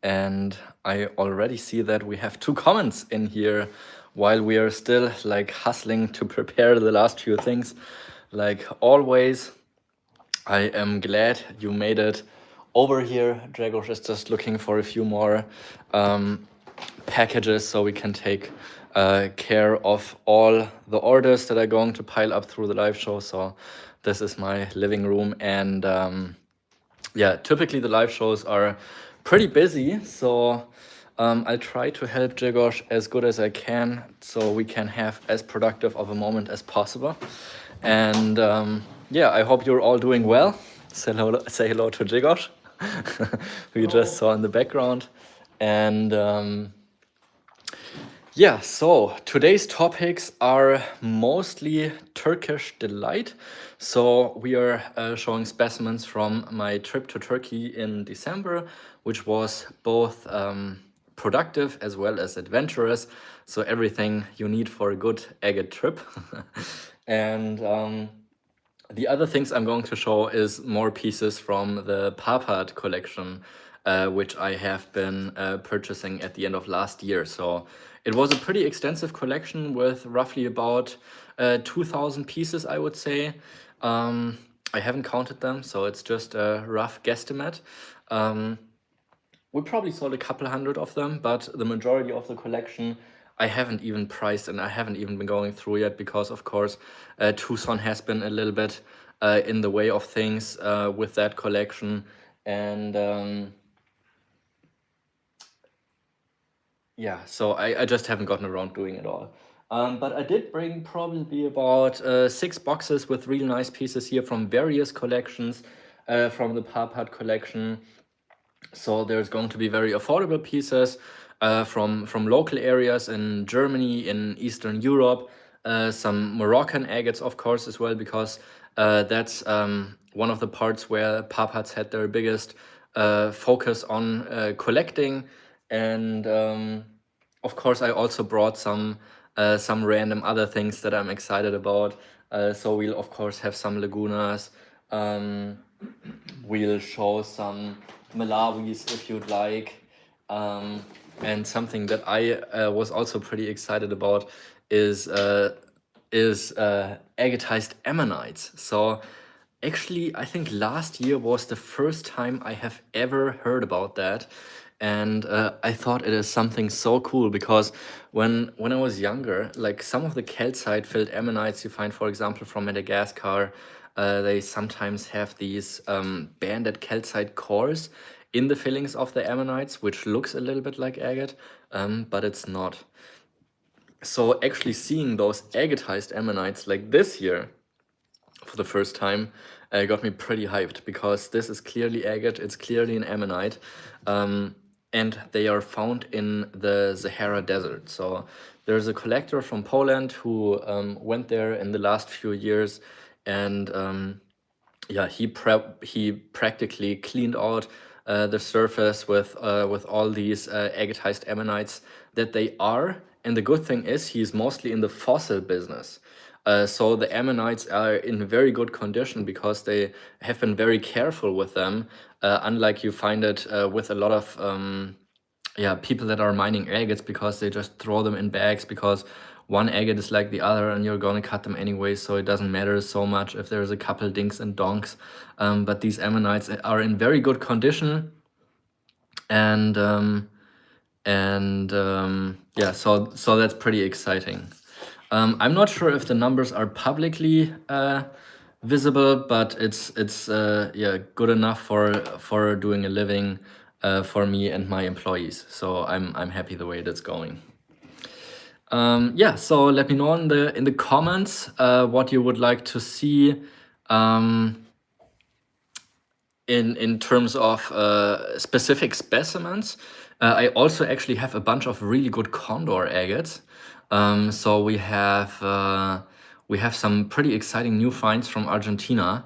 And I already see that we have 2 comments in here while we are still like hustling to prepare the last few things. Like always, I am glad you made it over here. Dragos is just looking for a few more packages so we can take care of all the orders that are going to pile up through the live show. So this is my living room, and yeah, typically the live shows are pretty busy, so I'll try to help Jagos as good as I can so we can have as productive of a moment as possible. And yeah, I hope you're all doing well. Say hello to Jagos, who you just saw in the background. And yeah, so today's topics are mostly Turkish delight. So we are showing specimens from my trip to Turkey in December, which was both productive as well as adventurous. So everything you need for a good agate trip. And the other things I'm going to show is more pieces from the Parpart collection, which I have been purchasing at the end of last year. So it was a pretty extensive collection with roughly about 2,000 pieces, I would say. I haven't counted them, so it's just a rough guesstimate. We probably sold a couple hundred of them, but the majority of the collection I haven't even priced and I haven't even been going through yet because, of course, Tucson has been a little bit in the way of things with that collection. And yeah, so I just haven't gotten around doing it all. But I did bring probably about 6 boxes with really nice pieces here from various collections, from the Parpart collection. So there's going to be very affordable pieces from local areas in Germany, in Eastern Europe, some Moroccan agates, of course, as well, because that's one of the parts where Parparts had their biggest focus on collecting. And of course, I also brought some random other things that I'm excited about. So we'll of course have some Lagunas. We'll show some Malawis if you'd like. And something that I was also pretty excited about is agatized ammonites. So actually, I think last year was the first time I have ever heard about that. And I thought it is something so cool because when I was younger, like some of the calcite filled ammonites you find, for example, from Madagascar, they sometimes have these banded calcite cores in the fillings of the ammonites, which looks a little bit like agate, but it's not. So actually seeing those agatized ammonites like this year for the first time got me pretty hyped because this is clearly agate, it's clearly an ammonite, and they are found in the Sahara Desert. So there's a collector from Poland who went there in the last few years, and yeah, he practically cleaned out the surface with all these agatized ammonites that they are. And the good thing is he's mostly in the fossil business. So the ammonites are in very good condition because they have been very careful with them, unlike you find it with a lot of yeah, people that are mining agates, because they just throw them in bags because one agate is like the other and you're gonna cut them anyway, so it doesn't matter so much if there's a couple dinks and donks. But these ammonites are in very good condition, and yeah, so that's pretty exciting. I'm not sure if the numbers are publicly visible, but it's yeah, good enough for doing a living for me and my employees. So I'm happy the way that's going. Yeah, so let me know in the comments what you would like to see in terms of specific specimens. I also actually have a bunch of really good condor agates. So we have some pretty exciting new finds from Argentina.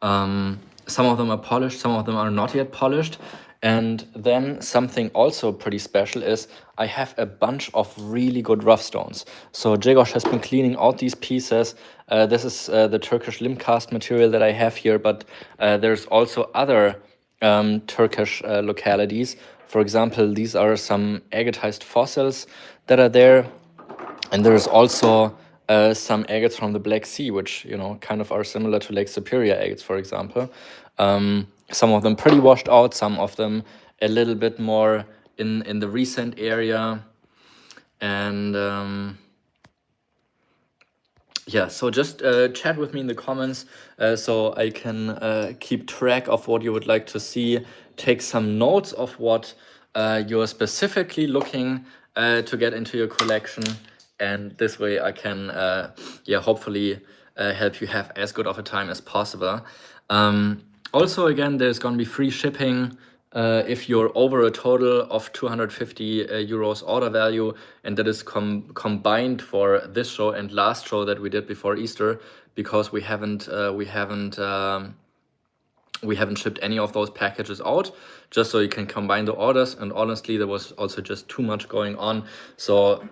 Some of them are polished, some of them are not yet polished. And then something also pretty special is I have a bunch of really good rough stones. So Jagos has been cleaning out these pieces. This is the Turkish limb cast material that I have here, but there's also other Turkish localities For example, these are some agatized fossils that are there. And there's also some agates from the Black Sea, which, you know, kind of are similar to Lake Superior agates, for example. Some of them pretty washed out, some of them a little bit more in the recent area. And yeah, so just chat with me in the comments so I can keep track of what you would like to see, take some notes of what you're specifically looking to get into your collection, and this way I can yeah, hopefully help you have as good of a time as possible. Also, again, there's going to be free shipping if you're over a total of 250 euros order value, and that is combined for this show and last show that we did before Easter, because we haven't shipped any of those packages out, just so you can combine the orders. And honestly, there was also just too much going on, so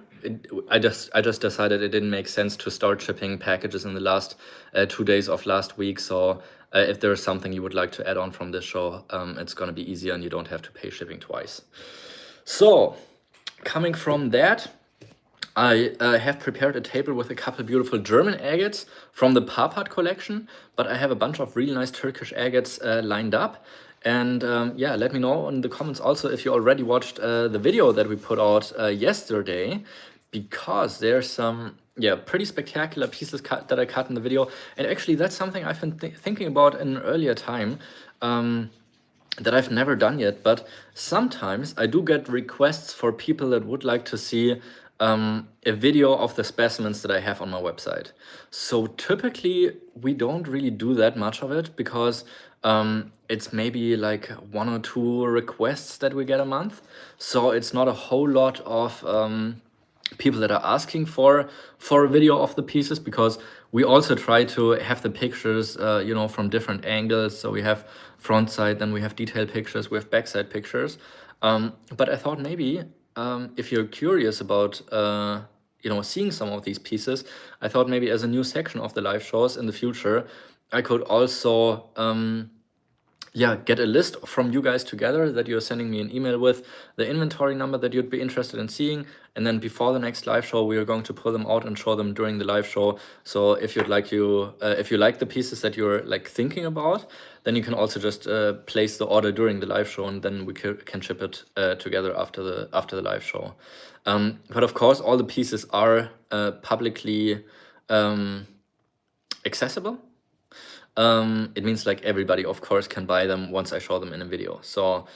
I just decided it didn't make sense to start shipping packages in the last 2 days of last week. So if there's something you would like to add on from this show, it's gonna be easier and you don't have to pay shipping twice. So coming from that, I have prepared a table with a couple beautiful German agates from the Parpart collection, but I have a bunch of really nice Turkish agates lined up. And yeah, let me know in the comments also if you already watched the video that we put out yesterday, because there's some, yeah, pretty spectacular pieces that I cut in the video. And actually, that's something I've been thinking about in an earlier time. That I've never done yet, but sometimes I do get requests for people that would like to see a video of the specimens that I have on my website. So typically we don't really do that much of it, because it's maybe like 1 or 2 requests that we get a month. So it's not a whole lot of people that are asking for a video of the pieces, because we also try to have the pictures you know, from different angles. So we have front side, then we have detailed pictures, we have backside pictures. But I thought maybe if you're curious about you know, seeing some of these pieces, I thought maybe as a new section of the live shows in the future, I could also yeah, get a list from you guys together that you're sending me an email with the inventory number that you'd be interested in seeing, and then before the next live show we are going to pull them out and show them during the live show. So if you'd like if you like the pieces that you're like thinking about, then you can also just place the order during the live show, and then we can ship it together after the live show. But of course, all the pieces are publicly accessible. It means like everybody, of course, can buy them once I show them in a video. So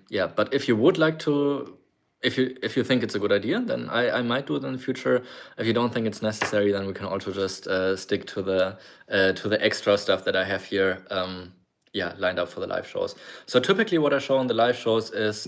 yeah, but if you would like to, if you think it's a good idea, then I might do it in the future. If you don't think it's necessary, then we can also just stick to the extra stuff that I have here, yeah, lined up for the live shows. So typically what I show on the live shows is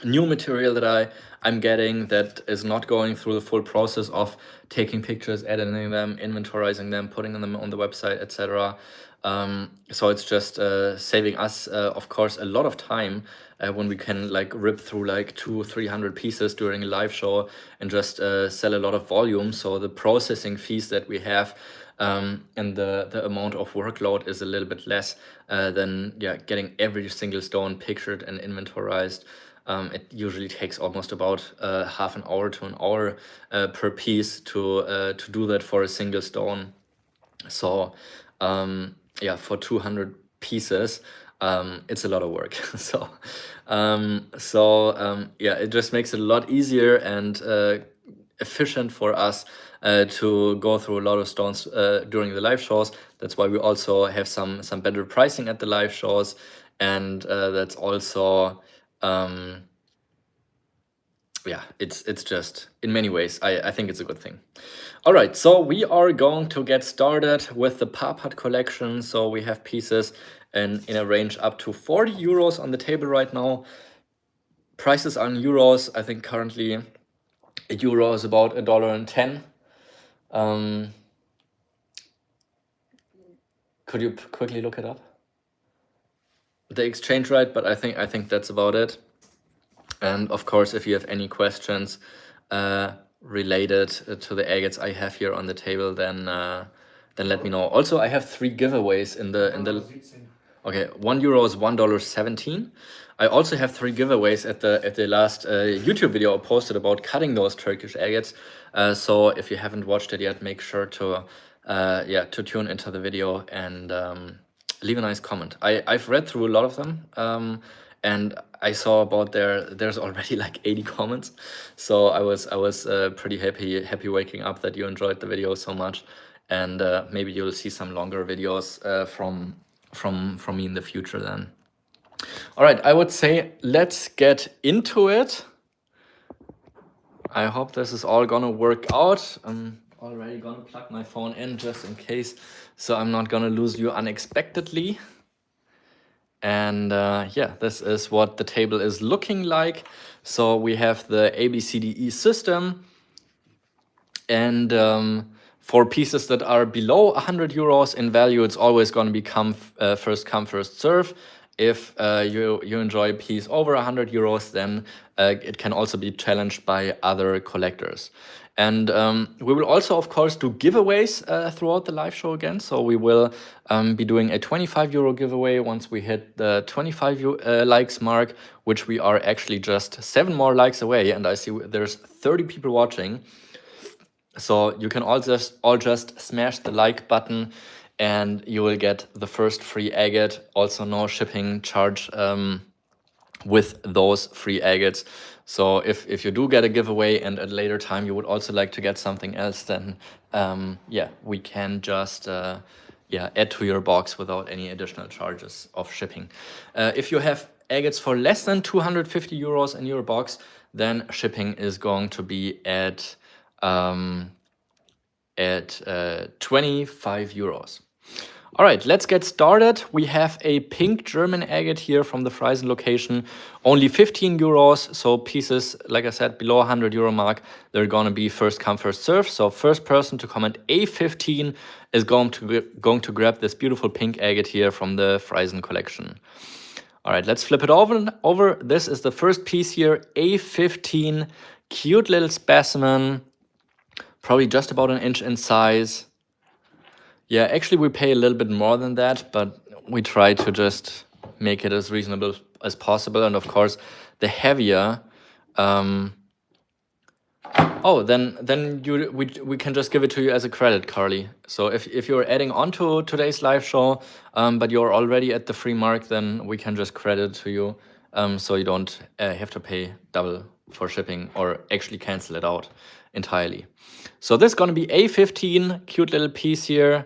new material that I'm getting that is not going through the full process of taking pictures, editing them, inventorizing them, putting them on the website, etc. So it's just saving us, of course, a lot of time when we can like rip through like 200-300 pieces during a live show and just sell a lot of volume. So the processing fees that we have and the amount of workload is a little bit less than, yeah, getting every single stone pictured and inventorized. It usually takes almost about half an hour to an hour per piece to do that for a single stone. So yeah, for 200 pieces, it's a lot of work. So yeah, it just makes it a lot easier and efficient for us to go through a lot of stones during the live shows. That's why we also have some better pricing at the live shows, and that's also yeah, it's just, in many ways, I think it's a good thing. All right, so we are going to get started with the Parpart collection. So we have pieces in a range up to 40 euros on the table right now. Prices are in euros. I think currently a euro is about $1.10. Could you quickly look it up? The exchange rate, but I think that's about it. And of course, if you have any questions related to the agates I have here on the table, then let me know. Also, I have 3 giveaways in the. Okay, €1 is $1.17. I also have 3 giveaways at the last YouTube video I posted about cutting those Turkish agates. So if you haven't watched it yet, make sure to to tune into the video and leave a nice comment. I've read through a lot of them, and I saw about there's already like 80 comments. So I was pretty happy waking up that you enjoyed the video so much, and maybe you'll see some longer videos from me in the future then. All right, I would say let's get into it. I hope this is all gonna work out. I'm already gonna plug my phone in just in case, so I'm not gonna lose you unexpectedly. And yeah, this is what the table is looking like. So we have the ABCDE system, and for pieces that are below 100 euros in value, it's always going to become first come, first serve. If you enjoy a piece over 100 euros, then it can also be challenged by other collectors. And we will also, of course, do giveaways throughout the live show again. So we will be doing a 25 euro giveaway once we hit the 25 likes mark, which we are actually just 7 more likes away. And I see there's 30 people watching. So you can all just smash the like button and you will get the first free agate. Also no shipping charge with those free agates. So if you do get a giveaway and at a later time you would also like to get something else, then yeah, we can just add to your box without any additional charges of shipping. If you have agates for less than 250 euros in your box, then shipping is going to be at 25 euros. All right, let's get started. We have a pink German agate here from the Friesen location, only 15 euros. So pieces, like I said, below 100 euro mark, they're gonna be first come, first serve. So first person to comment A15 is going to grab this beautiful pink agate here from the Friesen collection. All right, let's flip it over. This is the first piece here, A15, cute little specimen, probably just about an inch in size. Yeah, actually we pay a little bit more than that, but we try to just make it as reasonable as possible. And of course, the heavier, then we can just give it to you as a credit, Carly. So if you're adding on to today's live show, but you're already at the free mark, then we can just credit to you, so you don't have to pay double for shipping or actually cancel it out entirely. So this is gonna be A15, cute little piece here.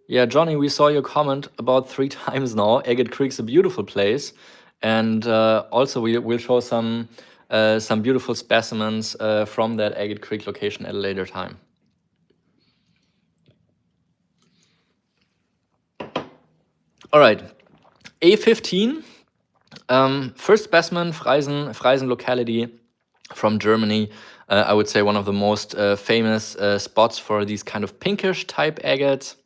Yeah, Johnny, we saw your comment about 3 times now. Agate Creek's a beautiful place, and also we'll show some beautiful specimens from that Agate Creek location at a later time. All right, A15, first specimen, Friesen locality from Germany. I would say one of the most famous spots for these kind of pinkish type agates.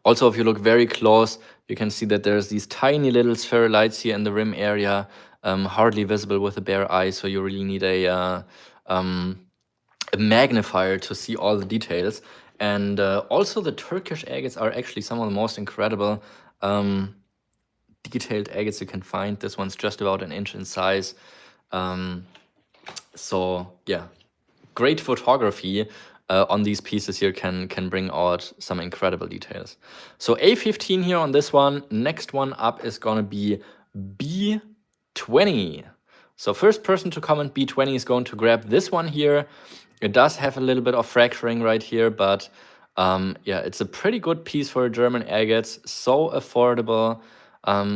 Also, if you look very close, you can see that there's these tiny little spherulites here in the rim area, hardly visible with a bare eye, so you really need a magnifier to see all the details. And also the Turkish agates are actually some of the most incredible detailed agates you can find. This one's just about an inch in size. So yeah, great photography on these pieces here can bring out some incredible details. So A15 here on this one. Next one up is gonna be B20. So first person to comment B20 is going to grab this one here. It does have a little bit of fracturing right here, but yeah, it's a pretty good piece for a German agates. So affordable.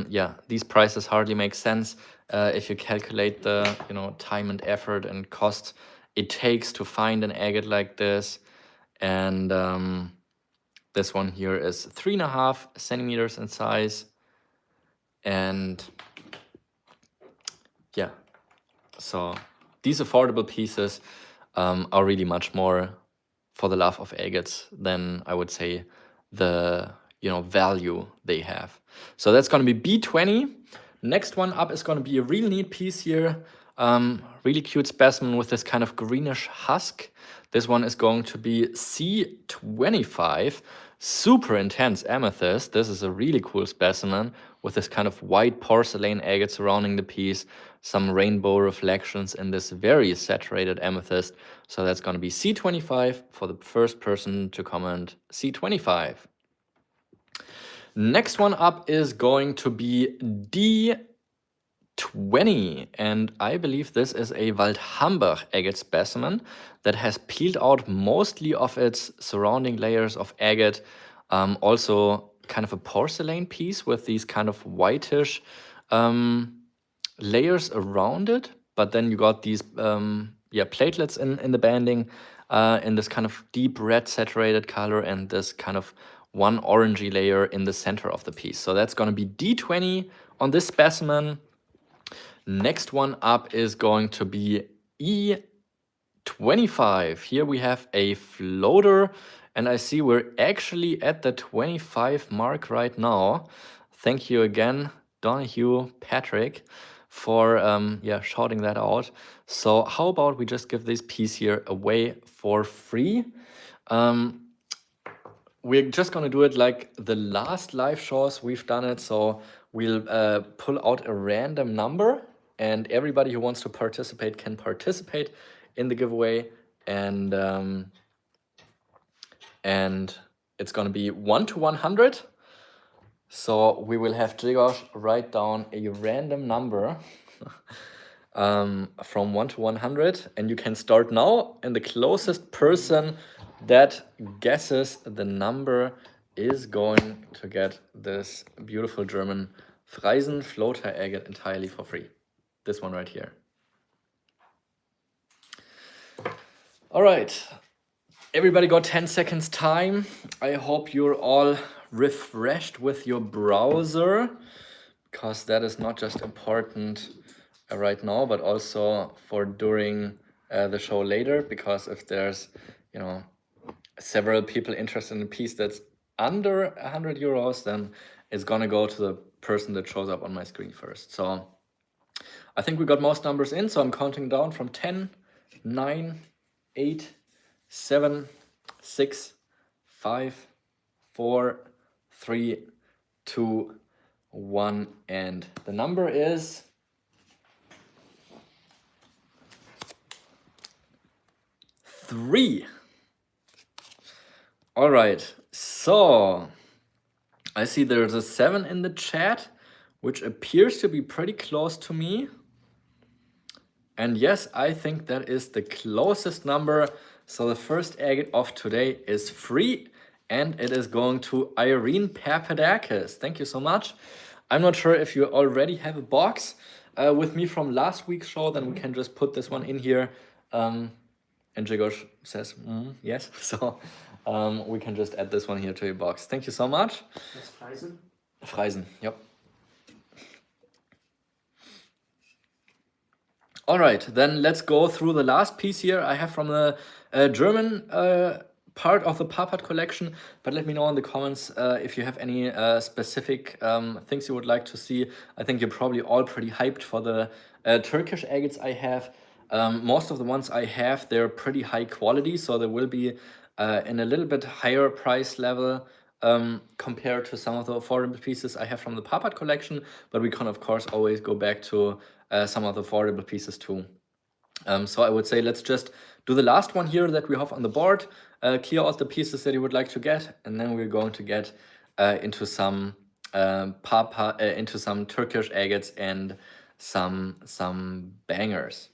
Yeah, these prices hardly make sense if you calculate the time and effort and cost it takes to find an agate like this. And this one here is 3.5 centimeters in size. And yeah, so these affordable pieces are really much more for the love of agates than I would say the value they have. So that's going to be B20. Next one up is going to be a really neat piece here. Really cute specimen with this kind of greenish husk. This one is going to be C25, super intense amethyst. This is a really cool specimen with this kind of white porcelain agate surrounding the piece, some rainbow reflections in this very saturated amethyst. So that's going to be C25 for the first person to comment C25. Next one up is going to be D20, and I believe this is a Waldhambach agate specimen that has peeled out mostly of its surrounding layers of agate. Also kind of a porcelain piece with these kind of whitish layers around it, but then you got these platelets in the banding in this kind of deep red saturated color and this kind of one orangey layer in the center of the piece. So that's going to be D20 on this specimen. Next one up is going to be E25. Here we have a floater, and I see we're actually at the 25 mark right now. Thank you again, Donahue, Patrick, for shouting that out. So how about we just give this piece here away for free? We're just gonna do it like the last live shows we've done it. So we'll pull out a random number, and everybody who wants to participate can participate in the giveaway. And it's gonna be 1 to 100. So we will have Jigosh write down a random number from 1 to 100, and you can start now, and the closest person that guesses the number is going to get this beautiful German Freisen floater agate entirely for free. This one right here. All right, everybody got 10 seconds time. I hope you're all refreshed with your browser, because that is not just important right now, but also for during the show later, because if there's, several people interested in a piece that's under 100 euros, then it's gonna go to the person that shows up on my screen first. So I think we got most numbers in, so I'm counting down from 10, 9, 8, 7, 6, 5, 4, 3, 2, 1, and the number is 3. All right, so I see there's a 7 in the chat, which appears to be pretty close to me. And yes, I think that is the closest number. So the first agate of today is free, and it is going to Irene Papadakis. Thank you so much. I'm not sure if you already have a box with me from last week's show, then we can just put this one in here. And Jigosh says, yes. So we can just add this one here to your box. Thank you so much. That's Freisen? Freisen, yep. All right, then let's go through the last piece here I have from the German part of the Parpart collection. But let me know in the comments if you have any specific things you would like to see. I think you're probably all pretty hyped for the Turkish agates I have. Most of the ones I have, they're pretty high quality, so they will be in a little bit higher price level compared to some of the affordable pieces I have from the Parpart collection, but we can of course always go back to some of the affordable pieces too. So I would say let's just do the last one here that we have on the board, clear out the pieces that you would like to get, and then we're going to get into some into some Turkish agates and some bangers.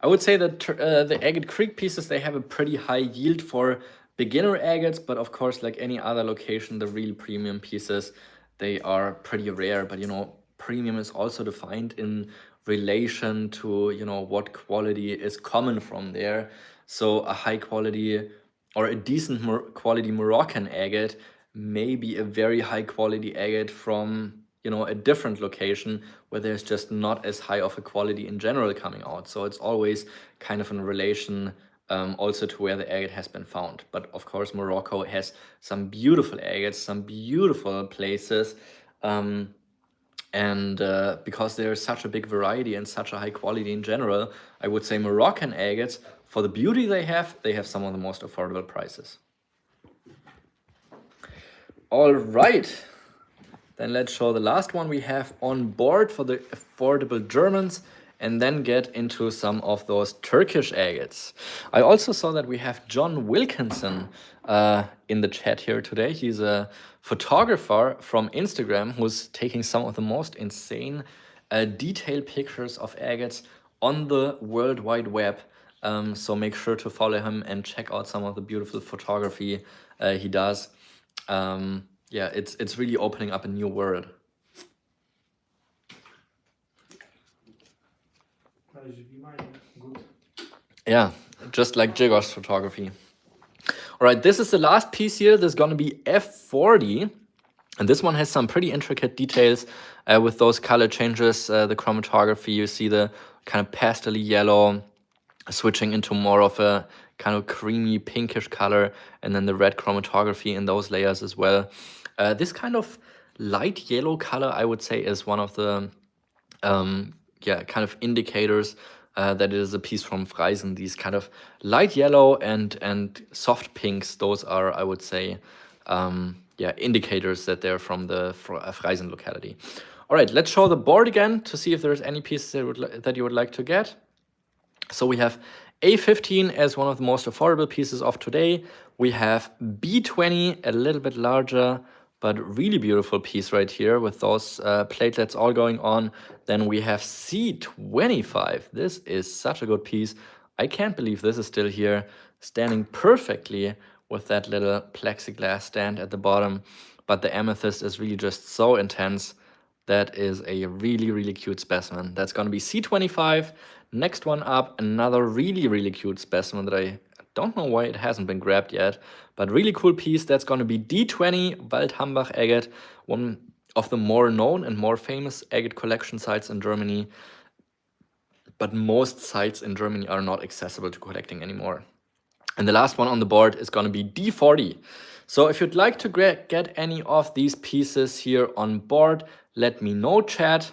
I would say that the Agate Creek pieces, they have a pretty high yield for beginner agates, but of course, like any other location, the real premium pieces, they are pretty rare. But premium is also defined in relation to what quality is common from there. So a high quality or a decent quality Moroccan agate may be a very high quality agate from a different location where there's just not as high of a quality in general coming out. So it's always kind of in relation also to where the agate has been found. But of course, Morocco has some beautiful agates, some beautiful places. And because there's such a big variety and such a high quality in general, I would say Moroccan agates, for the beauty they have some of the most affordable prices. All right. Then let's show the last one we have on board for the affordable Germans, and then get into some of those Turkish agates. I also saw that we have John Wilkinson in the chat here today. He's a photographer from Instagram who's taking some of the most insane detailed pictures of agates on the World Wide Web. So make sure to follow him and check out some of the beautiful photography he does. Yeah, it's really opening up a new world. Yeah, just like Jigor's photography. All right, this is the last piece here. There's going to be F40. And this one has some pretty intricate details with those color changes, the chromatography. You see the kind of pastel yellow switching into more of a kind of creamy pinkish color, and then the red chromatography in those layers as well. This kind of light yellow color, I would say, is one of the kind of indicators that it is a piece from Freisen. These kind of light yellow and soft pinks, those are, I would say, indicators that they're from the Freisen locality. All right, let's show the board again to see if there's any pieces that you would like to get. So we have A15 as one of the most affordable pieces of today. We have B20, a little bit larger, but really beautiful piece right here with those platelets all going on. Then we have C25. This is such a good piece. I can't believe this is still here, standing perfectly with that little plexiglass stand at the bottom. But the amethyst is really just so intense. That is a really, really cute specimen. That's going to be C25. Next one up, another really, really cute specimen that I don't know why it hasn't been grabbed yet, but really cool piece. That's going to be D20 Waldhambach agate, one of the more known and more famous agate collection sites in Germany. But most sites in Germany are not accessible to collecting anymore. And the last one on the board is going to be D40. So if you'd like to get any of these pieces here on board, let me know, chat.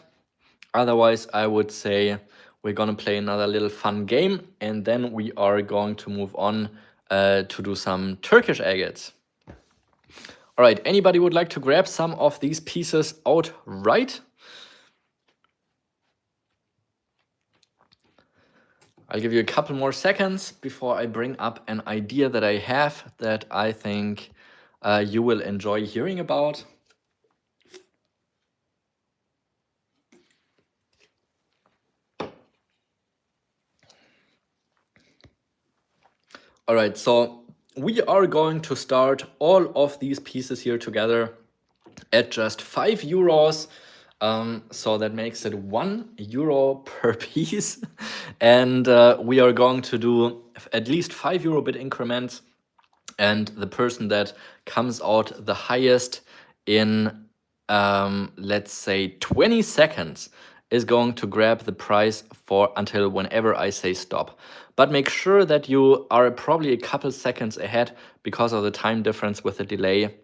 Otherwise, I would say we're going to play another little fun game, and then we are going to move on to do some Turkish agates. All right, anybody would like to grab some of these pieces outright? I'll give you a couple more seconds before I bring up an idea that I have that I think you will enjoy hearing about. All right, so we are going to start all of these pieces here together at just €5. So that makes it €1 per piece. And we are going to do at least €5 bit increments. And the person that comes out the highest in, let's say, 20 seconds is going to grab the prize for until whenever I say stop. But make sure that you are probably a couple seconds ahead because of the time difference with the delay.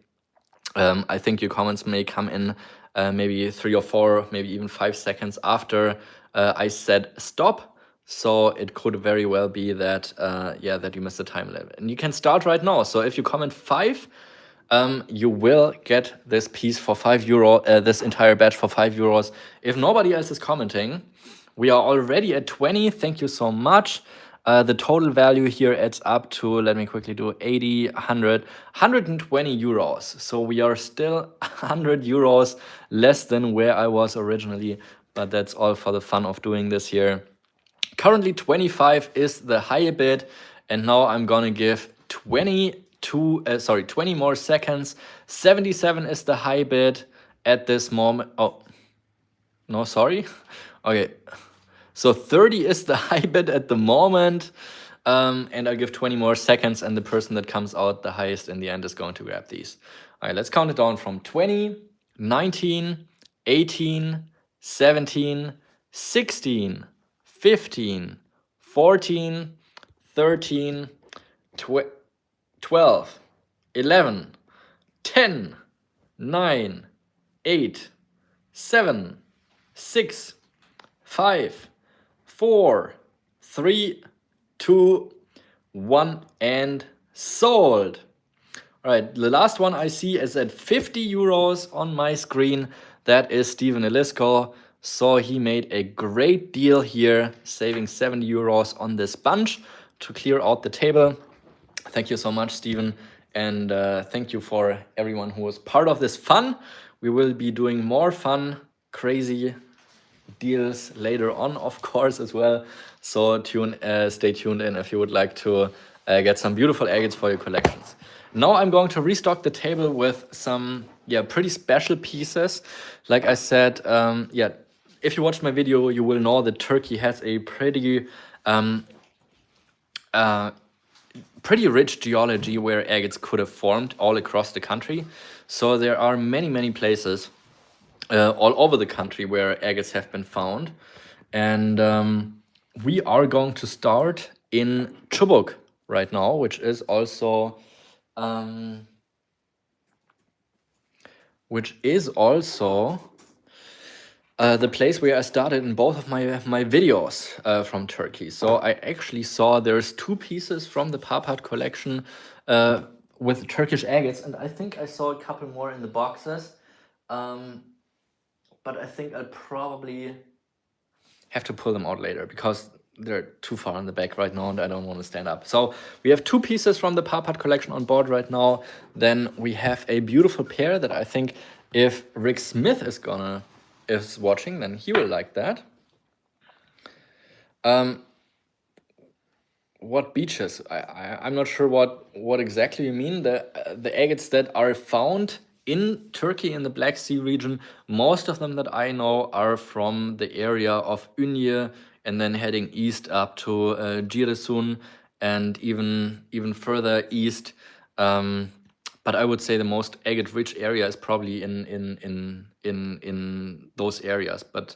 I think your comments may come in maybe 3 or 4, maybe even 5 seconds after I said stop. So it could very well be that that you missed the time limit. And you can start right now. So if you comment 5, you will get this piece for €5, this entire batch for €5. If nobody else is commenting, we are already at 20. Thank you so much. The total value here adds up to, let me quickly do 80, 100, €120. So we are still €100 less than where I was originally, but that's all for the fun of doing this here. Currently 25 is the high bid, and now I'm gonna give 20 more seconds. 77 is the high bid at this moment. Oh, no, sorry. Okay. So 30 is the high bid at the moment, and I'll give 20 more seconds, and the person that comes out the highest in the end is going to grab these. All right, let's count it down from 20, 19, 18, 17, 16, 15, 14, 13, 12, 11, 10, 9, 8, 7, 6, 5, 4, 3, 2, 1, and sold. All right, the last one I see is at 50 euros on my screen. That is Steven Elisco. So he made a great deal here, saving 70 euros on this bunch to clear out the table. Thank you so much, Steven. And thank you for everyone who was part of this fun. We will be doing more fun, crazy deals later on, of course, as well. So stay tuned in if you would like to get some beautiful agates for your collections. Now I'm going to restock the table with some pretty special pieces. Like I said, if you watched my video, you will know that Turkey has a pretty rich geology where agates could have formed all across the country. So there are many places all over the country where agates have been found. And we are going to start in Chubuk right now, which is also the place where I started in both of my videos from Turkey. So I actually saw there's 2 pieces from the Parpart collection with Turkish agates, and I think I saw a couple more in the boxes. But I think I'll probably have to pull them out later because they're too far in the back right now and I don't want to stand up. So we have 2 pieces from the Parpart collection on board right now. Then we have a beautiful pair that I think if Rick Smith is watching, then he will like that. What beaches? I'm not sure what exactly you mean. The agates that are found in Turkey in the Black Sea region, most of them that I know are from the area of Ünye and then heading east up to Giresun and even further east. But I would say the most agate-rich area is probably in those areas. But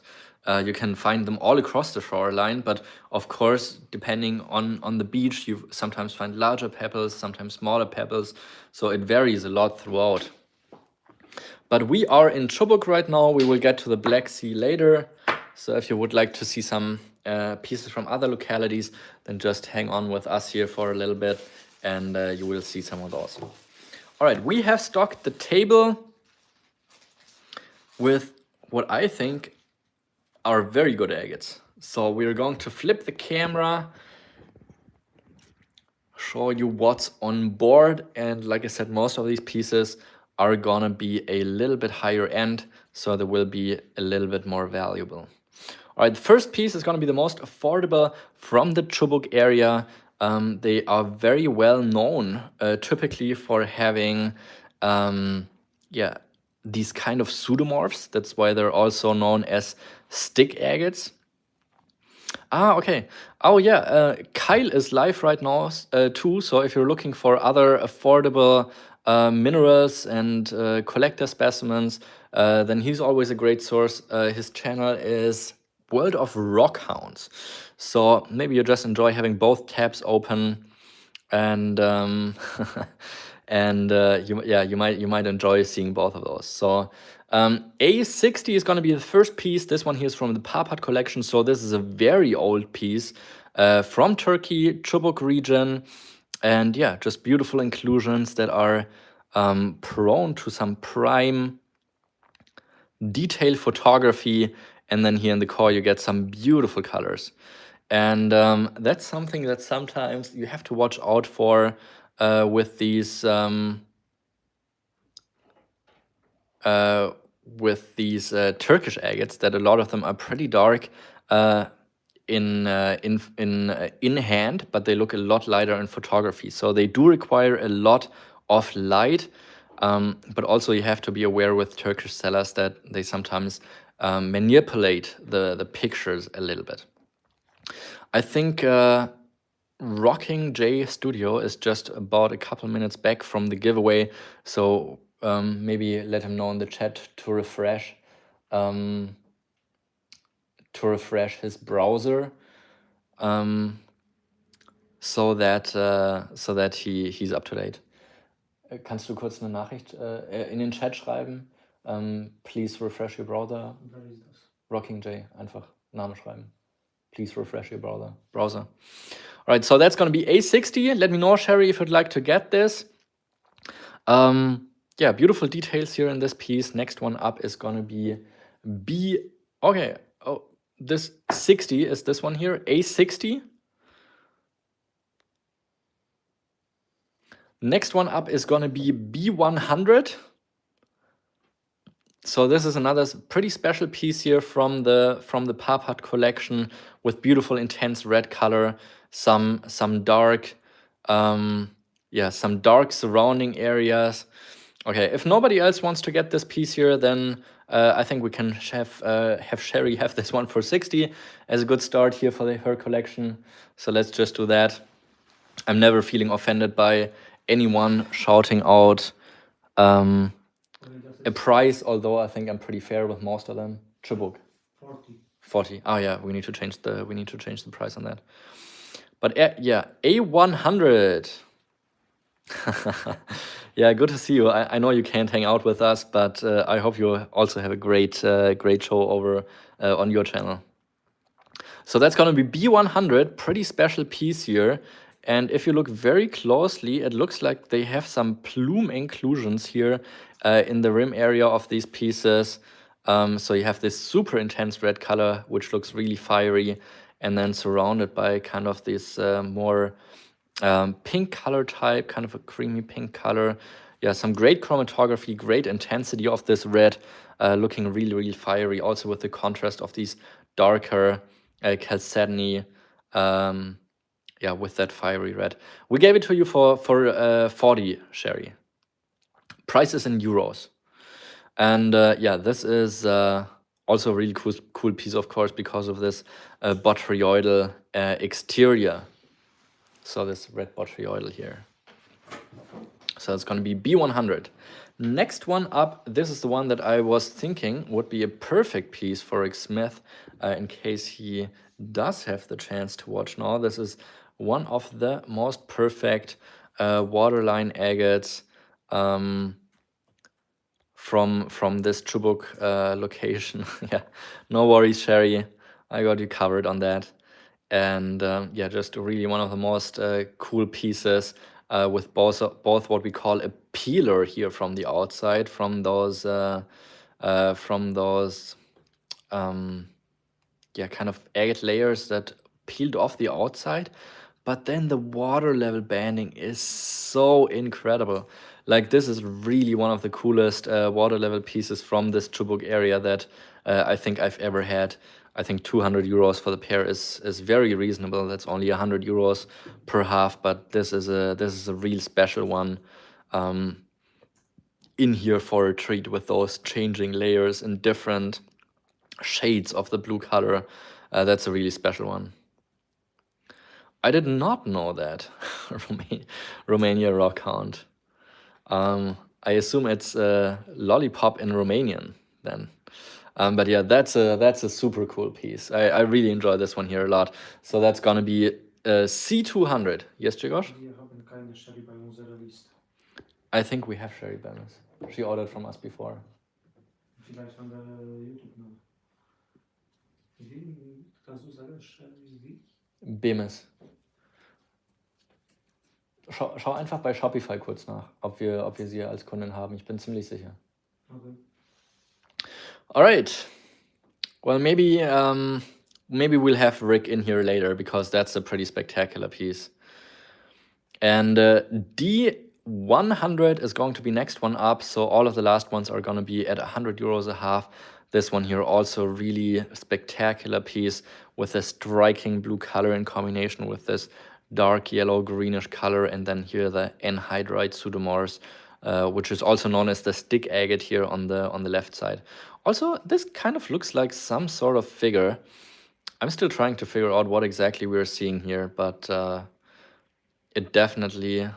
you can find them all across the shoreline. But of course, depending on the beach, you sometimes find larger pebbles, sometimes smaller pebbles. So it varies a lot throughout. But we are in Chubuk right now. We will get to the Black Sea later. So if you would like to see some pieces from other localities, then just hang on with us here for a little bit and you will see some of those. All right, we have stocked the table with what I think are very good agates. So we're going to flip the camera, show you what's on board. And like I said, most of these pieces are gonna be a little bit higher end, so they will be a little bit more valuable. All right, the first piece is gonna be the most affordable from the Chubuk area. They are very well known, typically for having, these kind of pseudomorphs. That's why they're also known as stick agates. Okay. Oh yeah, Kyle is live right now too. So if you're looking for other affordable minerals and collector specimens, then he's always a great source. His channel is World of Rock Hounds. So maybe you just enjoy having both tabs open, and you might enjoy seeing both of those. So A60 is going to be the first piece. This one here is from the Parpart collection. So this is a very old piece from Turkey, Chubuk region. And yeah, just beautiful inclusions that are prone to some prime detail photography. And then here in the core, you get some beautiful colors. And that's something that sometimes you have to watch out for with these Turkish agates, that a lot of them are pretty dark in hand, but they look a lot lighter in photography. So they do require a lot of light, but also you have to be aware with Turkish sellers that they sometimes manipulate the pictures a little bit. I think Rocking J Studio is just about a couple minutes back from the giveaway, so maybe let him know in the chat to refresh his browser, so that he's up to date. Kannst du kurz eine Nachricht in den Chat schreiben? Please refresh your browser. Rocking J, einfach Name schreiben. Please refresh your browser. All right, so that's going to be A60. Let me know, Sherry, if you'd like to get this. Yeah, beautiful details here in this piece. Next one up is gonna be B. Okay, oh, this 60 is this one here, A60. Next one up is gonna be B100. So this is another pretty special piece here from the Parpart collection with beautiful intense red color, some dark, some dark surrounding areas. Okay, if nobody else wants to get this piece here, then I think we can have Sherry have this one for 60 as a good start here for her collection. So let's just do that. I'm never feeling offended by anyone shouting out a price, although I think I'm pretty fair with most of them. Chubuk. 40. Oh yeah, we need to change the price on that. But yeah, A100. Yeah, good to see you. I know you can't hang out with us, but I hope you also have a great show over on your channel. So that's gonna be B100, pretty special piece here. And if you look very closely, it looks like they have some plume inclusions here in the rim area of these pieces. So you have this super intense red color, which looks really fiery, and then surrounded by kind of this more pink color type, kind of a creamy pink color. Yeah, some great chromatography, great intensity of this red, looking really, really fiery. Also with the contrast of these darker chalcedony, yeah, with that fiery red. We gave it to you for 40, Sherry. Price is in euros. And yeah, this is also a really cool piece, of course, because of this botryoidal exterior. So this red botryoidal here. So it's going to be B100. Next one up, this is the one that I was thinking would be a perfect piece for Rick Smith in case he does have the chance to watch now. This is one of the most perfect waterline agates from this Chubuk location. Yeah, no worries, Sherry. I got you covered on that. And yeah, just really one of the most cool pieces with both what we call a peeler here from the outside, from those yeah, kind of agate layers that peeled off the outside. But then the water level banding is so incredible. Like this is really one of the coolest water level pieces from this Chubuk area that I think I've ever had. I think 200 euros for the pair is very reasonable. That's only 100 euros per half, but this is a real special one in here for a treat with those changing layers in different shades of the blue color. That's a really special one. I did not know that. Romania rock count. I assume it's lollipop in Romanian then. But yeah, that's a super cool piece. I really enjoy this one here a lot. So that's gonna be C200. Yes, Grzegorz? I think we have Sherry Bemis. She ordered from us before. Bemis. Schau einfach bei Shopify kurz nach, ob wir sie als Kundin haben. Ich bin ziemlich sicher. Okay. All right. Well, maybe we'll have Rick in here later because that's a pretty spectacular piece. And D100 is going to be next one up. So all of the last ones are going to be at 100 euros a half. This one here also really spectacular piece with a striking blue color in combination with this dark yellow greenish color, and then here the anhydrite pseudomorphs, which is also known as the stick agate here on the left side. Also, this kind of looks like some sort of figure. I'm still trying to figure out what exactly we're seeing here, but it definitely,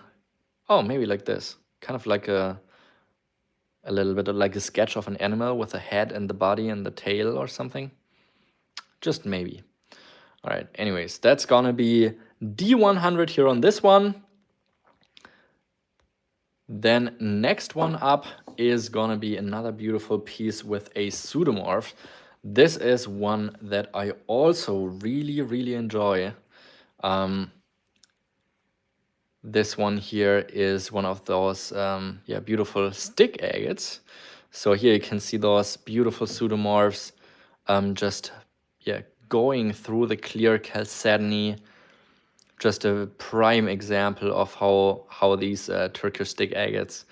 oh, maybe like this, kind of like a little bit of like a sketch of an animal with a head and the body and the tail or something. Just maybe. All right, anyways, that's gonna be D100 here on this one. Then next one up is gonna be another beautiful piece with a pseudomorph. This is one that I also really, really enjoy. This one here is one of those yeah, beautiful stick agates. So here you can see those beautiful pseudomorphs just yeah, going through the clear chalcedony. Just a prime example of how these Turkish stick agates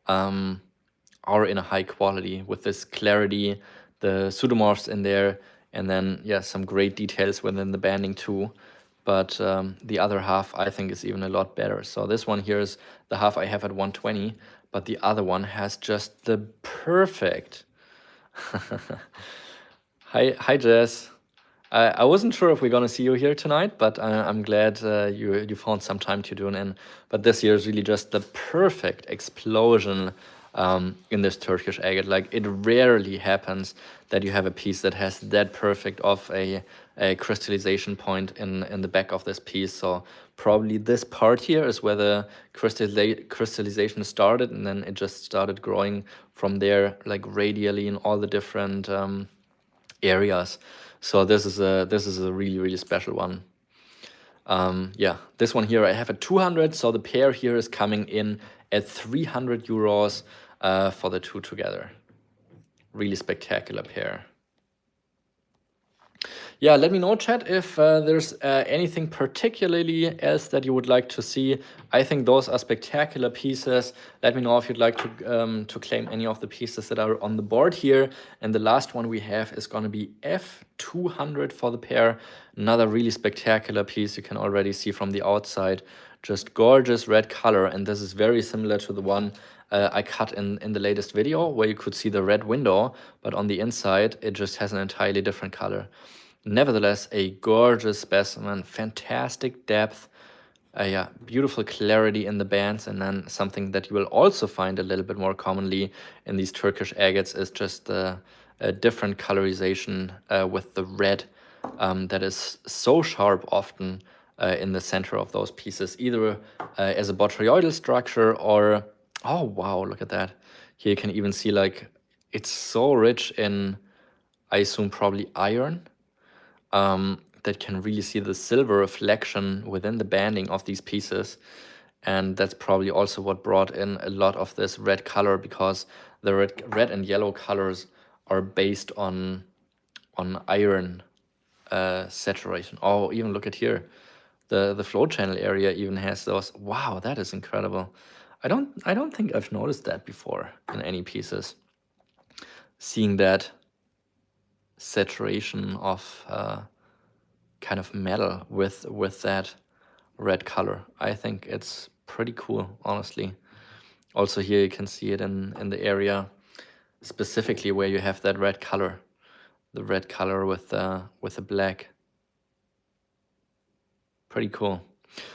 are in a high quality with this clarity, the pseudomorphs in there, and then yeah, some great details within the banding too. But the other half I think is even a lot better. So this one here is the half I have at 120, but the other one has just the perfect. Hi Jess. I wasn't sure if we're gonna see you here tonight, but I'm glad you found some time to tune in. But this year is really just the perfect explosion in this Turkish agate. Like, it rarely happens that you have a piece that has that perfect of a crystallization point in the back of this piece. So probably this part here is where the crystallization started, and then it just started growing from there, like radially in all the different areas. So this is a really special one. Yeah, this one here I have at 200. So the pair here is coming in at 300 euros for the two together. Really spectacular pair. Yeah, let me know, chat, if there's anything particularly else that you would like to see. I think those are spectacular pieces. Let me know if you'd like to claim any of the pieces that are on the board here. And the last one we have is going to be F200 for the pair. Another really spectacular piece you can already see from the outside. Just gorgeous red color. And this is very similar to the one I cut in the latest video, where you could see the red window, but on the inside it just has an entirely different color. Nevertheless, a gorgeous specimen, fantastic depth, yeah, beautiful clarity in the bands, and then something that you will also find a little bit more commonly in these Turkish agates is just a different colorization with the red that is so sharp often in the center of those pieces, either as a botryoidal structure or, oh wow, look at that. Here you can even see, like, it's so rich in, I assume, probably iron. That can really see the silver reflection within the banding of these pieces. And that's probably also what brought in a lot of this red color, because the red and yellow colors are based on iron saturation. Oh, even look at here. The flow channel area even has those. Wow, that is incredible. I don't think I've noticed that before in any pieces. Seeing that saturation of kind of metal with that red color. I think it's pretty cool, honestly. Also here you can see it in the area specifically where you have that red color, the red color with the black. Pretty cool.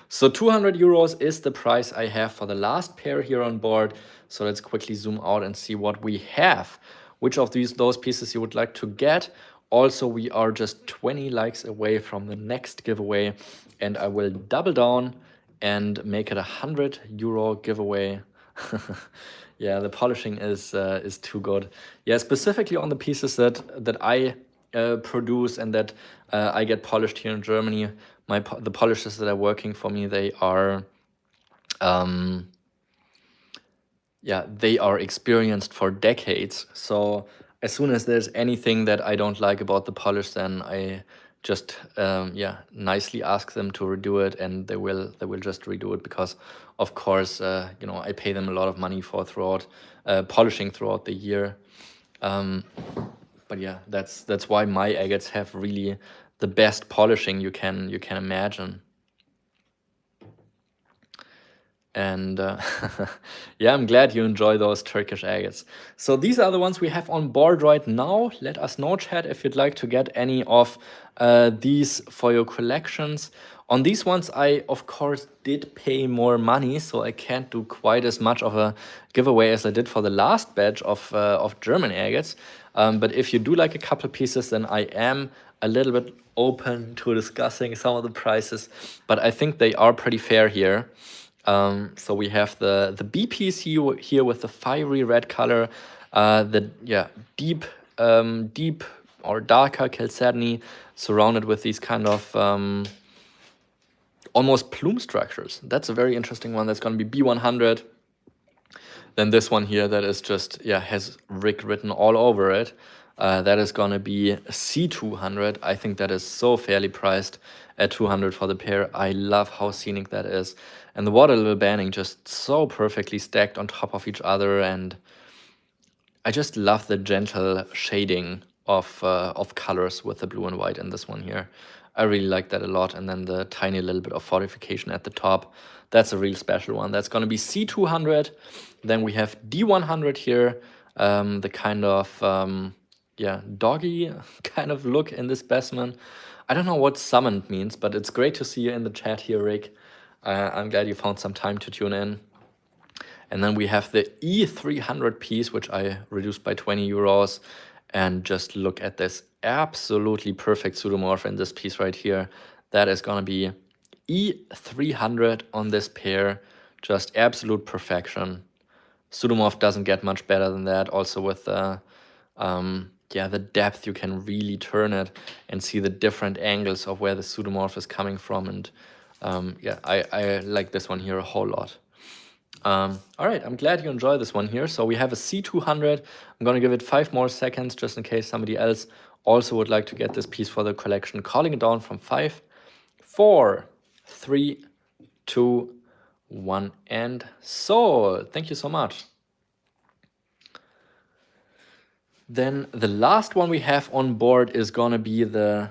So 200 euros is the price I have for the last pair here on board. So let's quickly zoom out and see what we have. Which of those pieces you would like to get. Also, we are just 20 likes away from the next giveaway, and I will double down and make it a 100 euro giveaway. Yeah, the polishing is too good. Yeah, specifically on the pieces that I produce and that I get polished here in Germany. The polishers that are working for me, they are yeah, they are experienced for decades. So as soon as there's anything that I don't like about the polish, then I just yeah, nicely ask them to redo it, and they will just redo it, because of course you know, I pay them a lot of money for polishing throughout the year. But yeah, that's why my agates have really the best polishing you can imagine. And yeah, I'm glad you enjoy those Turkish agates. So these are the ones we have on board right now. Let us know, chat, if you'd like to get any of these for your collections. On these ones, I, of course, did pay more money, so I can't do quite as much of a giveaway as I did for the last batch of German agates. But if you do like a couple of pieces, then I am a little bit open to discussing some of the prices. But I think they are pretty fair here. So we have the B piece here with the fiery red color, the deep or darker chalcedony, surrounded with these kind of almost plume structures. That's a very interesting one. That's going to be B100. Then this one here that is just, yeah, has Rick written all over it. That is going to be C200. I think that is so fairly priced at 200 for the pair. I love how scenic that is. And the water level banding just so perfectly stacked on top of each other. And I just love the gentle shading of colors with the blue and white in this one here. I really like that a lot. And then the tiny little bit of fortification at the top. That's a real special one. That's going to be C200. Then we have D100 here. The kind of, yeah, doggy kind of look in this specimen. I don't know what summoned means, but it's great to see you in the chat here, Rick. I'm glad you found some time to tune in. And then we have the E300 piece, which I reduced by 20 euros. And just look at this absolutely perfect pseudomorph in this piece right here. That is going to be E300 on this pair. Just absolute perfection. Pseudomorph doesn't get much better than that. Also with yeah, the depth, you can really turn it and see the different angles of where the pseudomorph is coming from. And yeah, I like this one here a whole lot. All right, I'm glad you enjoy this one here. So we have a C200. I'm going to give it 5 more seconds just in case somebody else also would like to get this piece for the collection. Calling it down from 5, 4, 3, 2, 1, and sold. Thank you so much. Then the last one we have on board is going to be the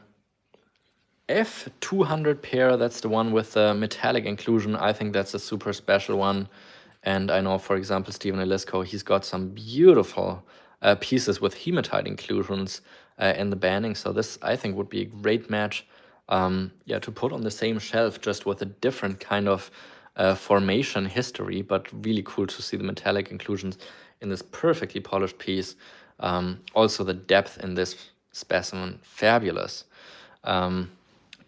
F200 pair. That's the one with the metallic inclusion. I think that's a super special one. And I know, for example, Stephen Elisko, he's got some beautiful pieces with hematite inclusions in the banding. So this, I think, would be a great match yeah, to put on the same shelf, just with a different kind of formation history, but really cool to see the metallic inclusions in this perfectly polished piece. Also the depth in this specimen, fabulous.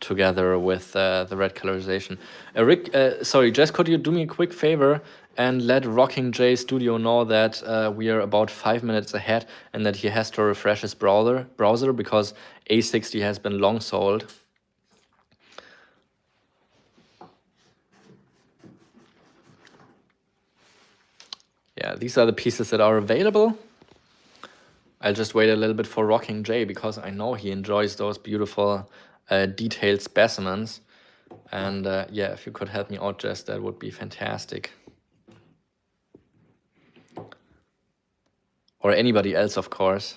Together with the red colorization. Rick, sorry, Jess, could you do me a quick favor and let Rocking J Studio know that we are about 5 minutes ahead and that he has to refresh his browser because A60 has been long sold. Yeah, these are the pieces that are available. I'll just wait a little bit for Rocking J because I know he enjoys those beautiful detailed specimens. And yeah, if you could help me out, Jess, that would be fantastic. Or anybody else, of course.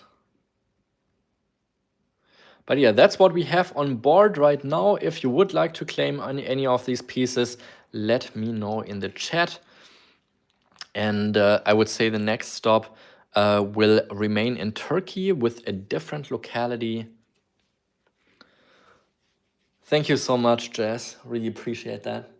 But yeah, that's what we have on board right now. If you would like to claim any of these pieces, let me know in the chat. And I would say the next stop will remain in Turkey with a different locality. Thank you so much, Jess. Really appreciate that.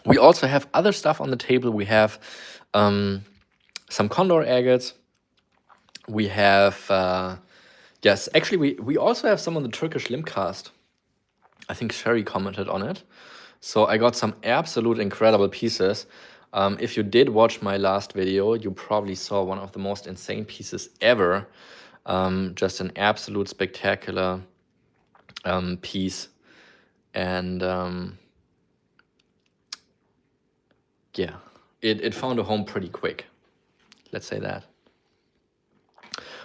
We also have other stuff on the table. We have some condor agates. We have, yes, actually, we also have some on the Turkish limcast. I think Sherry commented on it. So I got some absolute incredible pieces. If you did watch my last video, you probably saw one of the most insane pieces ever. Just an absolute spectacular piece. And yeah, it found a home pretty quick. Let's say that.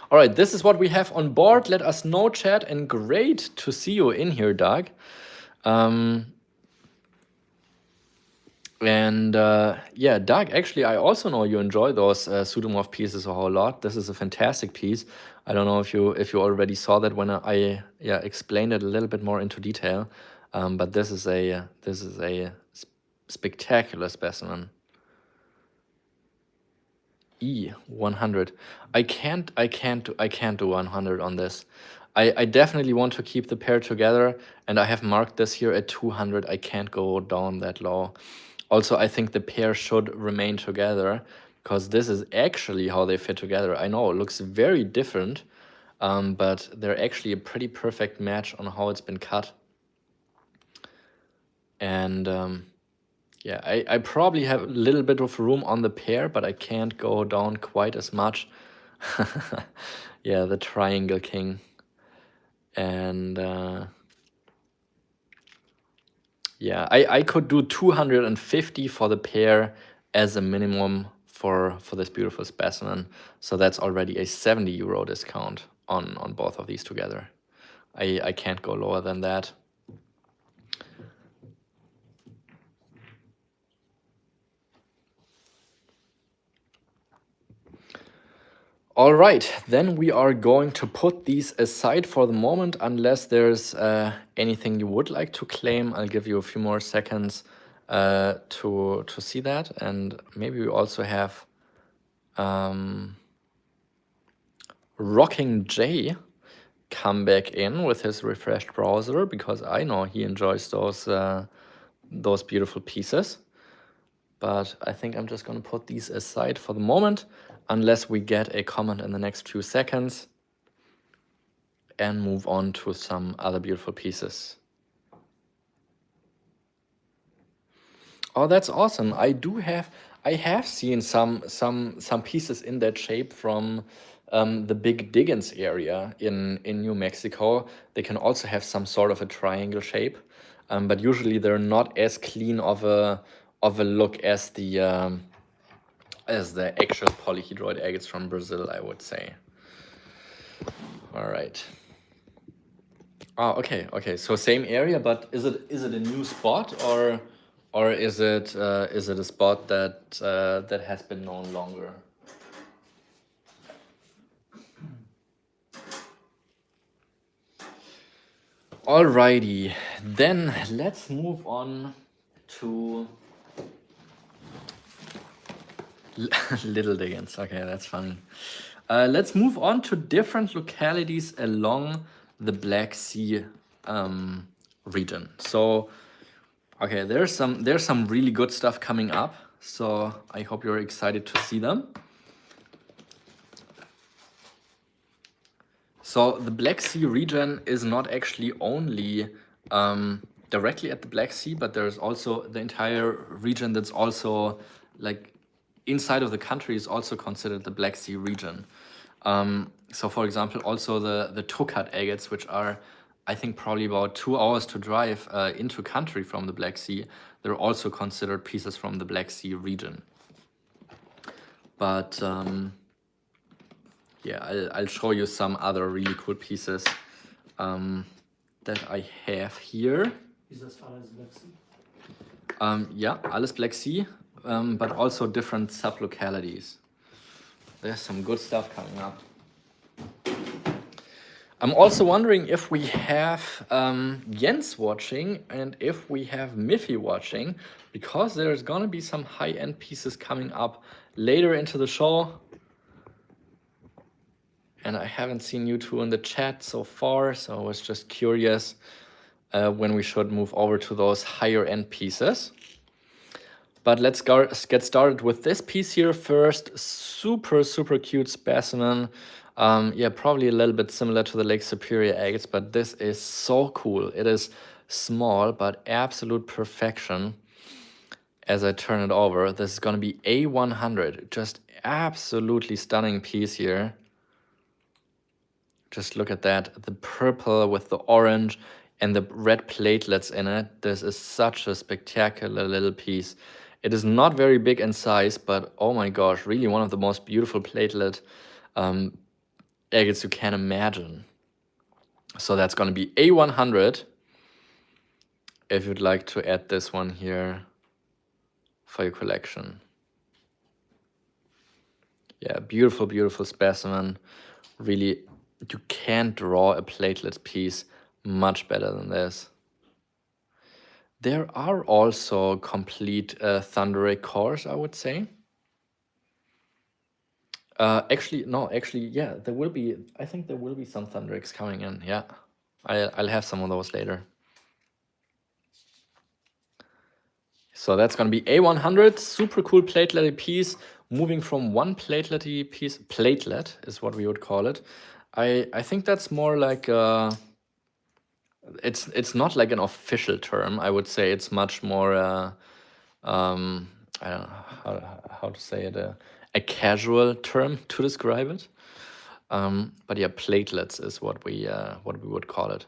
All right, this is what we have on board. Let us know, chat, and great to see you in here, Doug. And yeah, Doug, actually, I also know you enjoy those pseudomorph pieces a whole lot. This is a fantastic piece. I don't know if you already saw that when I explained it a little bit more into detail. But this is a spectacular specimen. E100. I can't do 100 on this. I definitely want to keep the pair together, and I have marked this here at 200. I can't go down that low. Also, I think the pair should remain together because this is actually how they fit together. I know it looks very different, but they're actually a pretty perfect match on how it's been cut. And Yeah, I probably have a little bit of room on the pear, but I can't go down quite as much. Yeah, the Triangle King. And yeah, I could do 250 for the pear as a minimum for this beautiful specimen. So that's already a 70 euro discount on both of these together. I can't go lower than that. All right, then we are going to put these aside for the moment, unless there's anything you would like to claim. I'll give you a few more seconds to see that, and maybe we also have Rocking J come back in with his refreshed browser, because I know he enjoys those beautiful pieces. But I think I'm just going to put these aside for the moment, unless we get a comment in the next few seconds, and move on to some other beautiful pieces. Oh, that's awesome. I have seen some pieces in that shape from the Big Diggins area in New Mexico. They can also have some sort of a triangle shape, but usually they're not as clean of a look as the actual polyhedroid agates from Brazil, I would say. All right. Oh, okay. So same area, but is it a new spot, or is it a spot that has been known longer? Alrighty, then let's move on to Little Diggins. Okay, that's funny. Let's move on to different localities along the Black Sea region. So, okay, there's some really good stuff coming up. So I hope you're excited to see them. So the Black Sea region is not actually only directly at the Black Sea, but there's also the entire region that's also like inside of the country is also considered the Black Sea region. So for example, also the Tokat agates, which are, I think, probably about 2 hours to drive into country from the Black Sea, they're also considered pieces from the Black Sea region. But yeah, I'll show you some other really cool pieces that I have here. Is das alles Black Sea? Yeah, alles Black Sea, but also different sub-localities. There's some good stuff coming up. I'm also wondering if we have Jens watching and if we have Miffy watching, because there's gonna be some high-end pieces coming up later into the show. And I haven't seen you two in the chat so far, so I was just curious when we should move over to those higher-end pieces. But let's get started with this piece here first. Super, super cute specimen. Yeah, probably a little bit similar to the Lake Superior agates, but this is so cool. It is small, but absolute perfection. As I turn it over, this is gonna be A100. Just absolutely stunning piece here. Just look at that, the purple with the orange and the red platelets in it. This is such a spectacular little piece. It is not very big in size, but oh my gosh, really one of the most beautiful platelet agates you can imagine. So that's going to be A100. If you'd like to add this one here for your collection. Yeah, beautiful, beautiful specimen. Really, you can't draw a platelet piece much better than this. There are also complete Thunder Ray cores, I would say. Actually, yeah, there will be. I think there will be some Thunder Rays coming in. Yeah, I'll have some of those later. So that's gonna be A100, super cool platelet piece. Moving from one platelety piece, platelet is what we would call it. I think that's more like it's not like an official term. I would say it's much more I don't know how to say it, a casual term to describe it. But yeah, platelets is what we would call it.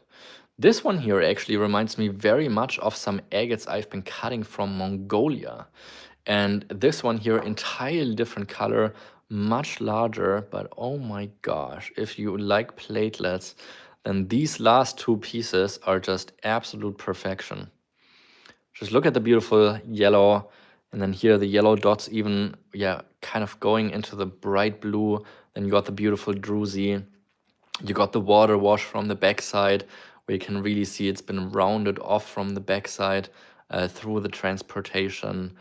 This one here actually reminds me very much of some agates I've been cutting from Mongolia. And this one here, entirely different color, much larger, but oh my gosh, if you like platelets, then these last two pieces are just absolute perfection. Just look at the beautiful yellow, and then here the yellow dots even, yeah, kind of going into the bright blue. Then you got the beautiful druzy. You got the water wash from the backside, where you can really see it's been rounded off from the backside through the transportation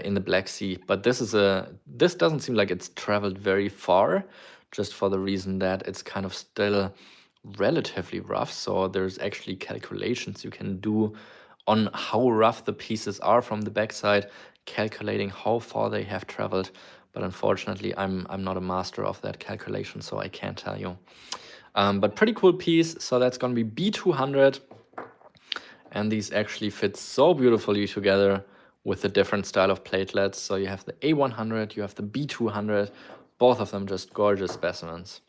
in the Black Sea. But this doesn't seem like it's traveled very far, just for the reason that it's kind of still relatively rough. So there's actually calculations you can do on how rough the pieces are from the backside, calculating how far they have traveled. But unfortunately, I'm not a master of that calculation, so I can't tell you. But pretty cool piece. So that's going to be B200. And these actually fit so beautifully together with the different style of platelets. So you have the A100, you have the B200, both of them just gorgeous specimens.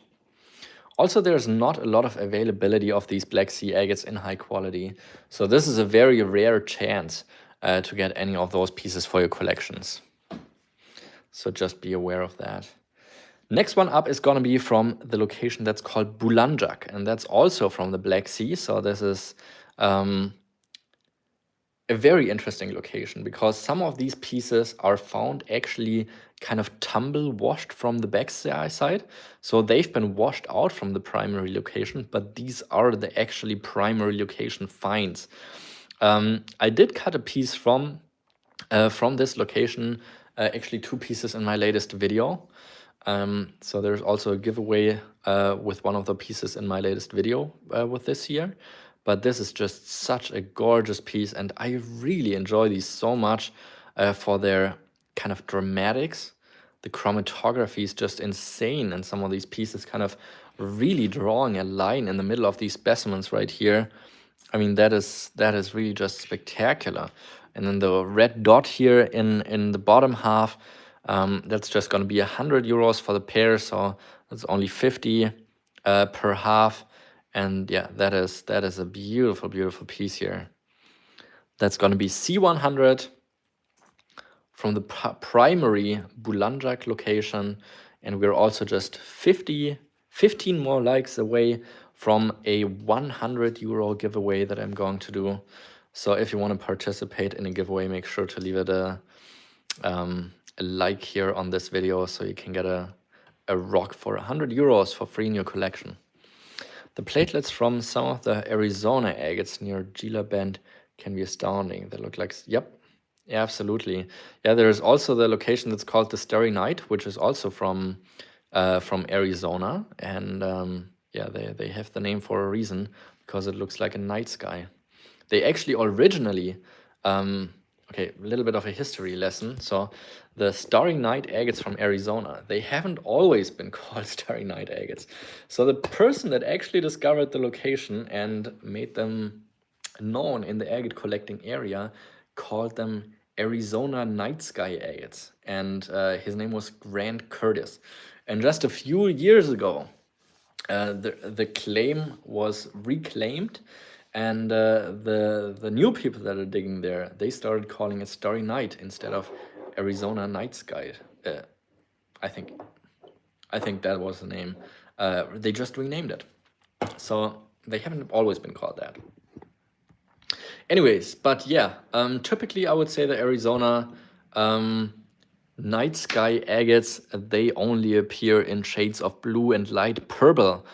Also, there's not a lot of availability of these Black Sea agates in high quality. So this is a very rare chance to get any of those pieces for your collections. So just be aware of that. Next one up is going to be from the location that's called Bulancak, and that's also from the Black Sea. So this is a very interesting location because some of these pieces are found actually kind of tumble washed from the backside. So they've been washed out from the primary location, but these are the actually primary location finds. I did cut a piece from this location, actually two pieces in my latest video. So there's also a giveaway with one of the pieces in my latest video with this here. But this is just such a gorgeous piece, and I really enjoy these so much for their kind of dramatics. The chromatography is just insane, and some of these pieces kind of really drawing a line in the middle of these specimens right here. I mean, that is really just spectacular. And then the red dot here in the bottom half, that's just going to be 100 euros for the pair, so that's only 50 per half. And yeah, that is a beautiful, beautiful piece here. That's going to be C100 from the primary Bulancak location, and we're also just 15 more likes away from a 100 euro giveaway that I'm going to do. So if you want to participate in a giveaway, make sure to leave it a like here on this video so you can get a rock for 100 euros for free in your collection. The platelets from some of the Arizona agates near Gila Bend can be astounding. They look like, yep, absolutely. Yeah, there's also the location that's called the Starry Night, which is also from Arizona. And yeah, they have the name for a reason, because it looks like a night sky. They actually originally, okay, a little bit of a history lesson. So the Starry Night agates from Arizona, they haven't always been called Starry Night agates. So the person that actually discovered the location and made them known in the agate collecting area called them Arizona Night Sky agates. And his name was Grant Curtis. And just a few years ago, the claim was reclaimed, and the new people that are digging there, they started calling it Starry Night instead of Arizona Night Sky. I think that was the name. They just renamed it, so they haven't always been called that. Anyways, but yeah, typically I would say the Arizona night sky agates, they only appear in shades of blue and light purple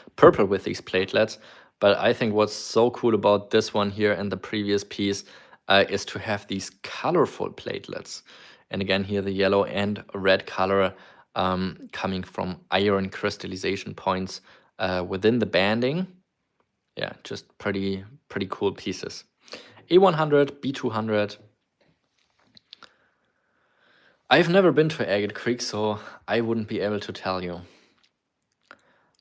with these platelets. But I think what's so cool about this one here and the previous piece is to have these colorful platelets. And again, here the yellow and red color coming from iron crystallization points within the banding. Yeah, just pretty cool pieces. A100, B200. I've never been to Agate Creek, so I wouldn't be able to tell you.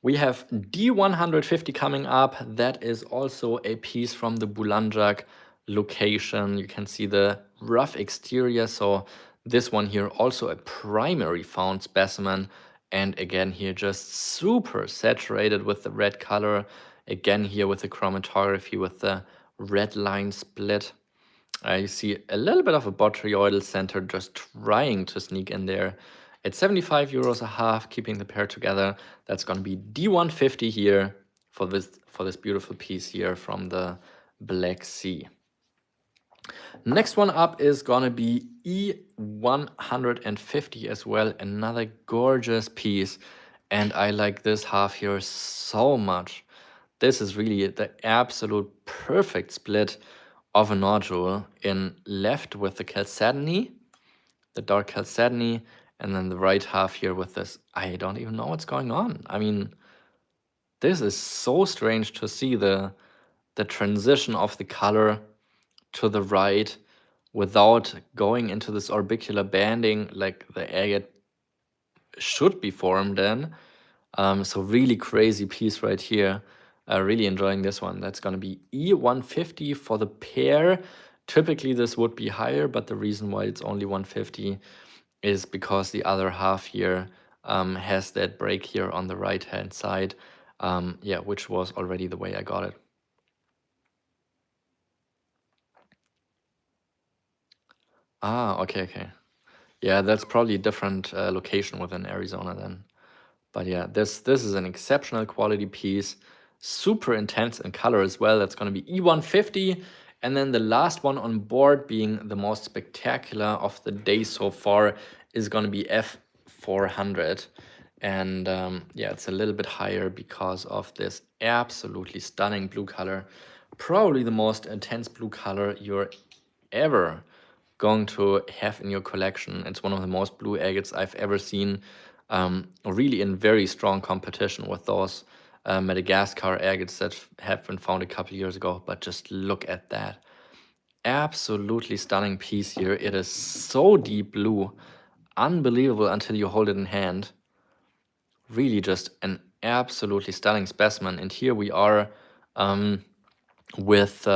We have D150 coming up. That is also a piece from the Bulancak location. You can see the rough exterior. So this one here also a primary found specimen. And again here just super saturated with the red color. Again here with the chromatography with the red line split. You see a little bit of a botryoidal center just trying to sneak in there. At 75 euros a half, keeping the pair together, that's going to be D150 here for this beautiful piece here from the Black Sea. Next one up is going to be E150 as well, another gorgeous piece. And I like this half here so much. This is really the absolute perfect split of a nodule in left with the chalcedony, the dark chalcedony, and then the right half here with this. I don't even know what's going on. I mean, this is so strange to see the transition of the color to the right without going into this orbicular banding like the agate should be formed in. So really crazy piece right here. Really enjoying this one. That's going to be E150 for the pair. Typically this would be higher, but the reason why it's only 150 is because the other half here has that break here on the right hand side, yeah, which was already the way I got it. Ah, okay. Yeah, that's probably a different location within Arizona then. But yeah, this is an exceptional quality piece, super intense in color as well. That's going to be E150. And then the last one on board, being the most spectacular of the day so far, is going to be F400. And yeah, it's a little bit higher because of this absolutely stunning blue color. Probably the most intense blue color you're ever going to have in your collection. It's one of the most blue agates I've ever seen, really in very strong competition with those Madagascar agates that have been found a couple years ago. But just look at that. Absolutely stunning piece here. It is so deep blue. Unbelievable until you hold it in hand. Really just an absolutely stunning specimen. And here we are with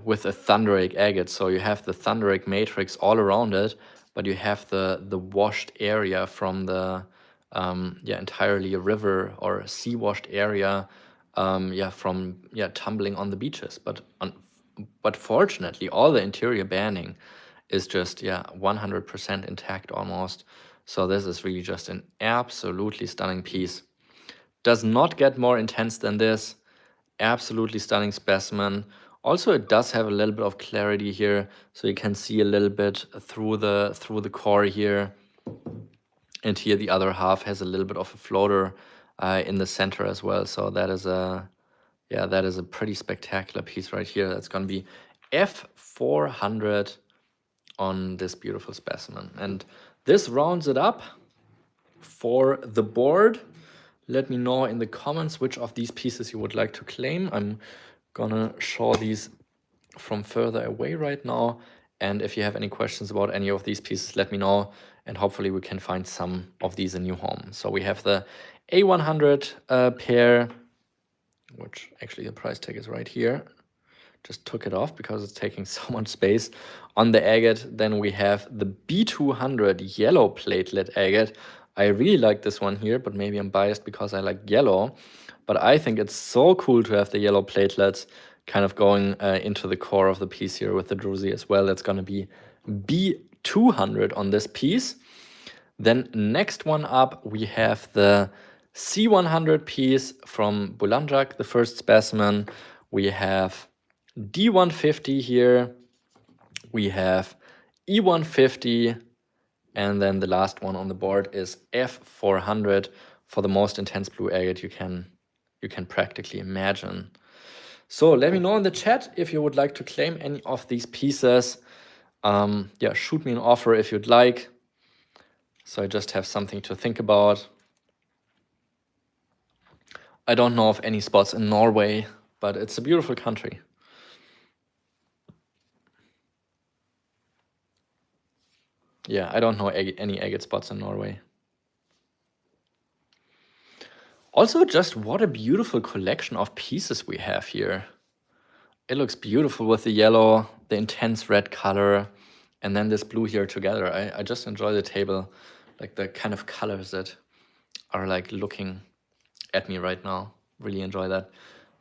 with a thunderake agate. So you have the thunderake matrix all around it, but you have the washed area from the entirely a river or sea washed area from tumbling on the beaches. But fortunately all the interior banding is just 100% intact almost. So this is really just an absolutely stunning piece. Does not get more intense than this. Absolutely stunning specimen. Also, it does have a little bit of clarity here, so you can see a little bit through the core here. And here the other half has a little bit of a floater in the center as well. So that is a pretty spectacular piece right here. That's going to be F400 on this beautiful specimen. And this rounds it up for the board. Let me know in the comments which of these pieces you would like to claim. I'm gonna show these from further away right now. And if you have any questions about any of these pieces, let me know. And hopefully we can find some of these a new home. So we have the A100 pair, which actually the price tag is right here. Just took it off because it's taking so much space on the agate. Then we have the B200 yellow platelet agate. I really like this one here, but maybe I'm biased because I like yellow. But I think it's so cool to have the yellow platelets kind of going into the core of the piece here with the druzy as well. That's going to be B200 on this piece. Then next one up, we have the C100 piece from Bulanjak, the first specimen. We have D150 here. We have E150. And then the last one on the board is F400 for the most intense blue agate you can practically imagine. So let me know in the chat if you would like to claim any of these pieces. Shoot me an offer if you'd like. So I just have something to think about. I don't know of any spots in Norway, but it's a beautiful country. Yeah, I don't know any agate spots in Norway. Also, just what a beautiful collection of pieces we have here. It looks beautiful with the yellow, the intense red color, and then this blue here together. I just enjoy the table, like the kind of colors that are like looking at me right now. Really enjoy that.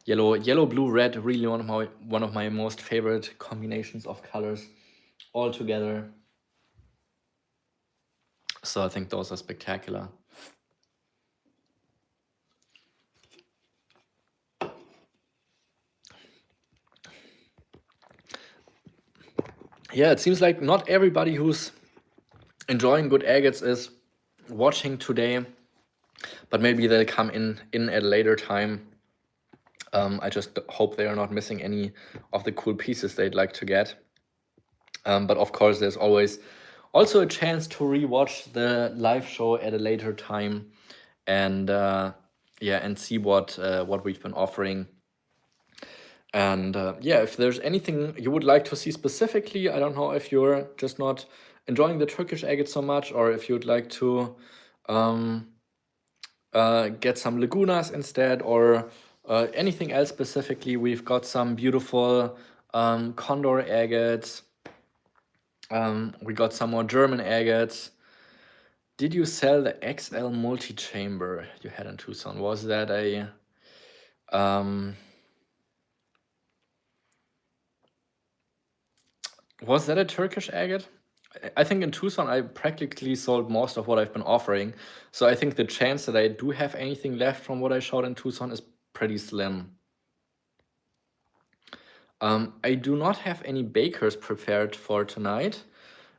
Yellow, blue, red, really one of my most favorite combinations of colors all together. So I think those are spectacular. Yeah, it seems like not everybody who's enjoying good agates is watching today, but maybe they'll come in at a later time. I just hope they are not missing any of the cool pieces they'd like to get. But of course, there's always also a chance to rewatch the live show at a later time, and yeah, and see what we've been offering. And yeah, if there's anything you would like to see specifically, I don't know if you're just not enjoying the Turkish agate so much, or if you'd like to get some lagunas instead, or anything else specifically. We've got some beautiful condor agates. We got some more German agates. Did you sell the XL multi-chamber you had in Tucson? Was that a Turkish agate? I think in Tucson I practically sold most of what I've been offering, so I think the chance that I do have anything left from what I showed in Tucson is pretty slim. I do not have any bakers prepared for tonight.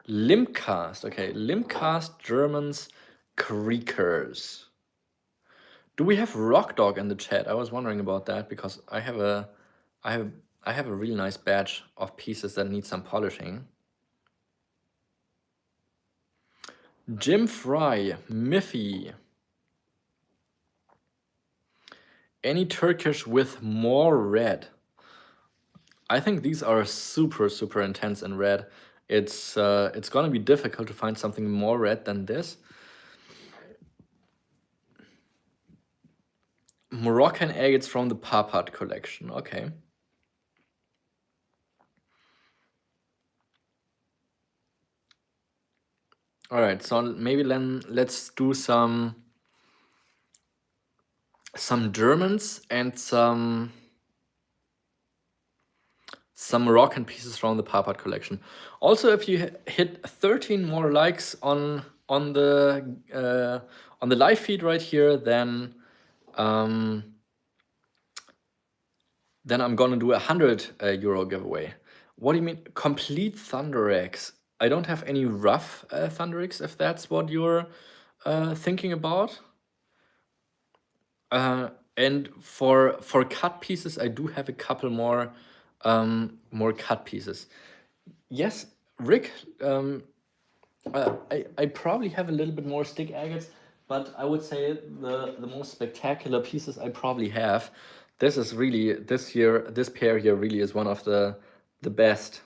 Limcast, okay, Limcast Germans Creakers. Do we have Rock Dog in the chat? I was wondering about that because I have a really nice batch of pieces that need some polishing. Jim Fry, Miffy. Any Turkish with more red? I think these are super, super intense in red. It's gonna be difficult to find something more red than this. Moroccan agates from the Parpart collection. Okay. All right, so maybe then let's do some Germans and some Moroccan pieces from the Parpart collection. Also, if you hit 13 more likes on the live feed right here, then I'm gonna do a 100 euro giveaway. What do you mean complete Thunder Eggs? I don't have any rough Thunder Eggs, if that's what you're thinking about. And for cut pieces, I do have a couple more cut pieces. Yes, Rick, I probably have a little bit more stick agates, but I would say the most spectacular pieces I probably have. This is really this pair here really is one of the best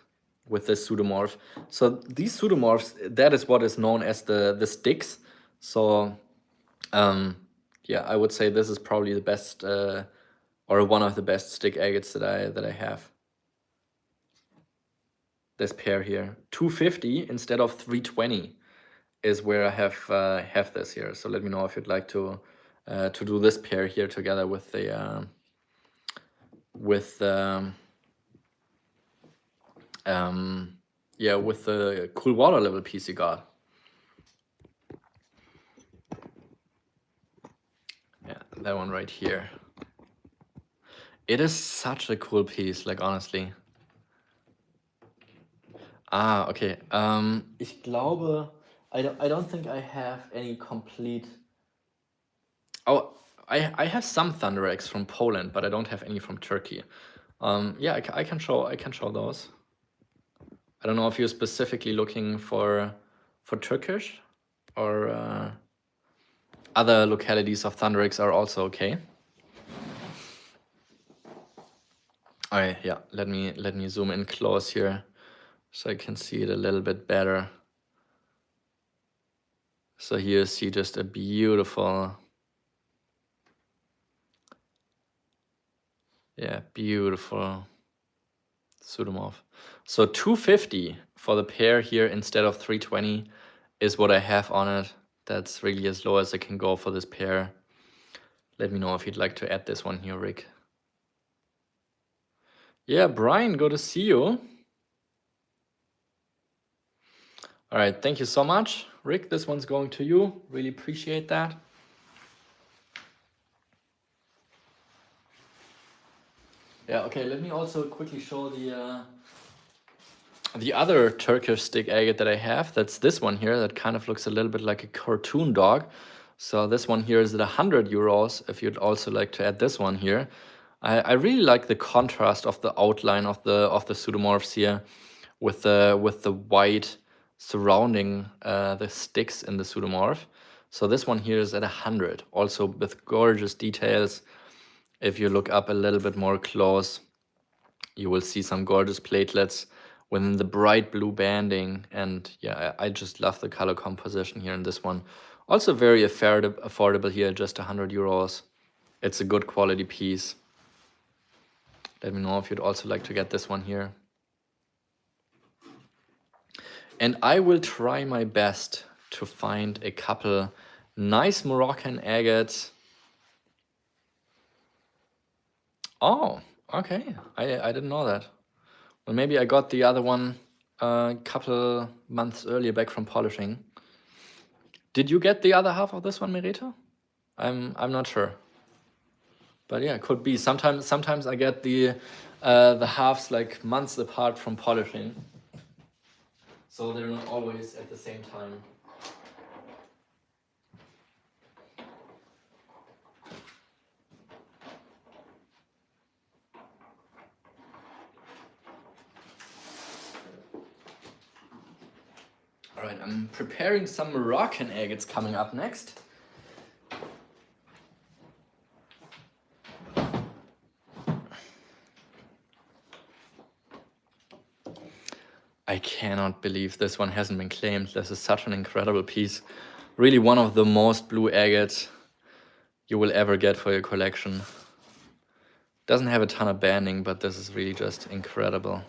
with this pseudomorph. So these pseudomorphs, that is what is known as the sticks. So yeah, I would say this is probably the best or one of the best stick agates that I have. This pair here, 250 instead of 320 is where I have this here. So let me know if you'd like to do this pair here together with the yeah, with the cool water level piece you got. Yeah, that one right here. It is such a cool piece, like honestly. Ah, okay. Ich glaube, I don't think I have any complete. Oh, I have some Thunder Eggs from Poland, but I don't have any from Turkey. Yeah, I can show those. I don't know if you're specifically looking for Turkish or other localities of Thunder Eggs are also okay. All right, yeah. Let me zoom in close here so I can see it a little bit better. So here you see just a beautiful, yeah, beautiful pseudomorph. So 250 for the pair here instead of 320 is what I have on it. That's really as low as I can go for this pair. Let me know if you'd like to add this one here, Rick. Yeah, Brian, good to see you. All right, thank you so much. Rick, this one's going to you. Really appreciate that. Yeah, okay, let me also quickly show the other Turkish stick agate that I have. That's this one here that kind of looks a little bit like a cartoon dog. So this one here is at 100 euros if you'd also like to add this one here. I really like the contrast of the outline of the pseudomorphs here with the white surrounding the sticks in the pseudomorph. So this one here is at 100, also with gorgeous details. If you look up a little bit more close, you will see some gorgeous platelets within the bright blue banding. And yeah, I just love the color composition here in this one. Also very affordable here, just 100 euros. It's a good quality piece. Let me know if you'd also like to get this one here. And I will try my best to find a couple nice Moroccan agates. Oh, okay. I didn't know that. Well, maybe I got the other one a couple months earlier back from polishing. Did you get the other half of this one, Merita? I'm not sure. But yeah, it could be. Sometimes I get the halves like months apart from polishing. So they're not always at the same time. All right, I'm preparing some Moroccan agates coming up next. I cannot believe this one hasn't been claimed. This is such an incredible piece. Really one of the most blue agates you will ever get for your collection. Doesn't have a ton of banding, but this is really just incredible.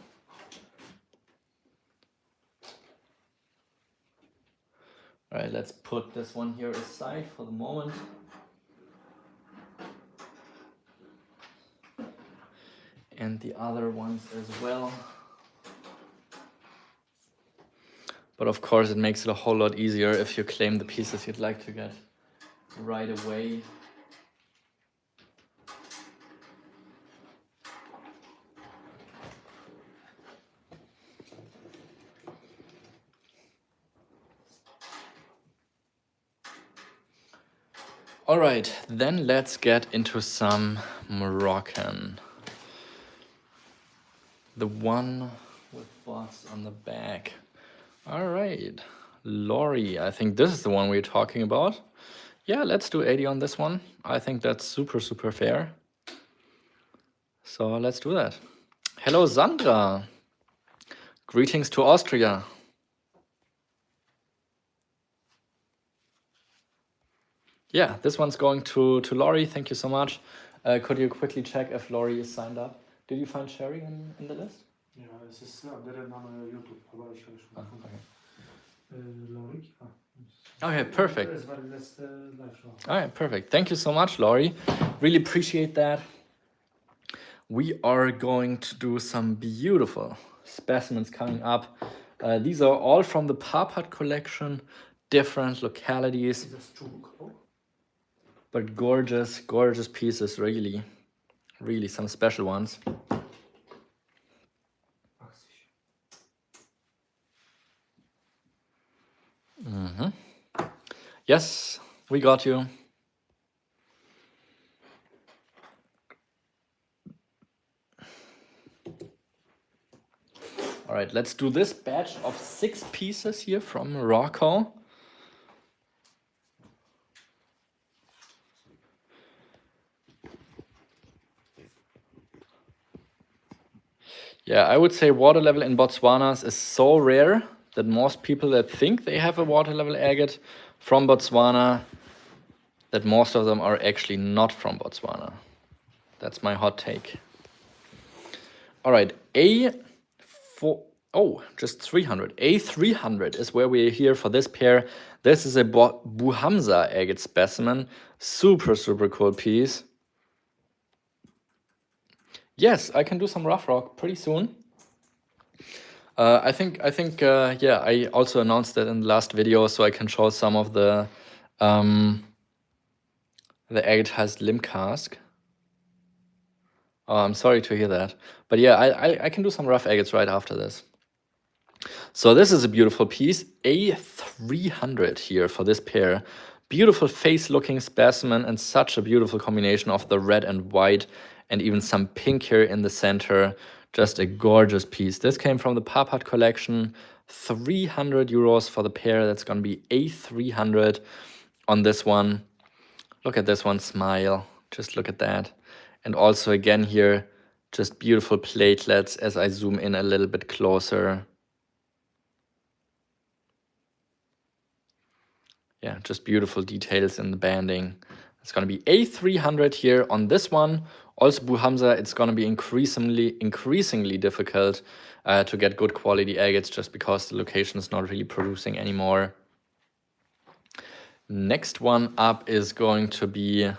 All right, let's put this one here aside for the moment. And the other ones as well. But of course, it makes it a whole lot easier if you claim the pieces you'd like to get right away. All right, then let's get into some Moroccan. The one with box on the back. All right, Lori, I think this is the one we're talking about. Yeah, let's do 80 on this one. I think that's super, super fair. So let's do that. Hello, Sandra. Greetings to Austria. Yeah, this one's going to Lori. Thank you so much. Could you quickly check if Lori is signed up? Did you find Sherry in the list? Ja, es ist updated on YouTube, aber ich habe schon gefunden. Lori? Okay, perfect. Das war die letzte Live-Show. All right, perfect. Thank you so much, Lori. Really appreciate that. We are going to do some beautiful specimens coming up. These are all from the Parpart collection, different localities. Ist das Chubuk auch? But gorgeous, gorgeous pieces, really. Really some special ones. 80. Yes, we got you. All right, let's do this batch of 6 pieces here from Morocco. Yeah, I would say water level in Botswana is so rare that most people that think they have a water level agate from Botswana, that most of them are actually not from Botswana. That's my hot take. All right, just 300. A300 is where we're here for this pair. This is a Buhamza agate specimen. Super, super cool piece. Yes, I can do some rough rock pretty soon. I think, yeah, I also announced that in the last video, so I can show some of the agatized limb cask. Oh, I'm sorry to hear that. But yeah, I can do some rough agates right after this. So this is a beautiful piece, A300 here for this pair. Beautiful face-looking specimen and such a beautiful combination of the red and white and even some pink here in the center. Just a gorgeous piece. This came from the Parpart collection. 300 euros for the pair. That's going to be A300 on this one. Look at this one, smile. Just look at that. And also again here, just beautiful platelets as I zoom in a little bit closer. Yeah, just beautiful details in the banding. It's going to be A300 here on this one. Also Buhamza, it's going to be increasingly difficult to get good quality agates just because the location is not really producing anymore. Next one up is going to be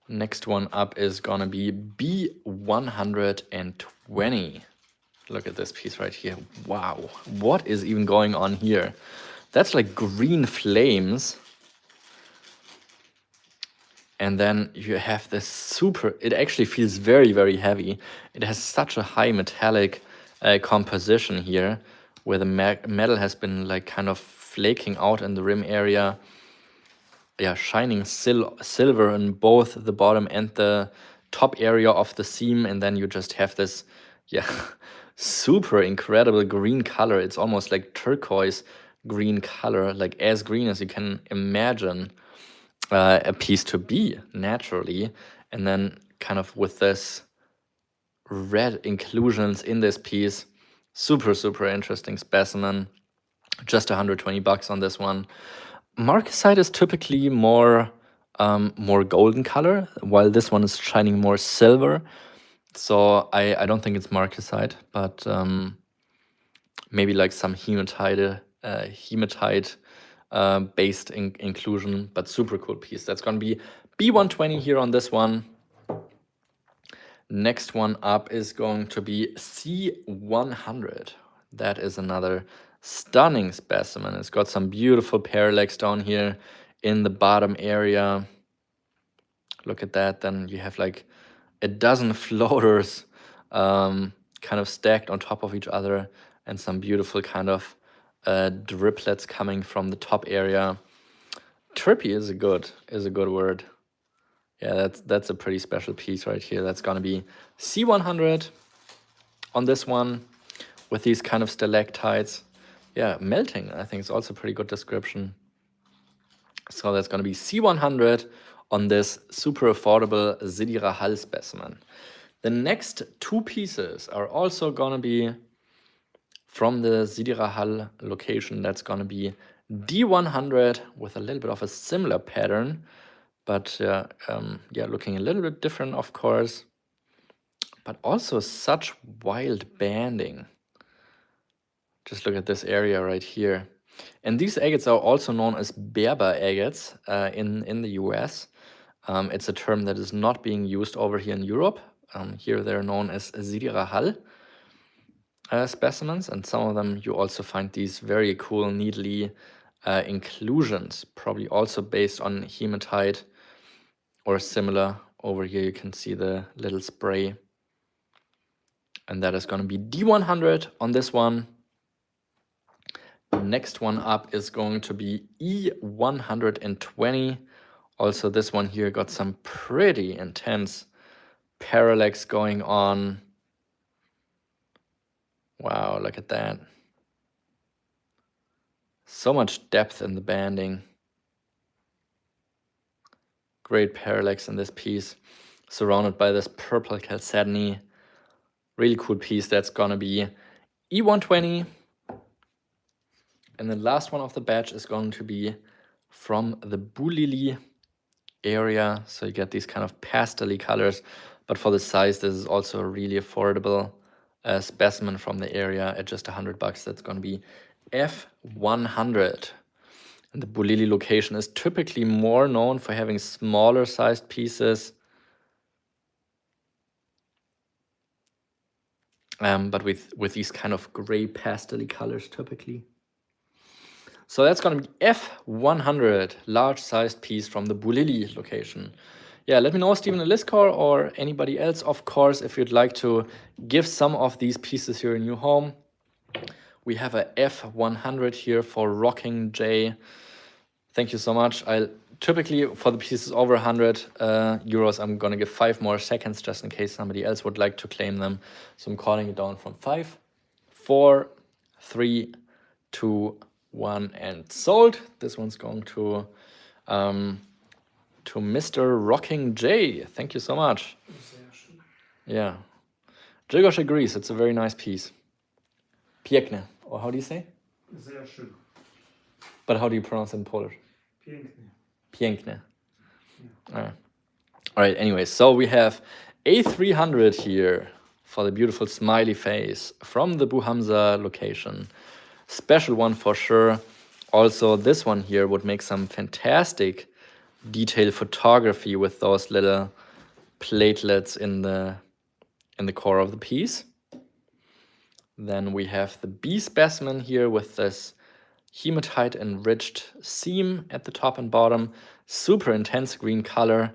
B120. Look at this piece right here. Wow, what is even going on here? That's like green flames. And then you have this super, it actually feels very, very heavy. It has such a high metallic composition here, where the metal has been like kind of flaking out in the rim area. Yeah, shining silver in both the bottom and the top area of the seam. And then you just have this, yeah, super incredible green color. It's almost like turquoise green color, like as green as you can imagine a piece to be naturally. And then kind of with this red inclusions in this piece, super, super interesting specimen. Just 120 bucks on this one. Marcasite is typically more golden color, while this one is shining more silver. So I don't think it's marcasite, but maybe like some hematite based inclusion, but super cool piece. That's going to be B120 here on this one. Next one up is going to be C100. That is another stunning specimen. It's got some beautiful parallax down here in the bottom area. Look at that. Then you have like a dozen floaters kind of stacked on top of each other, and some beautiful kind of driplets coming from the top area. Trippy is a good word. Yeah, that's a pretty special piece right here. That's gonna be C100 on this one with these kind of stalactites. Yeah, melting, I think it's also a pretty good description. So that's gonna be C100 on this super affordable Sidira Hull specimen. The next two pieces are also gonna be from the Sidira Hull location. That's gonna be D100 with a little bit of a similar pattern, but yeah, looking a little bit different, of course, but also such wild banding. Just look at this area right here. And these agates are also known as Berber agates in the US. It's a term that is not being used over here in Europe. Here they're known as Sidira Hull specimens, and some of them you also find these very cool, neatly inclusions, probably also based on hematite or similar. Over here you can see the little spray, and that is going to be D100 on this one. Next one up is going to be E120. Also this one here got some pretty intense parallax going on. Wow, look at that. So much depth in the banding. Great parallax in this piece, surrounded by this purple chalcedony. Really cool piece. That's gonna be E120. And the last one of the batch is going to be from the Bulili area, so you get these kind of pastel-y colors. But for the size, this is also a really affordable specimen from the area at just $100. That's going to be F100. And the Bulili location is typically more known for having smaller sized pieces, but with these kind of gray pastel-y colors typically. So that's going to be F100, large sized piece from the Bulili location. Yeah, let me know, Stephen, in Discord or anybody else, of course, if you'd like to give some of these pieces your new home. We have a F100 here for Rocking J. Thank you so much. I'll typically, for the pieces over 100 euros, I'm going to give 5 more seconds just in case somebody else would like to claim them. So I'm calling it down from 5, 4, 3, 2, 1, and sold. This one's going to Mr. Rocking J. Thank you so much. Yeah. Grzegorz agrees. It's a very nice piece. Piękne. Or how do you say? But how do you pronounce it in Polish? Pięknie. Piękne. All right, anyways, so we have A300 here for the beautiful smiley face from the Buhamza location. Special one for sure. Also, this one here would make some fantastic detail photography with those little platelets in the core of the piece. Then we have the B specimen here with this hematite enriched seam at the top and bottom. Super intense green color.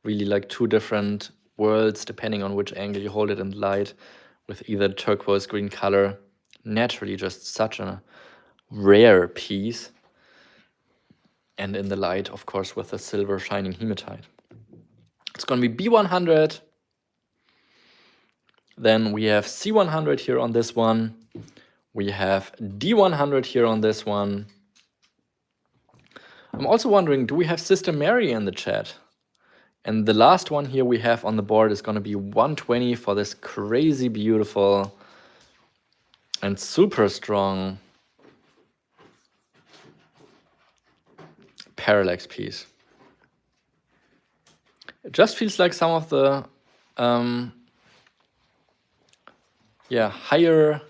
Really like 2 different worlds depending on which angle you hold it in light, with either turquoise green color. Naturally just such a rare piece. And in the light, of course, with the silver shining hematite. It's going to be B100. Then we have C100 here on this one. We have D100 here on this one. I'm also wondering, do we have Sister Mary in the chat? And the last one here we have on the board is going to be 120 for this crazy beautiful and super strong parallax piece. It just feels like some of the higher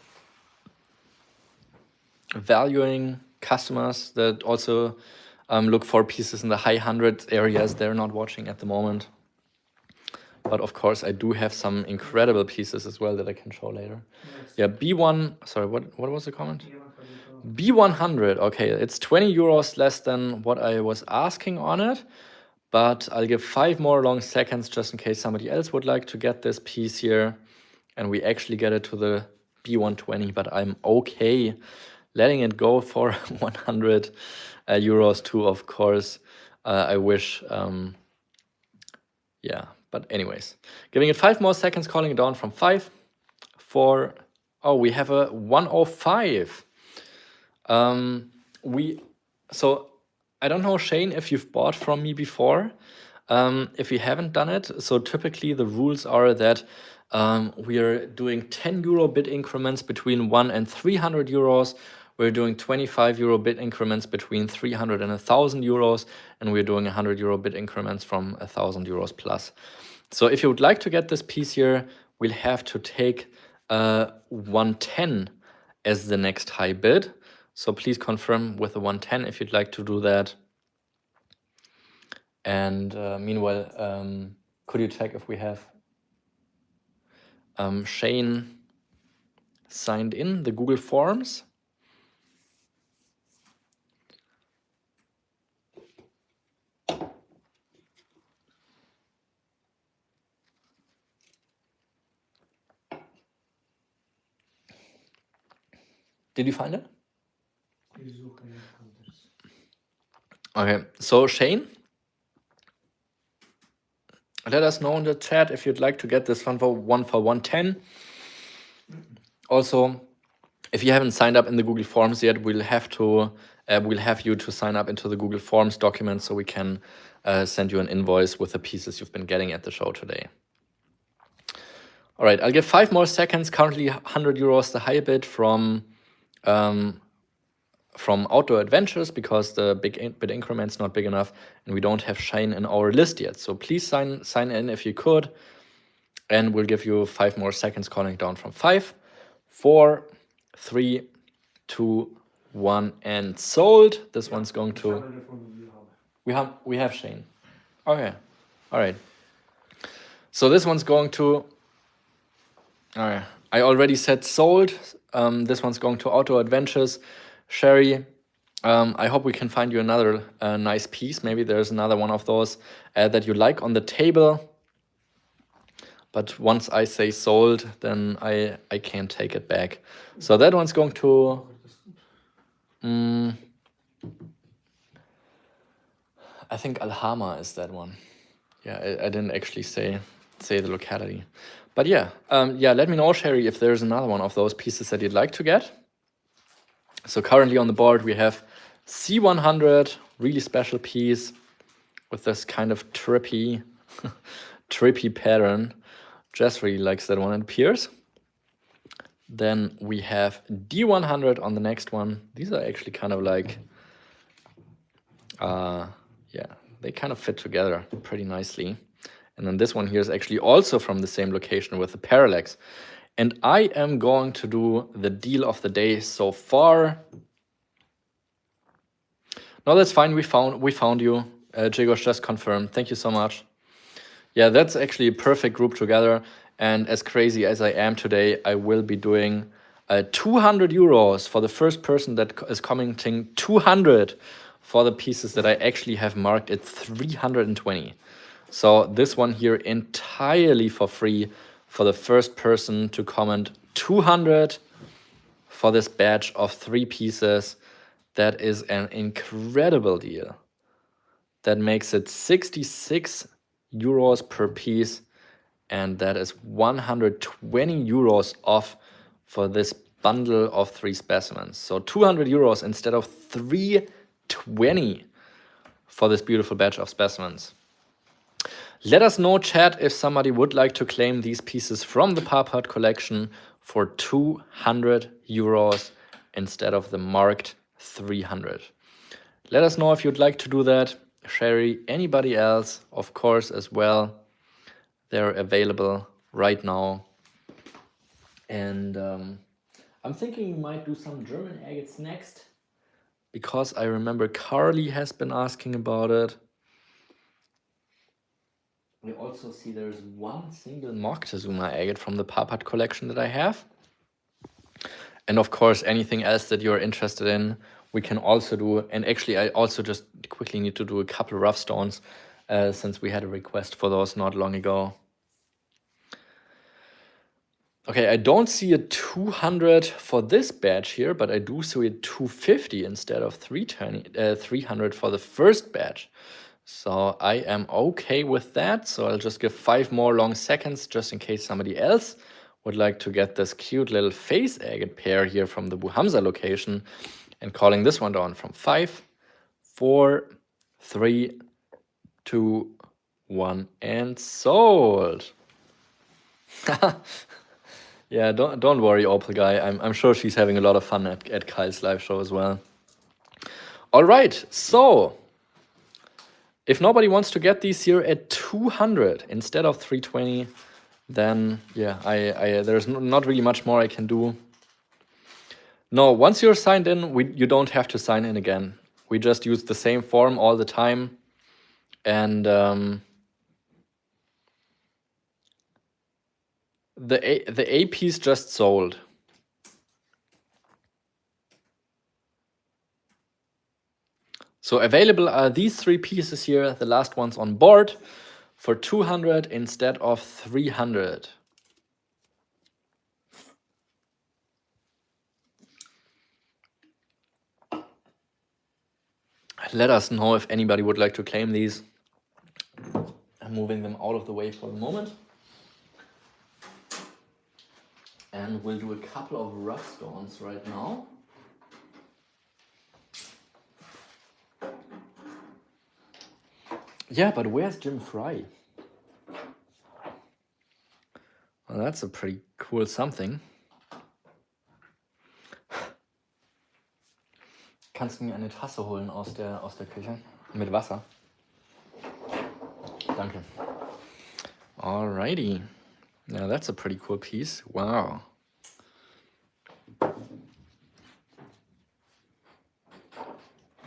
valuing customers that also look for pieces in the high hundreds areas, they're not watching at the moment. But of course, I do have some incredible pieces as well that I can show later. Yes. Yeah, B1, sorry, what was the comment? B100, okay, it's 20 euros less than what I was asking on it, but I'll give 5 more long seconds just in case somebody else would like to get this piece here, and we actually get it to the B120, but I'm okay letting it go for 100 euros too, of course. I wish, but anyways, giving it 5 more seconds, calling it down from 5, 4, oh, we have a 105. So I don't know, Shane, if you've bought from me before, if you haven't done it. So typically the rules are that we are doing 10 euro bid increments between 1 and 300 euros. We're doing 25 euro bid increments between 300 and 1,000 euros. And we're doing 100 euro bid increments from 1,000 euros plus. So if you would like to get this piece here, we'll have to take 110 as the next high bid. So please confirm with the 110 if you'd like to do that. And meanwhile, could you check if we have Shane signed in the Google Forms? Did you find it? Okay, so Shane, let us know in the chat if you'd like to get this one for 110. Also, if you haven't signed up in the Google Forms yet, we'll have you to sign up into the Google Forms document so we can send you an invoice with the pieces you've been getting at the show today. All right, I'll give 5 more seconds. Currently 100 euros the high bid from from Outdoor Adventures because the bit increment's not big enough and we don't have Shane in our list yet. So please sign in if you could, and we'll give you 5 more seconds, counting down from 5, 4, 3, 2, 1, and sold. This one's going to... Telefonul wir haben. We have Shane. Okay. All right. So this one's going to... All right. I already said sold. This one's going to Outdoor Adventures. Sherry, I hope we can find you another nice piece. Maybe there's another one of those that you like on the table. But once I say sold, then I can't take it back. So that one's going to... I think Alhama is that one. Yeah, I didn't actually say the locality. But yeah, let me know, Sherry, if there's another one of those pieces that you'd like to get. So currently on the board we have C100, really special piece with this kind of trippy pattern. Jess really likes that one, it appears. Then we have D100 on the next one. These are actually kind of like, yeah, they kind of fit together pretty nicely. And then this one here is actually also from the same location with the parallax. And I am going to do the deal of the day so far. No, that's fine. We found you. Jigos just confirmed. Thank you so much. Yeah, that's actually a perfect group together. And as crazy as I am today, I will be doing 200 euros for the first person that is commenting 200 for the pieces that I actually have marked at 320. So this one here entirely for free for the first person to comment 200 for this batch of 3 pieces. That is an incredible deal. That makes it 66 euros per piece, and that is 120 euros off for this bundle of 3 specimens. So 200 euros instead of 320 for this beautiful batch of specimens. Let us know, chat, if somebody would like to claim these pieces from the Parpart collection for 200 euros instead of the marked 300. Let us know if you'd like to do that. Sherry, anybody else, of course, as well. They're available right now. And I'm thinking we might do some German agates next, because I remember Carly has been asking about it. We also see there's one single Moctezuma agate from the Parpart collection that I have. And of course, anything else that you're interested in, we can also do. And actually, I also just quickly need to do a couple rough stones since we had a request for those not long ago. Okay, I don't see a 200 for this batch here, but I do see a 250 instead of 300 for the first batch. So I am okay with that. So I'll just give 5 more long seconds just in case somebody else would like to get this cute little face agate pair here from the Buhamza location, and calling this one down from 5, 4, 3, 2, 1, and sold. Yeah, don't worry, Opal guy. I'm sure she's having a lot of fun at Kyle's live show as well. All right, so if nobody wants to get these here at 200 instead of 320, then yeah, there's not really much more I can do. No, once you're signed in, you don't have to sign in again. We just use the same form all the time, and the A piece just sold. So available are these 3 pieces here, the last ones on board, for 200 instead of 300. Let us know if anybody would like to claim these. I'm moving them out of the way for the moment. And we'll do a couple of rough stones right now. Yeah, but where's Jim Fry? Well, that's a pretty cool something. Kannst du mir eine Tasse holen aus der Küche? Mit Wasser. Danke. Alrighty. Now that's a pretty cool piece. Wow.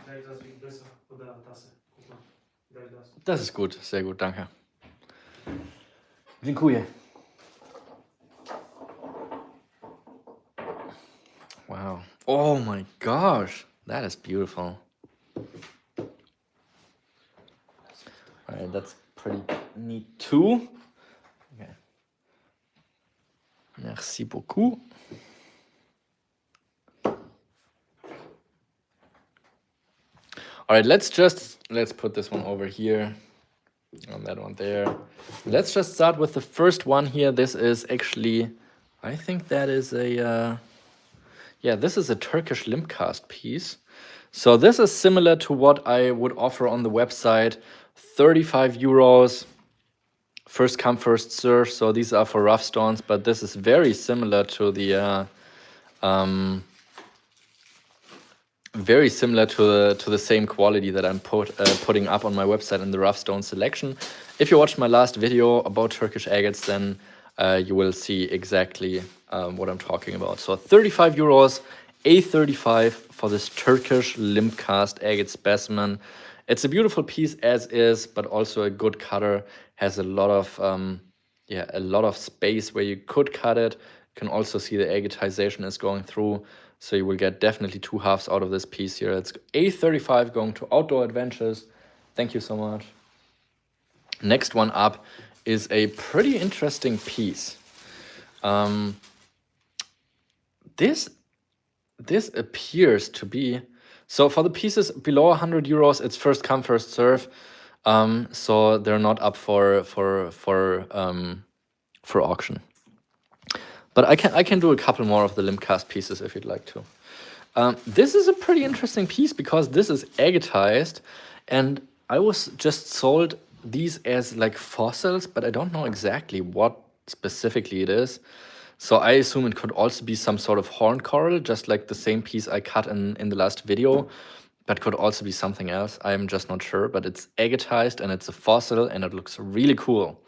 Daj das wie besser oder Tasse. Guck mal. Daj das. Das ist gut, sehr gut, danke. Dziękuję. Wow. Oh my gosh, that is beautiful. Alright, that's pretty neat too. Okay. Merci beaucoup. Alright, let's put this one over here. And that one there. Let's just start with the first one here. This is actually, I think that is a, this is a Turkish limb cast piece. So this is similar to what I would offer on the website. 35 euros, first come, first serve. So these are for rough stones, but this is very similar to the, very similar to the same quality that I'm putting up on my website in the rough stone selection. If you watched my last video about Turkish agates, then you will see exactly what I'm talking about. So 35 euros, A35 for this Turkish limb cast agate specimen. It's a beautiful piece as is, but also a good cutter. Has a lot of space where you could cut it. You can also see the agatization is going through. So you will get definitely two halves out of this piece here. It's A35 going to Outdoor Adventures. Thank you so much. Next one up is a pretty interesting piece. This appears to be, so for the pieces below 100 euros, it's first come, first serve. So they're not up for auction. But I can do a couple more of the limb cast pieces if you'd like to. This is a pretty interesting piece because this is agatized, and I was just sold these as like fossils, but I don't know exactly what specifically it is. So I assume it could also be some sort of horn coral, just like the same piece I cut in the last video, but could also be something else. I'm just not sure, but it's agatized and it's a fossil and it looks really cool.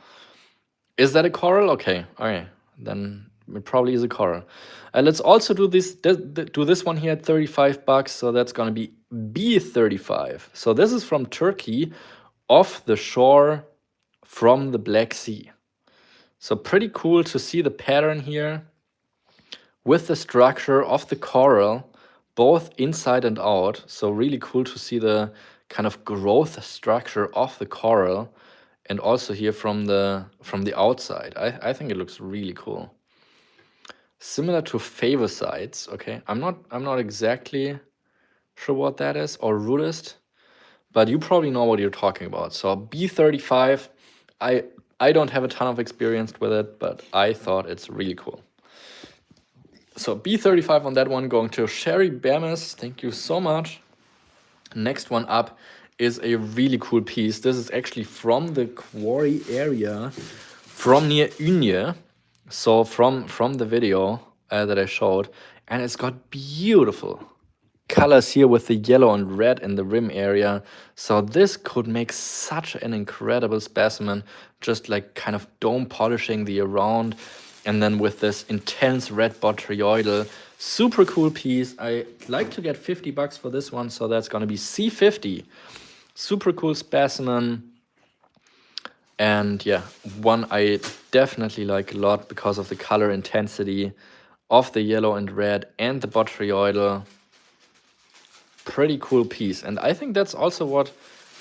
Is that a coral? Okay, all right, then it probably is a coral. Let's also do this one here at 35 bucks. So that's gonna be B35. So this is from Turkey, off the shore from the Black Sea. So pretty cool to see the pattern here with the structure of the coral, both inside and out. So really cool to see the kind of growth structure of the coral, and also here from the outside. I think it looks really cool. Similar to favosites, okay? I'm not exactly sure what that is, or rudist, but you probably know what you're talking about. So B35, I don't have a ton of experience with it, but I thought it's really cool. So B35 on that one, going to Sherry Bemis. Thank you so much. Next one up is a really cool piece. This is actually from the quarry area, from near Ünye. So from the video that I showed, and it's got beautiful colors here with the yellow and red in the rim area. So this could make such an incredible specimen, just like kind of dome polishing the around, and then with this intense red botryoidal. Super cool piece. I like to get 50 bucks for this one, so that's gonna be C50. Super cool specimen. And yeah, one I definitely like a lot because of the color intensity of the yellow and red and the botryoidal. Pretty cool piece. And I think that's also what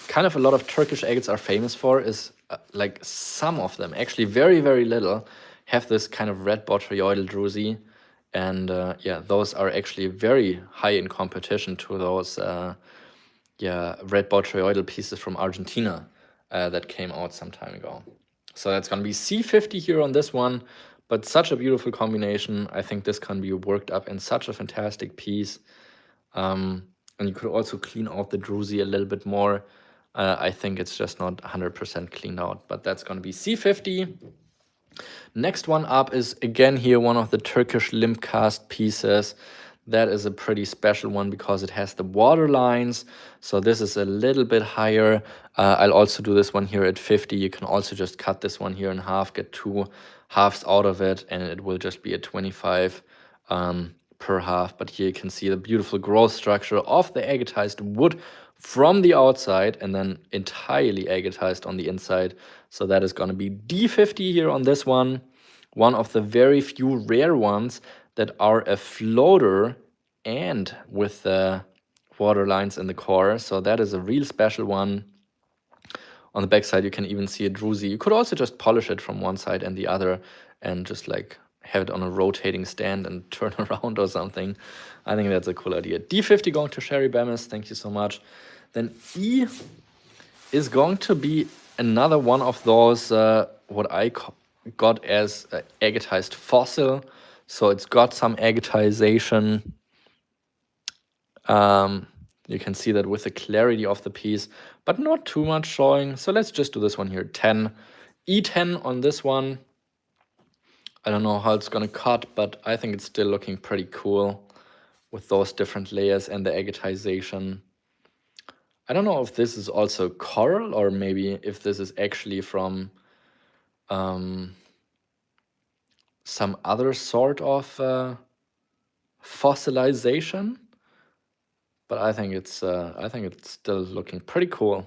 kind of a lot of Turkish agates are famous for, is like some of them, actually very, very little, have this kind of red botryoidal druzy. And yeah, those are actually very high in competition to those red botryoidal pieces from Argentina that came out some time ago. So that's going to be C50 here on this one, but such a beautiful combination. I think this can be worked up in such a fantastic piece. And you could also clean out the druzy a little bit more. I think it's just not 100% cleaned out, but that's going to be C50. Next one up is again here one of the Turkish limb cast pieces. That is a pretty special one because it has the water lines. So this is a little bit higher. I'll also do this one here at 50. You can also just cut this one here in half, get 2 halves out of it, and it will just be a 25 per half. But here you can see the beautiful growth structure of the agatized wood from the outside and then entirely agatized on the inside. So that is going to be D50 here on this one. One of the very few rare ones that are a floater and with the water lines in the core. So that is a real special one. On the back side, you can even see a druzy. You could also just polish it from one side and the other and just like have it on a rotating stand and turn around or something. I think that's a cool idea. D50 going to Sherry Bemis. Thank you so much. Then E is going to be another one of those, what I got as agatized fossil. So it's got some agatization. You can see that with the clarity of the piece, but not too much showing. So let's just do this one here, 10. E10 on this one. I don't know how it's gonna cut, but I think it's still looking pretty cool with those different layers and the agatization. I don't know if this is also coral or maybe if this is actually from some other sort of fossilization. But I think it's still looking pretty cool.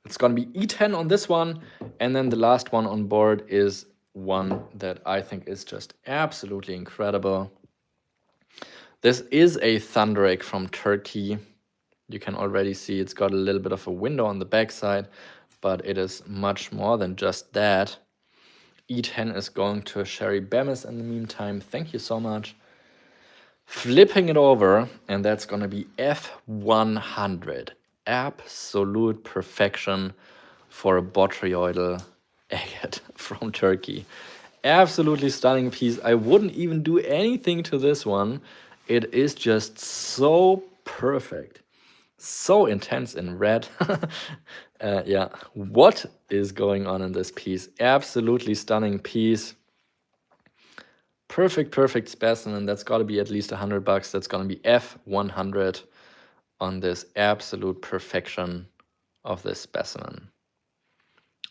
It's gonna be E10 on this one, and then the last one on board is one that I think is just absolutely incredible. This is a thunder egg from Turkey. You can already see it's got a little bit of a window on the backside, but it is much more than just that. E10 is going to Sherry Bemis in the meantime. Thank you so much. Flipping it over, and that's gonna be F100. Absolute perfection for a botryoidal agate from Turkey. Absolutely stunning piece. I wouldn't even do anything to this one. It is just so perfect. So intense in red. Yeah, what is going on in this piece? Absolutely stunning piece. Perfect specimen. That's got to be at least $100. That's going to be F100 on this absolute perfection of this specimen.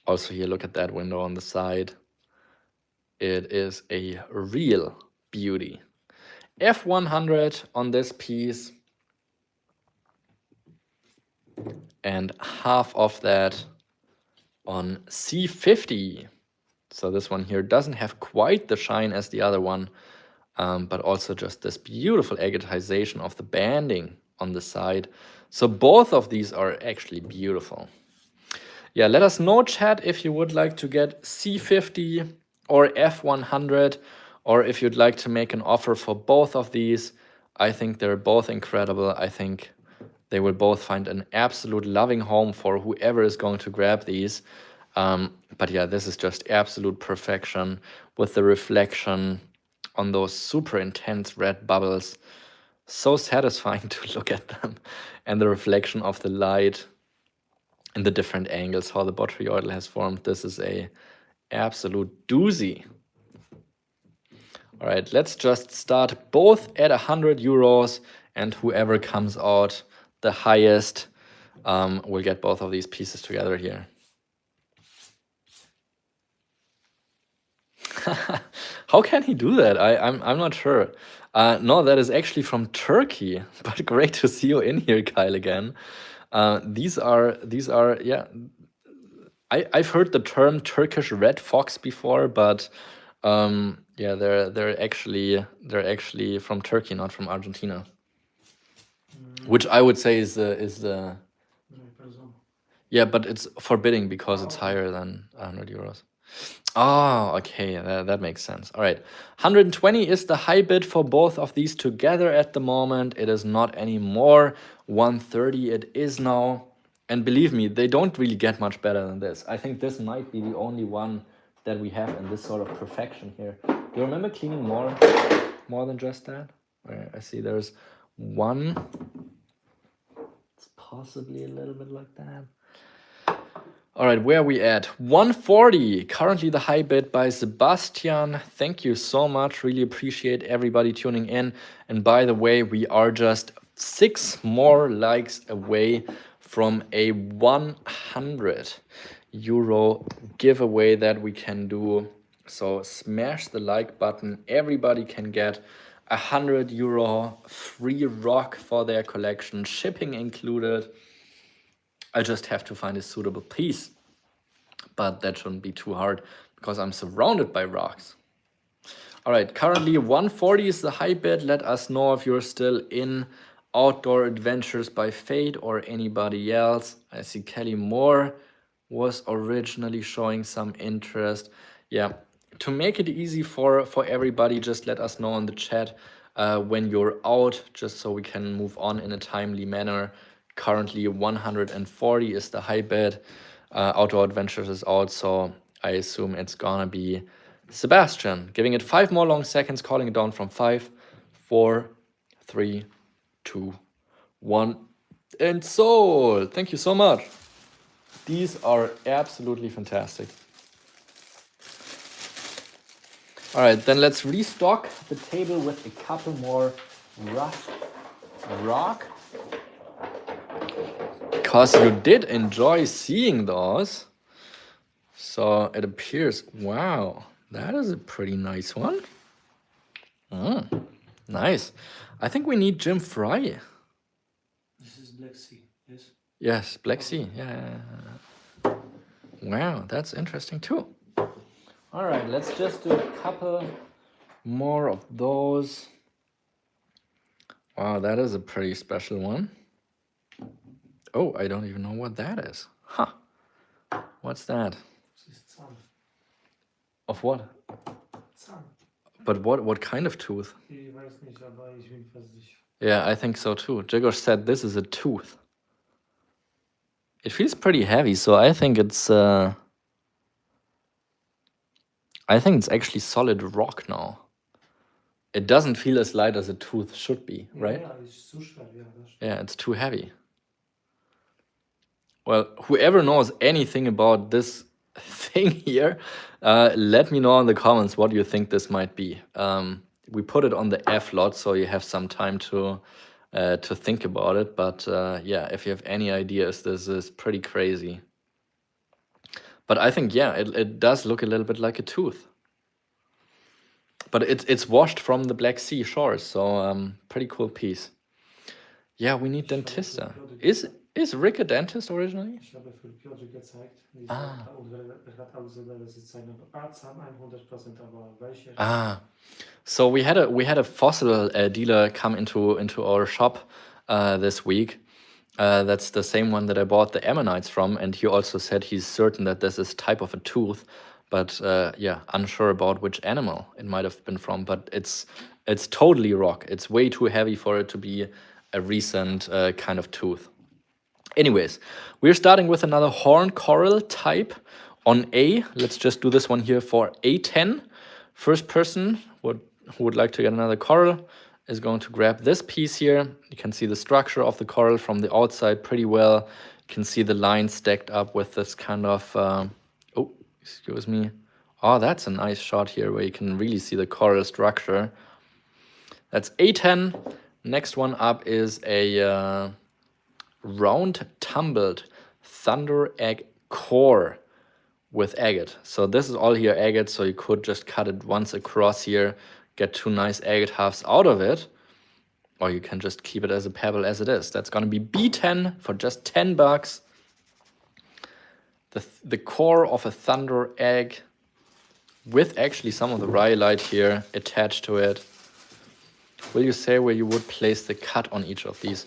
Also here, look at that window on the side. It is a real beauty. F100 on this piece. And half of that on C50. So this one here doesn't have quite the shine as the other one, but also just this beautiful agatization of the banding on the side. So both of these are actually beautiful. Yeah, let us know, chat, if you would like to get C50 or F100, or if you'd like to make an offer for both of these. I think they're both incredible. I think they will both find an absolute loving home for whoever is going to grab these. But yeah, this is just absolute perfection with the reflection on those super intense red bubbles. So satisfying to look at them. And the reflection of the light in the different angles, how the botryoidal has formed. This is a absolute doozy. All right, let's just start both at 100 euros, and whoever comes out the highest will get both of these pieces together here. How can he do that? I'm not sure. No, that is actually from Turkey, but great to see you in here, Kyle, again. These are yeah. I've heard the term Turkish red fox before, but yeah, they're actually from Turkey, not from Argentina. Which I would say is the yeah, but it's forbidding because it's higher than 100 euros. Oh, okay, that makes sense. All right, 120 is the high bid for both of these together at the moment. It is not anymore. 130 it is now. And believe me, they don't really get much better than this. I think this might be the only one that we have in this sort of perfection here. Do you remember cleaning more than just that? Where I see there's one. It's possibly a little bit like that. All right, where are we at? 140. Currently the high bid by Sebastian. Thank you so much. Really appreciate everybody tuning in. And by the way, we are just 6 more likes away from a 100 euro giveaway that we can do. So smash the like button. Everybody can get 100 euro free rock for their collection, shipping included. I just have to find a suitable piece, but that shouldn't be too hard because I'm surrounded by rocks. All right, currently 140 is the high bid. Let us know if you're still in Outdoor Adventures by Fate or anybody else. I see Kelly Moore was originally showing some interest. Yeah, to make it easy for everybody, just let us know in the chat when you're out, just so we can move on in a timely manner. Currently 140 is the high bid. Outdoor Adventures is out, so I assume it's gonna be Sebastian. Giving it 5 more long seconds, calling it down from 5, 4, 3, 2, 1, and sold. Thank you so much. These are absolutely fantastic. All right, then let's restock the table with a couple more rough rock, because you did enjoy seeing those. So it appears, wow, that is a pretty nice one. Nice. I think we need Jim Fry. This is Black Sea, yes? Yes, Black Sea. Yeah. Wow, that's interesting too. All right, let's just do a couple more of those. Wow, that is a pretty special one. Oh, I don't even know what that is. Huh. What's that? This is Zahn. Of what? Zahn. But what kind of tooth? Ich weiß nicht, aber ich bin fast sicher. Yeah, I think so too. Jigor said this is a tooth. It feels pretty heavy, so I think it's actually solid rock now. It doesn't feel as light as a tooth should be, right? Yeah, it's so schwer, yeah, that's Yeah, it's too heavy. Well, whoever knows anything about this thing here, let me know in the comments what you think this might be. We put it on the F lot, so you have some time to think about it. But yeah, if you have any ideas, this is pretty crazy. But I think, yeah, it does look a little bit like a tooth. But it's washed from the Black Sea shores, so pretty cool piece. Yeah, we need Dentista. Is Rick a dentist originally? Ich habe für Piotr gezeigt. Und er hat auch selber seine Zahn 100%, aber welche? So we had a fossil dealer come into our shop this week. That's the same one that I bought the ammonites from, and he also said he's certain that this is type of a tooth, but yeah, unsure about which animal it might have been from. But it's totally rock. It's way too heavy for it to be a recent kind of tooth. Anyways, we're starting with another horn coral type on A. Let's just do this one here for A10. First person who would like to get another coral is going to grab this piece here. You can see the structure of the coral from the outside pretty well. You can see the lines stacked up with this kind of, oh, excuse me. Oh, that's a nice shot here where you can really see the coral structure. That's A10. Next one up is a round tumbled thunder egg core with agate. So this is all here agate, so you could just cut it once across here, get 2 nice agate halves out of it, or you can just keep it as a pebble as it is. That's gonna be B10 for just 10 bucks. The core of a thunder egg with actually some of the rhyolite here attached to it. Will you say where you would place the cut on each of these?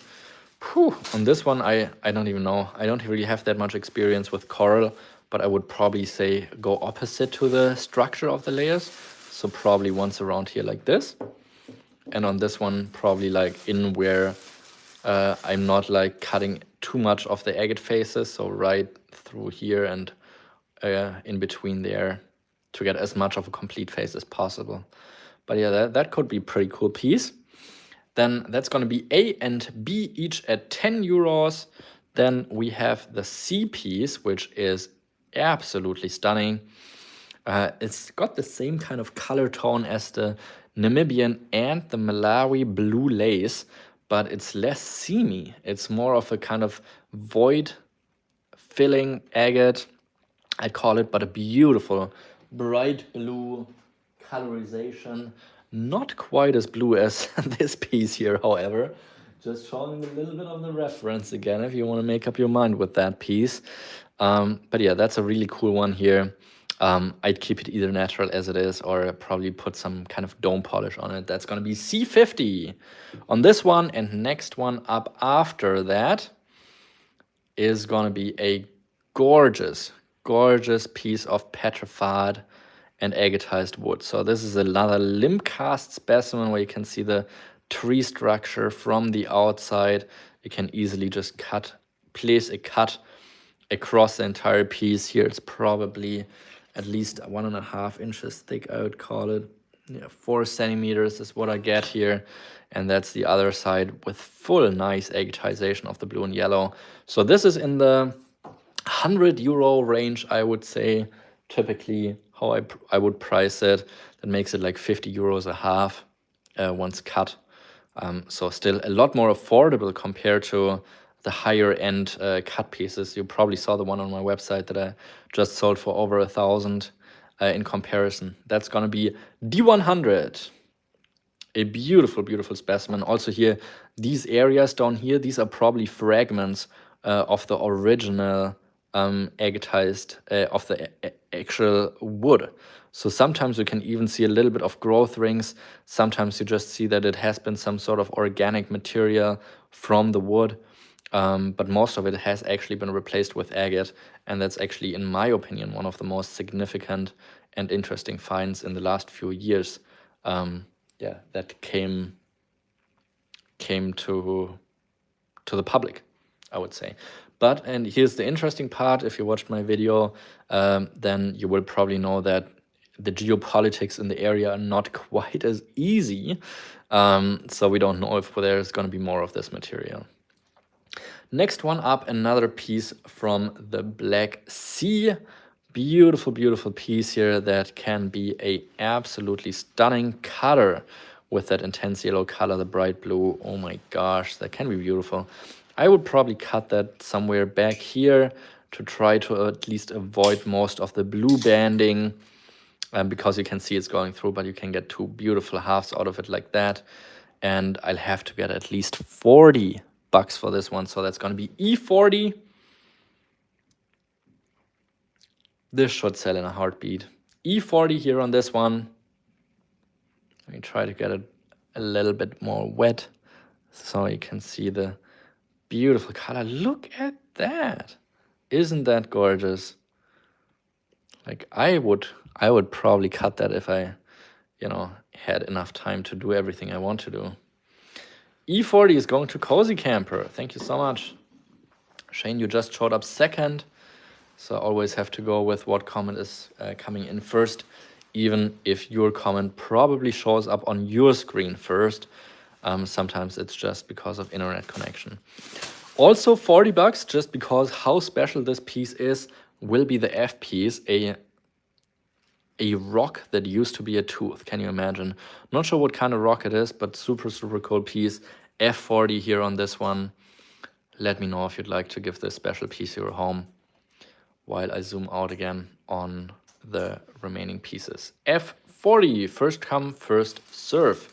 Whew. On this one, I don't even know. I don't really have that much experience with coral, but I would probably say go opposite to the structure of the layers. So probably once around here like this. And on this one, probably like in where I'm not like cutting too much of the agate faces. So right through here and in between there to get as much of a complete face as possible. But yeah, that could be a pretty cool piece. Then that's going to be A and B each at 10 euros. Then we have the C piece, which is absolutely stunning. It's got the same kind of color tone as the Namibian and the Malawi blue lace, but it's less seamy. It's more of a kind of void filling agate, I'd call it, but a beautiful bright blue colorization. Not quite as blue as this piece here, however. Just showing a little bit of the reference again if you want to make up your mind with that piece. But yeah, that's a really cool one here. I'd keep it either natural as it is or probably put some kind of dome polish on it. That's going to be C50 on this one. And next one up after that is going to be a gorgeous, gorgeous piece of petrified and agatized wood. So this is another limb cast specimen where you can see the tree structure from the outside. You can easily just place a cut across the entire piece. Here it's probably at least 1.5 inches thick, I would call it. Yeah, 4 centimeters is what I get here. And that's the other side with full nice agatization of the blue and yellow. So this is in the €100 range, I would say, typically how I would price it. That makes it like €50 a half once cut. So still a lot more affordable compared to the higher end cut pieces. You probably saw the one on my website that I just sold for over 1,000 in comparison. That's gonna be D100. A beautiful, beautiful specimen. Also here, these areas down here, these are probably fragments of the original agatized, of the actual wood. So sometimes you can even see a little bit of growth rings. Sometimes you just see that it has been some sort of organic material from the wood. But most of it has actually been replaced with agate. And that's actually, in my opinion, one of the most significant and interesting finds in the last few years. Yeah, that came to the public, I would say. But, and here's the interesting part, if you watched my video, then you will probably know that the geopolitics in the area are not quite as easy. So we don't know if there's going to be more of this material. Next one up, another piece from the Black Sea. Beautiful, beautiful piece here that can be a absolutely stunning color with that intense yellow color, the bright blue. Oh my gosh, that can be beautiful. I would probably cut that somewhere back here to try to at least avoid most of the blue banding, because you can see it's going through, but you can get 2 beautiful halves out of it like that. And I'll have to get at least $40 for this one. So that's going to be E40. This should sell in a heartbeat. E40 here on this one. Let me try to get it a little bit more wet so you can see the beautiful color. Look at that. Isn't that gorgeous? Like I would probably cut that if I, had enough time to do everything I want to do. E40 is going to Cozy Camper. Thank you so much. Shane, you just showed up second. So I always have to go with what comment is coming in first, even if your comment probably shows up on your screen first. Sometimes it's just because of internet connection. Also $40, just because how special this piece is, will be the F piece, a rock that used to be a tooth. Can you imagine? Not sure what kind of rock it is, but super, super cool piece. F40 here on this one. Let me know if you'd like to give this special piece your home, while I zoom out again on the remaining pieces. F40, first come, first serve.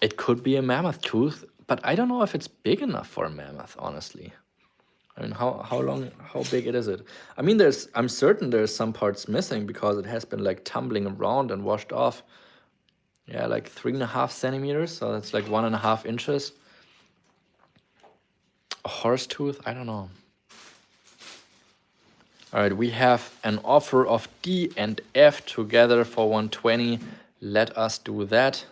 It could be a mammoth tooth, but I don't know if it's big enough for a mammoth, honestly. I mean, how big is it? I mean, I'm certain there's some parts missing because it has been like tumbling around and washed off. Yeah, like 3.5 centimeters, so that's like 1.5 inches. A horse tooth, I don't know. All right, we have an offer of D and F together for 120. Let us do that.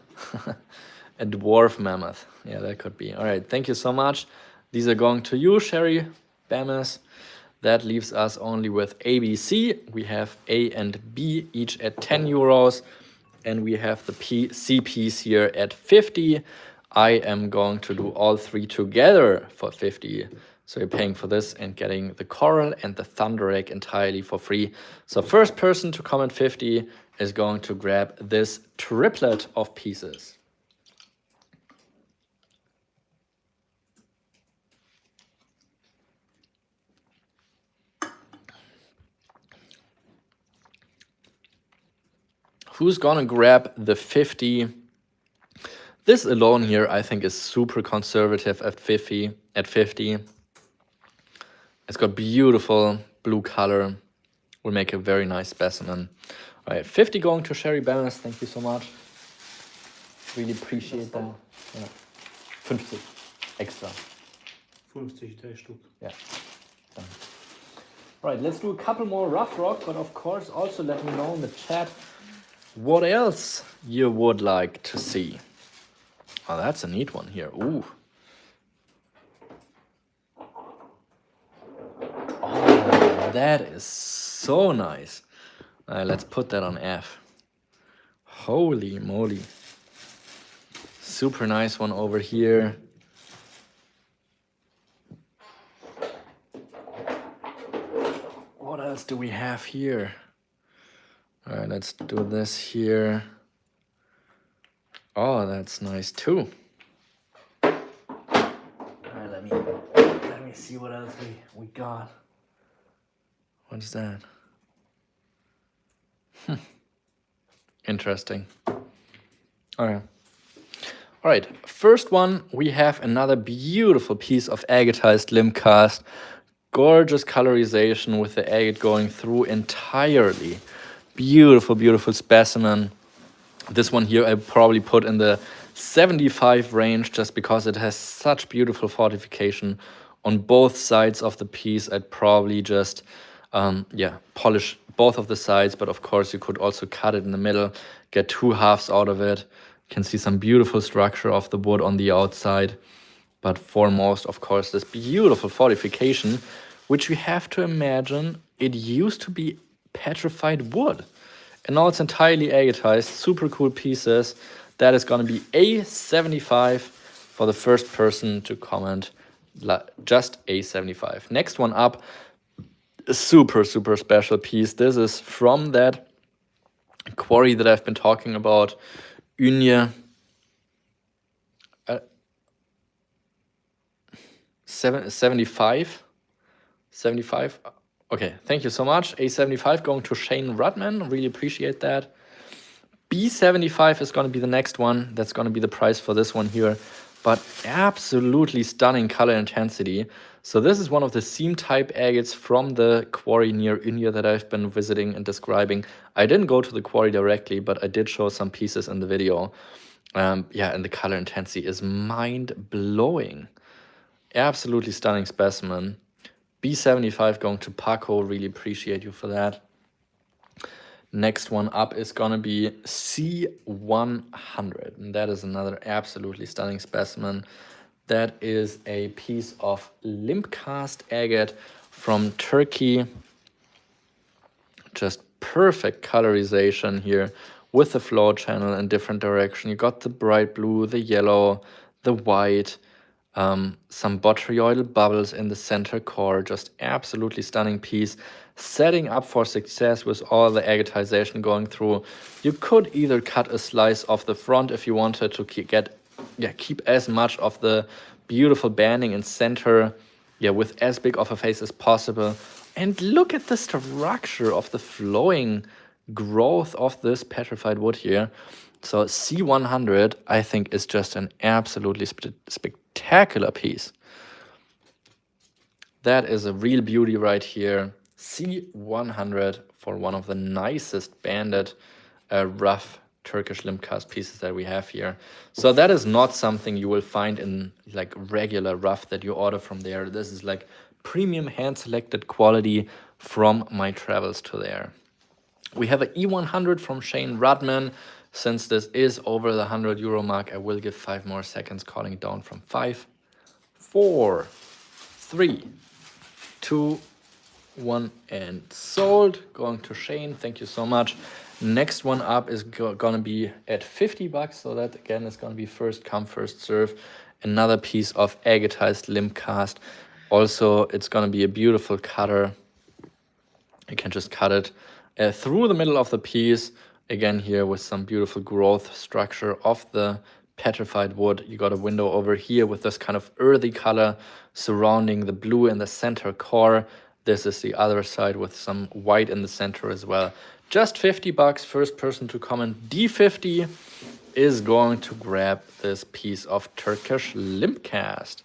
A dwarf mammoth. Yeah, that could be. All right, thank you so much. These are going to you, Sherry Bamas. That leaves us only with A, B, C. We have A and B each at €10. And we have the C piece here at 50. I am going to do all 3 together for 50. So you're paying for this and getting the coral and the thunder egg entirely for free. So first person to comment 50 is going to grab this triplet of pieces. Who's gonna grab the 50? This alone here, I think, is super conservative at 50. It's got beautiful blue color. Will make a very nice specimen. All right, 50 going to Sherry Banners. Thank you so much. Really appreciate that. Yeah. 50 extra. 50 der Stück. Yeah. Done. All right, let's do a couple more rough rock, but of course also let me know in the chat what else you would like to see. Oh, that's a neat one here. Ooh. Oh, that is so nice. Let's put that on F. Holy moly. Super nice one over here. What else do we have here? All right, let's do this here. Oh, that's nice too. All right, let me see what else we got. What's that? Interesting. All right, first one, we have another beautiful piece of agatized limb cast. Gorgeous colorization with the agate going through entirely. Beautiful, beautiful specimen. This one here I probably put in the 75 range just because it has such beautiful fortification on both sides of the piece. I'd probably just polish both of the sides, but of course you could also cut it in the middle, get two halves out of it. You can see some beautiful structure of the wood on the outside, but foremost, of course, this beautiful fortification, which you have to imagine it used to be petrified wood. And now it's entirely agatized, super cool pieces. That is gonna be A75 for the first person to comment, just A75. Next one up, a super, super special piece. This is from that quarry that I've been talking about, Ünye. 75. Okay, thank you so much. A75 going to Shane Rudman. Really appreciate that. B75 is going to be the next one. That's going to be the price for this one here. But absolutely stunning color intensity. So this is one of the seam type agates from the quarry near Ünye that I've been visiting and describing. I didn't go to the quarry directly, but I did show some pieces in the video. Yeah, and the color intensity is mind-blowing. Absolutely stunning specimen. B75 going to Paco. Really appreciate you for that. Next one up is going to be C100. And that is another absolutely stunning specimen. That is a piece of limb cast agate from Turkey. Just perfect colorization here with the flow channel in different direction. You got the bright blue, the yellow, the white, some botryoidal bubbles in the center core. Just absolutely stunning piece. Setting up for success with all the agatization going through. You could either cut a slice off the front if you wanted to keep as much of the beautiful banding in center, with as big of a face as possible. And look at the structure of the flowing growth of this petrified wood here. So C100, I think, is just an absolutely spectacular piece. That is a real beauty right here. C100 for one of the nicest banded rough Turkish limb cast pieces that we have here. So that is not something you will find in like regular rough that you order from there. This is like premium hand selected quality from my travels to there. We have an E100 from Shane Rudman. Since this is over the €100 mark, I will give 5 more seconds, calling it down from 5, 4, 3, 2, 1, and sold. Going to Shane, thank you so much. Next one up is gonna be at $50, so that again is gonna be first come, first serve. Another piece of agatized limb cast. Also, it's gonna be a beautiful cutter. You can just cut it through the middle of the piece. Again, here with some beautiful growth structure of the petrified wood. You got a window over here with this kind of earthy color surrounding the blue in the center core. This is the other side with some white in the center as well. Just 50 bucks. First person to comment D50 is going to grab this piece of Turkish limp cast.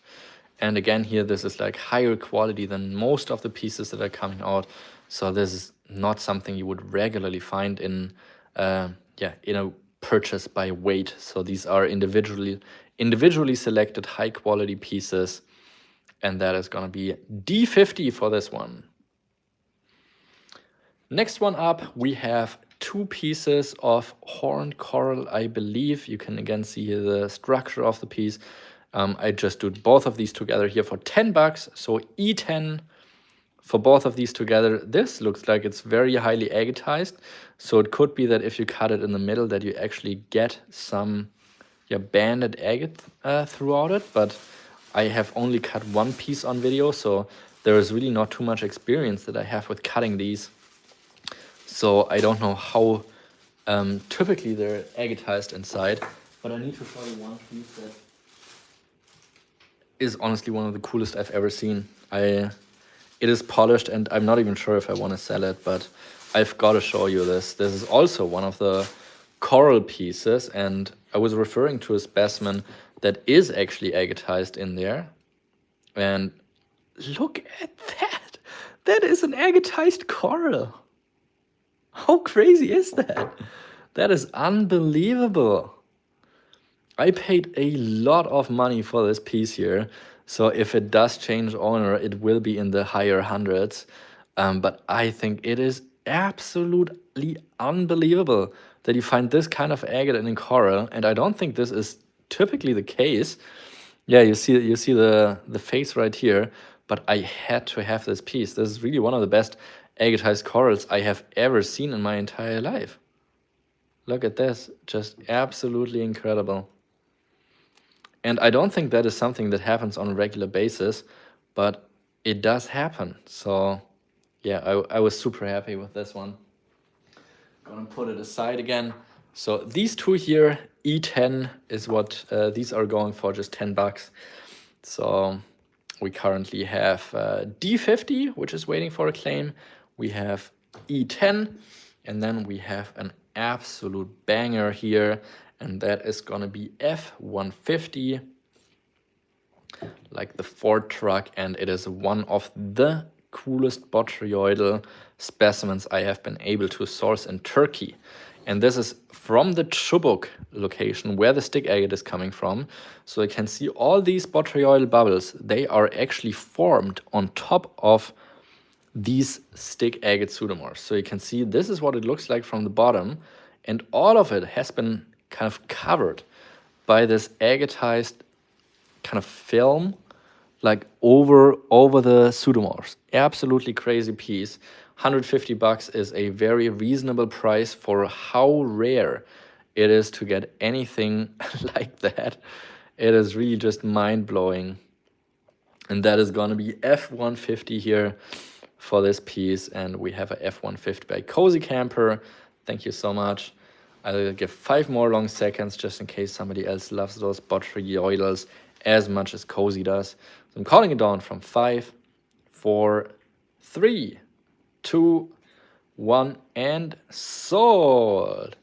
And again, here, this is like higher quality than most of the pieces that are coming out. So this is not something you would regularly find in a purchase by weight. So these are individually selected high quality pieces. And that is going to be D50 for this one. Next one up, we have 2 pieces of horned coral, I believe. You can again see here the structure of the piece. I just did both of these together here for 10 bucks. So E10 for both of these together. This looks like it's very highly agatized. So it could be that if you cut it in the middle that you actually get some banded agate throughout it. But I have only cut one piece on video, so there is really not too much experience that I have with cutting these. So I don't know how typically they're agatized inside. But I need to show you one piece that is honestly one of the coolest I've ever seen. It is polished, and I'm not even sure if I want to sell it, but I've got to show you this. This is also one of the coral pieces, and I was referring to a specimen that is actually agatized in there. And look at that! That is an agatized coral! How crazy is that? That is unbelievable. I paid a lot of money for this piece here, so if it does change owner, it will be in the higher hundreds. But I think it is absolutely unbelievable that you find this kind of agate in a coral, and I don't think this is typically the case. Yeah, you see the face right here, but I had to have this piece. This is really one of the best agatized corals I have ever seen in my entire life. Look at this, just absolutely incredible. And I don't think that is something that happens on a regular basis, but it does happen. So yeah, I was super happy with this one. Gonna put it aside again. So these 2 here, E10 is what these are going for, just 10 bucks. So we currently have D50, which is waiting for a claim. We have E10, and then we have an absolute banger here, and that is gonna be F150, like the Ford truck, and it is one of the coolest botryoidal specimens I have been able to source in Turkey. And this is from the Chubuk location where the stick agate is coming from. So you can see all these botryoidal bubbles, they are actually formed on top of these stick agate pseudomorphs. So you can see this is what it looks like from the bottom, and all of it has been kind of covered by this agatized kind of film, like over the pseudomorphs. Absolutely crazy piece. 150 bucks is a very reasonable price for how rare it is to get anything like that. It is really just mind-blowing. And that is gonna be F150 here for this piece, and we have a F150 by Cozy Camper. Thank you so much. I'll give 5 more long seconds just in case somebody else loves those botryoidals as much as Cozy does. So I'm calling it down from 5, 4, 3, 2, 1, and sold.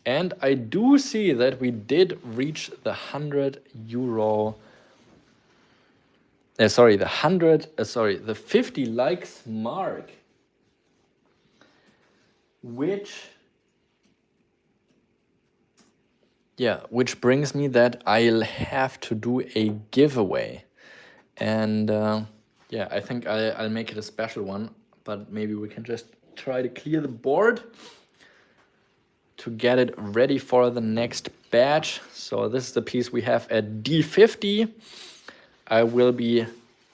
And I do see that we did reach the 100 euro. The 50 likes mark, which brings me that I'll have to do a giveaway. And I think I'll make it a special one, but maybe we can just try to clear the board to get it ready for the next batch. So this is the piece we have at D50. I will be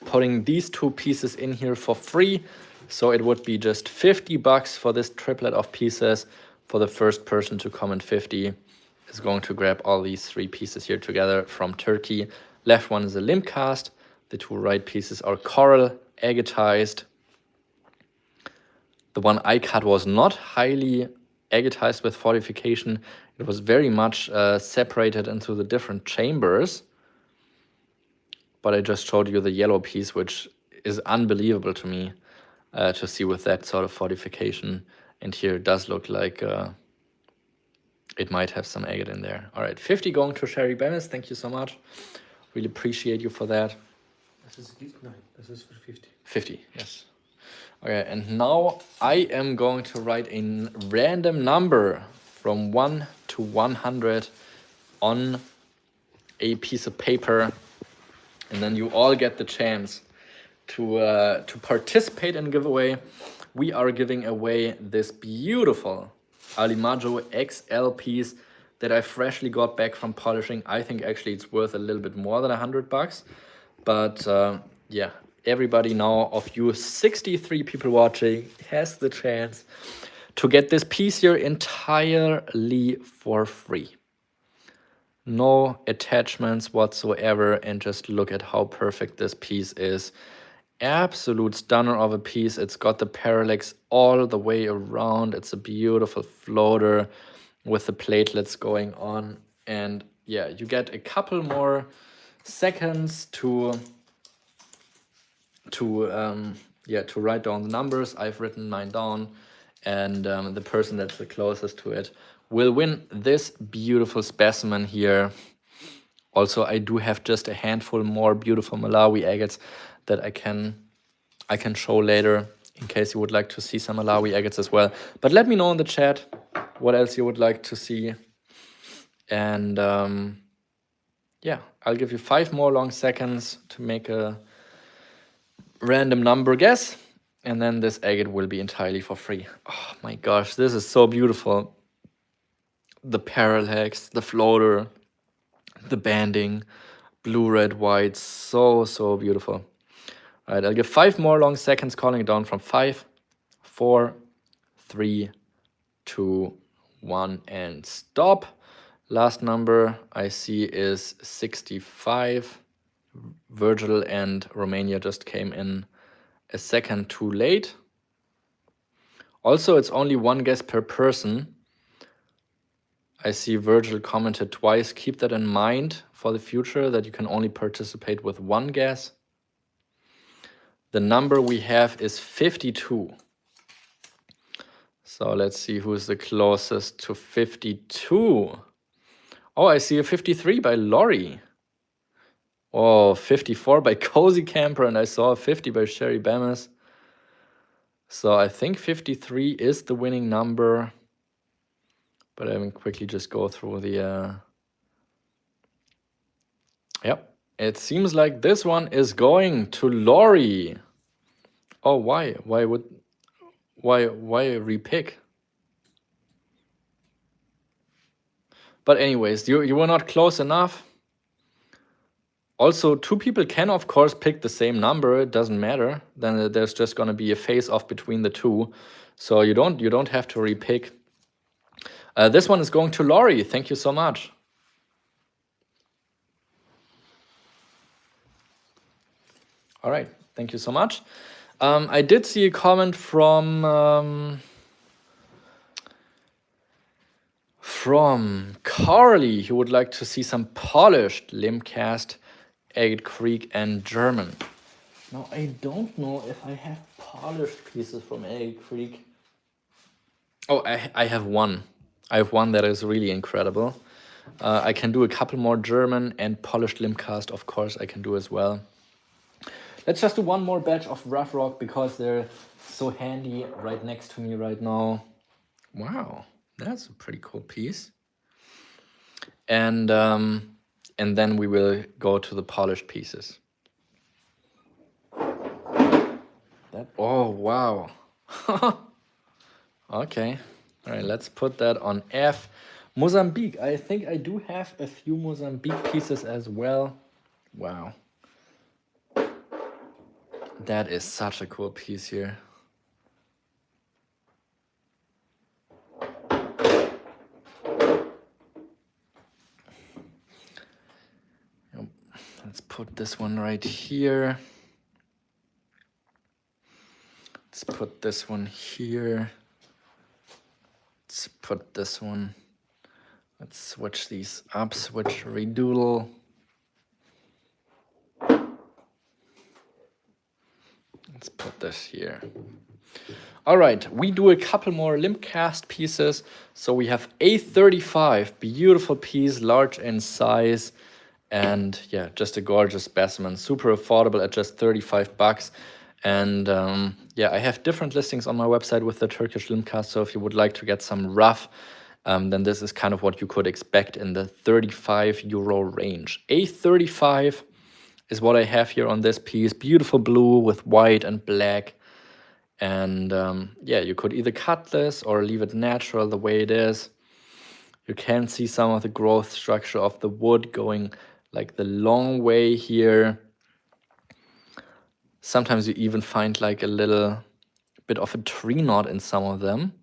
putting these 2 pieces in here for free. So it would be just 50 bucks for this triplet of pieces. For the first person to comment 50 is going to grab all these 3 pieces here together from Turkey. Left one is a limp cast. The two right pieces are coral, agatized. The one I cut was not highly agatized with fortification. It was very much separated into the different chambers. But I just showed you the yellow piece, which is unbelievable to me to see with that sort of fortification. And here it does look like it might have some agate in there. All right, 50 going to Sherry Bemis. Thank you so much. Really appreciate you for that. This is for 50. 50, yes. Okay, and now I am going to write a random number from 1 to 100 on a piece of paper, and then you all get the chance to participate in giveaway. We are giving away this beautiful Alimaggio XL piece that I freshly got back from polishing. I think actually it's worth a little bit more than $100, but yeah, everybody now of you 63 people watching has the chance to get this piece here entirely for free. No attachments whatsoever, and just look at how perfect this piece is. Absolute stunner of a piece. It's got the parallax all the way around. It's a beautiful floater with the platelets going on, and yeah, you get a couple more seconds to write down the numbers. I've written mine down, and the person that's the closest to it will win this beautiful specimen here. Also, I do have just a handful more beautiful Malawi agates that I can show later in case you would like to see some Malawi agates as well. But let me know in the chat what else you would like to see. And yeah, I'll give you 5 more long seconds to make a random number guess, and then this agate will be entirely for free. Oh my gosh, this is so beautiful. The parallax, the floater, the banding, blue, red, white, so beautiful. All right, I'll give 5 more long seconds, calling it down from 5, 4, 3, 2, 1, and stop. Last number I see is 65. Virgil and Romania just came in a second too late. Also, it's only 1 guess per person. I see Virgil commented twice. Keep that in mind for the future, that you can only participate with 1 guess. The number we have is 52. So let's see who's the closest to 52. Oh, I see a 53 by Laurie. Oh, 54 by Cozy Camper, and I saw a 50 by Sherry Bemis. So I think 53 is the winning number. But I will quickly just go through the... Yep, it seems like this one is going to Laurie. Oh, why? Why repick? But anyways, you were not close enough. Also, 2 people can, of course, pick the same number. It doesn't matter. Then there's just going to be a face-off between the 2. So you don't have to repick. This one is going to Laurie. Thank you so much. All right. Thank you so much. I did see a comment from Carly, who would like to see some polished limb-cast Agate Creek and German. Now, I don't know if I have polished pieces from Agate Creek. Oh, I have one. I have one that is really incredible. I can do a couple more German, and polished limb cast, of course, I can do as well. Let's just do one more batch of rough rock because they're so handy right next to me right now. Wow, that's a pretty cool piece. And then we will go to the polished pieces. Oh, wow. Okay. All right, let's put that on F. Mozambique. I think I do have a few Mozambique pieces as well. Wow. That is such a cool piece here. Let's put this one right here. Let's put this one here. Let's put this one. Let's switch these up, switch redoodle. Let's put this here. All right, we do a couple more limb cast pieces. So we have A35, beautiful piece, large in size. And yeah, just a gorgeous specimen, super affordable at just 35 bucks. And yeah, I have different listings on my website with the Turkish limb cast. So if you would like to get some rough, then this is kind of what you could expect in the 35 euro range. A35 is what I have here on this piece. Beautiful blue with white and black. And yeah, you could either cut this or leave it natural the way it is. You can see some of the growth structure of the wood going like the long way here. Sometimes you even find like a little bit of a tree knot in some of them.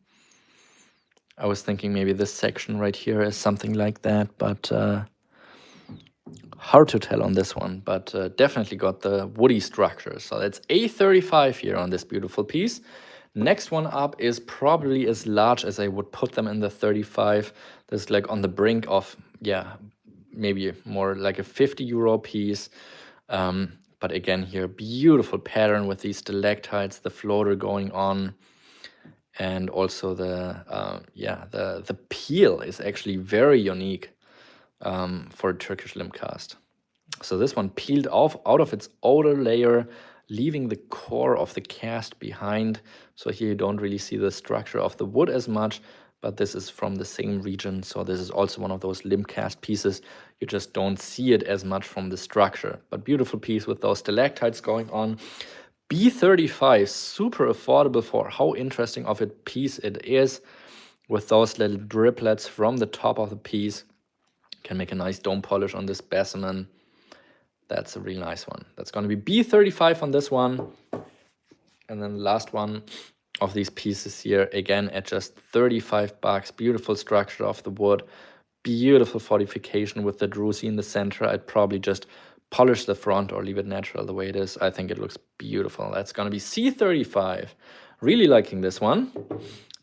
I was thinking maybe this section right here is something like that, but hard to tell on this one, but definitely got the woody structure. So that's A35 here on this beautiful piece. Next one up is probably as large as I would put them in the 35. This is like on the brink of, yeah, maybe more like a 50 euro piece. But again here, beautiful pattern with these stalactites, the floater going on. And also the peel is actually very unique for a Turkish limb cast. So this one peeled off out of its outer layer, leaving the core of the cast behind. So here you don't really see the structure of the wood as much, but this is from the same region. So this is also one of those limb cast pieces. You just don't see it as much from the structure, but beautiful piece with those stalactites going on. B35, super affordable for how interesting of a piece it is, with those little driplets from the top of the piece. Can make a nice dome polish on this specimen. That's a really nice one. That's going to be B35 on this one. And then the last one of these pieces here, again at just 35 bucks. Beautiful structure of the wood. Beautiful fortification with the druzy in the center. I'd probably just polish the front or leave it natural the way it is. I think it looks beautiful. That's going to be C35. Really liking this one.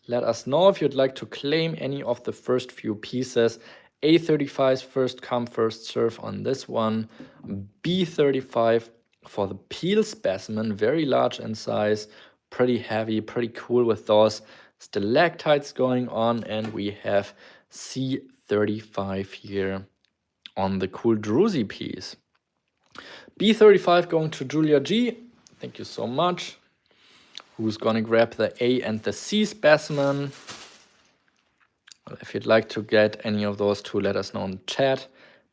Let us know if you'd like to claim any of the first few pieces. A35's first come, first serve on this one. B35 for the peel specimen, very large in size, pretty heavy, pretty cool with those stalactites going on. And we have C35 here on the cool druzy piece. B35 going to Julia G. Thank you so much. Who's gonna grab the A and the C specimen? Well, if you'd like to get any of those two, let us know in the chat.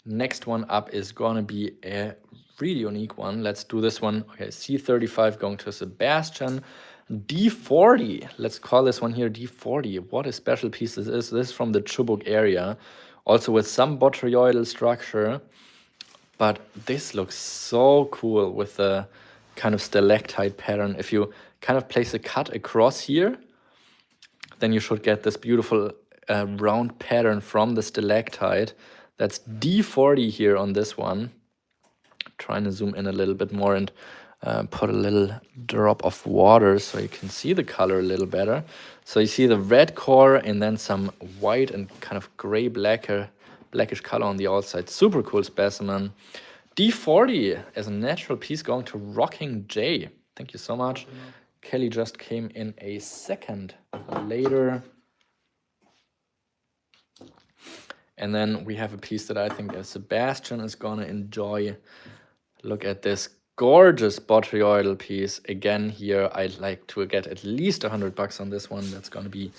Next one up is gonna be a really unique one. Let's do this one. Okay, C35 going to Sebastian. D40, let's call this one here D40. What a special piece this is. This is from the Chubuk area. Also with some botryoidal structure. But this looks so cool with the kind of stalactite pattern. If you kind of place a cut across here, then you should get this beautiful round pattern from the stalactite. That's D40 here on this one. Trying to zoom in a little bit more and put a little drop of water so you can see the color a little better. So you see the red core and then some white and kind of gray blackish color on the outside. Super cool specimen. D40 as a natural piece going to Rocking J. Thank you so much. Kelly just came in a second later. And then we have a piece that I think Sebastian is going to enjoy. Look at this gorgeous botryoidal piece. Again, here I'd like to get at least 100 bucks on this one. That's going to be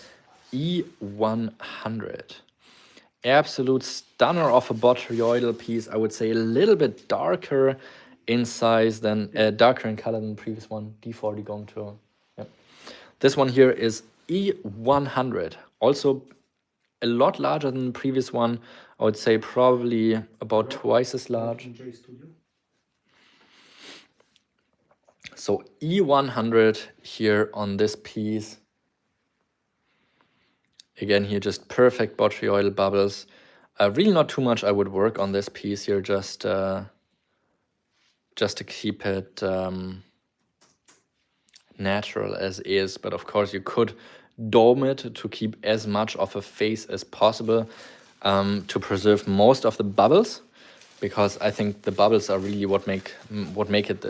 E100. Absolute stunner of a botryoidal piece. I would say a little bit darker in size than darker in color than the previous one. D40 going to. Yep. This one here is E100. Also a lot larger than the previous one. I would say probably about twice as large. So E100 here on this piece. Again, here just perfect botryoidal bubbles. Really not too much I would work on this piece here, just just to keep it natural as is. But of course you could dome it to keep as much of a face as possible, to preserve most of the bubbles, because I think the bubbles are really what make it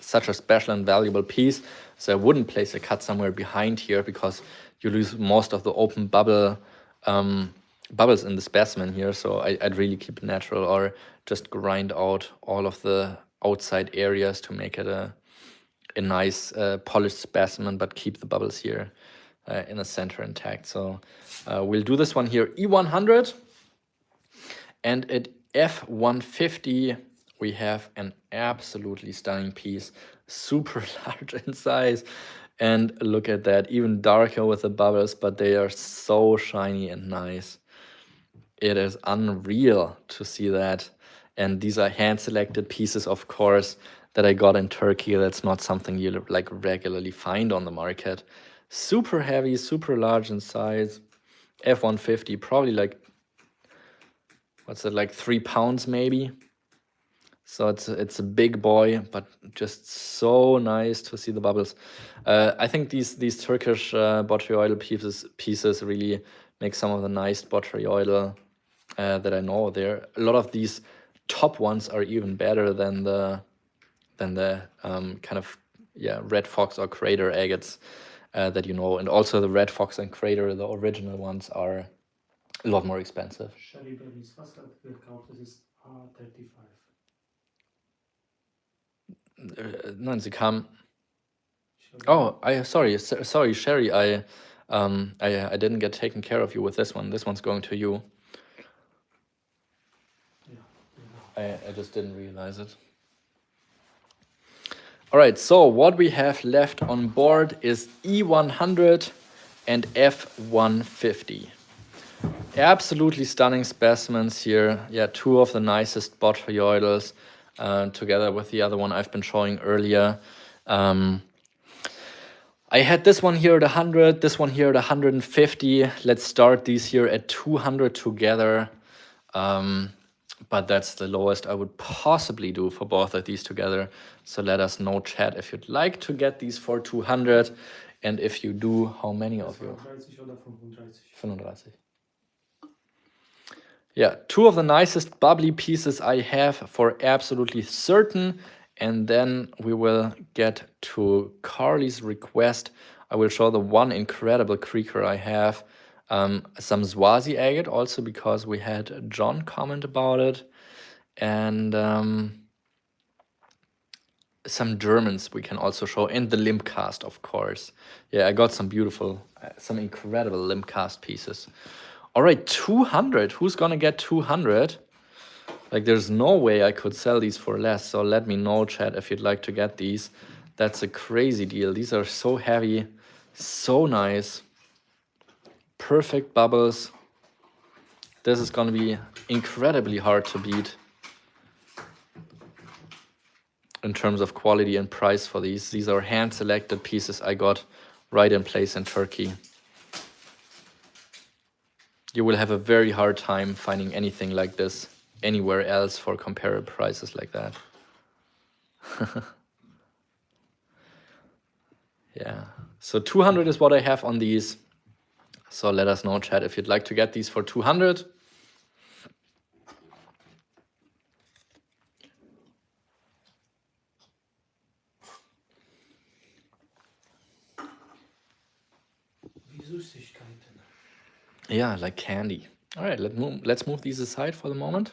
such a special and valuable piece. So I wouldn't place a cut somewhere behind here, because you lose most of the open bubbles in the specimen here. So I'd really keep it natural, or just grind out all of the outside areas to make it a nice polished specimen, but keep the bubbles here in the center intact. So we'll do this one here E100, and at F150 we have an absolutely stunning piece, super large in size, and look at that, even darker with the bubbles, but they are so shiny and nice. It is unreal to see that. And these are hand-selected pieces, of course, that I got in Turkey. That's not something you like regularly find on the market. Super heavy, super large in size. F150, probably like, what's it, like 3 pounds maybe. So it's a big boy, but just so nice to see the bubbles. I think these Turkish botryoidal pieces really make some of the nice botryoidal that I know. There, a lot of these top ones are even better than the kind of red fox or crater agates that you know, and also the red fox and crater, the original ones, are a lot more expensive. Shelly Bernie's was gekauft, das ist A35. Nein, sie kam. Oh, sorry, Sherry. I didn't get taken care of you with this one. This one's going to you. Yeah. I just didn't realize it. All right, so what we have left on board is E100 and F150. Absolutely stunning specimens here. Yeah, two of the nicest botryoidals, together with the other one I've been showing earlier. I had this one here at 100, this one here at 150. Let's start these here at 200 together. But that's the lowest I would possibly do for both of these together. So let us know, chat, if you'd like to get these for 200. And if you do, how many of you? 35. Yeah, two of the nicest bubbly pieces I have for absolutely certain. And then we will get to Carly's request. I will show the one incredible creaker I have. Some Swazi agate also, because we had John comment about it. And some Germans we can also show, and the limb cast, of course. Yeah, I got some beautiful, some incredible limb cast pieces. All right, 200. Who's gonna get 200? Like, there's no way I could sell these for less. So let me know, chat, if you'd like to get these. That's a crazy deal. These are so heavy, so nice. Perfect bubbles. This is gonna be incredibly hard to beat in terms of quality and price for these. These are hand-selected pieces I got right in place in Turkey. You will have a very hard time finding anything like this anywhere else for comparable prices like that. Yeah, so 200 is what I have on these. So let us know, chat, if you'd like to get these for 200. Yeah, like candy. All right, let's move these aside for the moment.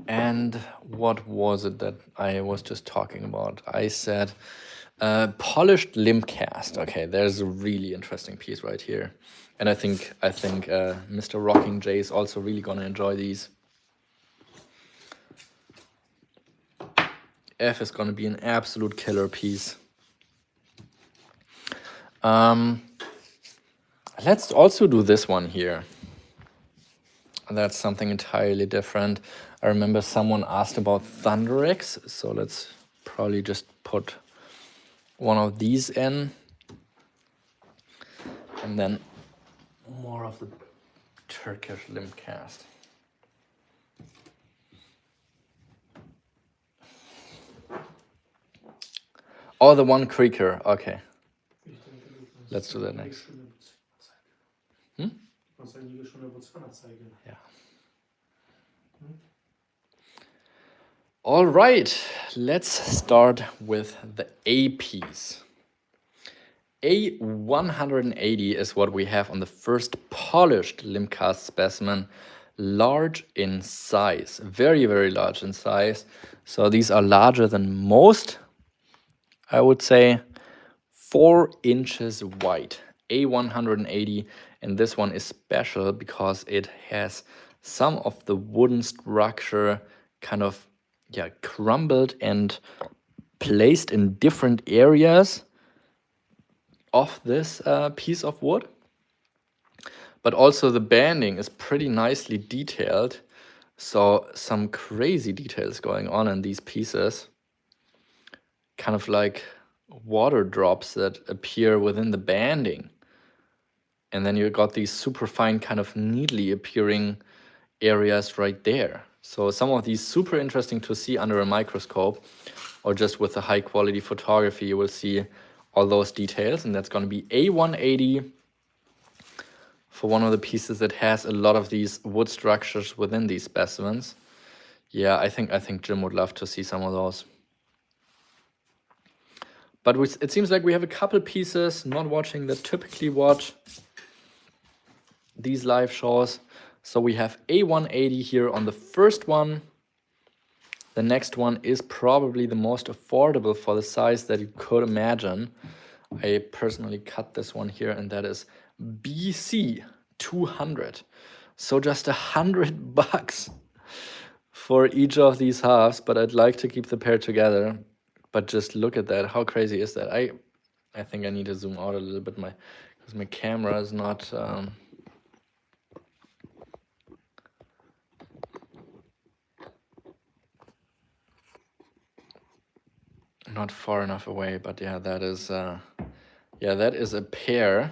And what was it that I was just talking about? I said polished limb cast. Okay, there's a really interesting piece right here. And I think Mr. Rocking J is also really gonna enjoy these. F is gonna be an absolute killer piece. Let's also do this one here. That's something entirely different. I remember someone asked about Thunderex, so let's probably just put one of these in. And then more of the Turkish limb cast. Oh, the one creaker. Okay. Ich denke, du kannst Let's do that einige next. schöne Botswana zeigen. Hmm? Du kannst einige schöne Botswana zeigen. Yeah. Hm? All right, let's start with the A piece. A180 is what we have on the first polished limb cast specimen, large in size, very, very large in size. So these are larger than most, I would say, 4 inches wide. A180, and this one is special because it has some of the wooden structure kind of crumbled and placed in different areas of this piece of wood. But also the banding is pretty nicely detailed. So some crazy details going on in these pieces. Kind of like water drops that appear within the banding. And then you got these super fine kind of neatly appearing areas right there. So some of these super interesting to see under a microscope or just with the high quality photography, you will see all those details. And that's going to be A180 for one of the pieces that has a lot of these wood structures within these specimens. Yeah, I think Jim would love to see some of those. But it seems like we have a couple pieces not watching that typically watch these live shows. So we have A180 here on the first one. The next one is probably the most affordable for the size that you could imagine. I personally cut this one here, and that is BC 200. So just $100 for each of these halves, but I'd like to keep the pair together. But just look at that. How crazy is that? I think I need to zoom out a little bit because my camera is not not far enough away. But yeah, that is a pair.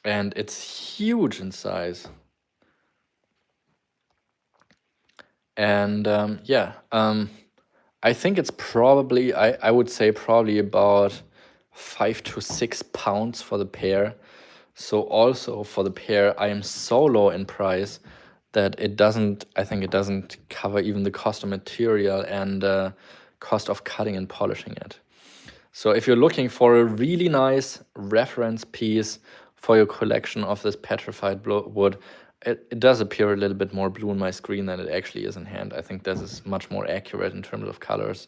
And it's huge in size. And I think it's probably, I would say probably about 5 to 6 pounds for the pair. So also for the pair, I am so low in price that I think it doesn't cover even the cost of material and cost of cutting and polishing it. So if you're looking for a really nice reference piece for your collection of this petrified wood, it does appear a little bit more blue on my screen than it actually is in hand. I think this is much more accurate in terms of colors.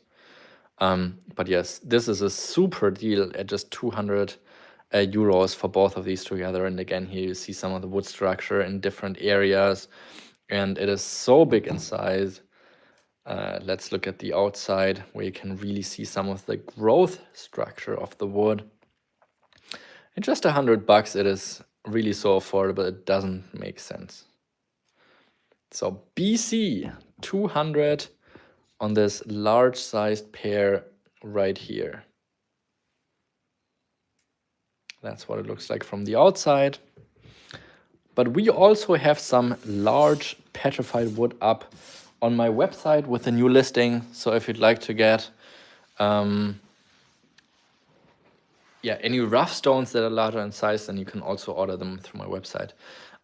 But yes, this is a super deal at just 200 euros for both of these together. And again, here you see some of the wood structure in different areas. And it is so big in size. Let's look at the outside where you can really see some of the growth structure of the wood. And just $100, it is really so affordable, it doesn't make sense. So BC 200 on this large sized pair right here. That's what it looks like from the outside. But we also have some large petrified wood up on my website with a new listing. So if you'd like to get any rough stones that are larger in size, then you can also order them through my website.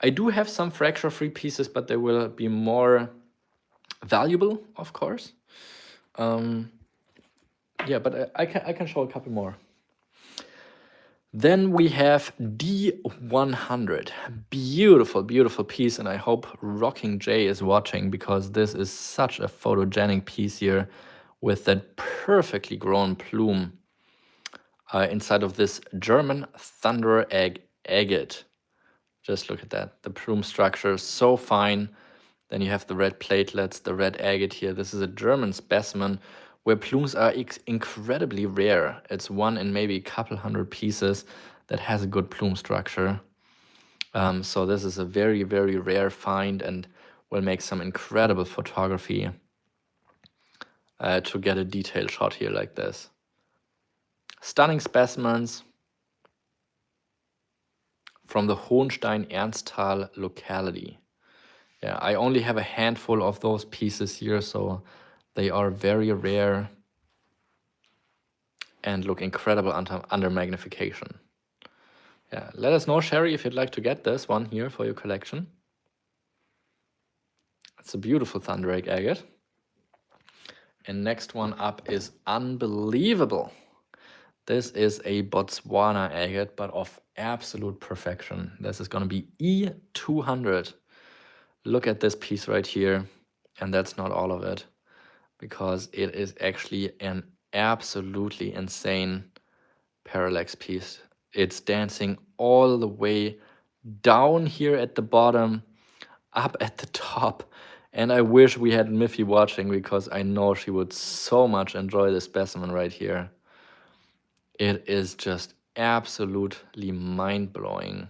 I do have some fracture-free pieces, but they will be more valuable, of course. But I can show a couple more. Then we have D100. Beautiful, beautiful piece, and I hope Rocking J is watching because this is such a photogenic piece here with that perfectly grown plume inside of this German Thunder agate. Just look at that. The plume structure is so fine. Then you have the red platelets, the red agate here. This is a German specimen where plumes are incredibly rare. It's one in maybe a couple hundred pieces that has a good plume structure. So this is a very, very rare find and will make some incredible photography to get a detailed shot here like this. Stunning specimens from the Hohenstein-Ernsthal locality. Yeah, I only have a handful of those pieces here, so They are very rare and look incredible under magnification. Yeah, let us know, Sherry, if you'd like to get this one here for your collection. It's a beautiful Thunderake agate. And next one up is unbelievable. This is a Botswana agate, but of absolute perfection. This is going to be E200. Look at this piece right here. And that's not all of it, because it is actually an absolutely insane parallax piece. It's dancing all the way down here at the bottom, up at the top. And I wish we had Miffy watching, because I know she would so much enjoy this specimen right here. It is just absolutely mind-blowing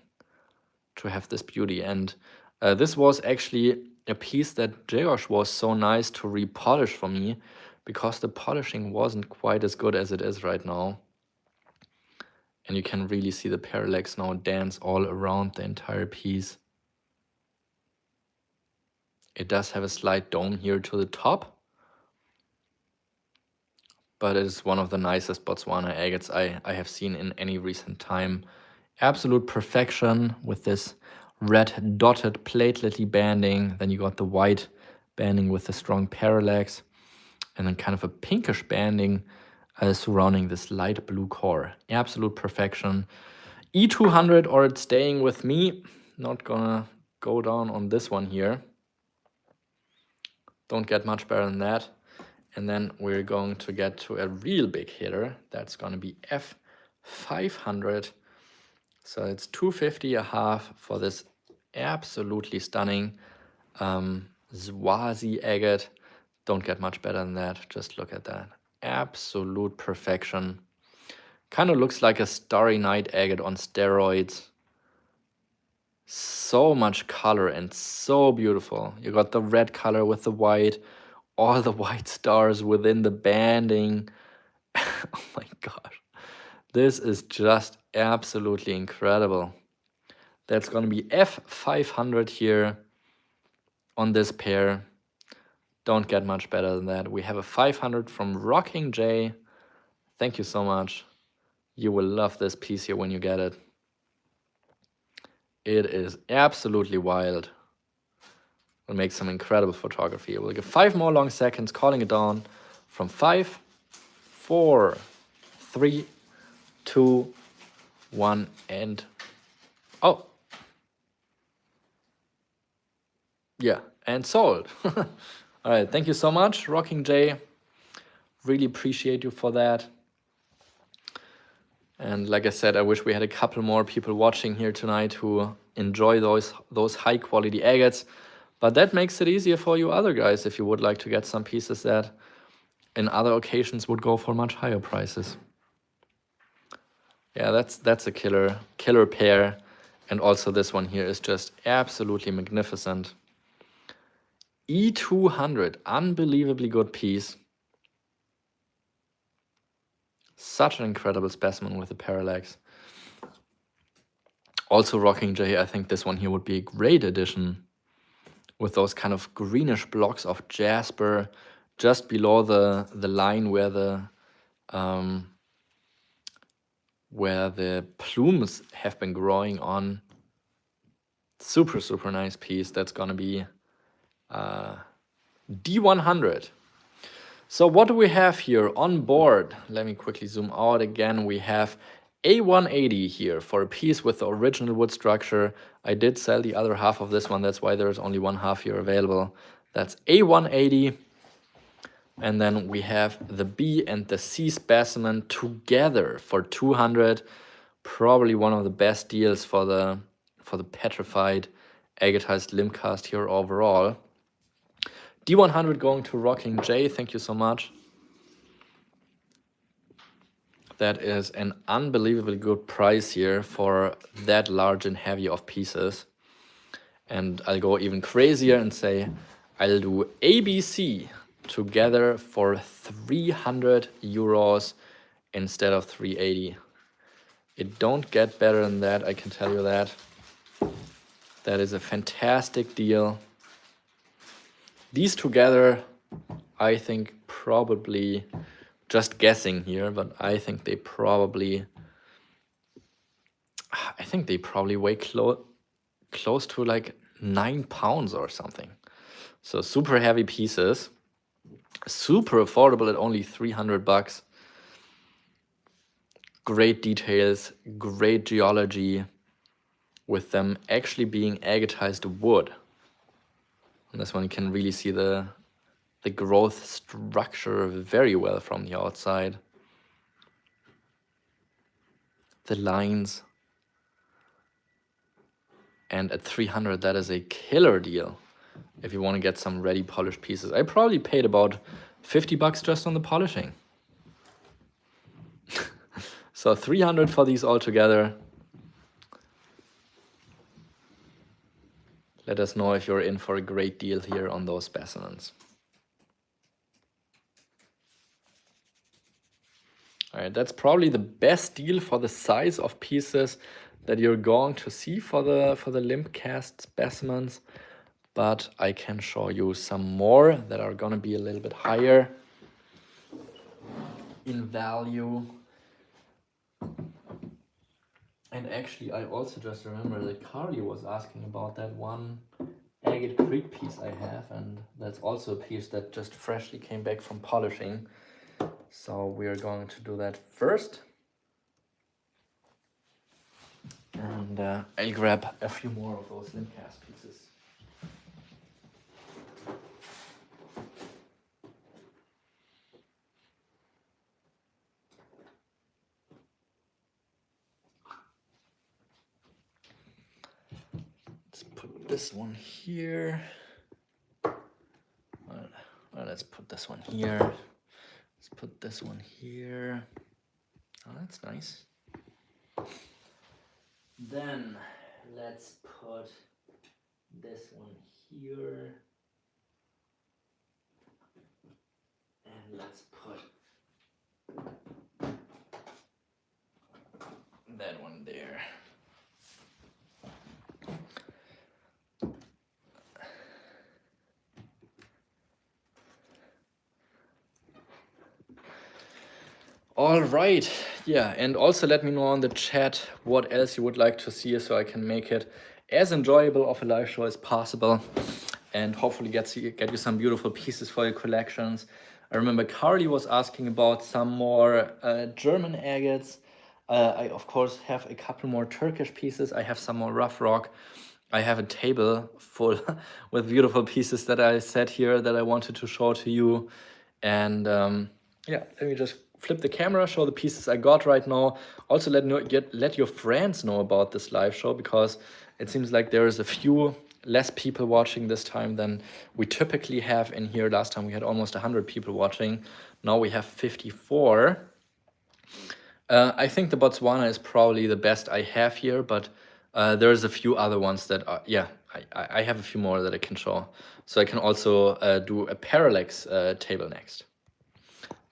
to have this beauty. And this was actually a piece that Jagosh was so nice to repolish for me, because the polishing wasn't quite as good as it is right now. And you can really see the parallax now dance all around the entire piece. It does have a slight dome here to the top, but it is one of the nicest Botswana agates I have seen in any recent time. Absolute perfection with this red dotted platelety banding. Then you got the white banding with the strong parallax, and then kind of a pinkish banding surrounding this light blue core. Absolute perfection. E200, or it's staying with me. Not gonna go down on this one here. Don't get much better than that. And then we're going to get to a real big hitter. That's going to be F500. So it's 250 a half for this absolutely stunning Swazi agate. Don't get much better than that. Just look at that. Absolute perfection. Kind of looks like a Starry Night agate on steroids. So much color and so beautiful. You got the red color with the white, all the white stars within the banding. Oh my gosh. This is just absolutely incredible. That's going to be F500 here on this pair. Don't get much better than that. We have a 500 from Rocking J. Thank you so much. You will love this piece here when you get it. It is absolutely wild. We'll make some incredible photography. We'll give 5 more long seconds, calling it down from 5, 4, 3, 2, 1, and oh. Yeah, and sold. All right, thank you so much, Rocking J. Really appreciate you for that. And like I said, I wish we had a couple more people watching here tonight who enjoy those high quality agates. But that makes it easier for you other guys if you would like to get some pieces that in other occasions would go for much higher prices. Yeah, that's a killer pair. And also this one here is just absolutely magnificent. E200, unbelievably good piece. Such an incredible specimen with the parallax. Also Rocking J, I think this one here would be a great addition with those kind of greenish blocks of jasper just below the line where the plumes have been growing on. Super nice piece. That's gonna be D100. So what do we have here on board? Let me quickly zoom out again. We have A180 here for a piece with the original wood structure. I did sell the other half of this one. That's why there's only one half here available. That's A180. And then we have the B and the C specimen together for 200. Probably one of the best deals for the petrified agatized limb cast here overall. D100 going to Rocking J, thank you so much. That is an unbelievably good price here for that large and heavy of pieces. And I'll go even crazier and say I'll do ABC together for 300 euros instead of 380. It don't get better than that, I can tell you that. That is a fantastic deal. These together I think probably, just guessing here, but I think they probably weigh close to like 9 pounds or something. So super heavy pieces, super affordable at only $300. Great details, great geology, with them actually being agatized wood. And this one you can really see the growth structure very well from the outside. The lines. And at 300, that is a killer deal if you want to get some ready polished pieces. I probably paid about $50 just on the polishing. So 300 for these all together. Let us know if you're in for a great deal here on those specimens. All right, that's probably the best deal for the size of pieces that you're going to see for the limp cast specimens. But I can show you some more that are gonna be a little bit higher in value. And actually, I also just remember that Carly was asking about that one Agate Creek piece I have, and that's also a piece that just freshly came back from polishing. So we're going to do that first. And I'll grab a few more of those limp cast pieces. Let's put this one here. Well, let's put this one here. Let's put this one here. Oh, that's nice. Then let's put this one here. And let's put that one there. All right, yeah, and also let me know on the chat what else you would like to see so I can make it as enjoyable of a live show as possible and hopefully get you some beautiful pieces for your collections. I remember Carly was asking about some more German agates. I, of course, have a couple more Turkish pieces. I have some more rough rock. I have a table full with beautiful pieces that I set here that I wanted to show to you. And yeah, let me just flip the camera, show the pieces I got right now. Also let your friends know about this live show, because it seems like there is a few less people watching this time than we typically have in here. Last time we had almost 100 people watching. Now we have 54. I think the Botswana is probably the best I have here, but there's a few other ones that are, yeah, I have a few more that I can show. So I can also do a parallax table next.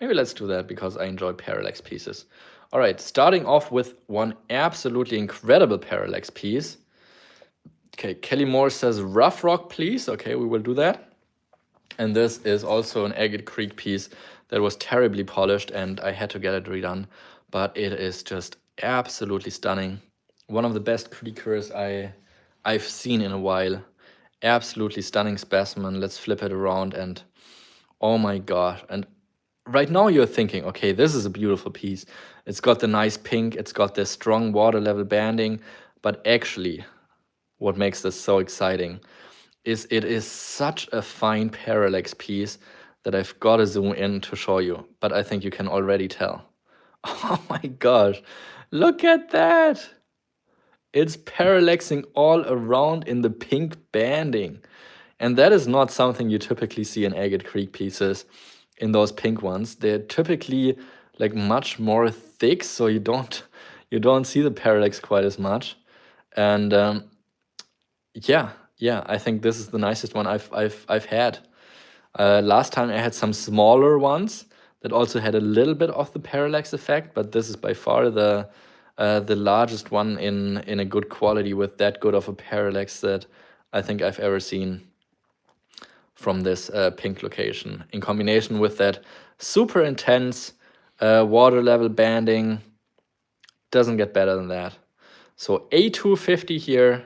Maybe let's do that because I enjoy parallax pieces. All right, starting off with one absolutely incredible parallax piece. Okay, Kelly Moore says rough rock, please. Okay, we will do that. And this is also an Agate Creek piece that was terribly polished and I had to get it redone, but it is just absolutely stunning. One of the best creekers I've seen in a while. Absolutely stunning specimen. Let's flip it around and oh my gosh. And right now you're thinking, okay, this is a beautiful piece. It's got the nice pink, it's got the strong water level banding, but actually what makes this so exciting is it is such a fine parallax piece that I've got to zoom in to show you, but I think you can already tell. Oh my gosh, look at that. It's parallaxing all around in the pink banding. And that is not something you typically see in Agate Creek pieces, in those pink ones. They're typically like much more thick, so you don't see the parallax quite as much. And yeah, I think this is the nicest one I've had. Last time I had some smaller ones that also had a little bit of the parallax effect, but this is by far the largest one in a good quality with that good of a parallax that I think I've ever seen. from this pink location in combination with that super intense water level banding. Doesn't get better than that. So A250 here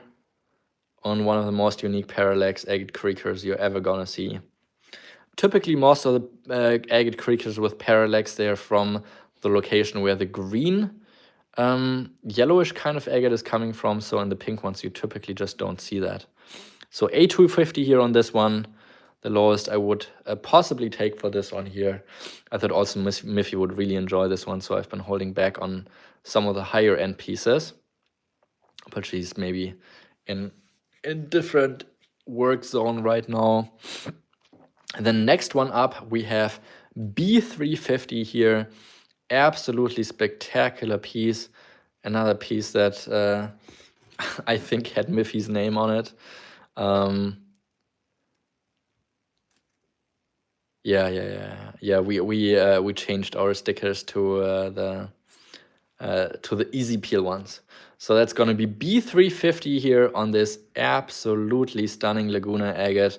on one of the most unique parallax agate creakers you're ever gonna see. Typically, most of the agate creakers with parallax, they're from the location where the green yellowish kind of agate is coming from. So in the pink ones, you typically just don't see that. So A250 here on this one, the lowest I would possibly take for this one here. I thought also Miffy would really enjoy this one, so I've been holding back on some of the higher end pieces. But she's maybe in a different work zone right now. And then next one up, we have B350 here. Absolutely spectacular piece. Another piece that I think had Miffy's name on it. Yeah. We changed our stickers to the easy peel ones. So that's gonna be B350 here on this absolutely stunning Laguna agate.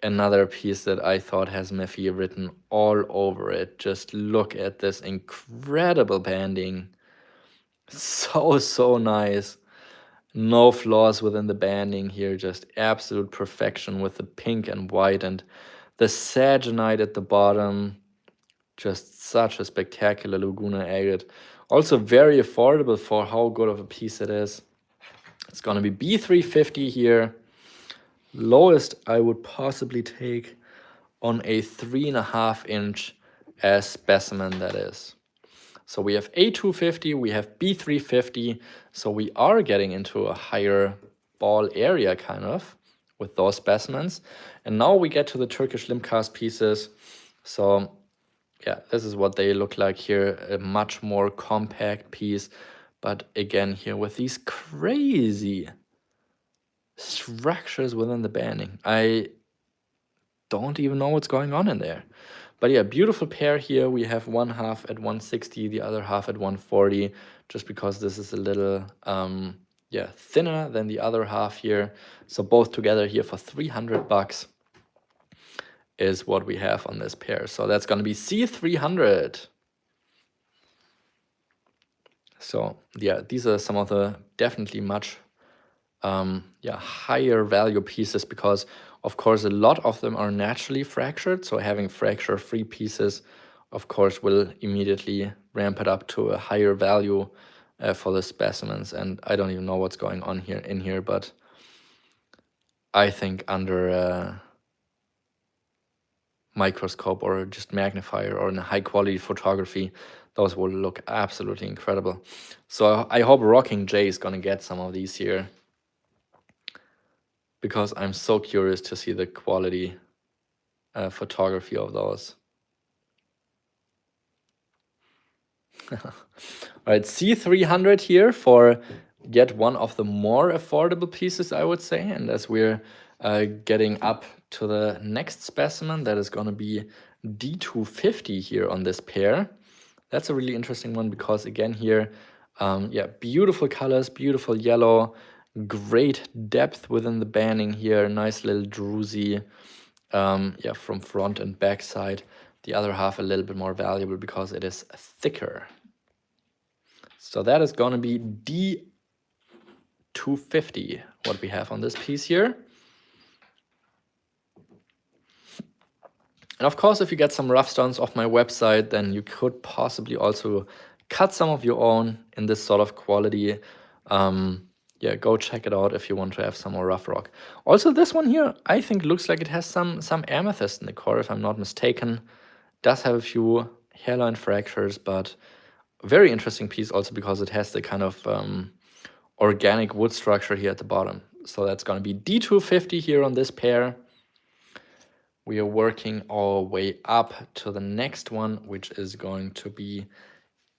Another piece that I thought has Miffy written all over it. Just look at this incredible banding. So nice. No flaws within the banding here, just absolute perfection with the pink and white and the saginite at the bottom. Just such a spectacular Laguna agate. Also very affordable for how good of a piece it is. It's gonna be B350 here. Lowest I would possibly take on a 3.5 inch specimen, that is. So we have A250, we have B350, so we are getting into a higher ball area kind of with those specimens. And now we get to the Turkish limcast pieces. So yeah, this is what they look like here, a much more compact piece. But again here with these crazy structures within the banding. I don't even know what's going on in there. But yeah, beautiful pair here. We have one half at 160, the other half at 140, just because this is a little thinner than the other half here. So both together here for $300 is what we have on this pair. So that's going to be C300. So yeah, these are some of the definitely much higher value pieces, because of course a lot of them are naturally fractured, so having fracture free pieces of course will immediately ramp it up to a higher value for the specimens. And I don't even know what's going on here, but I think under a microscope or just magnifier or in a high quality photography, those will look absolutely incredible. So I hope Rocking Jay is gonna get some of these here, because I'm so curious to see the quality photography of those. All right, C300 here for yet one of the more affordable pieces, I would say. And as we're getting up to the next specimen, that is going to be D250 here on this pair. That's a really interesting one because again here, beautiful colors, beautiful yellow, great depth within the banding here, nice little druzy, from front and back side. The other half a little bit more valuable because it is thicker. So that is going to be D250, what we have on this piece here. And of course, if you get some rough stones off my website, then you could possibly also cut some of your own in this sort of quality. Go check it out if you want to have some more rough rock. Also, this one here, I think looks like it has some amethyst in the core, if I'm not mistaken. Does have a few hairline fractures, but very interesting piece also because it has the kind of organic wood structure here at the bottom. So that's going to be D250 here on this pair. We are working our way up to the next one, which is going to be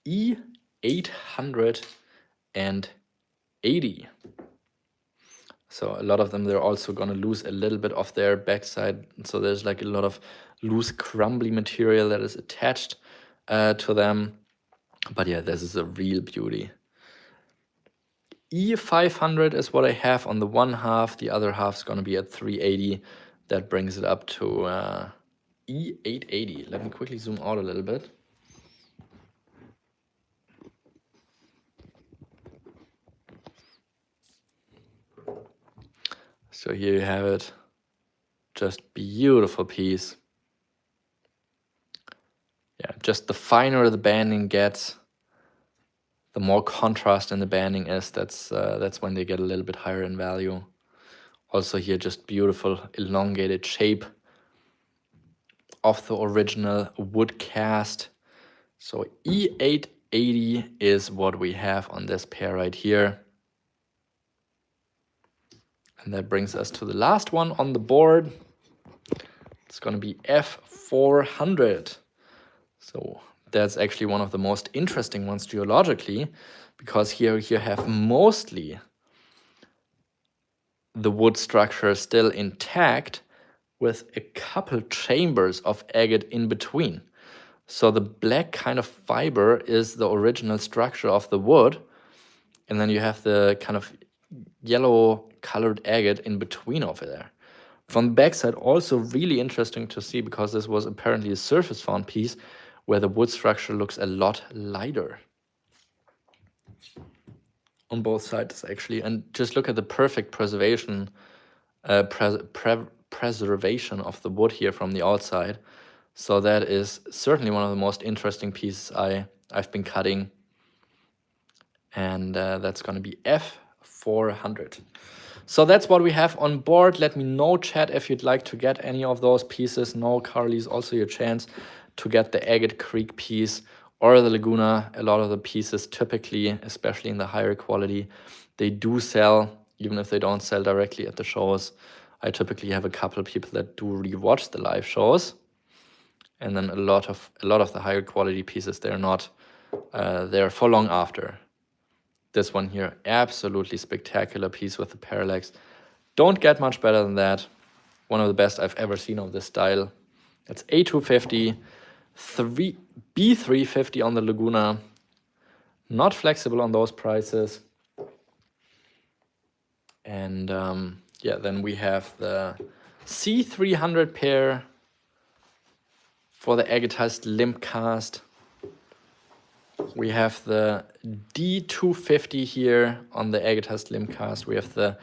E880. So a lot of them, they're also going to lose a little bit of their backside. So there's like a lot of loose crumbly material that is attached to them. But yeah, this is a real beauty. E500 is what I have on the one half. The other half is going to be at 380. That brings it up to E880. Let me quickly zoom out a little bit. So here you have it. Just beautiful piece. Yeah, just the finer the banding gets, the more contrast in the banding is. That's when they get a little bit higher in value. Also here, just beautiful elongated shape of the original wood cast. So E880 is what we have on this pair right here. And that brings us to the last one on the board. It's going to be F400. So that's actually one of the most interesting ones geologically, because here you have mostly the wood structure still intact with a couple chambers of agate in between. So the black kind of fiber is the original structure of the wood, and then you have the kind of yellow colored agate in between over there. From the backside, also really interesting to see, because this was apparently a surface found piece where the wood structure looks a lot lighter on both sides actually. And just look at the perfect preservation preservation of the wood here from the outside. So that is certainly one of the most interesting pieces I've been cutting. And that's going to be F400. So that's what we have on board. Let me know, chat, if you'd like to get any of those pieces. No, Carly, is also your chance to get the Agate Creek piece or the Laguna. A lot of the pieces typically, especially in the higher quality, they do sell, even if they don't sell directly at the shows. I typically have a couple of people that do rewatch the live shows. And then a lot of the higher quality pieces, they're not there for long after. This one here, absolutely spectacular piece with the parallax. Don't get much better than that. One of the best I've ever seen of this style. That's A250, B350 on the Laguna. Not flexible on those prices. And yeah, then we have the C300 pair for the agatized limb cast. We have the D250 here on the agatized limb cast. We have the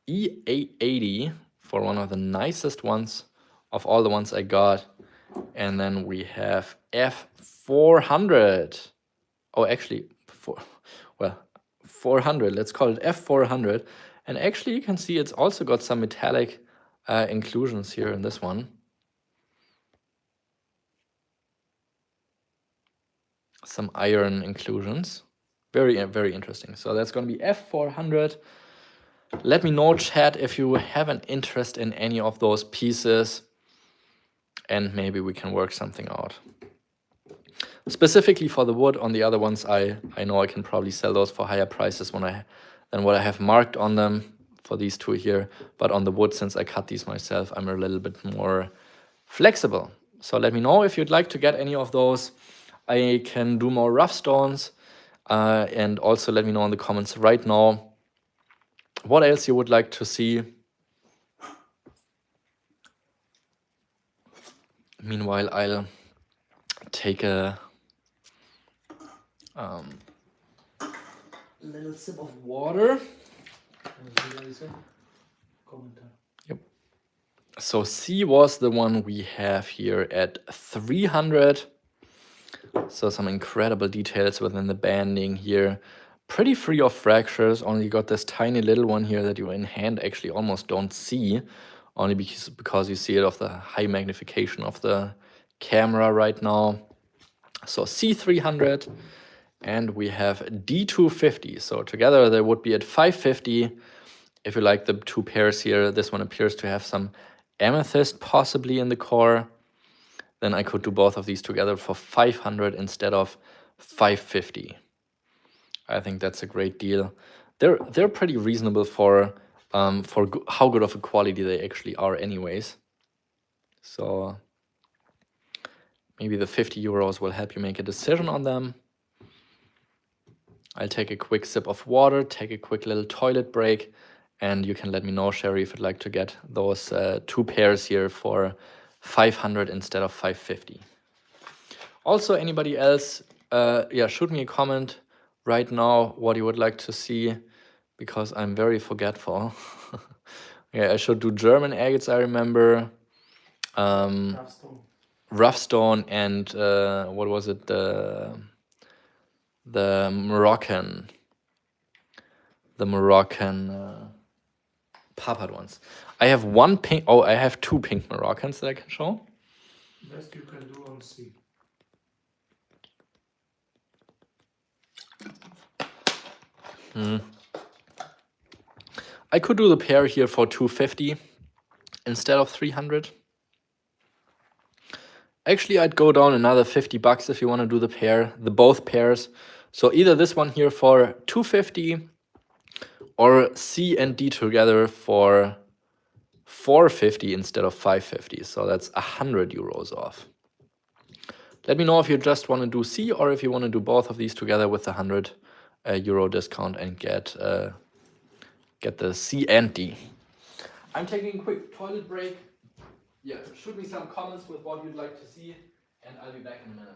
E880 for one of the nicest ones of all the ones I got. And then we have F400. Oh, actually, 400. Let's call it F400. And actually, you can see it's also got some metallic inclusions here in this one. Some iron inclusions. Very, very interesting. So that's going to be F400. Let me know, chat, if you have an interest in any of those pieces, and maybe we can work something out. Specifically for the wood, on the other ones, I know I can probably sell those for higher prices than what I have marked on them for these two here. But on the wood, since I cut these myself, I'm a little bit more flexible. So let me know if you'd like to get any of those. I can do more rough stones. And also let me know in the comments right now what else you would like to see. Meanwhile, I'll take a little sip of water. Yep. So C was the one we have here at 300. So some incredible details within the banding here. Pretty free of fractures, only got this tiny little one here that you in hand actually almost don't see, only because you see it of the high magnification of the camera right now. So C300, and we have D250. So together they would be at 550. If you like the two pairs here, this one appears to have some amethyst possibly in the core. Then I could do both of these together for 500 instead of 550. I think that's a great deal. They're pretty reasonable for how good of a quality they actually are anyways. So maybe the 50 euros will help you make a decision on them. I'll take a quick sip of water, take a quick little toilet break, And you can let me know, Sherry, if you'd like to get those 2 pairs here for 500 instead of 550. Also, anybody else, yeah, shoot me a comment right now what you would like to see, because I'm very forgetful. Yeah, I should do German agates, I remember. Rough stone and what was it? The Moroccan Parpart ones. I have one pink. Oh, I have 2 pink Moroccans that I can show. Best you can do on C. I could do the pair here for 250 instead of 300. Actually, I'd go down another 50 bucks if you want to do the pair, both pairs. So either this one here for 250 or C and D together for 450 instead of 550. So that's 100 euros off. Let me know if you just want to do C or if you want to do both of these together with the 100 euro discount and get the C and D. I'm taking a quick toilet break. Yeah, shoot me some comments with what you'd like to see, and I'll be back in a minute.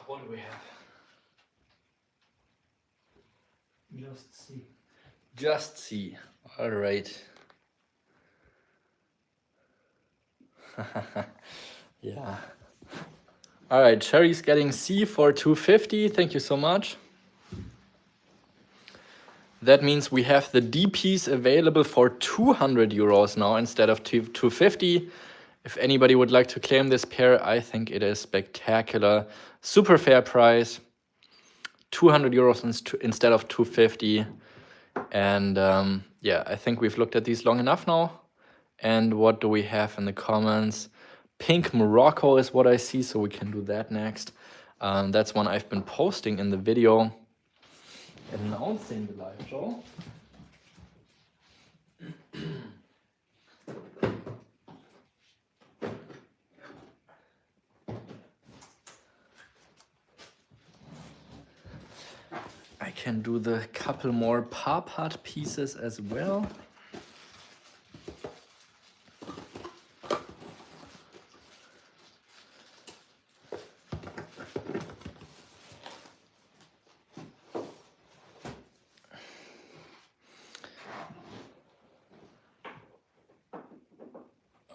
What do we have? Just C. Just C. All right. Yeah. All right, Cherry's getting C for 250. Thank you so much. That means we have the D piece available for 200 euros now instead of 250. If anybody would like to claim this pair, I think it is spectacular. Super fair price. 200 euros instead of 250. And yeah, I think we've looked at these long enough now. And what do we have in the comments? Pink Morocco is what I see, so we can do that next. That's one I've been posting in the video announcing the live show. I can do the couple more Parpart pieces as well.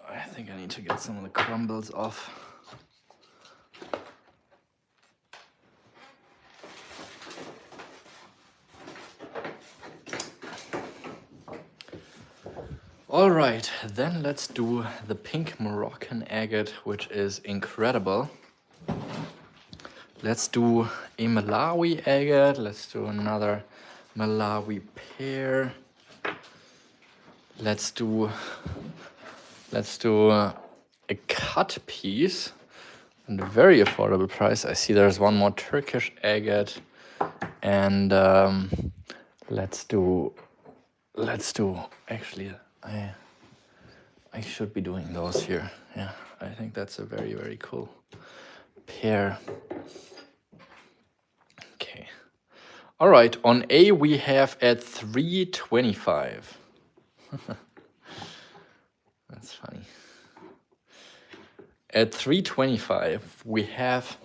I think I need to get some of the crumbles off. All right, then let's do the pink Moroccan agate, which is incredible. Let's do a Malawi agate. Let's do another Malawi pear. Let's do a cut piece and a very affordable price. I see there's one more Turkish agate, and let's do. Actually, I should be doing those here. Yeah, I think that's a very, very cool pair. All right, on A we have at 325. That's funny. At 325, we have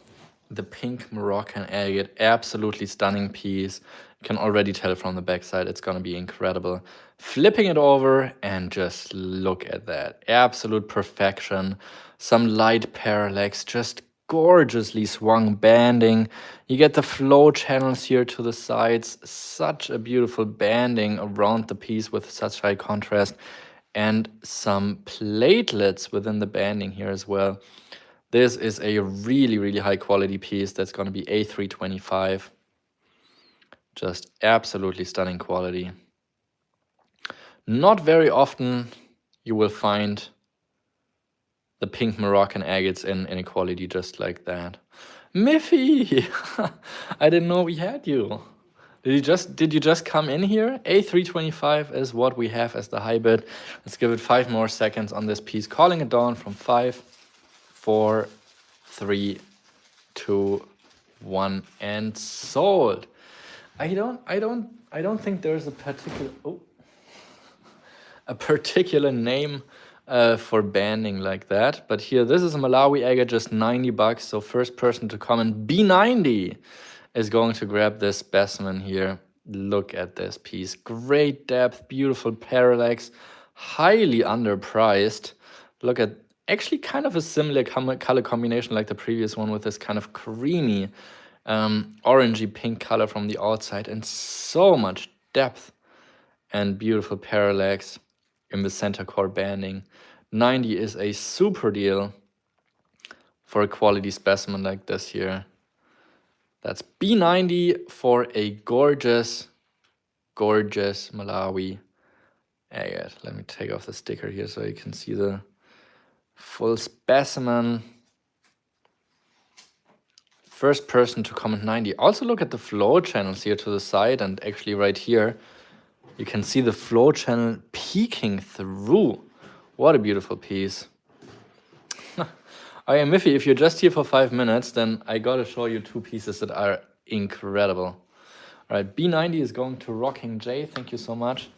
the pink Moroccan agate. Absolutely stunning piece. You can already tell from the backside it's gonna be incredible. Flipping it over and just look at that. Absolute perfection. Some light parallax, just gorgeously swung banding. You get the flow channels here to the sides. Such a beautiful banding around the piece with such high contrast. And some platelets within the banding here as well. This is a really, really high quality piece that's going to be A325. Just absolutely stunning quality. Not very often you will find the pink Moroccan agates in a quality just like that. Miffy! I didn't know we had you. Did you just come in here? A325 is what we have as the high bid. Let's give it 5 more seconds on this piece. Calling it down from 5, 4, 3, 2, 1, and sold. I don't think there's a particular name for banding like that. But here, this is a Malawi agate, just 90 bucks. So first person to comment, B90, is going to grab this specimen here. Look at this piece. Great depth, beautiful parallax, highly underpriced. Look at actually kind of a similar color combination like the previous one with this kind of creamy orangey pink color from the outside and so much depth and beautiful parallax in the center core banding. 90 is a super deal for a quality specimen like this here. That's B90 for a gorgeous, gorgeous Malawi agate. Let me take off the sticker here so you can see the full specimen. First person to comment 90. Also look at the flow channels here to the side, and actually right here, you can see the flow channel peeking through. What a beautiful piece. I am Miffy, if you're just here for 5 minutes, then I gotta show you 2 pieces that are incredible. All right, B90 is going to Rocking J. Thank you so much.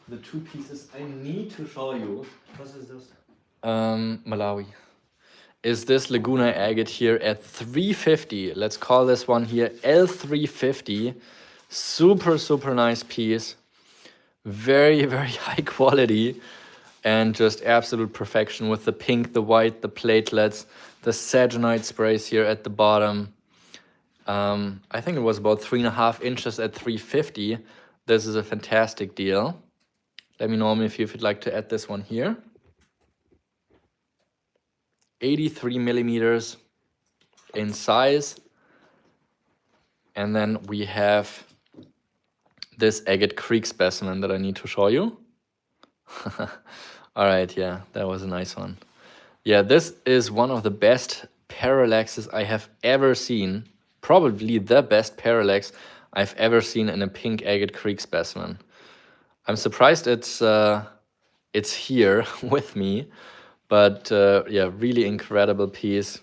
The 2 pieces I need to show you. What is this? Malawi. Is this Laguna agate here at 350. Let's call this one here L350. Super, super nice piece. Very, very high quality. And just absolute perfection with the pink, the white, the platelets, the saginite sprays here at the bottom. I think it was about 3.5 inches at 350. This is a fantastic deal. Let me know if you'd like to add this one here. 83 millimeters in size. And then we have this Agate Creek specimen that I need to show you. All right, yeah, that was a nice one. Yeah, this is one of the best parallaxes I have ever seen. Probably the best parallax I've ever seen in a pink Agate Creek specimen. I'm surprised it's here with me, but yeah, really incredible piece.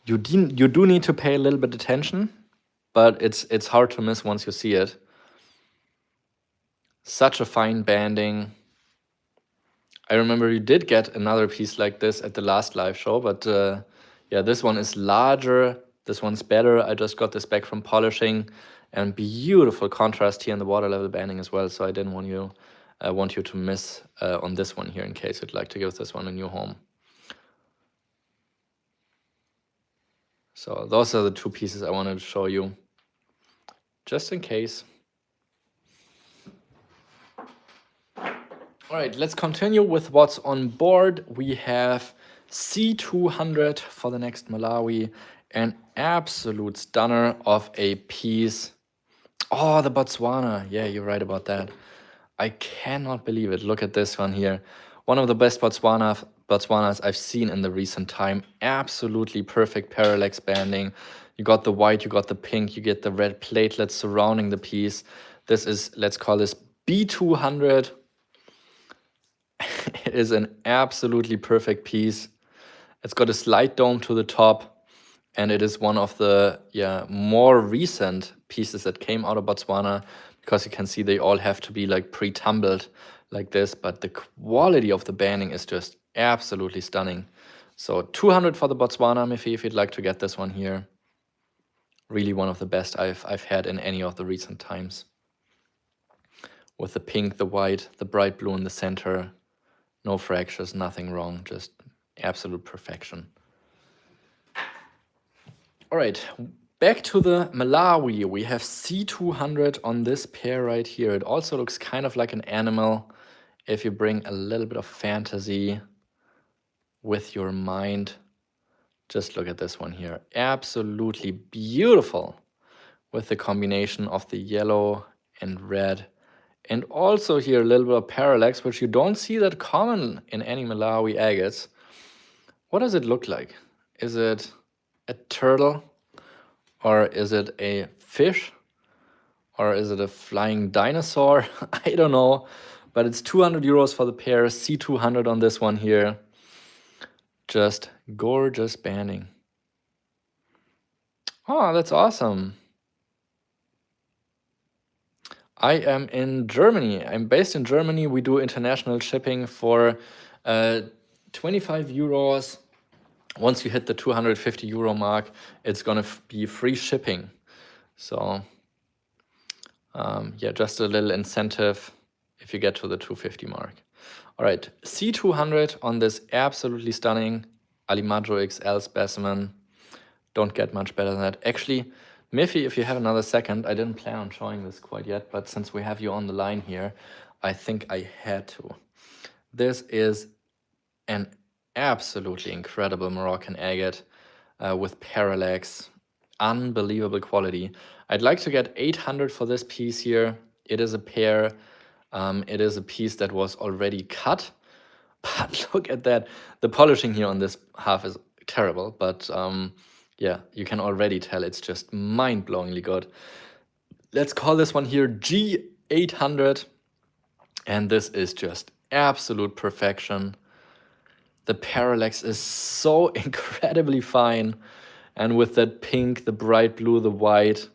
You do need to pay a little bit attention, but it's hard to miss once you see it. Such a fine banding. I remember you did get another piece like this at the last live show, but yeah, this one is larger. This one's better. I just got this back from polishing, and beautiful contrast here in the water level banding as well. So I didn't want you to miss on this one here in case you'd like to give this one a new home. So those are the 2 pieces I wanted to show you, just in case. All right, let's continue with what's on board. We have C200 for the next Malawi, an absolute stunner of a piece. Oh, the Botswana. Yeah, you're right about that. I cannot believe it. Look at this one here. One of the best Botswanas I've seen in the recent time. Absolutely perfect parallax banding. You got the white, you got the pink, you get the red platelets surrounding the piece. This is, let's call this B200. It is an absolutely perfect piece. It's got a slide dome to the top. And it is one of the more recent pieces that came out of Botswana, because you can see they all have to be like pre-tumbled like this, but the quality of the banding is just absolutely stunning. So 200 for the Botswana, Miffy, if you'd like to get this one here. Really one of the best I've had in any of the recent times. With the pink, the white, the bright blue in the center, no fractures, nothing wrong, just absolute perfection. All right, back to the Malawi. We have C200 on this pair right here. It also looks kind of like an animal if you bring a little bit of fantasy with your mind. Just look at this one here. Absolutely beautiful with the combination of the yellow and red. And also here a little bit of parallax, which you don't see that common in any Malawi agates. What does it look like? Is it a turtle? Or is it a fish? Or is it a flying dinosaur? I don't know. But it's 200 euros for the pair. C200 on this one here. Just gorgeous banding. Oh, that's awesome. I am in Germany. I'm based in Germany. We do international shipping for 25 euros. Once you hit the 250 euro mark, it's gonna be free shipping. So yeah, just a little incentive if you get to the 250 mark. All right, C200 on this absolutely stunning Alimadro XL specimen. Don't get much better than that. Actually, Miffy, if you have another second, I didn't plan on showing this quite yet, but since we have you on the line here, I think I had to. This is an absolutely incredible Moroccan agate with parallax, unbelievable quality. I'd like to get 800 for this piece here. It is a pair. It is a piece that was already cut, but look at that. The polishing here on this half is terrible, but yeah, you can already tell it's just mind-blowingly good. Let's call this one here G800, and this is just absolute perfection. The parallax is so incredibly fine, and with that pink, the bright blue, the white,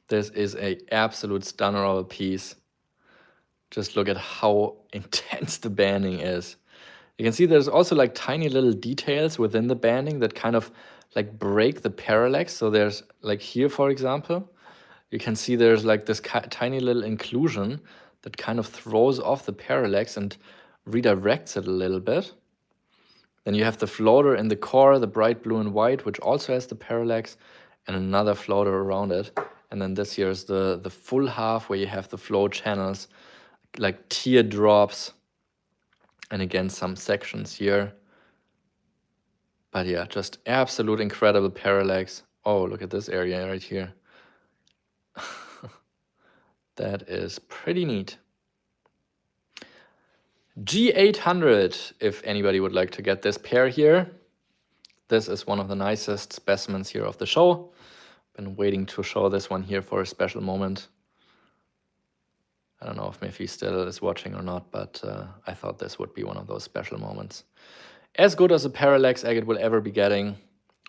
this is a absolute stunner of a piece. Just look at how intense the banding is. You can see there's also like tiny little details within the banding that kind of like break the parallax. So there's like here, for example, you can see there's like this tiny little inclusion that kind of throws off the parallax and redirects it a little bit. Then you have the floater in the core, the bright blue and white, which also has the parallax, and another floater around it. And then this here is the full half where you have the flow channels, like teardrops, and again, some sections here. But yeah, just absolute incredible parallax. Oh, look at this area right here. That is pretty neat. G800, if anybody would like to get this pair here. This is one of the nicest specimens here of the show. Been waiting to show this one here for a special moment. I don't know if Miffy still is watching or not, but I thought this would be one of those special moments. As good as a parallax agate will ever be getting.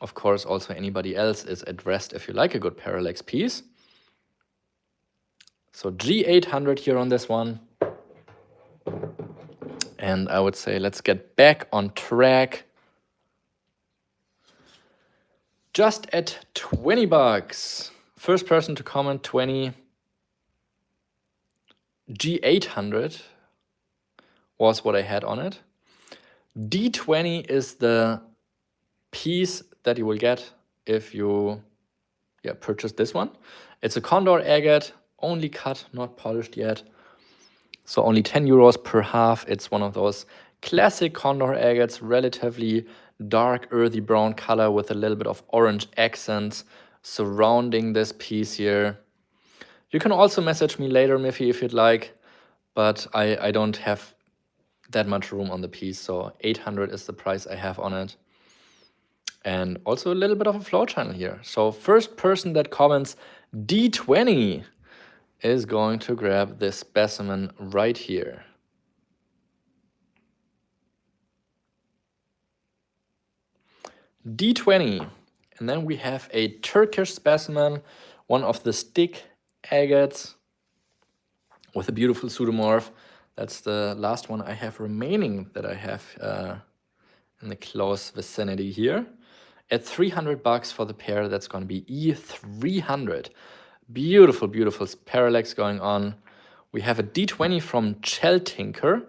Of course, also anybody else is addressed if you like a good parallax piece. So G800 here on this one. And I would say let's get back on track. Just at 20 bucks. First person to comment 20. G800 was what I had on it. D20 is the piece that you will get if you purchase this one. It's a Condor agate, only cut, not polished yet. So only 10 euros per half. It's one of those classic Condor agates, relatively dark earthy brown color with a little bit of orange accents surrounding this piece here. You can also message me later, Miffy, if you'd like, but I don't have that much room on the piece, so 800 is the price I have on it. And also a little bit of a flow channel here. So first person that comments D20 is going to grab this specimen right here. D20, And then we have a Turkish specimen, one of the stick agates with a beautiful pseudomorph. That's the last one I have remaining that I have in the close vicinity here. At $300 for the pair, that's going to be E300. Beautiful, beautiful parallax going on. We have a D20 from Tinker.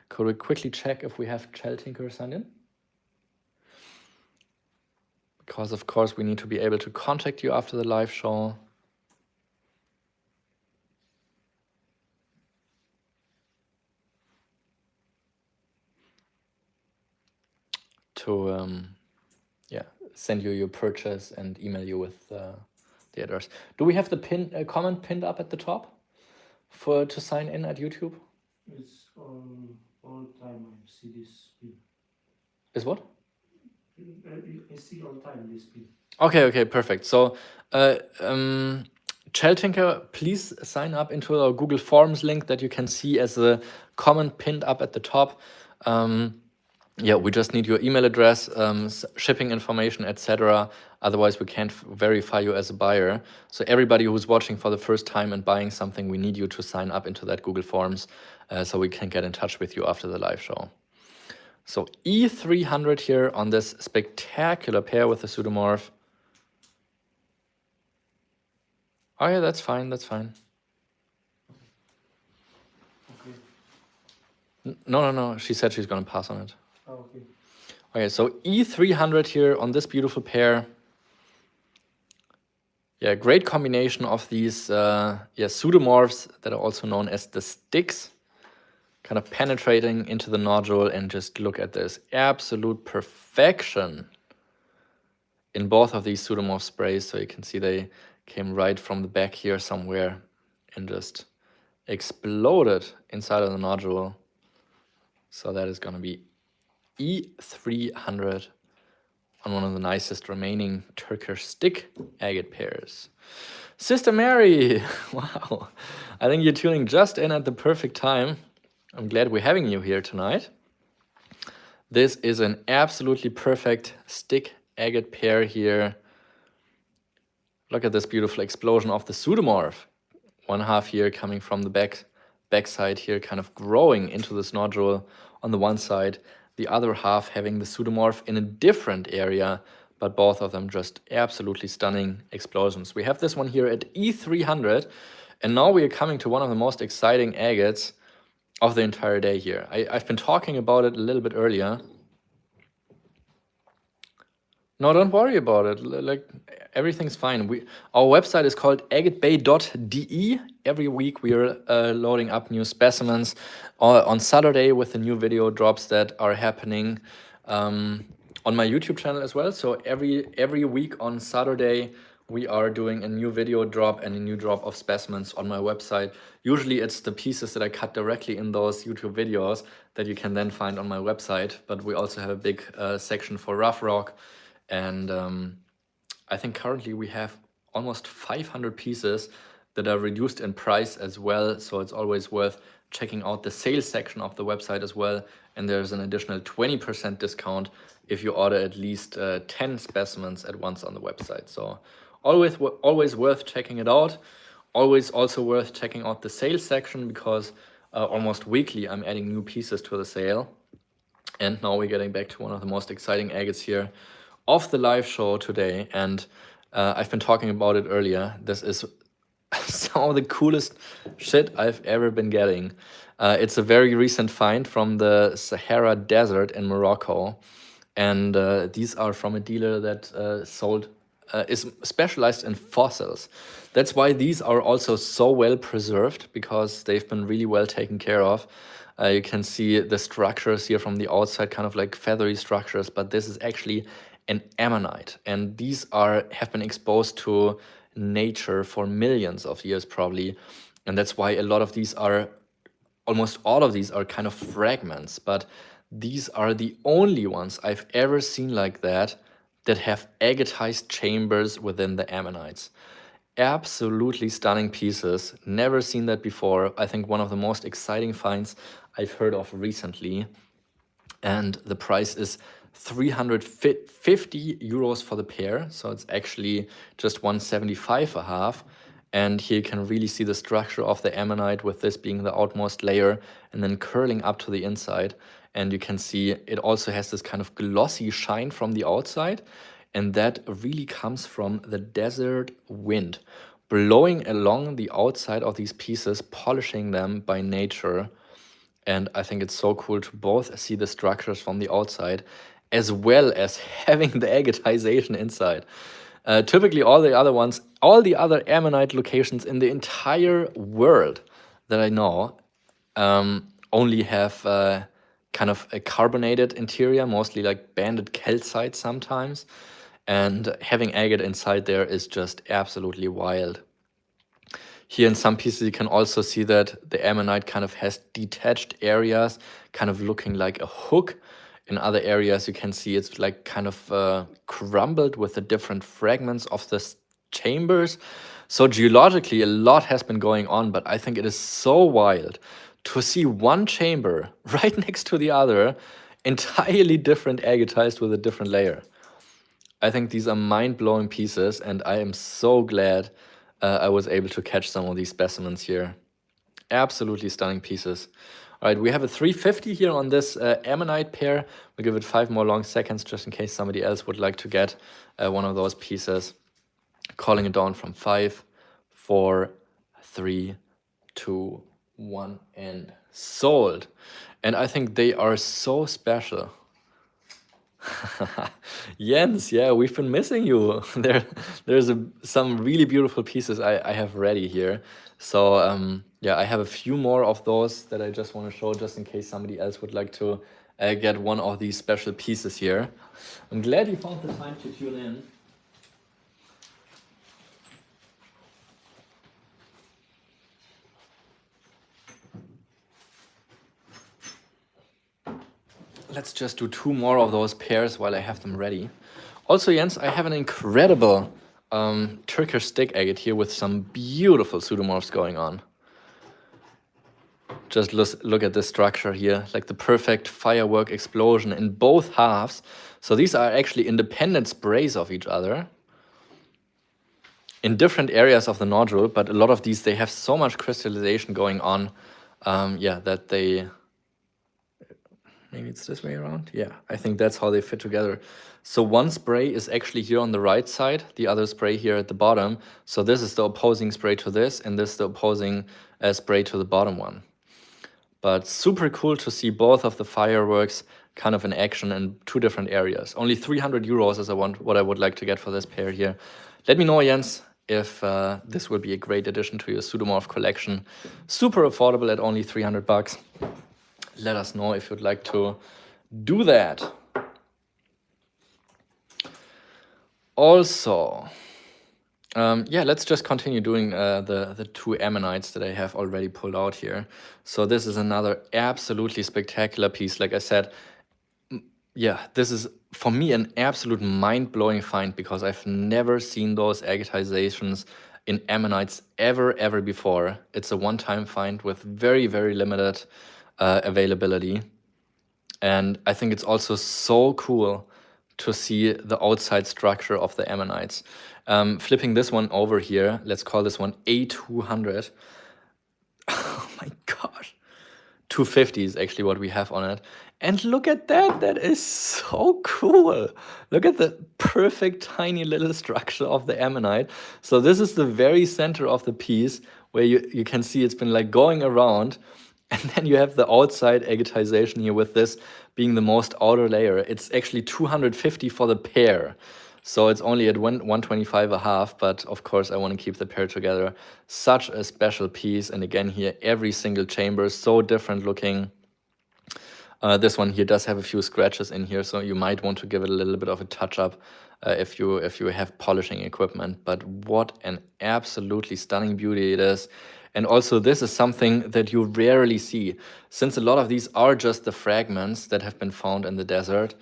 Could we quickly check if we have Tinker signed in? Because of course we need to be able to contact you after the live show. To send you your purchase and email you with the address. Do we have the comment pinned up at the top to sign in at YouTube? It's all time I see this pin. Is what? I see all time this pin. Okay, perfect. So, Tinker, please sign up into our Google Forms link that you can see as a comment pinned up at the top. Yeah, we just need your email address, shipping information, etc. Otherwise, we can't verify you as a buyer. So everybody who's watching for the first time and buying something, we need you to sign up into that Google Forms so we can get in touch with you after the live show. So E300 here on this spectacular pair with the pseudomorph. Oh yeah, that's fine, that's fine. Okay. No, she said she's gonna pass on it. Oh, okay. Okay, so E300 here on this beautiful pair. Yeah, great combination of these pseudomorphs that are also known as the sticks, kind of penetrating into the nodule, and just look at this absolute perfection in both of these pseudomorph sprays. So you can see they came right from the back here somewhere and just exploded inside of the nodule. So that is going to be E300 on one of the nicest remaining Turkish stick agate pairs. Sister Mary, wow. I think you're tuning just in at the perfect time. I'm glad we're having you here tonight. This is an absolutely perfect stick agate pair here. Look at this beautiful explosion of the pseudomorph. One half here coming from the back side here, kind of growing into this nodule on the one side. The other half having the pseudomorph in a different area, but both of them just absolutely stunning explosions. We have this one here at E300, and now we are coming to one of the most exciting agates of the entire day here. I've been talking about it a little bit earlier. No, don't worry about it. Like, everything's fine. Our website is called agatebay.de. Every week we are loading up new specimens. On Saturday with the new video drops that are happening on my YouTube channel as well. So every week on Saturday we are doing a new video drop and a new drop of specimens on my website. Usually it's the pieces that I cut directly in those YouTube videos that you can then find on my website. But we also have a big section for rough rock. And I think currently we have almost 500 pieces that are reduced in price as well. So it's always worth checking out the sales section of the website as well. And there's an additional 20% discount if you order at least 10 specimens at once on the website. So always worth checking it out. Always also worth checking out the sales section, because almost weekly I'm adding new pieces to the sale. And now we're getting back to one of the most exciting agates here of the live show today. And I've been talking about it earlier. This is some of the coolest shit I've ever been getting. It's a very recent find from the Sahara Desert in Morocco. And these are from a dealer that is specialized in fossils. That's why these are also so well preserved, because they've been really well taken care of. You can see the structures here from the outside, kind of like feathery structures, but this is actually an ammonite, and these have been exposed to nature for millions of years probably, and that's why almost all of these are kind of fragments, but these are the only ones I've ever seen like that have agatized chambers within the ammonites. Absolutely stunning pieces, never seen that before. I think one of the most exciting finds I've heard of recently, and the price is 350 euros for the pair. So it's actually just 175 a half. And here you can really see the structure of the ammonite, with this being the outmost layer and then curling up to the inside. And you can see it also has this kind of glossy shine from the outside. And that really comes from the desert wind blowing along the outside of these pieces, polishing them by nature. And I think it's so cool to both see the structures from the outside as well as having the agatization inside. Typically, all the other ammonite locations in the entire world that I know only have kind of a carbonated interior, mostly like banded calcite sometimes. And having agate inside there is just absolutely wild. Here in some pieces you can also see that the ammonite kind of has detached areas, kind of looking like a hook. In other areas you can see it's like kind of crumbled with the different fragments of the chambers. So geologically a lot has been going on, but I think it is so wild to see one chamber right next to the other, entirely different agatized with a different layer. I think these are mind-blowing pieces, and I am so glad I was able to catch some of these specimens here. Absolutely stunning pieces. All right, we have a 350 here on this ammonite pair. We'll give it 5 more long seconds just in case somebody else would like to get one of those pieces. Calling it down from 5, 4, 3, 2, 1, and sold. And I think they are so special. Jens, yeah, we've been missing you. There's some really beautiful pieces I have ready here. So yeah, I have a few more of those that I just want to show, just in case somebody else would like to get one of these special pieces here. I'm glad you found the time to tune in. Let's just do 2 more of those pairs while I have them ready. Also, Jens, I have an incredible Turkish stick agate here with some beautiful pseudomorphs going on. Just look at this structure here, like the perfect firework explosion in both halves. So these are actually independent sprays of each other in different areas of the nodule, but a lot of these, they have so much crystallization going on, yeah, that they... Maybe it's this way around. Yeah, I think that's how they fit together. So one spray is actually here on the right side, the other spray here at the bottom. So this is the opposing spray to this, and this is the opposing spray to the bottom one. But super cool to see both of the fireworks kind of in action in 2 different areas. Only 300 euros is what I would like to get for this pair here. Let me know, Jens, if this would be a great addition to your pseudomorph collection. Super affordable at only 300 bucks. Let us know if you'd like to do that. Also, yeah, let's just continue doing the 2 ammonites that I have already pulled out here. So this is another absolutely spectacular piece. Like I said, yeah, this is for me an absolute mind-blowing find, because I've never seen those agatizations in ammonites ever before. It's a one-time find with very limited availability. And I think it's also so cool to see the outside structure of the ammonites. Flipping this one over here, let's call this one A200. Oh my gosh. 250 is actually what we have on it. And look at that, that is so cool. Look at the perfect tiny little structure of the ammonite. So this is the very center of the piece where you can see it's been like going around. And then you have the outside agatization here, with this being the most outer layer. It's actually 250 for the pair. So it's only at 125 a half, but of course I want to keep the pair together. Such a special piece. And again here, every single chamber is so different looking. This one here does have a few scratches in here, so you might want to give it a little bit of a touch up if you have polishing equipment. But what an absolutely stunning beauty it is. And also this is something that you rarely see, since a lot of these are just the fragments that have been found in the desert.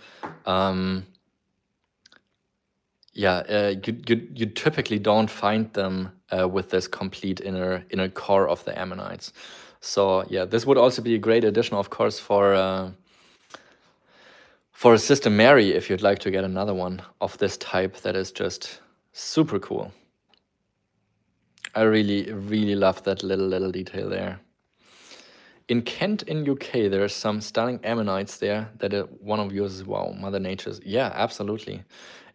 Yeah, you typically don't find them with this complete inner core of the ammonites. So yeah, this would also be a great addition, of course, for for a System Mary, if you'd like to get another one of this type that is just super cool. I really, really love that little detail there. In Kent in UK, there are some stunning ammonites there that one of yours is, wow, Mother Nature's. Yeah, absolutely.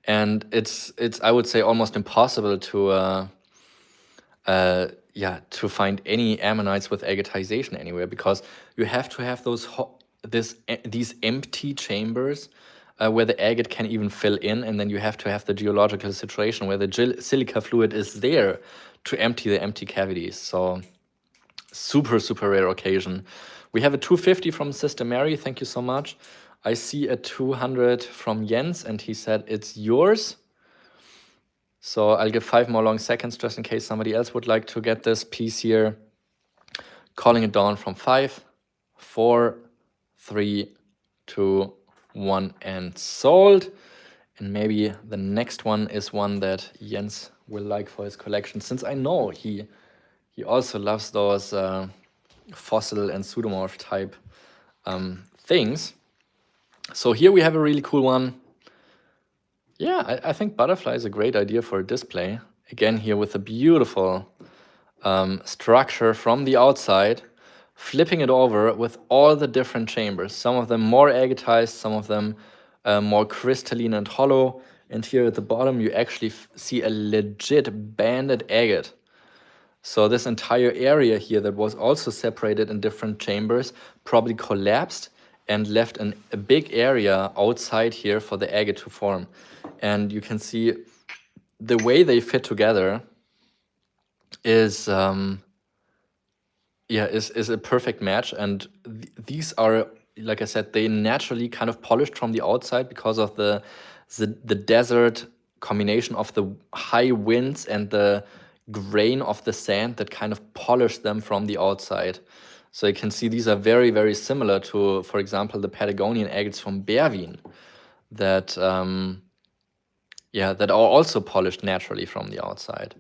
And it's I would say almost impossible to to find any ammonites with agatization anywhere, because you have to have these empty chambers where the agate can even fill in, and then you have to have the geological situation where the silica fluid is there to empty the empty cavities. So super, super rare occasion. We have a 250 from Sister Mary. Thank you so much. I see a 200 from Jens, and he said it's yours. So I'll give 5 more long seconds just in case somebody else would like to get this piece here. Calling it down from 5, 4, 3, 2, 1, and sold. And maybe the next one is one that Jens will like for his collection, since I know he also loves those fossil and pseudomorph type things. So here we have a really cool one. Yeah, I think butterfly is a great idea for a display. Again, here with a beautiful structure from the outside, flipping it over with all the different chambers. Some of them more agatized, some of them more crystalline and hollow. And here at the bottom, you actually see a legit banded agate. So this entire area here that was also separated in different chambers probably collapsed and left a big area outside here for the agate to form. And you can see the way they fit together is a perfect match. And these are, like I said, they naturally kind of polished from the outside because of the desert combination of the high winds and the grain of the sand that kind of polished them from the outside. So you can see these are very, very similar to, for example, the Patagonian agates from Berwyn that that are also polished naturally from the outside.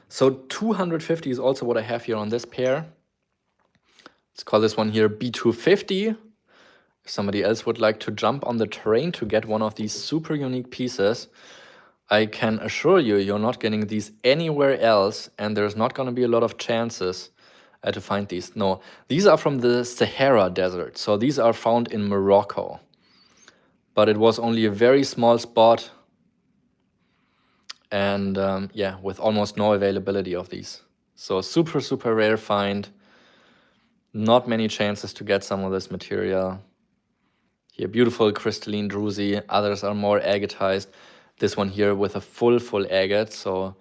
So 250 is also what I have here on this pair. Let's call this one here B250. If somebody else would like to jump on the train to get one of these super unique pieces, I can assure you, you're not getting these anywhere else, and there's not going to be a lot of chances to find these. No, these are from the Sahara Desert, so these are found in Morocco. But it was only a very small spot, and with almost no availability of these. So super, super rare find. Not many chances to get some of this material. Here, beautiful crystalline druzy. Others are more agatized. This one here with a full agate. So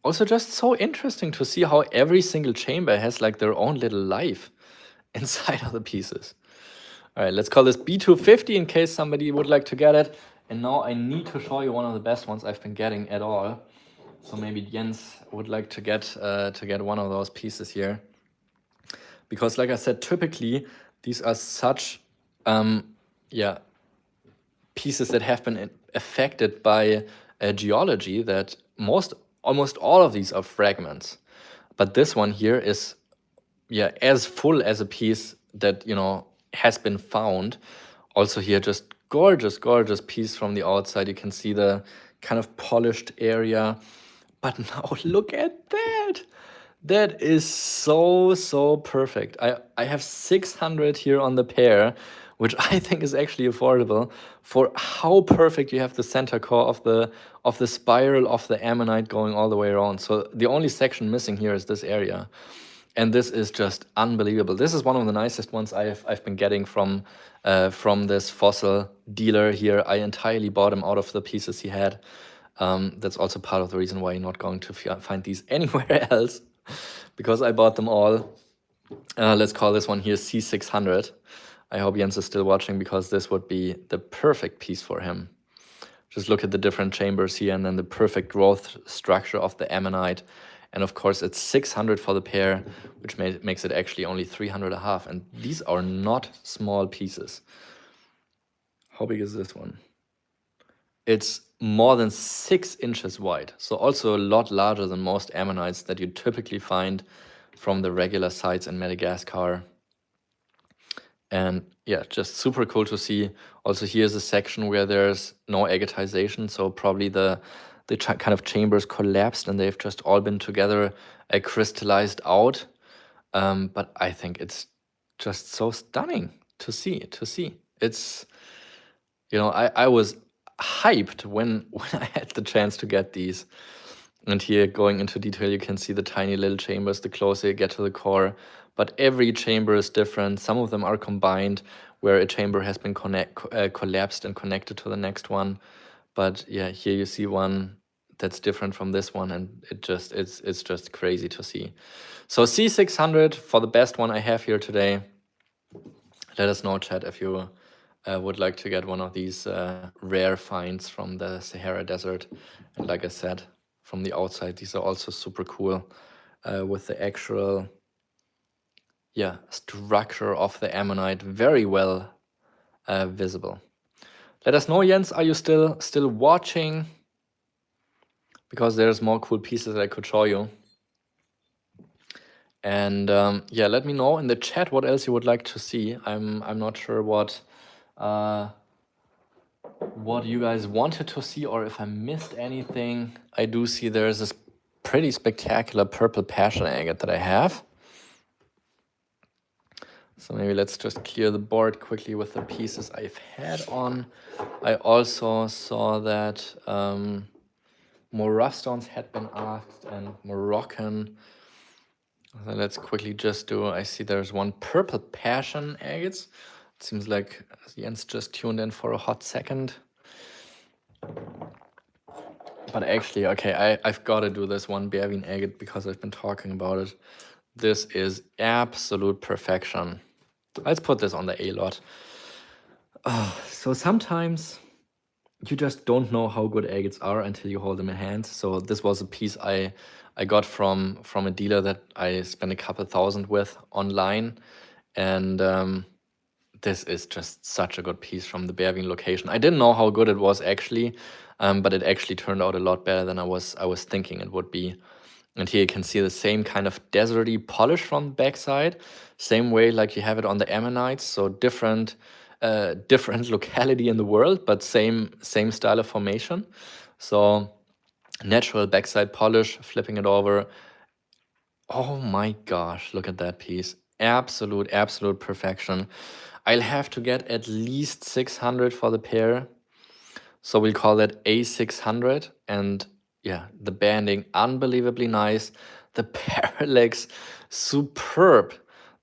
also just so interesting to see how every single chamber has like their own little life inside of the pieces. All right, let's call this B250 in case somebody would like to get it. And now I need to show you one of the best ones I've been getting at all. So maybe Jens would like to get one of those pieces here. Because like I said, typically these are such pieces that have been affected by geology that almost all of these are fragments. But this one here is as full as a piece that has been found. Also here, just gorgeous piece from the outside. You can see the kind of polished area. But now look at that. That is so perfect. I have 600 here on the pair, which I think is actually affordable for how perfect you have the center core of the spiral of the ammonite going all the way around. So the only section missing here is this area. And this is just unbelievable. This is one of the nicest ones I've been getting from this fossil dealer here. I entirely bought him out of the pieces he had. That's also part of the reason why you're not going to find these anywhere else, because I bought them all. Let's call this one here C600. I hope Jens is still watching, because this would be the perfect piece for him. Just look at the different chambers here, and then the perfect growth structure of the ammonite. And of course, it's 600 for the pair, which makes it actually only 300.5. And these are not small pieces. How big is this one? It's more than 6 inches wide. So also a lot larger than most ammonites that you typically find from the regular sites in Madagascar. And yeah, just super cool to see. Also here's a section where there's no agatization, so probably the kind of chambers collapsed and they've just all been together crystallized out. But I think it's just so stunning to see. It's, I was hyped when I had the chance to get these. And here, going into detail, you can see the tiny little chambers the closer you get to the core. But every chamber is different. Some of them are combined, where a chamber has been collapsed and connected to the next one. But yeah, here you see one that's different from this one, and it's just crazy to see. So C600 for the best one I have here today. Let us know, chat, if you would like to get one of these rare finds from the Sahara Desert. And like I said, from the outside, these are also super cool with the actual structure of the ammonite very well visible. Let us know, Jens, are you still watching? Because there's more cool pieces I could show you. And let me know in the chat what else you would like to see. I'm not sure what you guys wanted to see, or if I missed anything. I do see there's this pretty spectacular purple passion agate that I have. So maybe let's just clear the board quickly with the pieces I've had on. I also saw that more rough stones had been asked and Moroccan. So let's quickly just do, I see there's one purple passion agates. It seems like Jens just tuned in for a hot second. But actually, okay, I've got to do this one Berwin agate because I've been talking about it. This is absolute perfection. Let's put this on the A lot. So sometimes you just don't know how good agates are until you hold them in hand. So this was a piece I got from a dealer that I spent a couple thousand with online. And this is just such a good piece from the Berwin location. I didn't know how good it was actually, but it actually turned out a lot better than I was thinking it would be. And here you can see the same kind of deserty polish from the backside, same way like you have it on the ammonites. So different locality in the world, but same style of formation. So natural backside polish, flipping it over. Oh my gosh, look at that piece. Absolute perfection. I'll have to get at least 600 for the pair. So we'll call that A600. And yeah, the banding, unbelievably nice. The parallax, superb.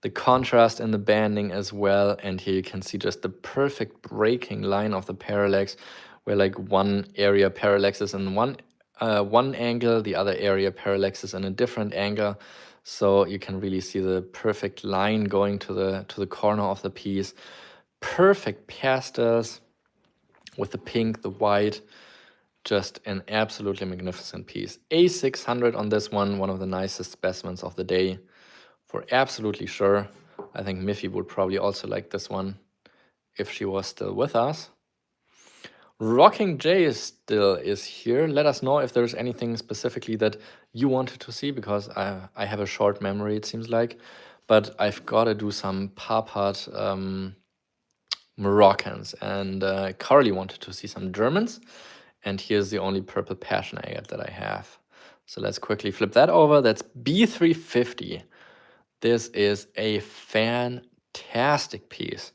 The contrast in the banding as well. And here you can see just the perfect breaking line of the parallax, where like one area parallaxes in one angle, the other area parallaxes in a different angle. So you can really see the perfect line going to the corner of the piece. Perfect pastels with the pink, the white. Just an absolutely magnificent piece. A600 on this one of the nicest specimens of the day, for absolutely sure. I think Miffy would probably also like this one if she was still with us. Rocking J still is here. Let us know if there's anything specifically that you wanted to see, because I have a short memory, it seems like. But I've got to do some Parpart Moroccans, and Carly wanted to see some Germans. And here's the only purple passion agate that I have. So let's quickly flip that over. That's B350. This is a fantastic piece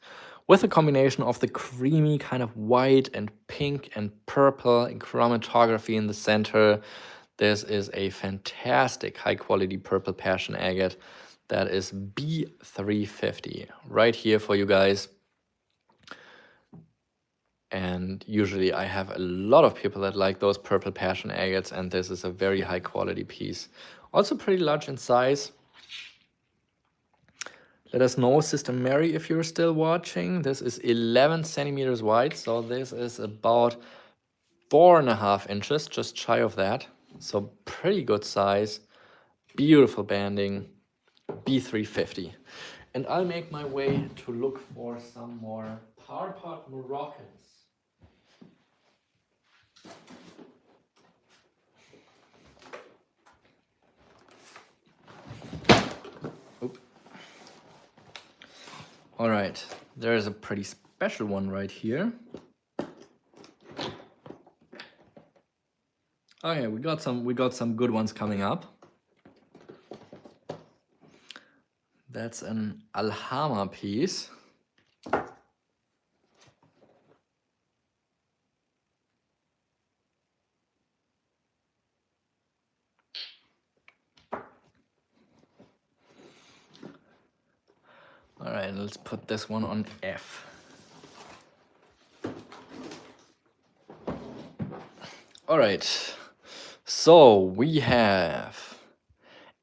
with a combination of the creamy kind of white and pink and purple and chromatography in the center. This is a fantastic high quality purple passion agate. That is B350 right here for you guys. And usually I have a lot of people that like those purple passion agates, and this is a very high quality piece. Also pretty large in size. Let us know, Sister Mary, if you're still watching. This is 11 centimeters wide, so this is about 4.5 inches, just shy of that. So pretty good size, beautiful banding, B350. And I'll make my way to look for some more Parpart Moroccans. All right, there is a pretty special one right here. Oh yeah, we got some good ones coming up. That's an Alhama piece. All right, let's put this one on F. All right, so we have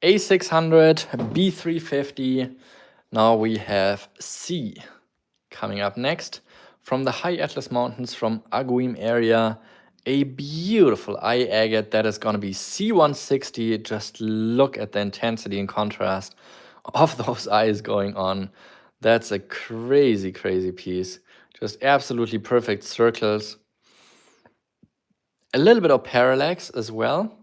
A600, B350. Now we have C coming up next. From the High Atlas Mountains from Aguim area, a beautiful eye agate that is going to be C160. Just look at the intensity and contrast of those eyes going on. That's a crazy, crazy piece. Just absolutely perfect circles. A little bit of parallax as well.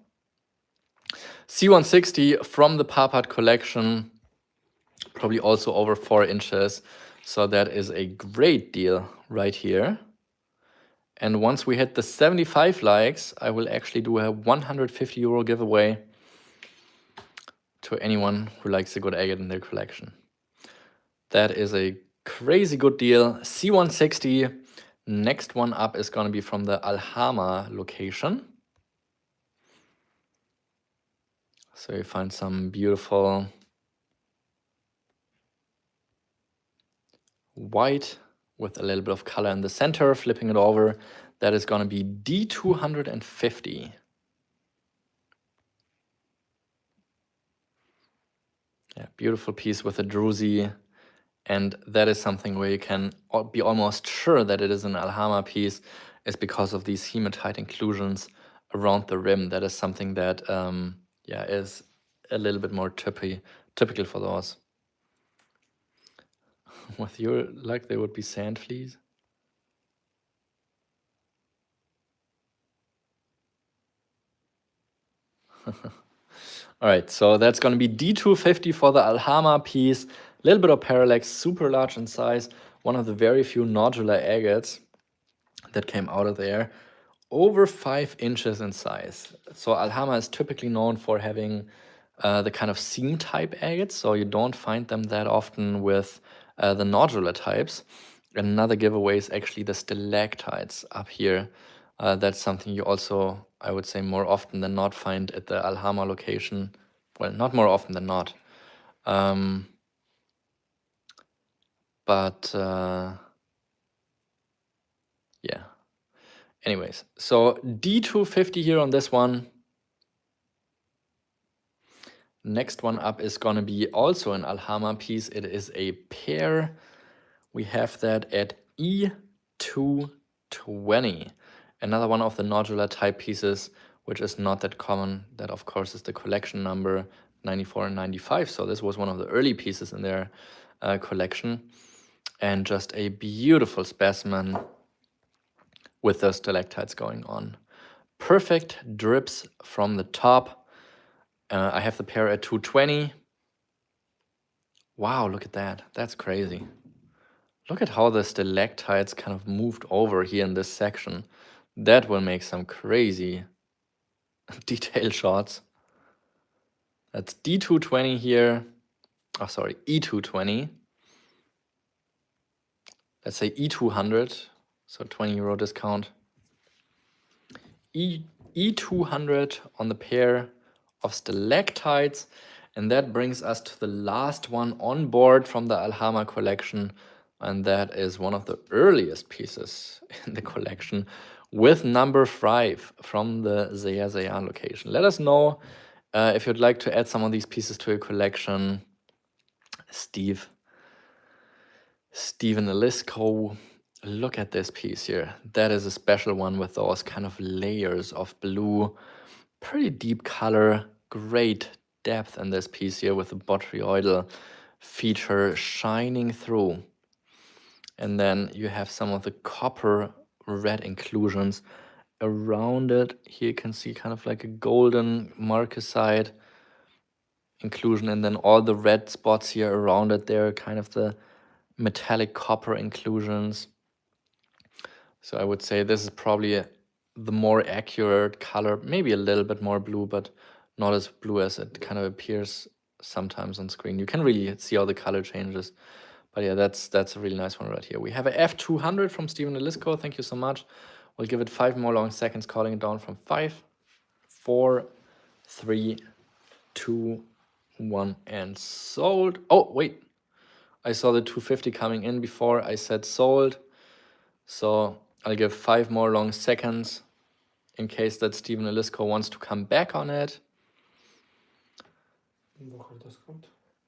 C160 from the Parpart collection, probably also over 4 inches. So that is a great deal right here. And once we hit the 75 likes, I will actually do a 150 euro giveaway to anyone who likes a good agate in their collection. That is a crazy good deal. C160. Next one up is going to be from the Alhama location. So you find some beautiful white with a little bit of color in the center, flipping it over. That is going to be D250. Yeah, beautiful piece with a druzy. And that is something where you can be almost sure that it is an Alhama piece, is because of these hematite inclusions around the rim. That is something that is a little bit more typical for those. With your luck, they would be sand fleas. All right, so that's going to be D250 for the Alhama piece. A little bit of parallax, super large in size. One of the very few nodular agates that came out of there. Over 5 inches in size. So Alhama is typically known for having the kind of seam type agates, so you don't find them that often with the nodular types. Another giveaway is actually the stalactites up here. That's something you also, I would say, more often than not find at the Alhama location. Well, not more often than not. Yeah. Anyways, so D250 here on this one. Next one up is going to be also an Alhama piece. It is a pair. We have that at E220. Another one of the nodular type pieces, which is not that common. That, of course, is the collection number 94 and 95. So this was one of the early pieces in their collection. And just a beautiful specimen with those stalactites going on. Perfect drips from the top. I have the pair at 220. Wow, look at that. That's crazy. Look at how the stalactites kind of moved over here in this section. That will make some crazy detail shots. That's D220 here. Oh, sorry, E220. Let's say E200, so 20 euro discount. E200 on the pair of stalactites. And that brings us to the last one on board from the Alhama collection. And that is one of the earliest pieces in the collection with number 5 from the Zeya Zeya location. Let us know if you'd like to add some of these pieces to your collection. Steven Elisco. Look at this piece here. That is a special one with those kind of layers of blue. Pretty deep color, great depth in this piece here with the botryoidal feature shining through. And then you have some of the copper red inclusions around it. Here you can see kind of like a golden marcasite inclusion, and then all the red spots here around it, they're kind of the metallic copper inclusions. So I would say this is probably the more accurate color, maybe a little bit more blue, but not as blue as it kind of appears sometimes on screen. You can really see all the color changes. But yeah, that's a really nice one right here. We have a F200 from Steven Elisco. Thank you so much. We'll give it 5 more long seconds, calling it down from 5, 4, 3, 2, 1, and sold. Oh, wait. I saw the 250 coming in before I said sold. So I'll give 5 more long seconds in case that Steven Elisco wants to come back on it.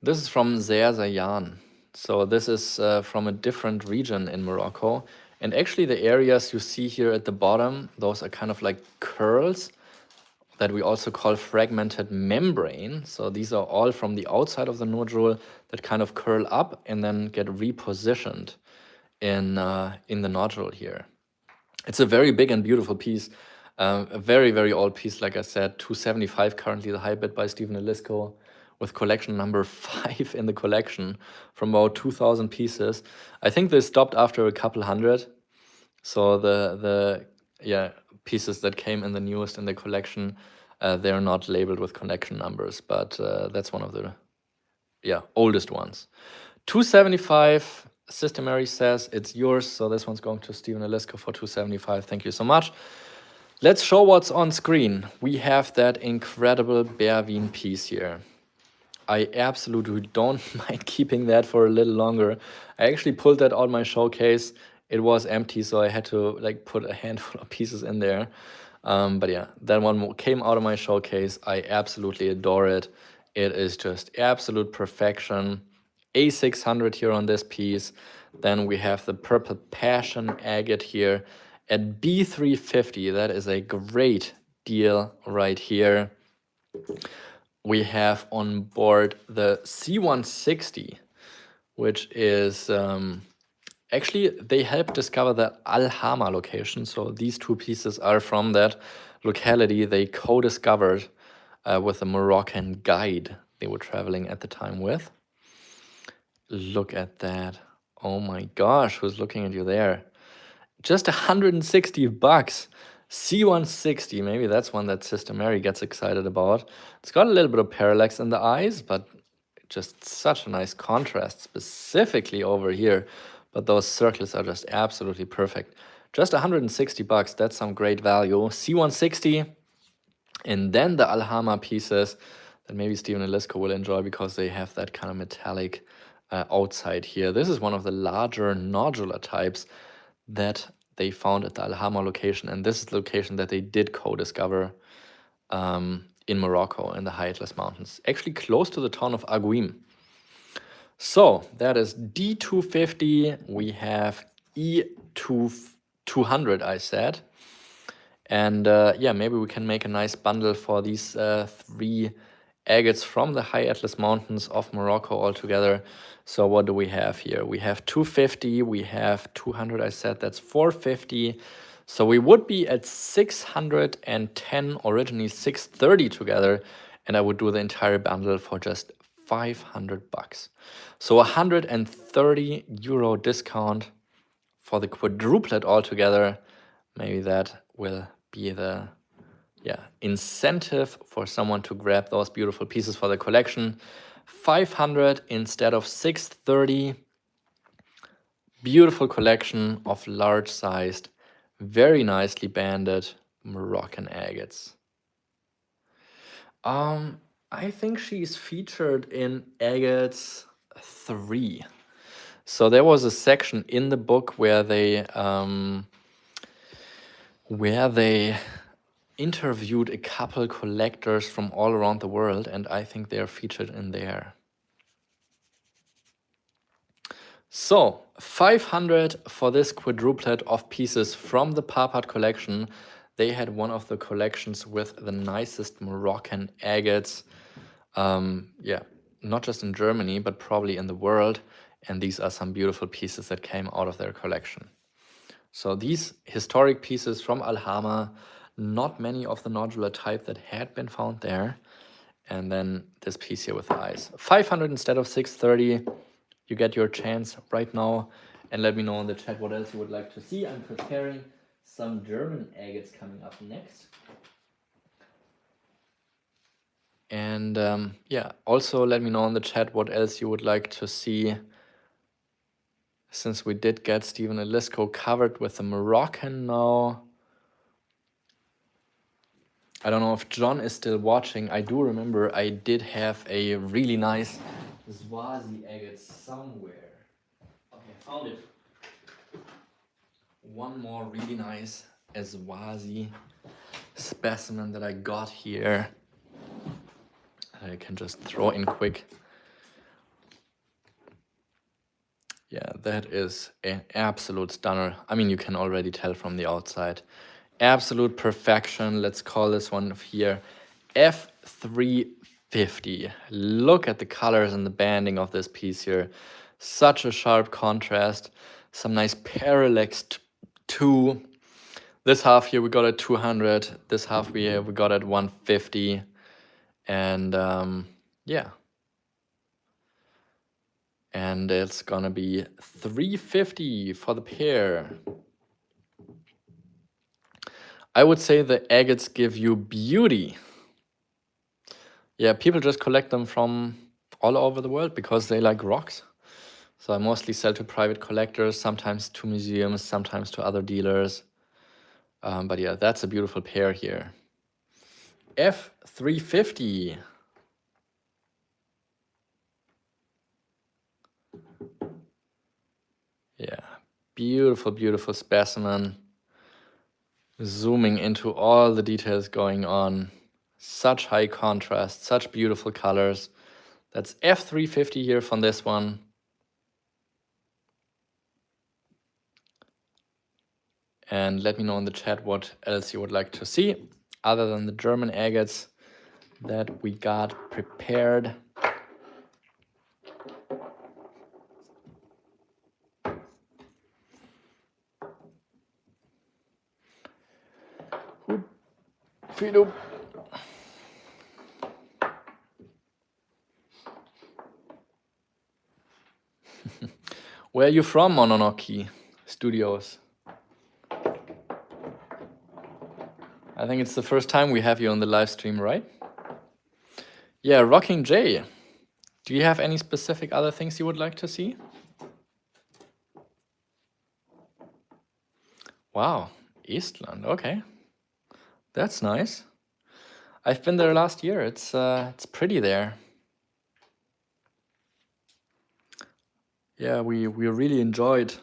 This is from Zerzayan. So this is from a different region in Morocco. And actually the areas you see here at the bottom, those are kind of like curls that we also call fragmented membrane. So these are all from the outside of the nodule that kind of curl up and then get repositioned in the nodule here. It's a very big and beautiful piece. A very, very old piece, like I said, 275 currently the high bid by Steven Elisco, with collection number 5 in the collection from about 2,000 pieces. I think they stopped after a couple hundred. So the pieces that came in the newest in the collection, they're not labeled with collection numbers, but that's one of the oldest ones. 275, Systemary says it's yours, so this one's going to Steven Elisco for 275. Thank you so much. Let's show what's on screen. We have that incredible Berwin piece here. I absolutely don't mind keeping that for a little longer. I actually pulled that out my showcase. It was empty, so I had to like put a handful of pieces in there. But yeah, that one came out of my showcase. I absolutely adore it. It is just absolute perfection. A600 here on this piece. Then we have the Purple Passion agate here at B350. That is a great deal right here. We have on board the C160, which is actually, they helped discover the Al-Hama location. So these two pieces are from that locality they co-discovered with a Moroccan guide they were traveling at the time with. Look at that. Oh my gosh, who's looking at you there? Just 160 bucks. C160, maybe that's one that Sister Mary gets excited about. It's got a little bit of parallax in the eyes, but just such a nice contrast, specifically over here. But those circles are just absolutely perfect. Just 160 bucks, that's some great value. C160, and then the Al-Hama pieces that maybe Steven Elisco will enjoy because they have that kind of metallic outside here. This is one of the larger nodular types that they found at the Al-Hama location, and this is the location that they did co-discover in Morocco in the High Atlas Mountains, actually close to the town of Aguim. So that is D250. We have E200, I said. And maybe we can make a nice bundle for these 3 agates from the High Atlas Mountains of Morocco all together. So what do we have here? We have 250, we have 200, I said that's 450. So we would be at 610, originally 630 together, and I would do the entire bundle for just 500 bucks. So 130 euro discount for the quadruplet altogether. Maybe that will be the incentive for someone to grab those beautiful pieces for the collection. 500 instead of 630. Beautiful collection of large-sized, very nicely banded Moroccan agates. I think she's featured in Agates 3. So there was a section in the book where they interviewed a couple collectors from all around the world, and I think they're featured in there. So 500 for this quadruplet of pieces from the Parpart collection. They had one of the collections with the nicest Moroccan agates, not just in Germany, but probably in the world. And these are some beautiful pieces that came out of their collection. So these historic pieces from Al-Hama, not many of the nodular type that had been found there. And then this piece here with the eyes. 500 instead of 630. You get your chance right now And let me know in the chat what else you would like to see. I'm preparing some German agates coming up next. And yeah, also let me know in the chat what else you would like to see. Since we did get Stephen Elisco covered with the Moroccan now. I don't know if John is still watching. I do remember I did have a really nice Swazi agate somewhere. Okay, I found it. One more really nice Swazi specimen that I got here. I can just throw in quick. Yeah, that is an absolute stunner. I mean, you can already tell from the outside. Absolute perfection. Let's call this one here F350. Look at the colors and the banding of this piece here. Such a sharp contrast. Some nice parallax too. This half here we got at 200. This half we got at 150. And yeah. And it's gonna be 350 for the pair. I would say the agates give you beauty. Yeah, people just collect them from all over the world because they like rocks. So I mostly sell to private collectors, sometimes to museums, sometimes to other dealers. But yeah, that's a beautiful pair here. F350. Yeah, beautiful, beautiful specimen. Zooming into all the details going on. Such high contrast, such beautiful colors. That's F350 here from this one. And let me know in the chat what else you would like to see other than the German agates that we got prepared. Where are you from, Mononoke Studios? I think it's the first time we have you on the live stream, right? Yeah, Rocking J. Do you have any specific other things you would like to see? Wow, Eastland, okay. That's nice. I've been there last year. It's pretty there. Yeah, we really enjoyed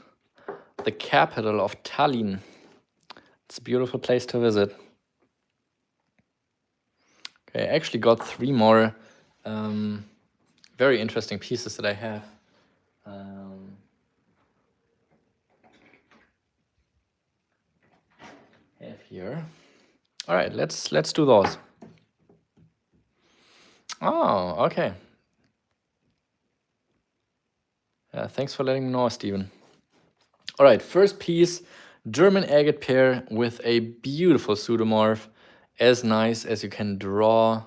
the capital of Tallinn. It's a beautiful place to visit. Okay, I actually got 3 more very interesting pieces that I have. Have here. All right, let's do those. Oh, okay. Thanks for letting me know, Steven. All right, first piece, German agate pair with a beautiful pseudomorph, as nice as you can draw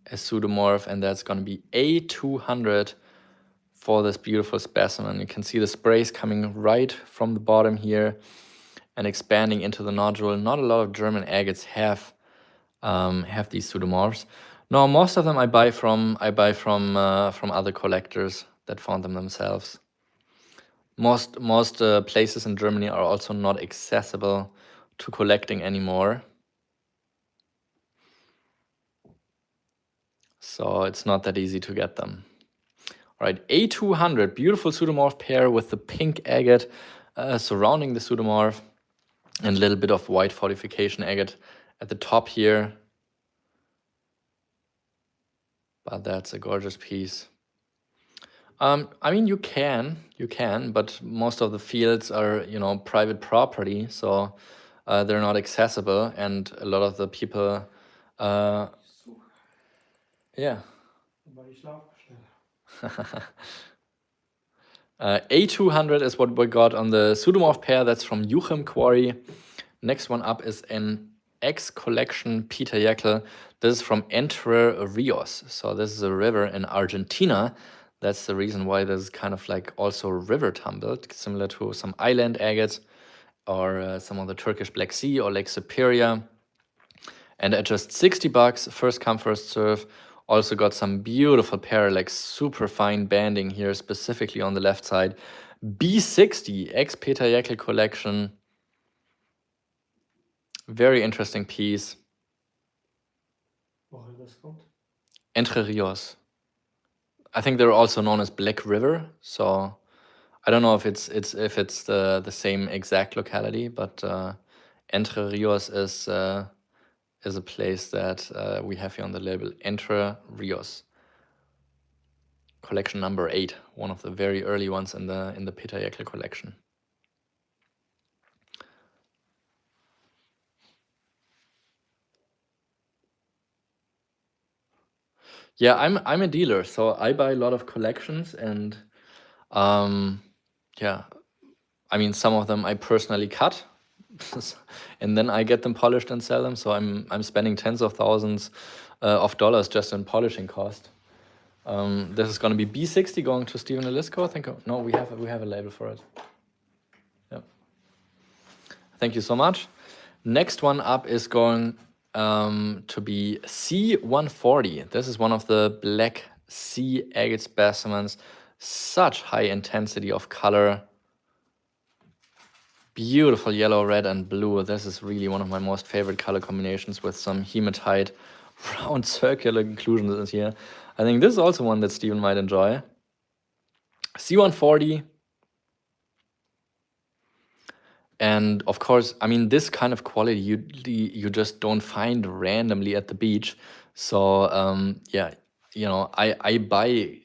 a pseudomorph, and that's going to be A200 for this beautiful specimen. You can see the sprays coming right from the bottom here and expanding into the nodule. Not a lot of German agates have these pseudomorphs. No, most of them I buy from other collectors that found them themselves. Most places in Germany are also not accessible to collecting anymore. So it's not that easy to get them. All right, A200, beautiful pseudomorph pair with the pink agate surrounding the pseudomorph and a little bit of white fortification agate at the top here. But that's a gorgeous piece. I mean, you can, but most of the fields are, private property, so they're not accessible, and a lot of the people, yeah. A200 is what we got on the pseudomorph pair. That's from Juchem Quarry. Next one up is an X collection Peter Jekyll. This is from Entre Rios. So this is a river in Argentina That's the reason why this is kind of like also river tumbled, similar to some island agates or some of the Turkish Black Sea or Lake Superior. And at just 60 bucks, first come, first serve. Also got some beautiful parallax, super fine banding here, specifically on the left side. B60, ex-Peter Jäckel collection. Very interesting piece. Woher das kommt? Entre Rios. I think they're also known as Black River, so I don't know if it's the same exact locality, but Entre Rios is a place that we have here on the label. Entre Rios. Collection number 8, one of the very early ones in the Peter Jäckel collection. Yeah, I'm a dealer, so I buy a lot of collections, and yeah, I mean, some of them I personally cut, and then I get them polished and sell them. So I'm spending tens of thousands of dollars just in polishing cost. This is going to be B60 going to Stephen Elisco. I think no, we have a label for it. Yeah. Thank you so much. Next one up is going to be C140. This is one of the Black Sea agate specimens. Such high intensity of color. Beautiful yellow, red, and blue. This is really one of my most favorite color combinations with some hematite round circular inclusions here. I think this is also one that Steven might enjoy. C140. And of course, I mean, this kind of quality you just don't find randomly at the beach. So yeah, you know, I buy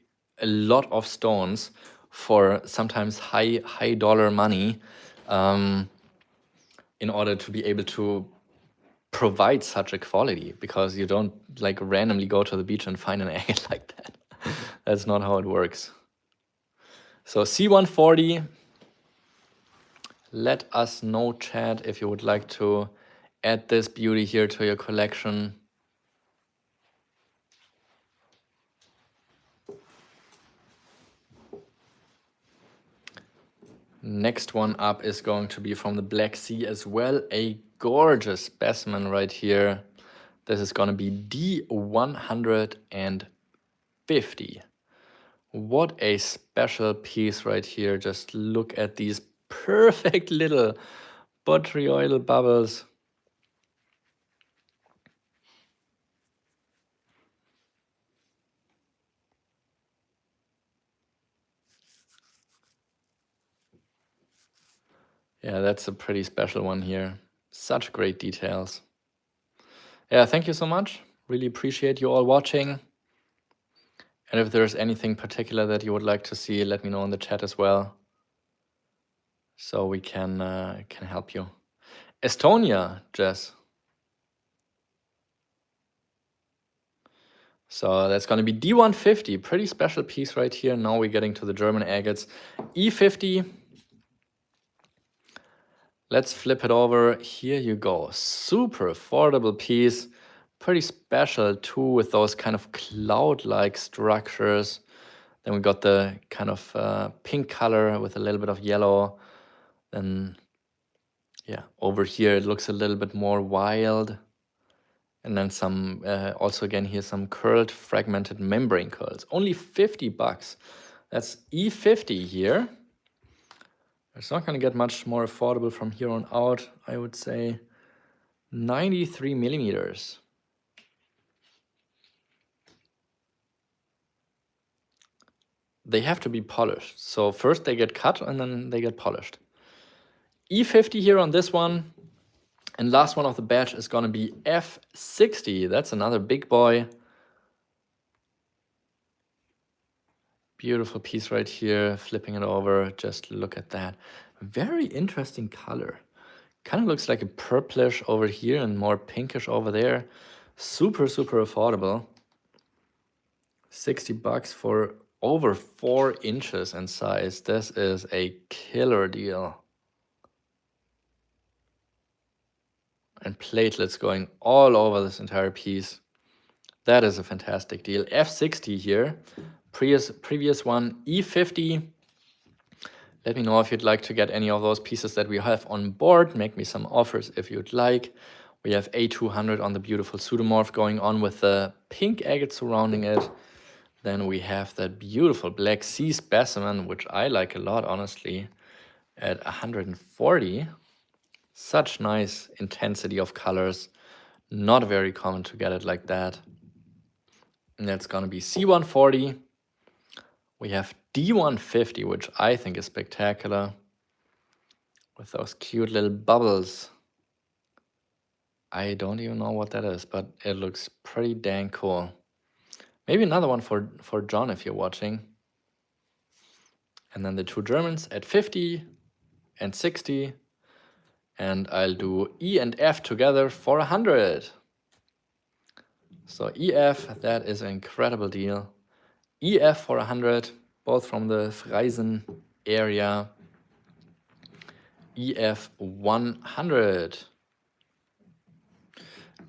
a lot of stones for sometimes high dollar money in order to be able to provide such a quality, because you don't like randomly go to the beach and find an agate like that. That's not how it works. So C140. Let us know, chat, if you would like to add this beauty here to your collection. Next one up is going to be from the Black Sea as well. A gorgeous specimen right here. This is going to be D150. What a special piece right here. Just look at these perfect little botryoidal bubbles. Yeah, that's a pretty special one here. Such great details. Yeah, thank you so much. Really appreciate you all watching. And if there's anything particular that you would like to see, let me know in the chat as well, so we can help you. Estonia, Jess. So that's going to be D150, pretty special piece right here. Now we're getting to the German agates. E50. Let's flip it over. Here you go. Super affordable piece. Pretty special too, with those kind of cloud-like structures. Then we got the kind of pink color with a little bit of yellow. Then, yeah, over here it looks a little bit more wild. And then some, also again here, some curled, fragmented membrane curls. Only 50 bucks. That's E50 here. It's not going to get much more affordable from here on out, I would say. 93 millimeters. They have to be polished. So first they get cut and then they get polished. E50 here on this one. And last one of the batch is going to be F60. That's another big boy. Beautiful piece right here. Flipping it over. Just look at that. Very interesting color. Kind of looks like a purplish over here and more pinkish over there. Super, super affordable. 60 bucks for over 4 inches in size. This is a killer deal. And platelets going all over this entire piece. That is a fantastic deal. F60 here. previous one, E50. Let me know if you'd like to get any of those pieces that we have on board. Make me some offers if you'd like. We have A200 on the beautiful pseudomorph going on with the pink agate surrounding it. Then we have that beautiful Black Sea specimen, which I like a lot, honestly, at 140. Such nice intensity of colors. Not very common to get it like that. And that's going to be C140. We have D150, which I think is spectacular, with those cute little bubbles. I don't even know what that is, but it looks pretty dang cool. Maybe another one for John if you're watching. And then the two Germans at 50 and 60. And I'll do E and F together for 100. So EF, that is an incredible deal. EF for 100, both from the Freisen area. EF 100.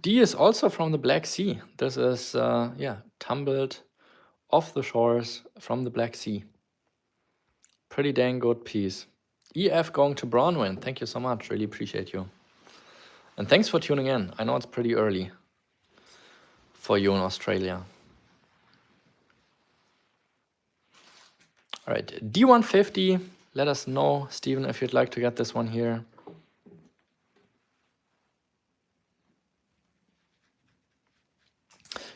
D is also from the Black Sea. This is, tumbled off the shores from the Black Sea. Pretty dang good piece. EF going to Bronwyn. Thank you so much. Really appreciate you. And thanks for tuning in. I know it's pretty early for you in Australia. All right, D150. Let us know, Stephen, if you'd like to get this one here.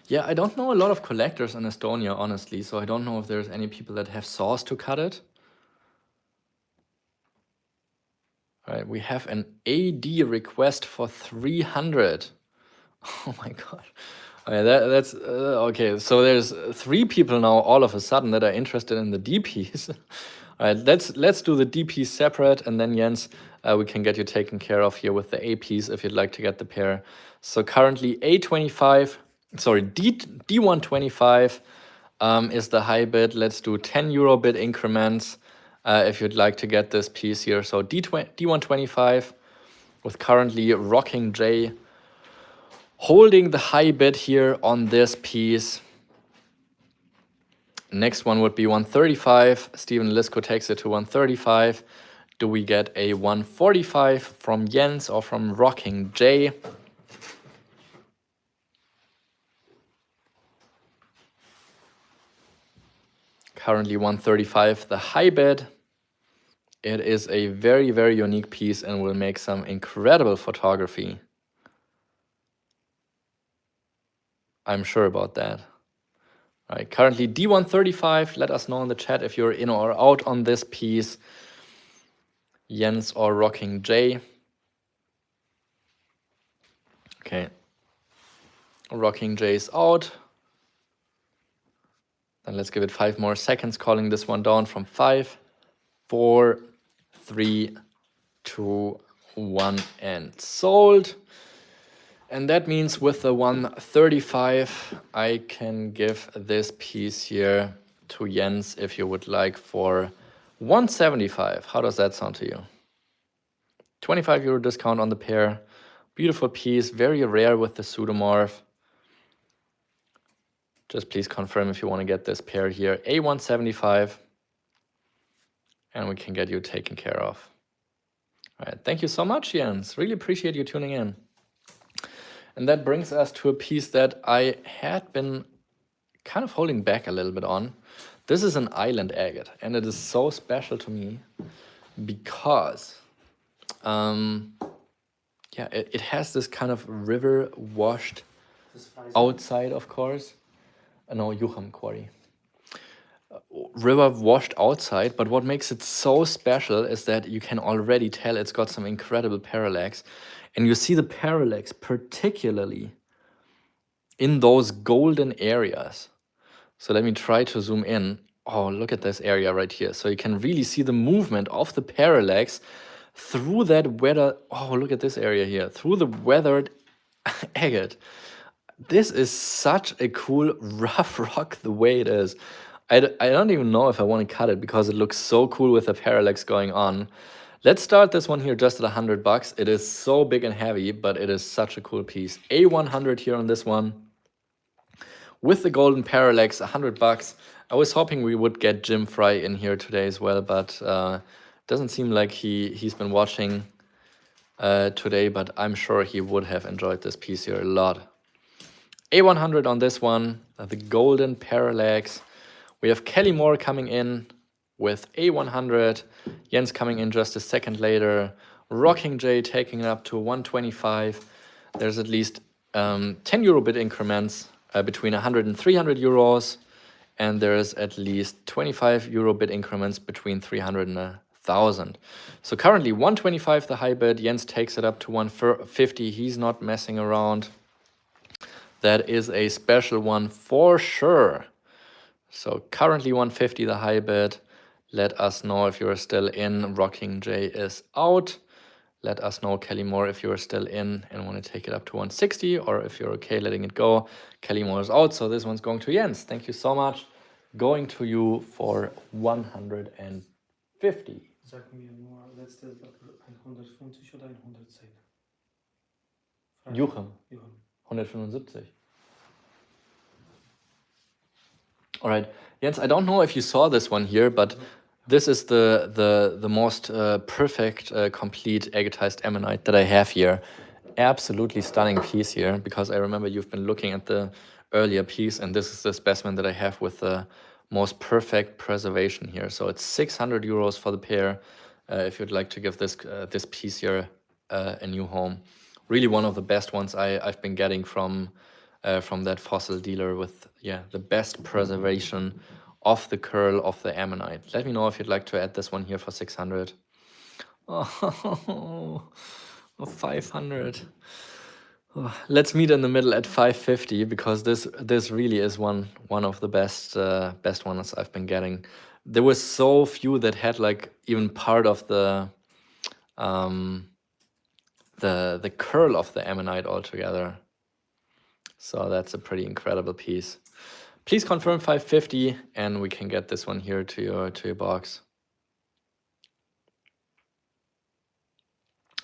Yeah, I don't know a lot of collectors in Estonia, honestly, so I don't know if there's any people that have saws to cut it. All right, we have an AD request for 300. Oh my god. Okay, that's okay. So there's 3 people now all of a sudden that are interested in the DPs. All right, let's do the DPs separate, and then Jens, we can get you taken care of here with the APs if you'd like to get the pair. So currently D125 is the high bid. Let's do 10 euro bid increments if you'd like to get this piece here. So D125 with currently Rocking J holding the high bid here on this piece. Next one would be 135. Steven Lisko takes it to 135. Do we get a 145 from Jens or from Rocking J? Currently 135, the high bid. It is a very, very unique piece and will make some incredible photography. I'm sure about that. All right, currently D135. Let us know in the chat if you're in or out on this piece. Jens or Rocking J. Okay. Rocking J is out. Then let's give it 5 more seconds, calling this one down from 5, 4, 3, 2, 1, and sold. And that means with the 135, I can give this piece here to Jens if you would like for 175. How does that sound to you? 25 euro discount on the pair. Beautiful piece, very rare with the pseudomorph. Just please confirm if you want to get this pair here. A175. And we can get you taken care of. All right, thank you so much, Jens. Really appreciate you tuning in. And that brings us to a piece that I had been kind of holding back a little bit on. This is an island agate, and it is so special to me because it has this kind of river washed outside, of course. No, Jucham quarry. River washed outside, but what makes it so special is that you can already tell it's got some incredible parallax. And you see the parallax particularly in those golden areas. So let me try to zoom in. Oh, look at this area right here. So you can really see the movement of the parallax through that weathered, oh, look at this area here, through the weathered agate. This is such a cool rough rock the way it is. I don't even know if I want to cut it because it looks so cool with the parallax going on. Let's start this one here just at $100. It is so big and heavy, but it is such a cool piece. A100 here on this one. with the golden parallax, $100. I was hoping we would get Jim Fry in here today as well, but doesn't seem like he's been watching today, but I'm sure he would have enjoyed this piece here a lot. A100 on this one, the golden parallax. We have Kelly Moore coming in with A100, Jens coming in just a second later, Rocking J taking it up to 125. There's at least 10 euro bit increments between 100 and 300 euros, and there's at least 25 euro bit increments between 300 and 1,000. So currently 125 the high bid, Jens takes it up to 150, he's not messing around. That is a special one for sure. So currently 150 the high bid. Let us know if you're still in. Rocking J is out. Let us know, Kelly Moore, if you're still in and want to take it up to 160, or if you're okay letting it go. Kelly Moore is out, so this one's going to Jens. Thank you so much. Going to you for 150. Sag mir nur, letzte 150 oder 110? Juchem. 175. All right, Jens, I don't know if you saw this one here, but this is the most perfect, complete agatized ammonite that I have here. Absolutely stunning piece here, because I remember you've been looking at the earlier piece, and this is the specimen that I have with the most perfect preservation here. So it's 600 euros for the pair, if you'd like to give this this piece here a new home. Really one of the best ones I've been getting from that fossil dealer with the best preservation of the curl of the ammonite. Let me know if you'd like to add this one here for 600. Oh, 500. Oh, let's meet in the middle at 550, because this really is one of the best ones I've been getting. There were so few that had like even part of the curl of the ammonite altogether. So that's a pretty incredible piece. Please confirm 550 and we can get this one here to your box.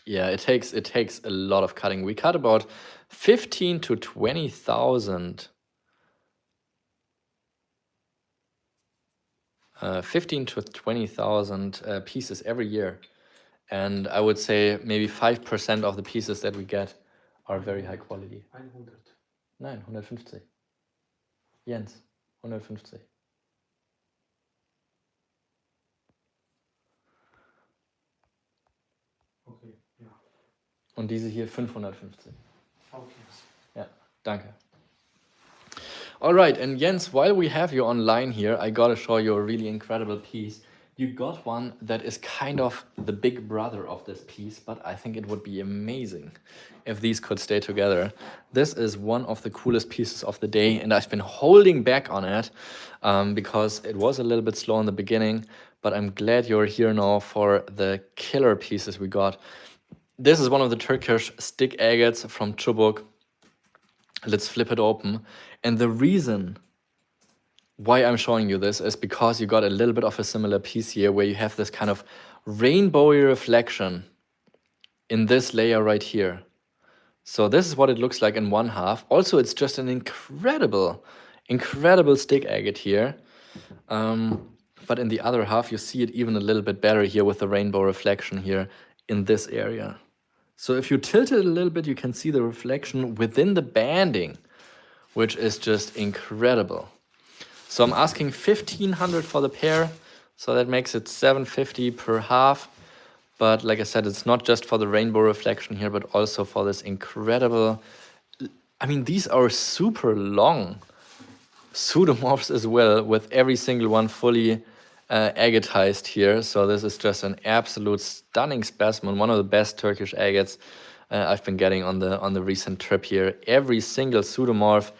Yeah, it takes a lot of cutting. We cut about 15 to 20,000 15 to 20,000 pieces every year. And I would say maybe 5% of the pieces that we get are very high quality. 100. Nein, 150. Jens, 150. Okay, ja. Und diese hier 550. Okay. Ja, danke. All right, and Jens, while we have you online here, I gotta show you a really incredible piece. You got one that is kind of the big brother of this piece, but I think it would be amazing if these could stay together. This is one of the coolest pieces of the day, and I've been holding back on it because it was a little bit slow in the beginning, but I'm glad you're here now for the killer pieces we got. This is one of the Turkish stick agates from Chubuk. Let's flip it open. And the reason why I'm showing you this is because you got a little bit of a similar piece here where you have this kind of rainbowy reflection in this layer right here. So this is what it looks like in one half. Also, it's just an incredible stick agate here. But in the other half, you see it even a little bit better here with the rainbow reflection here in this area. So if you tilt it a little bit, you can see the reflection within the banding, which is just incredible. So I'm asking 1,500 for the pair, so that makes it 750 per half. But like I said, it's not just for the rainbow reflection here, but also for this incredible, I mean, these are super long pseudomorphs as well, with every single one fully agatized here. So this is just an absolute stunning specimen, one of the best Turkish agates I've been getting on the recent trip here. Every single pseudomorph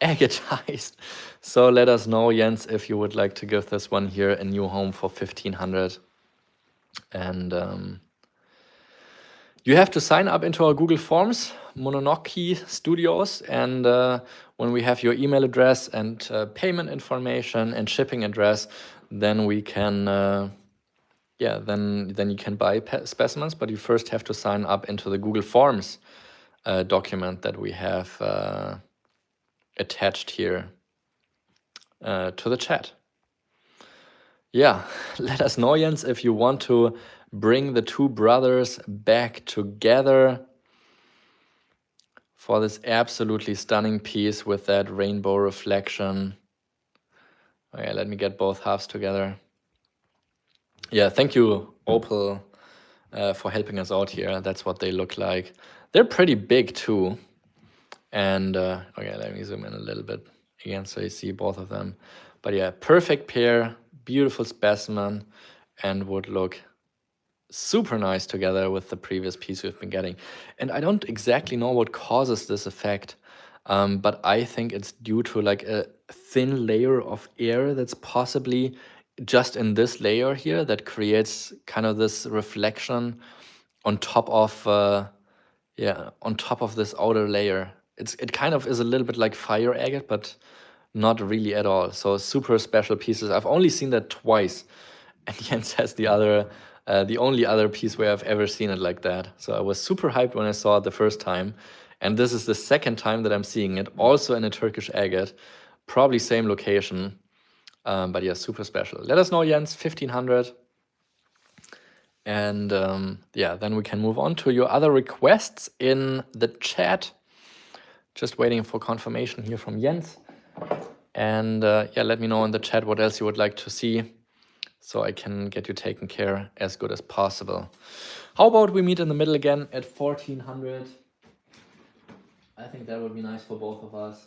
agatized. So let us know, Jens, if you would like to give this one here a new home for 1,500. And you have to sign up into our Google Forms, Mononoke Studios, and when we have your email address and payment information and shipping address, then we can, then you can buy specimens, but you first have to sign up into the Google Forms document that we have attached here to the chat. Yeah, let us know, Jens, if you want to bring the two brothers back together for this absolutely stunning piece with that rainbow reflection. Okay, let me get both halves together. Yeah, thank you, Opal, for helping us out here. That's what they look like. They're pretty big too. And okay, let me zoom in a little bit again so you see both of them. But yeah, perfect pair, beautiful specimen, and would look super nice together with the previous piece we've been getting. And I don't exactly know what causes this effect, but I think it's due to like a thin layer of air that's possibly just in this layer here that creates kind of this reflection on top of on top of this outer layer. It kind of is a little bit like fire agate, but not really at all. So super special pieces. I've only seen that twice, and Jens has the only other piece where I've ever seen it like that. So I was super hyped when I saw it the first time, and this is the second time that I'm seeing it, also in a Turkish agate, probably same location, but yeah, super special. Let us know, Jens, 1500. And yeah, then we can move on to your other requests in the chat. Just waiting for confirmation here from Jens. And yeah, let me know in the chat what else you would like to see so I can get you taken care as good as possible. How about we meet in the middle again at 1400? I think that would be nice for both of us.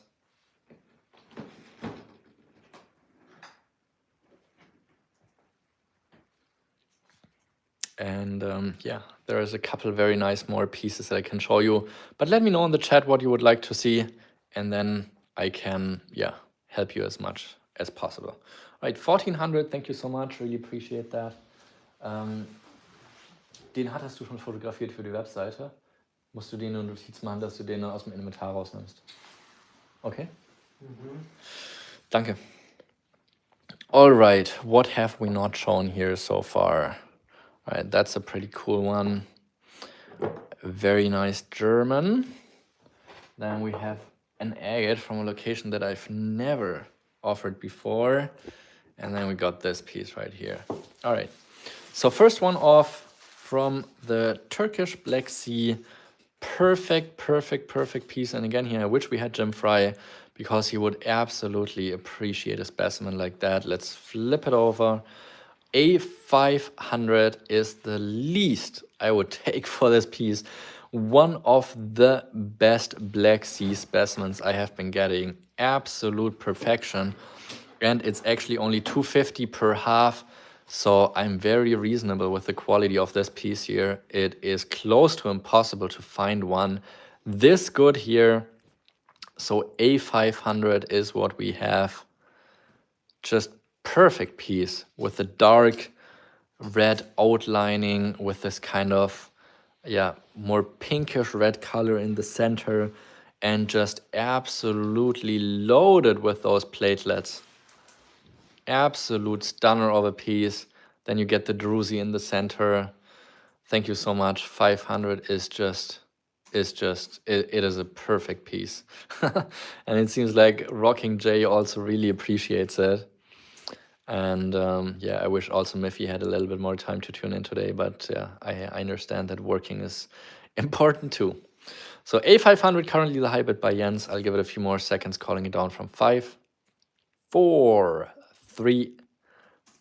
And yeah, there is a couple very nice more pieces that I can show you. But let me know in the chat what you would like to see, and then I can, yeah, help you as much as possible. All right, 1400, thank you so much, really appreciate that. Den hattest du schon fotografiert für die Webseite. Musst du dir eine Notiz machen, dass du den aus dem Inventar rausnimmst. Okay? Danke. All right, what have we not shown here so far? All right, that's a pretty cool one. Very nice German. Then we have an agate from a location that I've never offered before. And then we got this piece right here. All right, so first one off from the Turkish Black Sea. Perfect piece. And again here, I wish we had Jim Fry because he would absolutely appreciate a specimen like that. Let's flip it over. A500 is the least I would take for this piece. One of the best Black Sea specimens I have been getting. Absolute perfection. And it's actually only 250 per half. So I'm very reasonable with the quality of this piece here. It is close to impossible to find one this good here. So A500 is what we have. Just perfect piece with the dark red outlining with this kind of, yeah, more pinkish red color in the center and just absolutely loaded with those platelets. Absolute stunner of a piece. Then you get the druzy in the center. Thank you so much. 500 is just, it is a perfect piece. And it seems like Rocking Jay also really appreciates it. And yeah, I wish also Miffy had a little bit more time to tune in today, but yeah, I understand that working is important too. So A500 currently the high bid by Jens. I'll give it a few more seconds, calling it down from 5, 4, 3,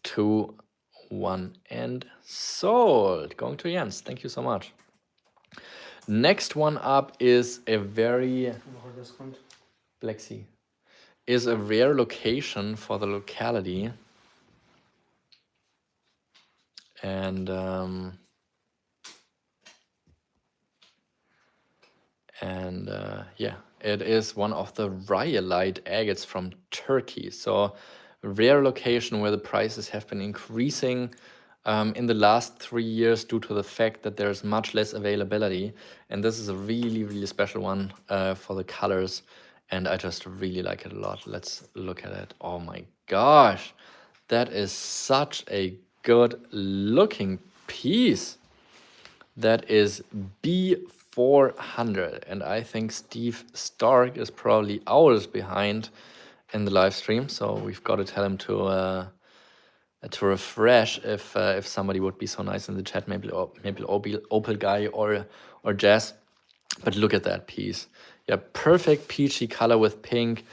2, 1, and sold. Going to Jens. Thank you so much. Next one up is a very Black Sea. Is a rare location for the locality. And yeah, it is one of the rhyolite agates from Turkey. So rare location where the prices have been increasing in the last 3 years due to the fact that there's much less availability. And this is a really special one for the colors. And I just really like it a lot. Let's look at it. Oh my gosh, that is such a good looking piece. That is 400. And I think Steve Stark is probably hours behind in the live stream. So we've got to tell him to refresh if somebody would be so nice in the chat, maybe Opal guy or Jazz. But look at that piece. Yeah, perfect peachy color with pink.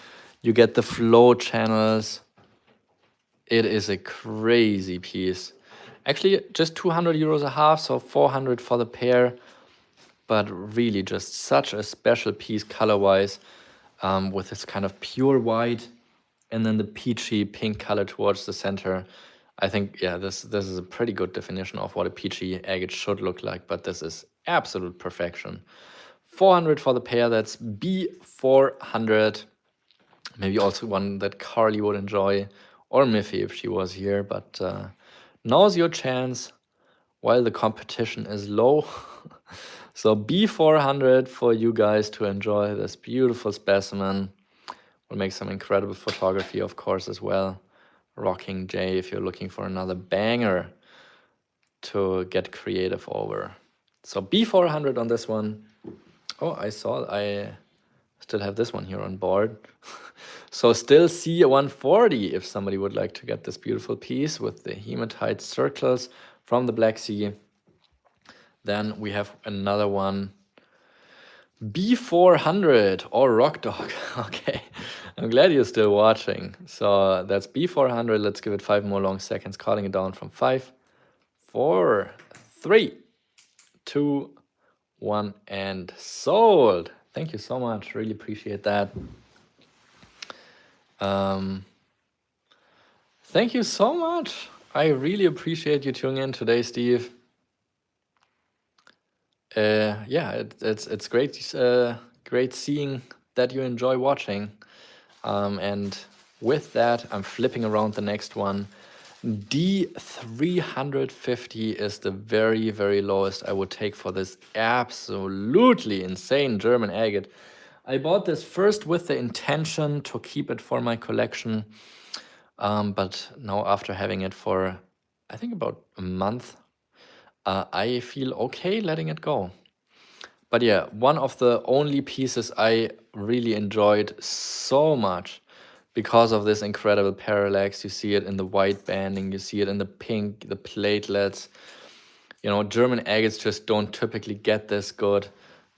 You get the flow channels. It is a crazy piece. Actually, just 200 euros a half, so 400 for the pair. But really just such a special piece color-wise, with this kind of pure white and then the peachy pink color towards the center. I think, yeah, this is a pretty good definition of what a peachy agate should look like, but this is absolute perfection. 400 for the pair, that's B400. Maybe also one that Carly would enjoy, or Miffy if she was here, but now's your chance while the competition is low. So B400 for you guys to enjoy this beautiful specimen. We'll make some incredible photography, of course, as well. Rocking J if you're looking for another banger to get creative over. So B400 on this one. Oh, I still have this one here on board. So still C140 if somebody would like to get this beautiful piece with the hematite circles from the Black Sea. Then we have another one, B400 or Rock Dog. Okay, I'm glad you're still watching. So that's B400. Let's give it 5 more long seconds, calling it down from 5, 4, 3, 2, 1, and sold. Thank you so much. Really appreciate that. Thank you so much. I really appreciate you tuning in today, Steve. Yeah, it's great great seeing that you enjoy watching. And with that, I'm flipping around the next one. D350 is the very, very lowest I would take for this absolutely insane German agate. I bought this first with the intention to keep it for my collection, but now after having it for, I think, about a month, I feel okay letting it go. But yeah, one of the only pieces I really enjoyed so much because of this incredible parallax. You see it in the white banding, you see it in the pink, the platelets. You know, German agates just don't typically get this good.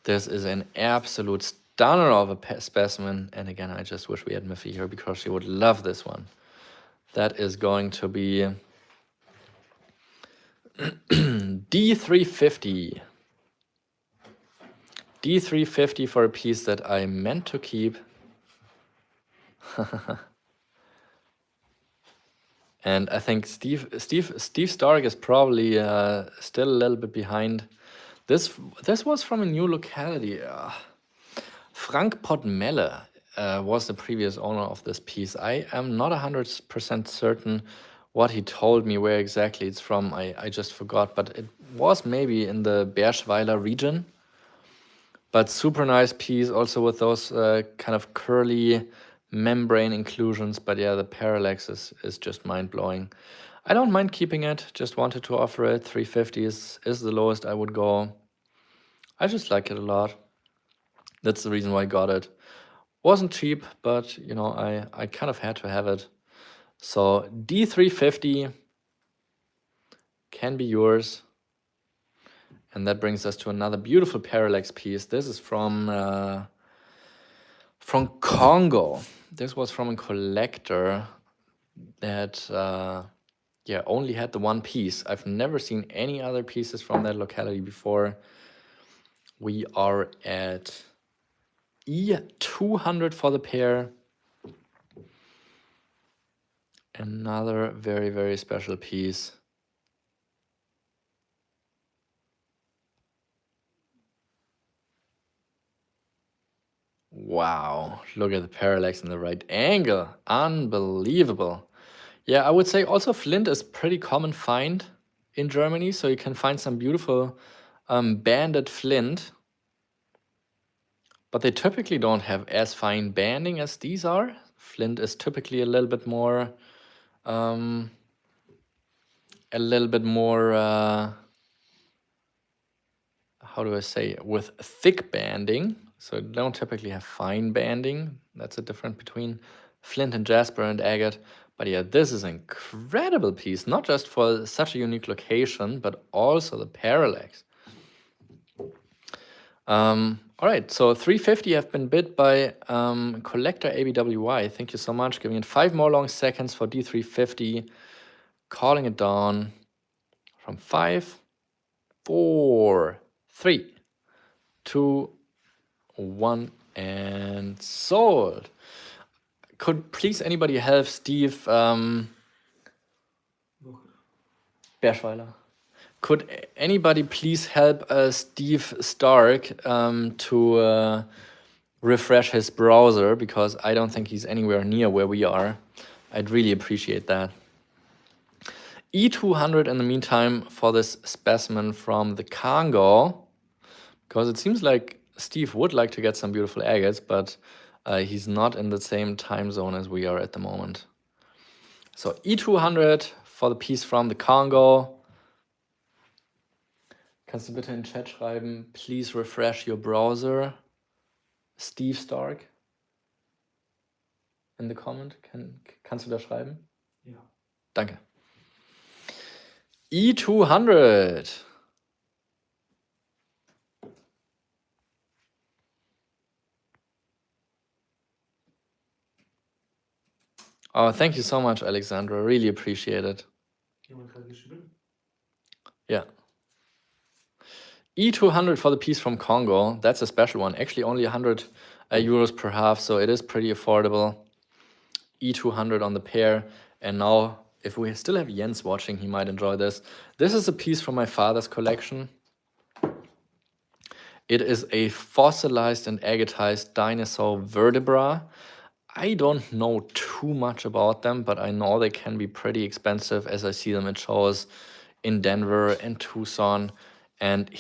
This is an absolute stunner of a specimen. And again, I just wish we had Miffy here because she would love this one. That is going to be D350. D350 for a piece that I meant to keep. And I think Steve Stark is probably still a little bit behind. This was from a new locality. Frank Podmelle was the previous owner of this piece. I am not 100% certain what he told me where exactly it's from. I just forgot, but it was maybe in the Berschweiler region. But super nice piece, also with those kind of curly membrane inclusions. But yeah, the parallax is just mind-blowing. I don't mind keeping it, just wanted to offer it. 350 is the lowest I would go. I just like it a lot. That's the reason why I got it. Wasn't cheap, but you know, I kind of had to have it. So D350 can be yours. And that brings us to another beautiful parallax piece. This is from Congo. This was from a collector that yeah, only had the one piece. I've never seen any other pieces from that locality before. We are at E200 for the pair. Another very, very special piece. Wow, look at the parallax in the right angle. Unbelievable. Yeah, I would say also flint is pretty common find in Germany, so you can find some beautiful banded flint. But they typically don't have as fine banding as these are. Flint is typically a little bit more, how how do I say, with thick banding. So you don't typically have fine banding. That's a difference between flint and jasper and agate. But yeah, this is an incredible piece, not just for such a unique location, but also the parallax. All right, so 350 have been bid by Collector ABWY. Thank you so much. Giving it 5 more long seconds for D350. Calling it down from 5, 4, 3, 2, 1, and sold. Could please anybody help Steve Berschweiler? Could anybody please help Steve Stark to refresh his browser, because I don't think he's anywhere near where we are. I'd really appreciate that. E200 in the meantime for this specimen from the Congo, because it seems like Steve would like to get some beautiful agates, but he's not in the same time zone as we are at the moment. So E200 for the piece from the Congo. Kannst du bitte in den Chat schreiben, please refresh your browser, Steve Stark? In the comment, kannst du da schreiben? Ja. Danke. E200. Oh, thank you so much, Alexandra. Really appreciate it. Jemand hat geschrieben? Yeah. E200 for the piece from Congo. That's a special one. Actually, only 100 euros per half, so it is pretty affordable. E200 on the pair. And now, if we still have Jens watching, he might enjoy this. This is a piece from my father's collection. It is a fossilized and agatized dinosaur vertebra. I don't know too much about them, but I know they can be pretty expensive as I see them at shows in Denver and Tucson. And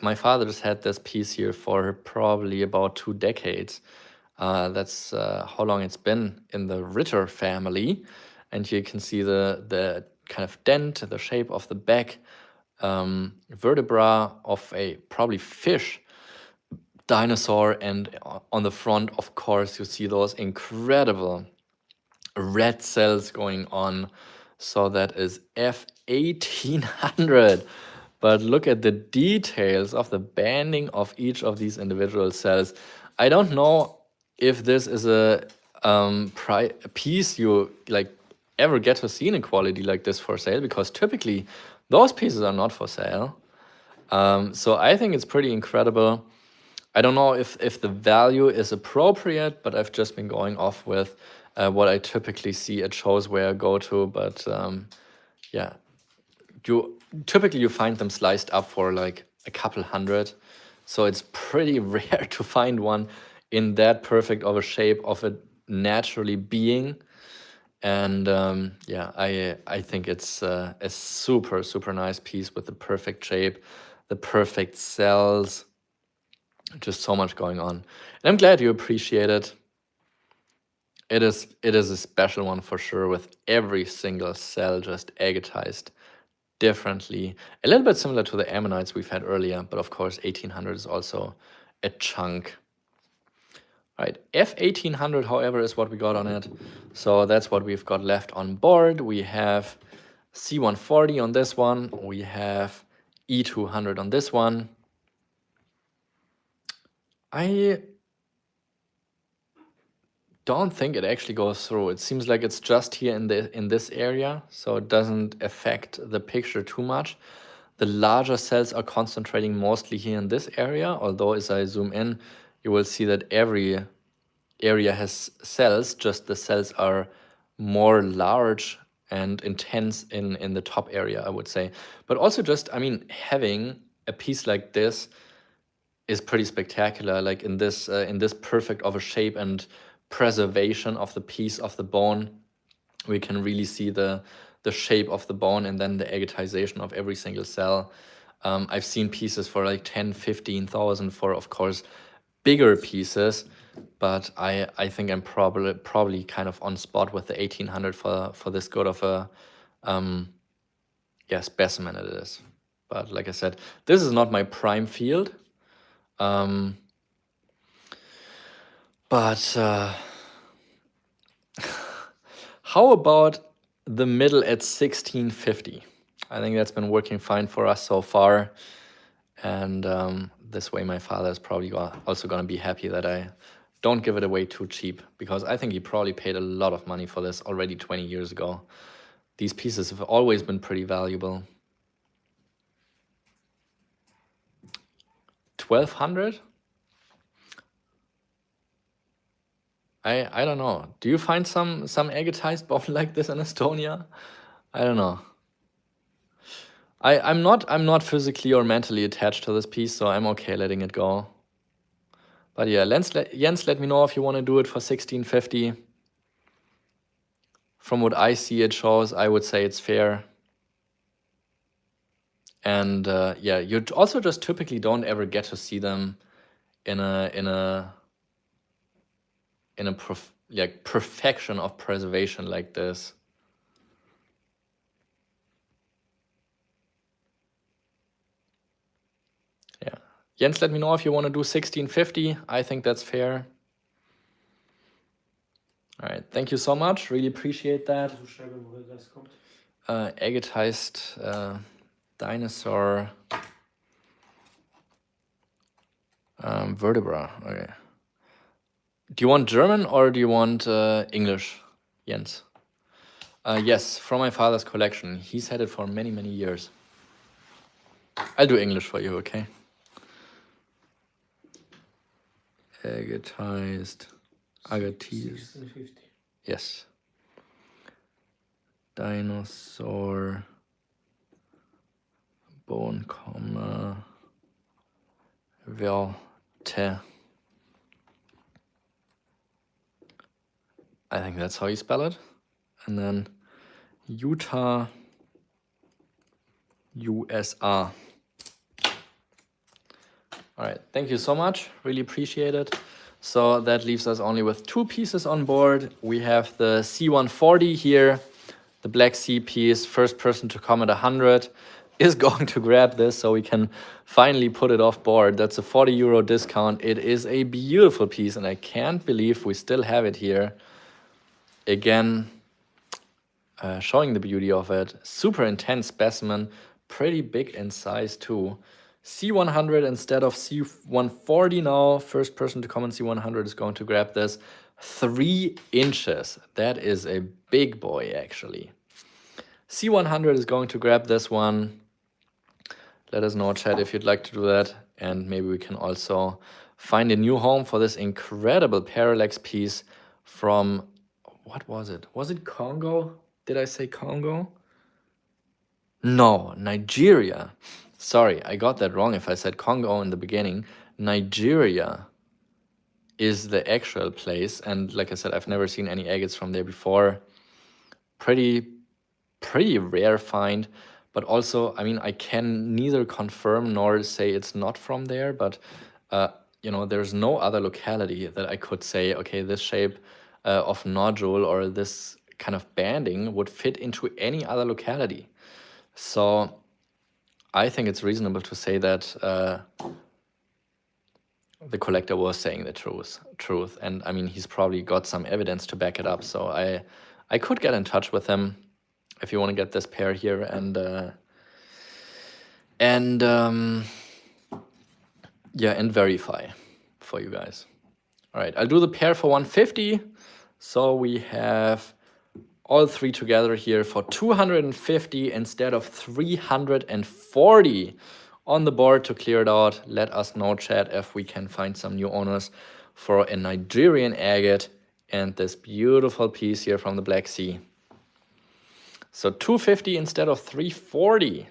my father's had this piece here for probably about 2 decades. That's how long it's been in the Ritter family. And here you can see the kind of dent, the shape of the back vertebra of a probably fish dinosaur, and on the front, of course, you see those incredible red cells going on. So that is F1800. But look at the details of the banding of each of these individual cells. I don't know if this is a piece you like ever get to see in a quality like this for sale, because typically those pieces are not for sale. So I think it's pretty incredible. I don't know if the value is appropriate, but I've just been going off with what I typically see at shows where I go to. But yeah, typically you find them sliced up for like a couple hundred. So it's pretty rare to find one in that perfect of a shape of a naturally being. And yeah, I think it's a super, super nice piece with the perfect shape, the perfect cells. Just so much going on. And I'm glad you appreciate it. It is a special one for sure, with every single cell just agatized differently. A little bit similar to the ammonites we've had earlier, but of course 1800 is also a chunk. Right, F1800, however, is what we got on it. So that's what we've got left on board. We have C140 on this one. We have E200 on this one. I don't think it actually goes through. It seems like it's just here in this area, so it doesn't affect the picture too much. The larger cells are concentrating mostly here in this area, although as I zoom in, you will see that every area has cells, just the cells are more large and intense in the top area, I would say. But also just, I mean, having a piece like this is pretty spectacular, like in this perfect of a shape and preservation of the piece of the bone. We can really see the shape of the bone and then the agatization of every single cell. I've seen pieces for like 10, 15,000 for, of course, bigger pieces, but I think I'm probably kind of on spot with the 1800 for this good of a specimen it is. But like I said, this is not my prime field. But how about the middle at 1650? I think that's been working fine for us so far. And this way my father is probably also going to be happy that I don't give it away too cheap, because I think he probably paid a lot of money for this already 20 years ago. These pieces have always been pretty valuable. 1200? I don't know. Do you find some agatized bone like this in Estonia? I don't know. I'm not physically or mentally attached to this piece, so I'm okay letting it go. But yeah, Jens, let me know if you want to do it for 1650. From what I see, it shows, I would say it's fair. And yeah, you also just typically don't ever get to see them in a perfection of preservation like this. Yeah, Jens, let me know if you want to do 1650. I think that's fair. All right, thank you so much. Really appreciate that. Agatized dinosaur vertebra. Okay. Do you want German or do you want English, Jens? Yes, from my father's collection. He's had it for many, many years. I'll do English for you, okay? Agatized. Agates. 1650. Yes. Dinosaur. Bone, Velte. I think that's how you spell it. And then Utah, USA. All right, thank you so much. Really appreciate it. So that leaves us only with 2 pieces on board. We have the C140 here, the Black Sea piece. First person to comment 100 is going to grab this, so we can finally put it off board. That's a 40 euro discount. It is a beautiful piece, and I can't believe we still have it here. Again, showing the beauty of it. Super intense specimen, pretty big in size too. C100 instead of C140 now. First person to comment C100 is going to grab this. 3 inches. That is a big boy, actually. C100 is going to grab this one. Let us know, chat, if you'd like to do that. And maybe we can also find a new home for this incredible parallax piece from, what was it? Was it Congo? Did I say Congo? No, Nigeria. Sorry, I got that wrong if I said Congo in the beginning. Nigeria is the actual place. And like I said, I've never seen any agates from there before. Pretty rare find. But also, I mean, I can neither confirm nor say it's not from there. But, you know, there's no other locality that I could say, okay, this shape of nodule or this kind of banding would fit into any other locality. So I think it's reasonable to say that the collector was saying the truth. And I mean, he's probably got some evidence to back it up. So I could get in touch with him if you want to get this pair here and verify for you guys. All right, I'll do the pair for 150. So we have all 3 together here for 250 instead of 340 on the board to clear it out. Let us know, chat, if we can find some new owners for a Nigerian agate and this beautiful piece here from the Black Sea. So 250 instead of 340.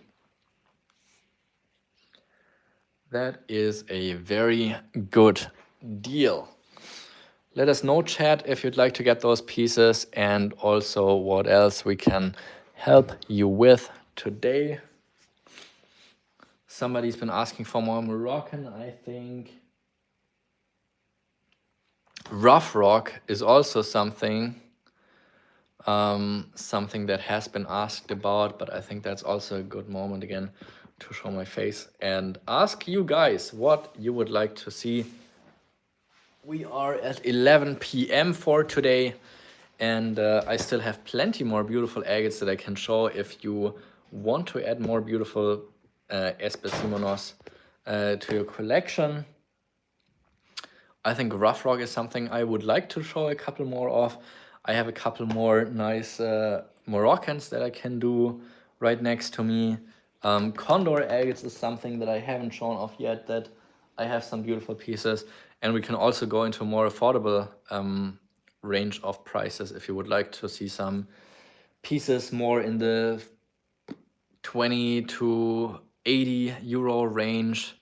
That is a very good deal. Let us know, chat, if you'd like to get those pieces and also what else we can help you with today. Somebody's been asking for more Moroccan, I think. Rough rock is also something that has been asked about, but I think that's also a good moment again to show my face and ask you guys what you would like to see. We are at 11 p.m. for today, and I still have plenty more beautiful agates that I can show if you want to add more beautiful specimenos to your collection. I think rough rock is something I would like to show a couple more of. I have a couple more nice Moroccans that I can do right next to me. Condor agates is something that I haven't shown off yet, that I have some beautiful pieces. And we can also go into a more affordable range of prices if you would like to see some pieces more in the 20 to 80 euro range.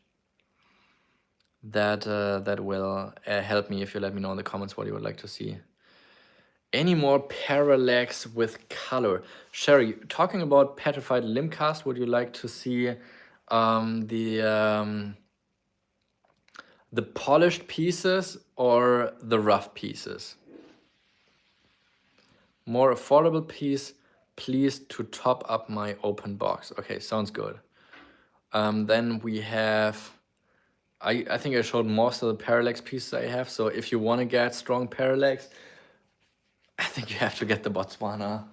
That will help me if you let me know in the comments what you would like to see. Any more parallax with color? Sherry, talking about petrified limb cast, would you like to see the polished pieces or the rough pieces? More affordable piece, please, to top up my open box. Okay, sounds good. Then we have, I think I showed most of the parallax pieces I have. So if you want to get strong parallax, I think you have to get the Botswana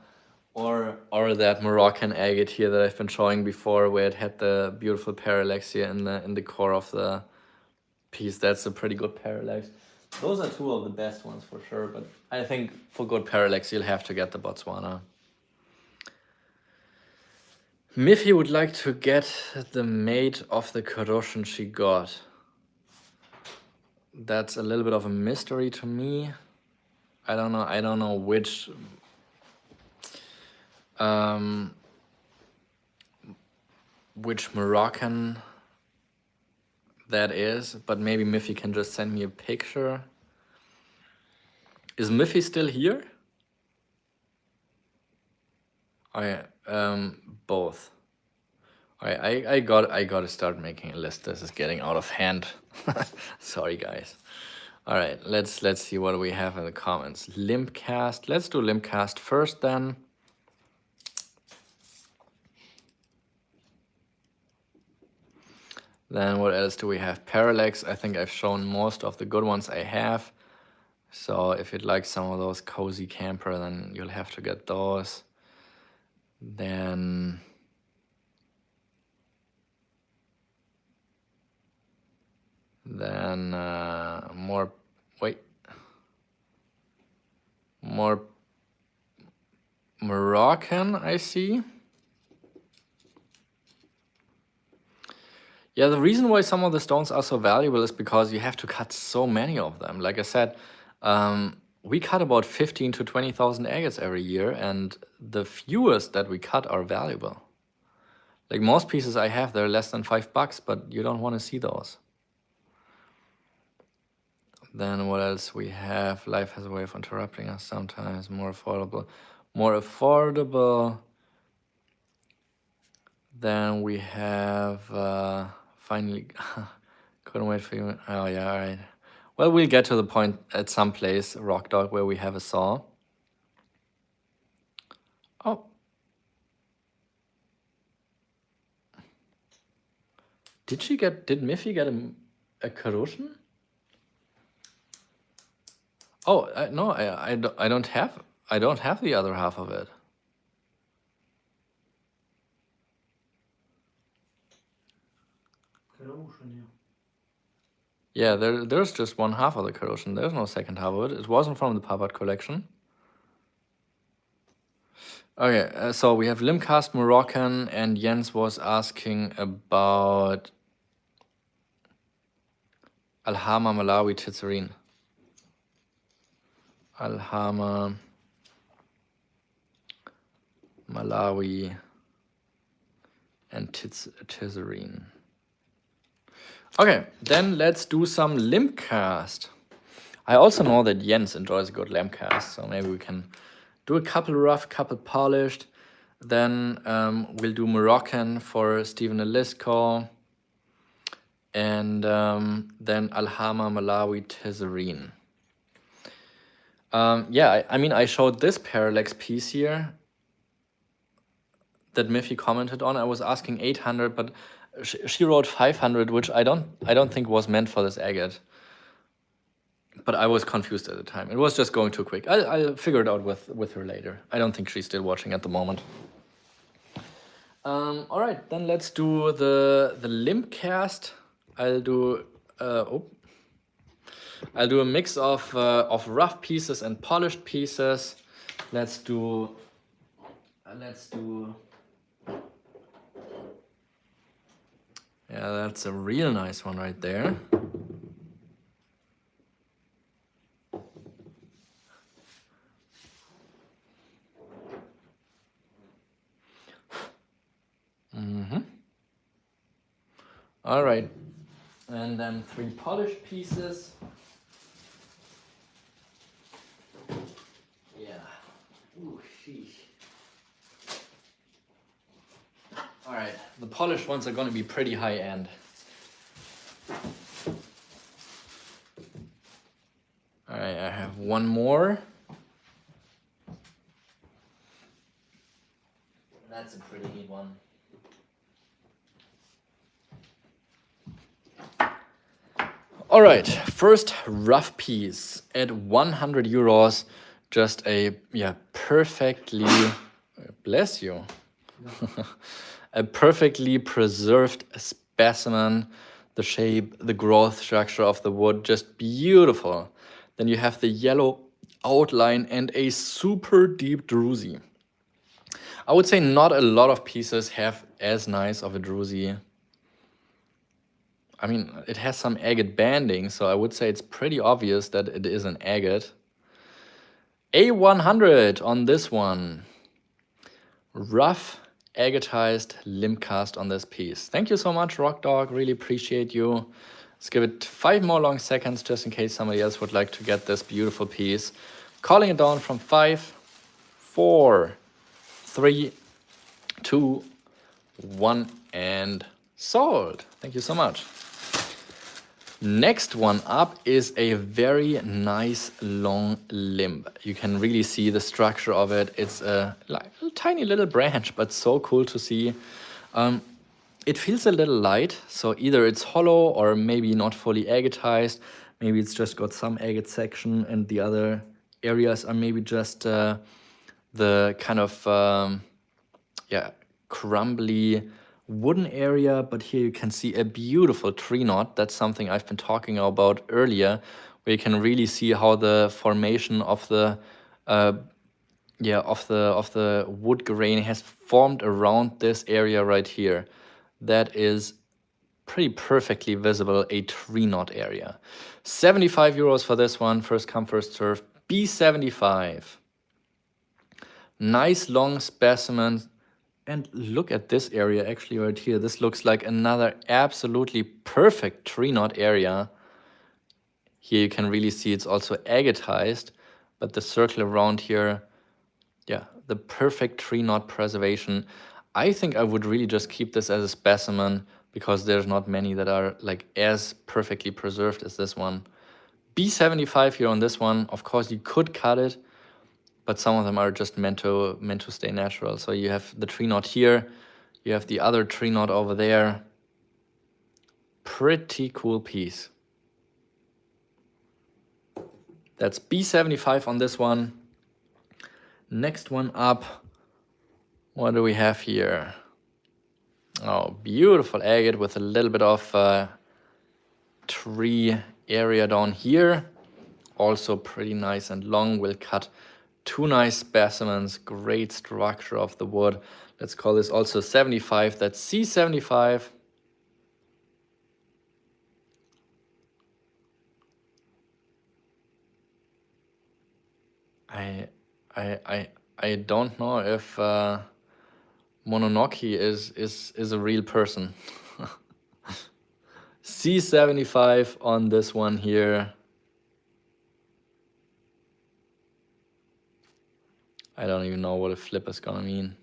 or that Moroccan agate here that I've been showing before, where it had the beautiful parallax here in the core of the piece. That's a pretty good parallax. Those are two of the best ones for sure, but I think for good parallax you'll have to get the Botswana. Miffy would like to get the mate of the corrosion she got. That's a little bit of a mystery to me. I don't know which Moroccan that is, but maybe Miffy can just send me a picture. Is Miffy still here? Both. I gotta start making a list. This is getting out of hand. Sorry guys. All right, let's see what we have in the comments. Limb cast. Let's do limb cast first then. Then what else do we have? Parallax. I think I've shown most of the good ones I have. So if you'd like some of those cozy camper, then you'll have to get those. Then more Moroccan, I see. Yeah, the reason why some of the stones are so valuable is because you have to cut so many of them. Like I said, we cut about 15 to 20,000 agates every year, and the fewest that we cut are valuable. Like most pieces I have, they're less than $5, but you don't want to see those. Then what else we have? Life has a way of interrupting us sometimes. More affordable. Then we have finally couldn't wait for you. Oh yeah, all right. Well, we'll get to the point at some place, Rock Dog, where we have a saw. Oh. Did Miffy get a corrosion? Oh, no, I don't have the other half of it. Corrosion, yeah. Yeah, there's just one half of the corrosion. There's no second half of it. It wasn't from the Parpart collection. Okay, so we have Limcast Moroccan, and Jens was asking about Alhama Malawi Tizarine. Alhama Malawi and Tizarine. Okay, then let's do some limb cast. I also know that Jens enjoys a good limb cast, so maybe we can do a couple rough, couple polished. Then we'll do Moroccan for Stephen Elisco. And then Alhama Malawi Tizarine. Yeah, I mean, I showed this parallax piece here. that Miffy commented on. I was asking 800, but she wrote 500, which I don't think was meant for this agate. But I was confused at the time. It was just going too quick. I'll figure it out with her later. I don't think she's still watching at the moment. All right, then let's do the limb cast. I'll do a mix of rough pieces and polished pieces. Let's do. Yeah, that's a real nice one right there. All right, and then 3 polished pieces. Yeah. Ooh, sheesh. All right, the polished ones are going to be pretty high end. All right, I have one more. That's a pretty neat one. All right, first rough piece at 100 euros. Just a perfectly, bless you, a perfectly preserved specimen. The shape, the growth structure of the wood, just beautiful. Then you have the yellow outline and a super deep druzy. I would say not a lot of pieces have as nice of a druzy. I mean, it has some agate banding, so I would say it's pretty obvious that it is an agate. A100 on this one. Rough agatized limb cast on this piece. Thank you so much, Rock Dog. Really appreciate you. Let's give it 5 more long seconds just in case somebody else would like to get this beautiful piece. Calling it down from 5, 4, 3, 2, 1, and sold. Thank you so much. Next one up is a very nice long limb. You can really see the structure of it. It's a tiny little branch, but so cool to see. It feels a little light, so either it's hollow or maybe not fully agatized. Maybe it's just got some agate section and the other areas are maybe just the kind of crumbly wooden area, but here you can see a beautiful tree knot. That's something I've been talking about earlier, where you can really see how the formation of the wood grain has formed around this area right here. That is pretty perfectly visible, a tree knot area. 75 euros for this one, first come, first serve. B75. Nice long specimen. And look at this area actually right here. This looks like another absolutely perfect tree knot area. Here you can really see it's also agatized, but the circle around here, the perfect tree knot preservation. I think I would really just keep this as a specimen because there's not many that are like as perfectly preserved as this one. B75 here on this one. Of course, you could cut it, but some of them are just meant to stay natural. So you have the tree knot here, you have the other tree knot over there. Pretty cool piece. That's B75 on this one. Next one up, what do we have here? Oh, beautiful agate with a little bit of tree area down here. Also pretty nice and long. We'll cut 2 nice specimens, great structure of the wood. Let's call this also 75, that's C75. I don't know if Mononoke is a real person. C75 on this one here. I don't even know what a flip is gonna mean.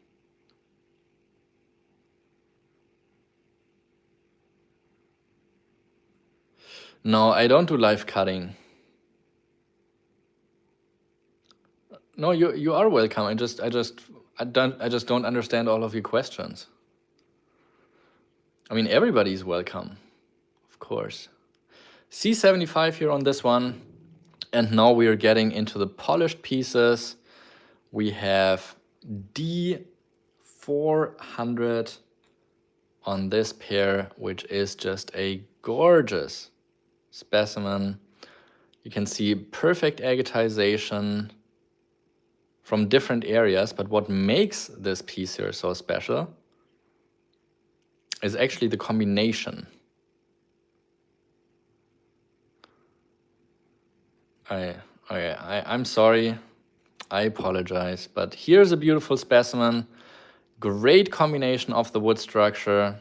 No, I don't do live cutting. No, you are welcome. I just don't understand all of your questions. I mean, everybody's welcome, of course. C75 here on this one. And now we are getting into the polished pieces. We have D400 on this pair, which is just a gorgeous specimen. You can see perfect agatization from different areas, but what makes this piece here so special is actually the combination. I'm sorry, I apologize, but here's a beautiful specimen. Great combination of the wood structure.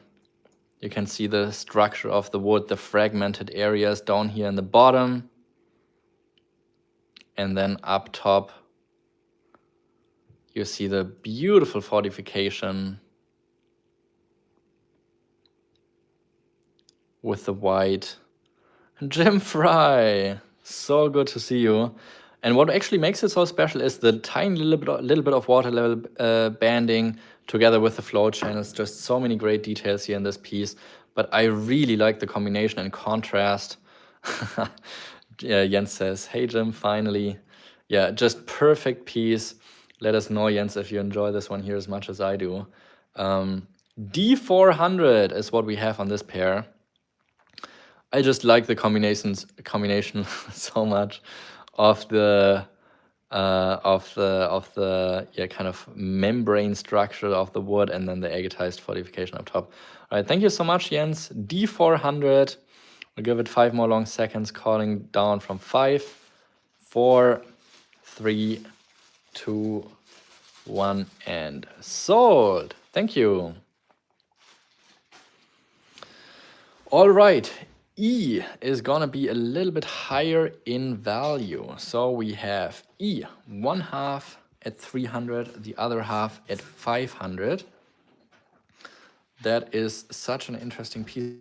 You can see the structure of the wood, the fragmented areas down here in the bottom. And then up top, you see the beautiful fortification with the white. Jim Fry, so good to see you. And what actually makes it so special is the tiny little bit of water level banding together with the flow channels. Just so many great details here in this piece. But I really like the combination and contrast. Yeah, Jens says, hey Jim, finally. Yeah, just perfect piece. Let us know, Jens, if you enjoy this one here as much as I do. D400 is what we have on this pair. I just like the combination so much of the kind of membrane structure of the wood and then the agatized fortification up top. All right, thank you so much, Jens. D400. We'll give it 5 more long seconds, calling down from 5, 4, 3, 2, 1, and sold. Thank you. All right, E is gonna be a little bit higher in value. So we have E, one half at 300, the other half at 500. That is such an interesting piece.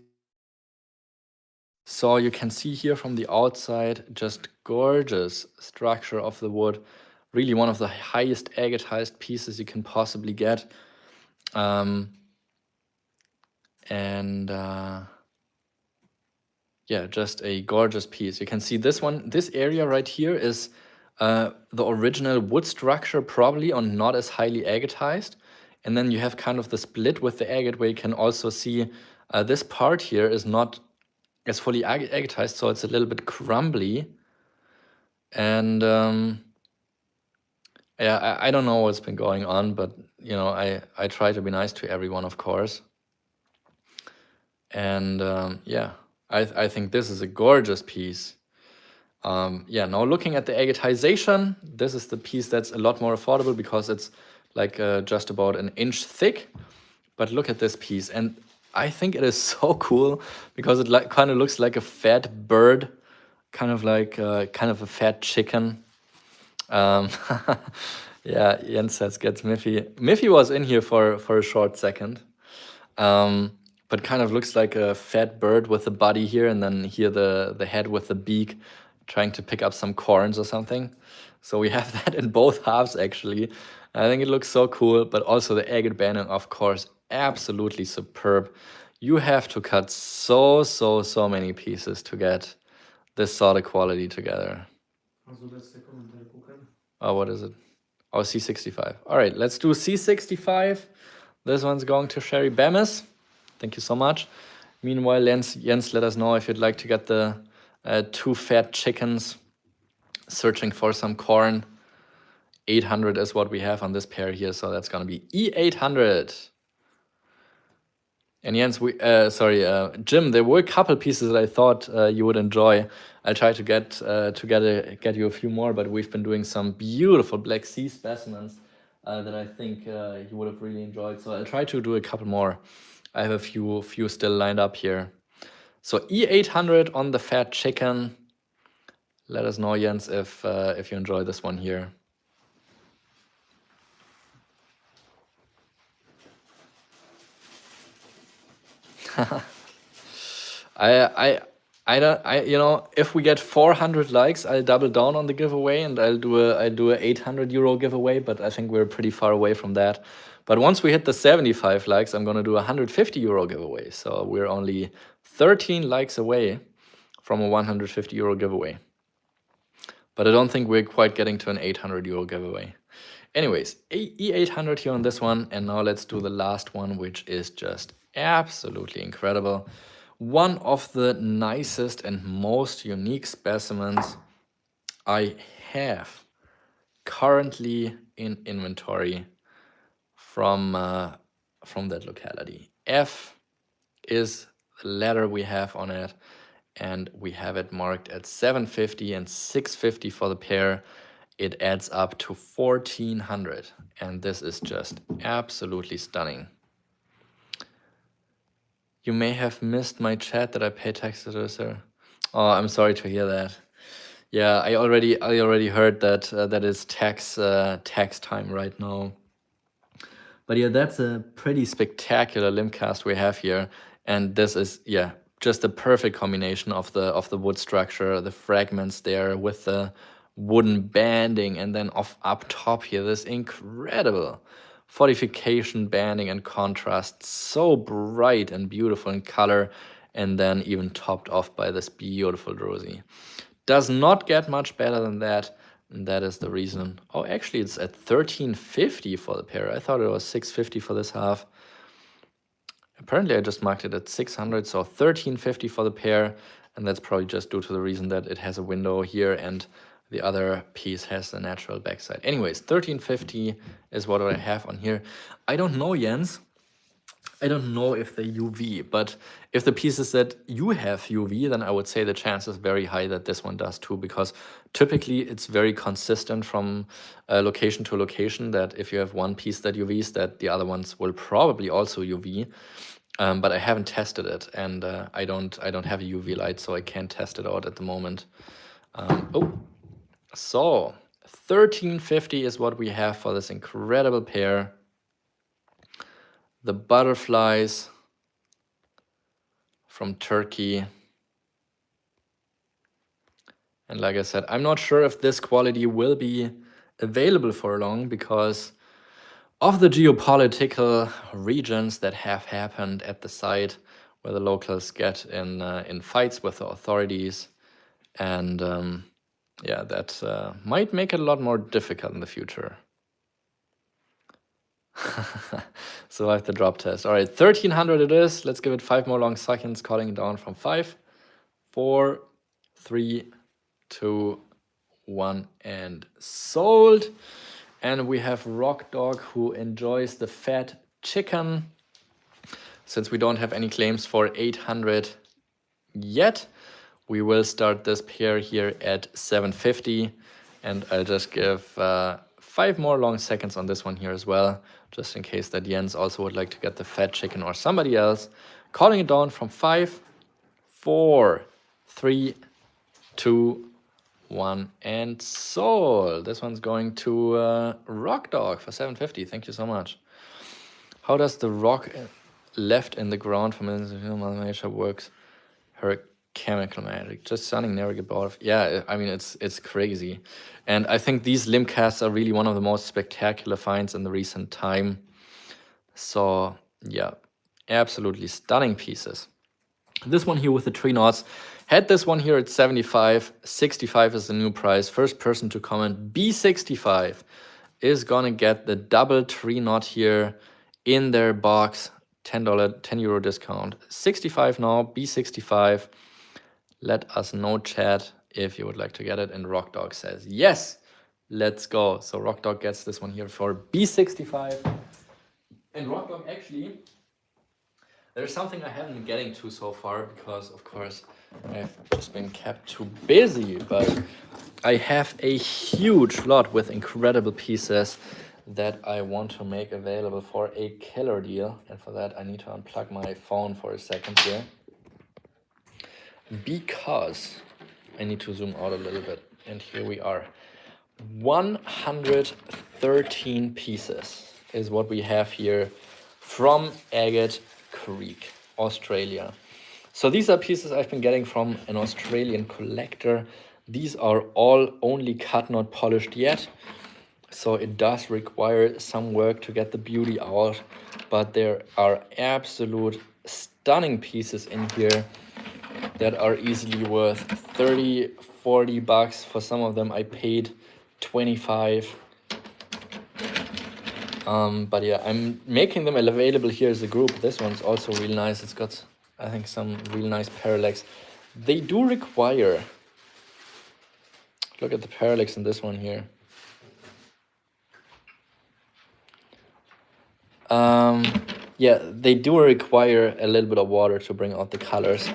So you can see here from the outside, just gorgeous structure of the wood. Really one of the highest agatized pieces you can possibly get. Yeah, just a gorgeous piece. You can see this one, this area right here is the original wood structure, probably on not as highly agatized. And then you have kind of the split with the agate where you can also see this part here is not as fully agatized, so it's a little bit crumbly. And yeah, I don't know what's been going on, but you know, I try to be nice to everyone, of course. And yeah, I think this is a gorgeous piece. Yeah, now looking at the agatization, this is the piece that's a lot more affordable because it's like just about an inch thick. But look at this piece, and I think it is so cool because it like kind of looks like a fat bird, kind of like kind of a fat chicken. Yeah, Jens says gets Miffy. Miffy was in here for a short second. But kind of looks like a fat bird with the body here, and then here the head with the beak, trying to pick up some corns or something. So we have that in both halves, actually. I think it looks so cool, but also the agate banding, of course, absolutely superb. You have to cut so many pieces to get this sort of quality together. Oh, what is it? Oh, C65. All right, let's do C65. This one's going to Sherry Bemis. Thank you so much. Meanwhile, Jens, let us know if you'd like to get the 2 fat chickens searching for some corn. 800 is what we have on this pair here, so that's going to be E800. And Jens, Jim, there were a couple pieces that I thought you would enjoy. I'll try to get you a few more, but we've been doing some beautiful Black Sea specimens that I think you would have really enjoyed. So I'll try to do a couple more. I have a few still lined up here. So E800 on the fat chicken. Let us know, Jens, if you enjoy this one here. you know, if we get 400 likes, I'll double down on the giveaway and I'll do a 800 euro giveaway, but I think we're pretty far away from that. But once we hit the 75 likes, I'm gonna do a 150 euro giveaway. So we're only 13 likes away from a 150 euro giveaway. But I don't think we're quite getting to an 800 euro giveaway. Anyways, E800 here on this one, and now let's do the last one, which is just absolutely incredible. One of the nicest and most unique specimens I have currently in inventory from that locality. F is the letter we have on it, and we have it marked at 750 and 650 for the pair. It adds up to 1400, and this is just absolutely stunning. You may have missed my chat that I pay taxes to, sir. Oh, I'm sorry to hear that. Yeah, I already heard that that is tax time right now. But yeah, that's a pretty spectacular limb cast we have here, and this is just a perfect combination of the wood structure, the fragments there with the wooden banding, and then up top here this incredible fortification banding and contrast, so bright and beautiful in color, and then even topped off by this beautiful druzy. Does not get much better than that. And that is the reason. Oh, actually, it's at 1350 for the pair. I thought it was 650 for this half. Apparently, I just marked it at 600, so 1350 for the pair. And that's probably just due to the reason that it has a window here and the other piece has the natural backside. Anyways, 1350 is what I have on here. I don't know, Jens. I don't know if they UV, but if the pieces that you have UV, then I would say the chance is very high that this one does too, because typically it's very consistent from location to location that if you have one piece that UVs, that the other ones will probably also UV. But I haven't tested it, and I don't have a UV light, so I can't test it out at the moment. So 1350 is what we have for this incredible pair. The butterflies from Turkey. And like I said, I'm not sure if this quality will be available for long because of the geopolitical regions that have happened at the site where the locals get in fights with the authorities. And yeah, that might make it a lot more difficult in the future. Survive the drop test. All right, 1300 it is. Let's give it 5 more long seconds, calling it down from 5, 4, 3, 2, 1, and sold. And we have Rock Dog who enjoys the fat chicken. Since we don't have any claims for 800 yet, we will start this pair here at 750. And I'll just give 5 more long seconds on this one here as well, just in case that Jens also would like to get the fat chicken or somebody else. Calling it down from 5, 4, 3, 2, 1, and sold. This one's going to Rock Dog for 750. Thank you so much. How does the rock left in the ground from Mother Nature works? Her chemical magic, just something never get bored of. Yeah, I mean it's crazy, and I think these limb casts are really one of the most spectacular finds in the recent time. So yeah, absolutely stunning pieces. This one here with the tree knots, had this one here at 75. 65 is the new price. First person to comment B65 is gonna get the double tree knot here in their box. €10 discount. 65 now, B65. Let us know, chat, if you would like to get it. And Rock Dog says, yes, let's go. So Rock Dog gets this one here for B65. And Rock Dog, actually, there's something I haven't been getting to so far because, of course, I've just been kept too busy. But I have a huge lot with incredible pieces that I want to make available for a killer deal. And for that, I need to unplug my phone for a second here, because I need to zoom out a little bit. And here we are. 113 pieces is what we have here from Agate Creek, Australia. So these are pieces I've been getting from an Australian collector. These are all only cut, not polished yet. So it does require some work to get the beauty out, but there are absolute stunning pieces in here that are easily worth 30, 40 bucks. For some of them I paid 25. But yeah, I'm making them available here as a group. This one's also really nice. It's got, I think, some really nice parallax. They do require, look at the parallax in this one here. Yeah, they do require a little bit of water to bring out the colors,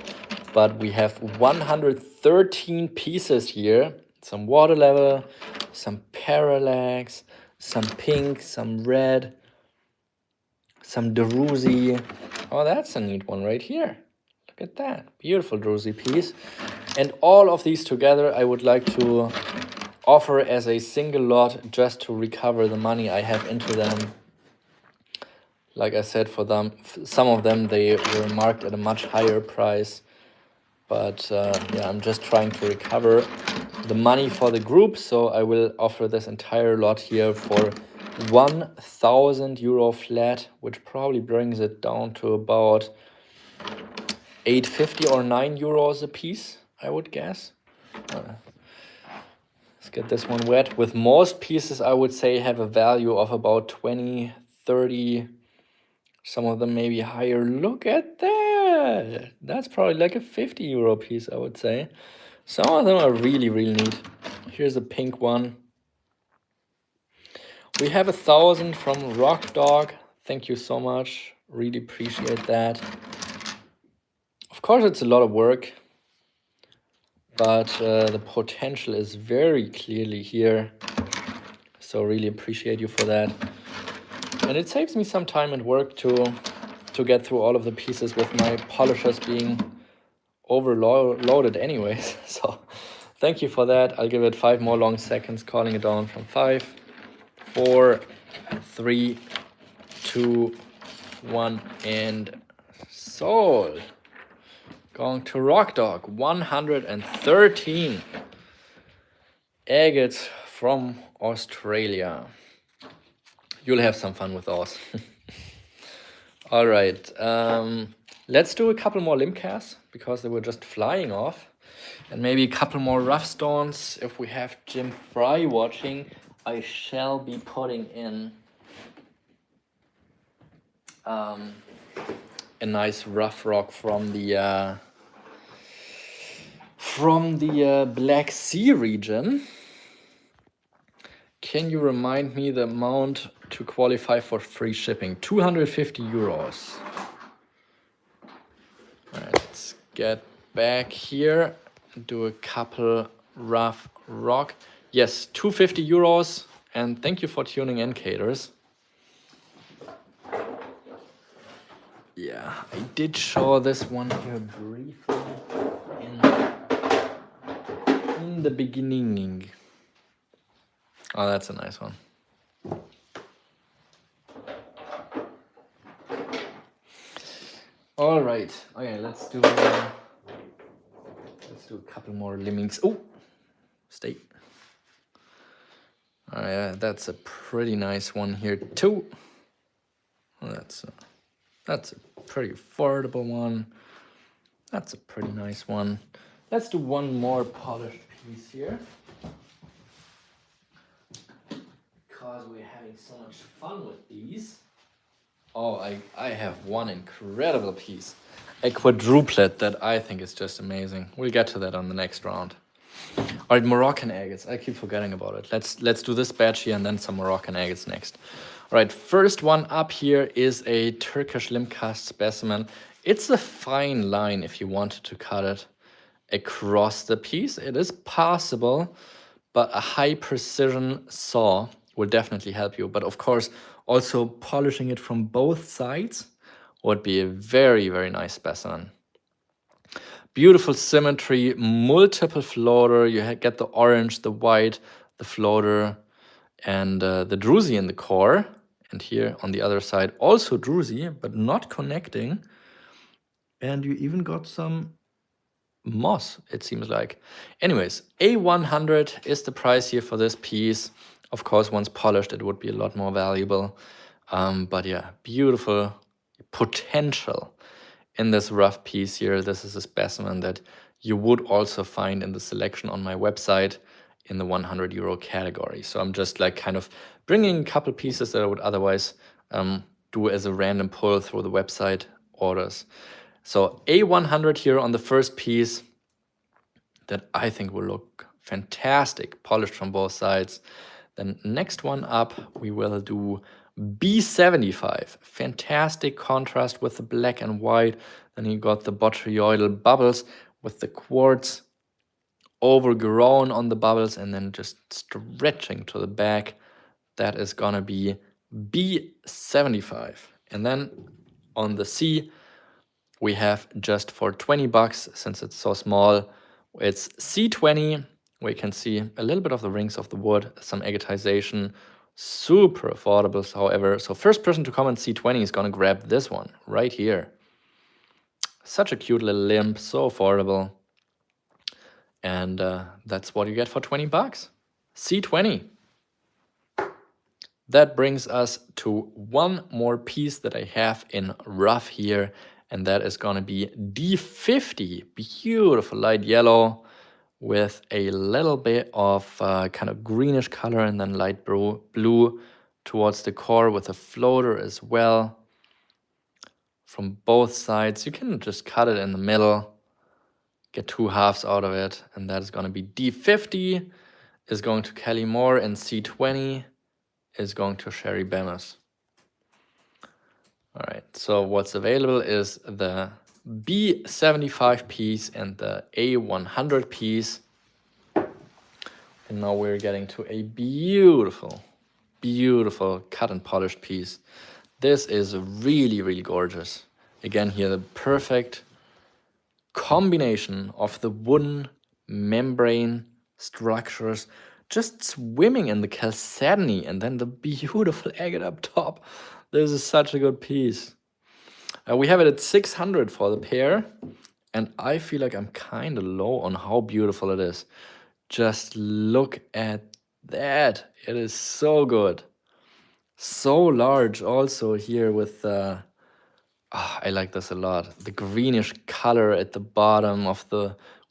but we have 113 pieces here. Some water level, some parallax, some pink, some red, some druzy. Oh, that's a neat one right here. Look at that, beautiful druzy piece. And all of these together I would like to offer as a single lot just to recover the money I have into them. Like I said, for them, some of them, they were marked at a much higher price. But yeah, I'm just trying to recover the money for the group. So I will offer this entire lot here for 1,000 euro flat, which probably brings it down to about 8.50 or 9 euros a piece, I would guess. Let's get this one wet. With most pieces, I would say have a value of about 20, 30, some of them maybe higher. Look at that. That's probably like a 50 euro piece, I would say. Some of them are really, really neat. Here's a pink one. We have 1,000 from Rock Dog. Thank you so much. Really appreciate that. Of course, it's a lot of work, but the potential is very clearly here. So really appreciate you for that. And it saves me some time and work to get through all of the pieces with my polishers being overloaded anyways. So thank you for that. I'll give it 5 more long seconds, calling it down from 5, 4, 3, 2, 1, and sold. Going to Rock Dog, 113 agates from Australia. You'll have some fun with those. All right, let's do a couple more limb casts because they were just flying off. And maybe a couple more rough stones. If we have Jim Fry watching, I shall be putting in a nice rough rock from the Black Sea region. Can you remind me the amount to qualify for free shipping? 250 euros. All right, let's get back here and do a couple rough rock. Yes, 250 euros. And thank you for tuning in, Caters. Yeah, I did show this one here briefly in the beginning. Oh, that's a nice one. All right. Okay, let's do a couple more limbings. Oh, stay. Yeah, that's a pretty nice one here too. Well, that's a pretty affordable one. That's a pretty nice one. Let's do one more polished piece here, because we're having so much fun with these. Oh, I have one incredible piece, a quadruplet that I think is just amazing. We'll get to that on the next round. All right, Moroccan agates. I keep forgetting about it. Let's do this batch here and then some Moroccan agates next. All right, first one up here is a Turkish limb cast specimen. It's a fine line if you wanted to cut it across the piece. It is possible, but a high precision saw will definitely help you. But of course, also polishing it from both sides would be a very, very nice specimen. Beautiful symmetry, multiple floater. You get the orange, the white, the floater, and the druzy in the core. And here on the other side, also druzy, but not connecting. And you even got some moss, it seems like. Anyways, A100 is the price here for this piece. Of course, once polished, it would be a lot more valuable. But yeah, beautiful potential in this rough piece here. This is a specimen that you would also find in the selection on my website in the 100 euro category. So I'm just like kind of bringing a couple pieces that I would otherwise do as a random pull through the website orders. So A100 here on the first piece that I think will look fantastic, polished from both sides. Then next one up, we will do B75. Fantastic contrast with the black and white. Then you got the botryoidal bubbles with the quartz overgrown on the bubbles and then just stretching to the back. That is gonna be B75. And then on the C, we have just for 20 bucks, since it's so small, it's C20, where you can see a little bit of the rings of the wood, some agatization, super affordable, however. So first person to comment C20 is gonna grab this one right here. Such a cute little limb, so affordable. And that's what you get for 20 bucks. C20. That brings us to one more piece that I have in rough here, and that is gonna be D50. Beautiful light yellow with a little bit of kind of greenish color and then light blue towards the core with a floater as well. From both sides, you can just cut it in the middle, get two halves out of it, and that is gonna be D50, is going to Kelly Moore, and C20 is going to Sherry Bemis. All right, so what's available is the B75 piece and the A100 piece. And now we're getting to a beautiful, beautiful cut and polished piece. This is really, really gorgeous. Again, here the perfect combination of the wooden membrane structures just swimming in the chalcedony and then the beautiful agate up top. This is such a good piece. We have it at 600 for the pair, and I feel like I'm kind of low on how beautiful it is. Just look at that. It is so good. So large also here with I like this a lot. The greenish color at the bottom of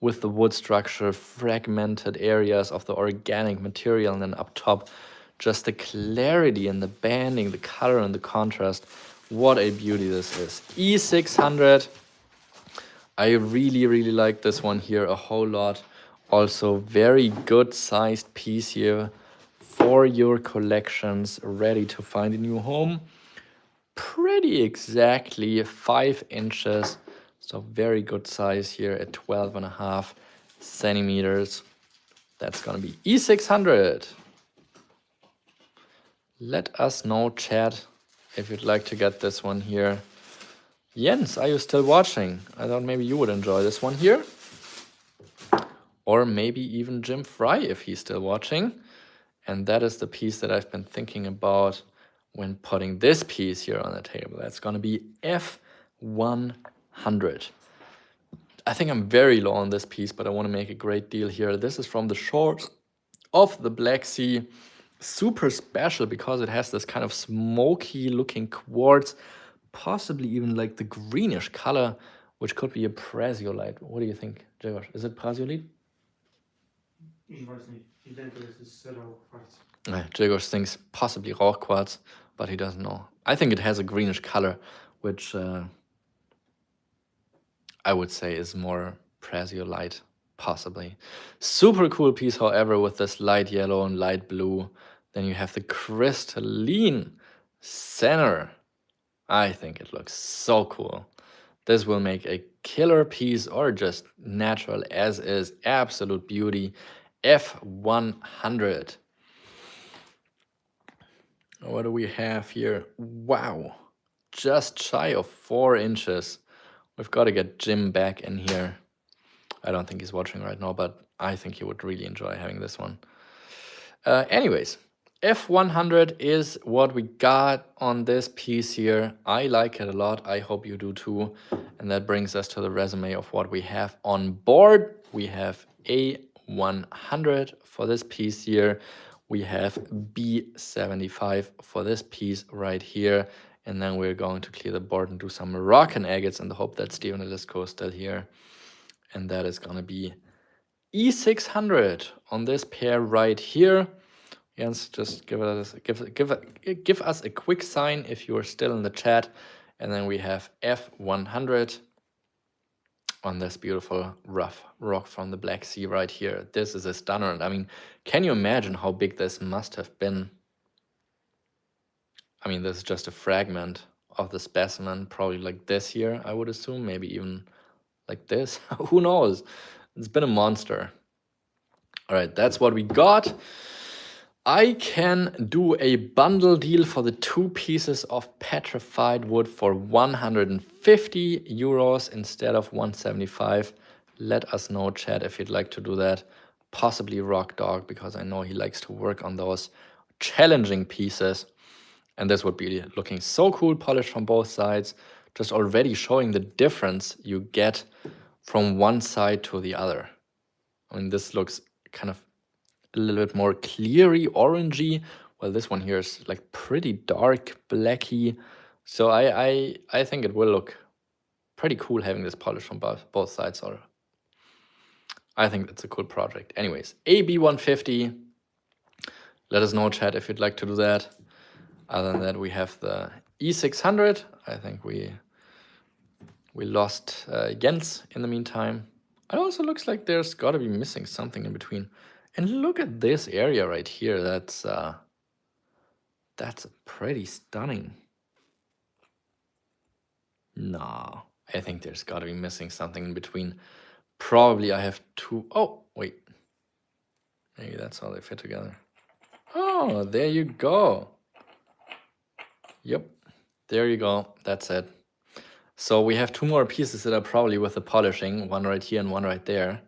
with the wood structure, fragmented areas of the organic material, and then up top, just the clarity and the banding, the color and the contrast. What a beauty this is. E600. I really, really like this one here a whole lot. Also very good sized piece here for your collections, ready to find a new home. Pretty exactly 5 inches, so very good size here at 12.5 centimeters. That's gonna be E600. Let us know, chat, if you'd like to get this one here. Jens, are you still watching? I thought maybe you would enjoy this one here. Or maybe even Jim Fry if he's still watching. And that is the piece that I've been thinking about when putting this piece here on the table. That's gonna be F100. I think I'm very low on this piece, but I wanna make a great deal here. This is from the shores of the Black Sea. Super special because it has this kind of smoky looking quartz, possibly even like the greenish color, which could be a prasiolite. What do you think, Grzegorz? Is it prasiolite? Ich weiß nicht. Ich denke, es ist Rauchquarz. Grzegorz thinks possibly Rauchquarz, but he doesn't know. I think it has a greenish color, which I would say is more prasiolite, possibly. Super cool piece, however, with this light yellow and light blue. Then you have the crystalline center. I think it looks so cool. This will make a killer piece or just natural as is. Absolute beauty. F100. What do we have here? Wow. Just shy of 4 inches. We've got to get Jim back in here. I don't think he's watching right now, but I think he would really enjoy having this one. Anyways, F100 is what we got on this piece here. I like it a lot. I hope you do too. And that brings us to the resume of what we have on board. We have A100 for this piece here. We have B75 for this piece right here. And then we're going to clear the board and do some Moroccan agates in the hope that Steven Elisco is still here. And that is going to be E600 on this pair right here. Jens, just give us a quick sign if you are still in the chat. And then we have F100 on this beautiful rough rock from the Black Sea right here. This is a stunner. And I mean, can you imagine how big this must have been? I mean, this is just a fragment of the specimen, probably like this here, I would assume, maybe even like this. Who knows? It's been a monster. All right, that's what we got. I can do a bundle deal for the 2 pieces of petrified wood for 150 euros instead of 175. Let us know, chat, if you'd like to do that. Possibly Rock Dog, because I know he likes to work on those challenging pieces. And this would be looking so cool, polished from both sides, just already showing the difference you get from one side to the other. I mean, this looks kind of a little bit more cleary orangey. Well, this one here is like pretty dark blacky. So I think it will look pretty cool having this polish from both sides. Or I think it's a cool project. Anyways, AB150. Let us know, chat, if you'd like to do that. Other than that, we have the E600. I think we lost Jens in the meantime. It also looks like there's got to be missing something in between. And look at this area right here. That's pretty stunning. No, I think there's got to be missing something in between. Probably I have two. Oh, wait. Maybe that's how they fit together. Oh, there you go. Yep, there you go. That's it. So we have 2 more pieces that are probably with the polishing. One right here and one right there.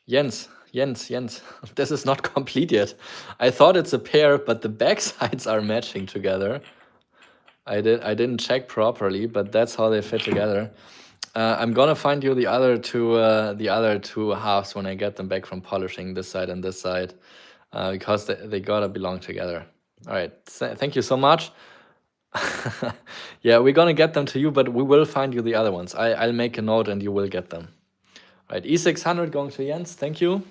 Jens, this is not complete yet. I thought it's a pair, but the back sides are matching together. I didn't check properly, but that's how they fit together. I'm gonna find you the other two halves when I get them back from polishing, this side and this side, because they gotta belong together. All right, thank you so much. Yeah, we're gonna get them to you, but we will find you the other ones. I'll make a note and you will get them. All right, E600 going to Jens, thank you.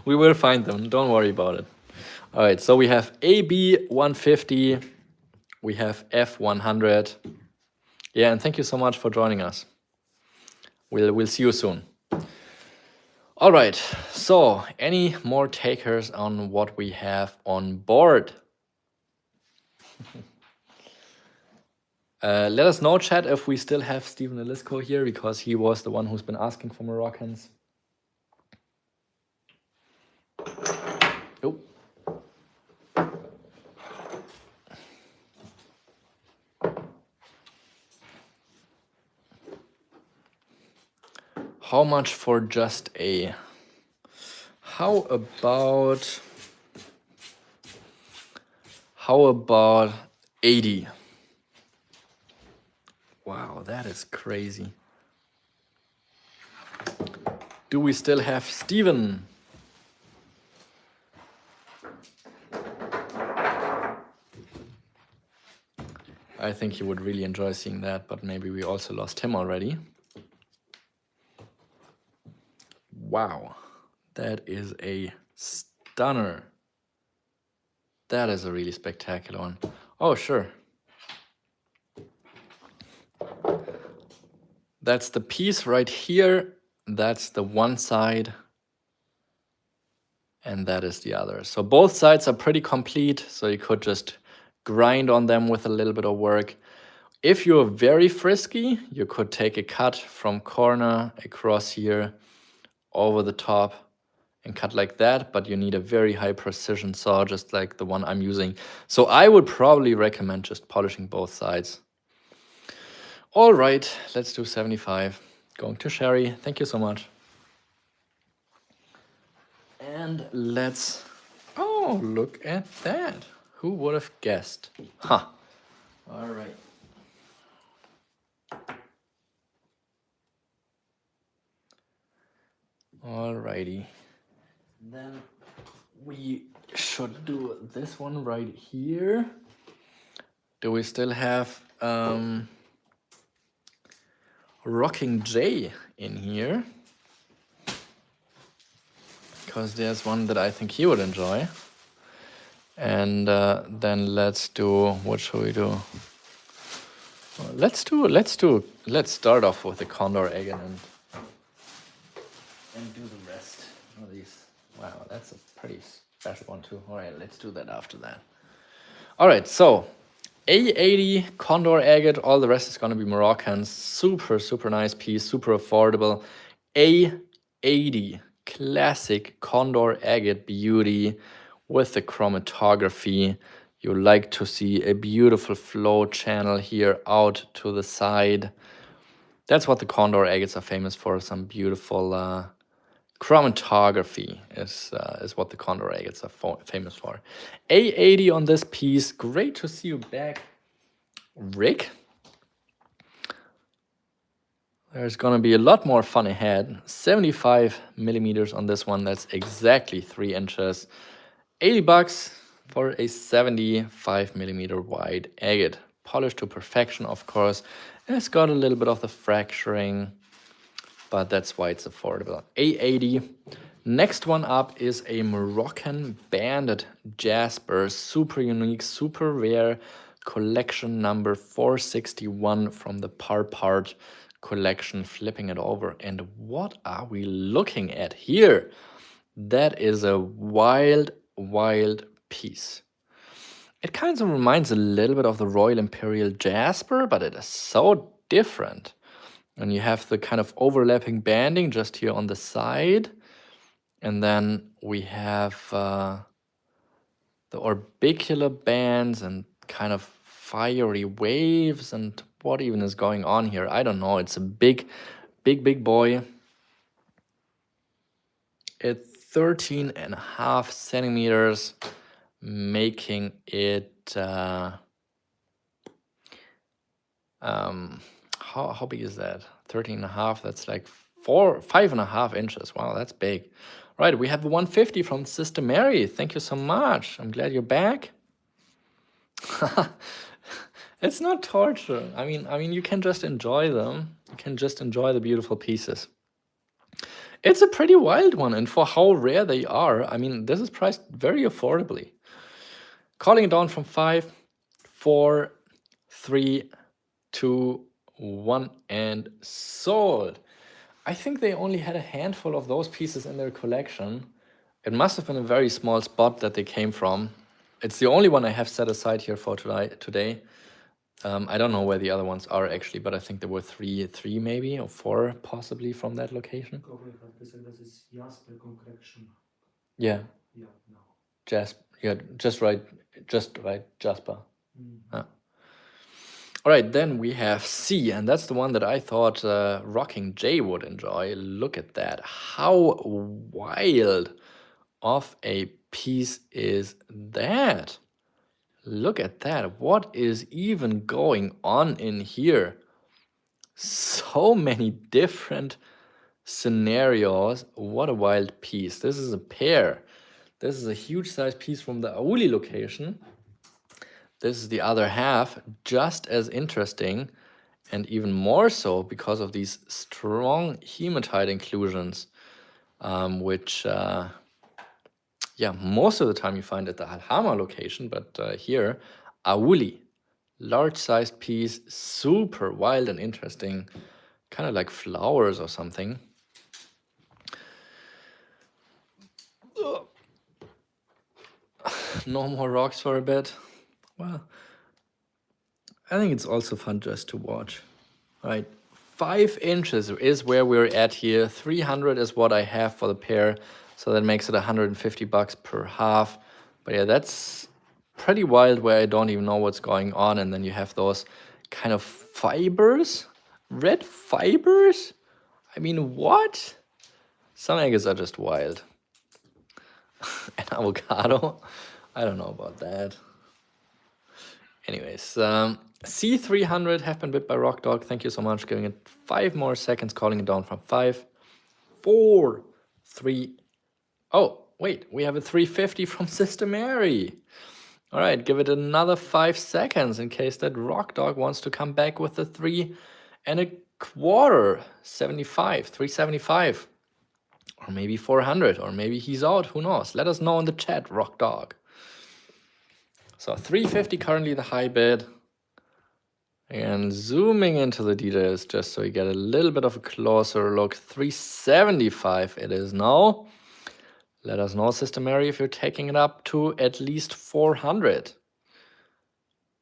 We will find them, don't worry about it. All right, so we have AB150, we have F100. Yeah, and thank you so much for joining us. We'll see you soon. All right, so any more takers on what we have on board? Let us know, chat, if we still have Steven Elisco here, because he was the one who's been asking for Moroccans. Oh. How much for just a? How about 80? Wow, that is crazy. Do we still have Steven? I think he would really enjoy seeing that, but maybe we also lost him already. Wow, that is a stunner. That is a really spectacular one. Oh, sure. That's the piece right here. That's the one side. And that is the other. So both sides are pretty complete. So you could just grind on them with a little bit of work. If you're very frisky, you could take a cut from corner across here over the top and cut like that, but you need a very high precision saw, just like the one I'm using. So I would probably recommend just polishing both sides. All right, let's do 75. Going to Sherry, thank you so much. And let's... Oh, look at that. Who would have guessed? Huh. All right. Alrighty. Then we should do this one right here. Do we still have Rocking J in here? Because there's one that I think he would enjoy. And then let's do, what should we do? Let's start off with the Condor Agate and do the rest of these. Wow, that's a pretty special one too. All right, let's do that after that. All right, so A80 Condor Agate, all the rest is gonna be Moroccan. Super, super nice piece, super affordable. A80 classic Condor Agate beauty with the chromatography. You like to see a beautiful flow channel here out to the side. That's what the Condor Agates are famous for, some beautiful chromatography is what the Condor Agates are famous for. A80 on this piece. Great to see you back, Rick. There's gonna be a lot more fun ahead. 75 millimeters on this one. That's exactly 3 inches. $80 for a 75 millimeter wide agate. Polished to perfection, of course. And it's got a little bit of the fracturing, but that's why it's affordable. A80. Next one up is a Moroccan banded jasper. Super unique, super rare. Collection number 461 from the Parpart collection. Flipping it over. And what are we looking at here? That is a wild, wild piece. It kind of reminds a little bit of the Royal Imperial Jasper, but it is so different. And you have the kind of overlapping banding just here on the side. And then we have the orbicular bands and kind of fiery waves. And what even is going on here? I don't know. It's a big, big, big boy. It's 13.5 centimeters, making it how big is that? 13.5. That's like 5.5 inches. Wow, that's big. Right, we have the 150 from Sister Mary. Thank you so much. I'm glad you're back. It's not torture. I mean, you can just enjoy them. You can just enjoy the beautiful pieces. It's a pretty wild one, and for how rare they are, I mean, this is priced very affordably. Calling it down from 5, 4, 3, 2, 1, and sold. I think they only had a handful of those pieces in their collection. It must have been a very small spot that they came from. It's the only one I have set aside here for today. I don't know where the other ones are actually, but I think there were three maybe, or 4 possibly from that location. This is Jasper collection. Yeah. Yeah, no. Jasper. Yeah, just right, Jasper. All right, then we have C, and that's the one that I thought Rocking J would enjoy. Look at that. How wild of a piece is that? Look at that. What is even going on in here? So many different scenarios. What a wild piece. This is a pair. This is a huge size piece from the Auli location. This is the other half, just as interesting, and even more so because of these strong hematite inclusions, which, yeah, most of the time you find at the Alhama location, but here, Auli, large-sized piece, super wild and interesting, kind of like flowers or something. No more rocks for a bit. Well, I think it's also fun just to watch. Right, 5 inches is where we're at here. 300 is what I have for the pair, so that makes it $150 per half. But yeah, that's pretty wild where I don't even know what's going on. And then you have those kind of fibers, red fibers. I mean, what? Some agates are just wild. An avocado. I don't know about that. Anyways, C300 have been bit by Rock Dog. Thank you so much. Giving it 5 more seconds, calling it down from 5, 4, 3. Oh, wait, we have a 350 from Sister Mary. All right, give it another 5 seconds in case that Rock Dog wants to come back with the 3 1/4, 75, 375. Or maybe 400, or maybe he's out, who knows? Let us know in the chat, Rock Dog. So 350 currently the high bid. And zooming into the details just so you get a little bit of a closer look. 375 it is now. Let us know, Sister Mary, if you're taking it up to at least 400.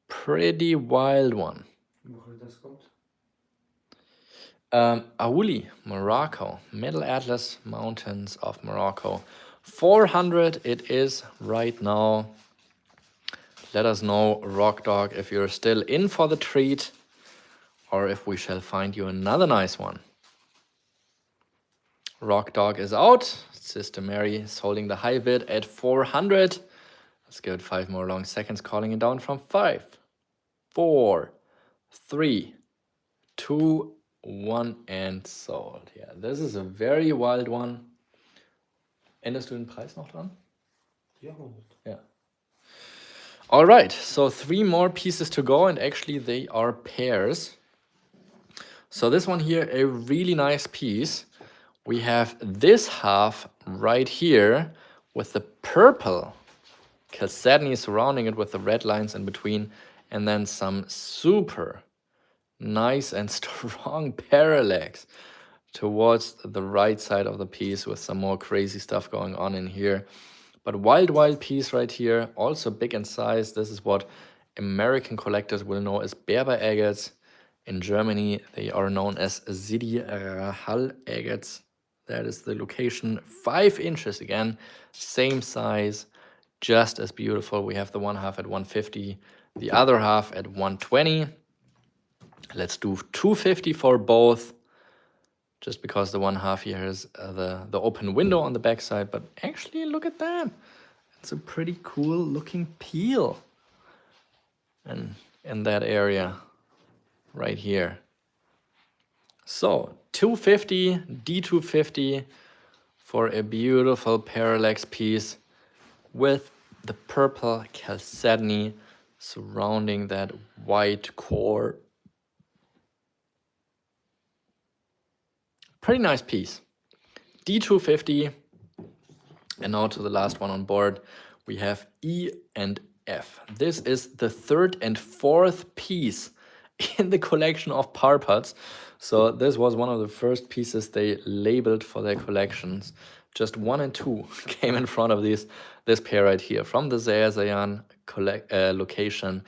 Pretty wild one. Woher das kommt? Auli, Morocco, Middle Atlas Mountains of Morocco. 400 it is right now. Let us know, Rock Dog, if you're still in for the treat or if we shall find you another nice one. Rock Dog is out. Sister Mary is holding the high bid at 400. Let's give it 5 more long seconds, calling it down from 5, 4, 3, 2, 1 and sold. Yeah, this is a very wild one. Änderst du den Preis noch dran? Ja, 100. Yeah. All right, so 3 more pieces to go, and actually they are pairs. So this one here, a really nice piece. We have this half right here with the purple chalcedony surrounding it with the red lines in between, and then some super nice and strong parallax towards the right side of the piece with some more crazy stuff going on in here. But wild piece right here, also big in size. This is what American collectors will know as Berber agates. In Germany, they are known as Sidi Rahal agates. That is the location. 5 inches again, same size, just as beautiful. We have the one half at 150, the other half at 120. Let's do 250 for both, just because the one half here has the open window on the back side. But actually, look at that. It's a pretty cool looking peel. And in that area right here. So 250, D250 for a beautiful parallax piece with the purple chalcedony surrounding that white core. Pretty nice piece. D250. And now to the last one on board, we have E and F. This is the 3rd and 4th piece in the collection of Parparts. So this was one of the first pieces they labeled for their collections. Just 1 and 2 came in front of this pair right here from the Zayan location.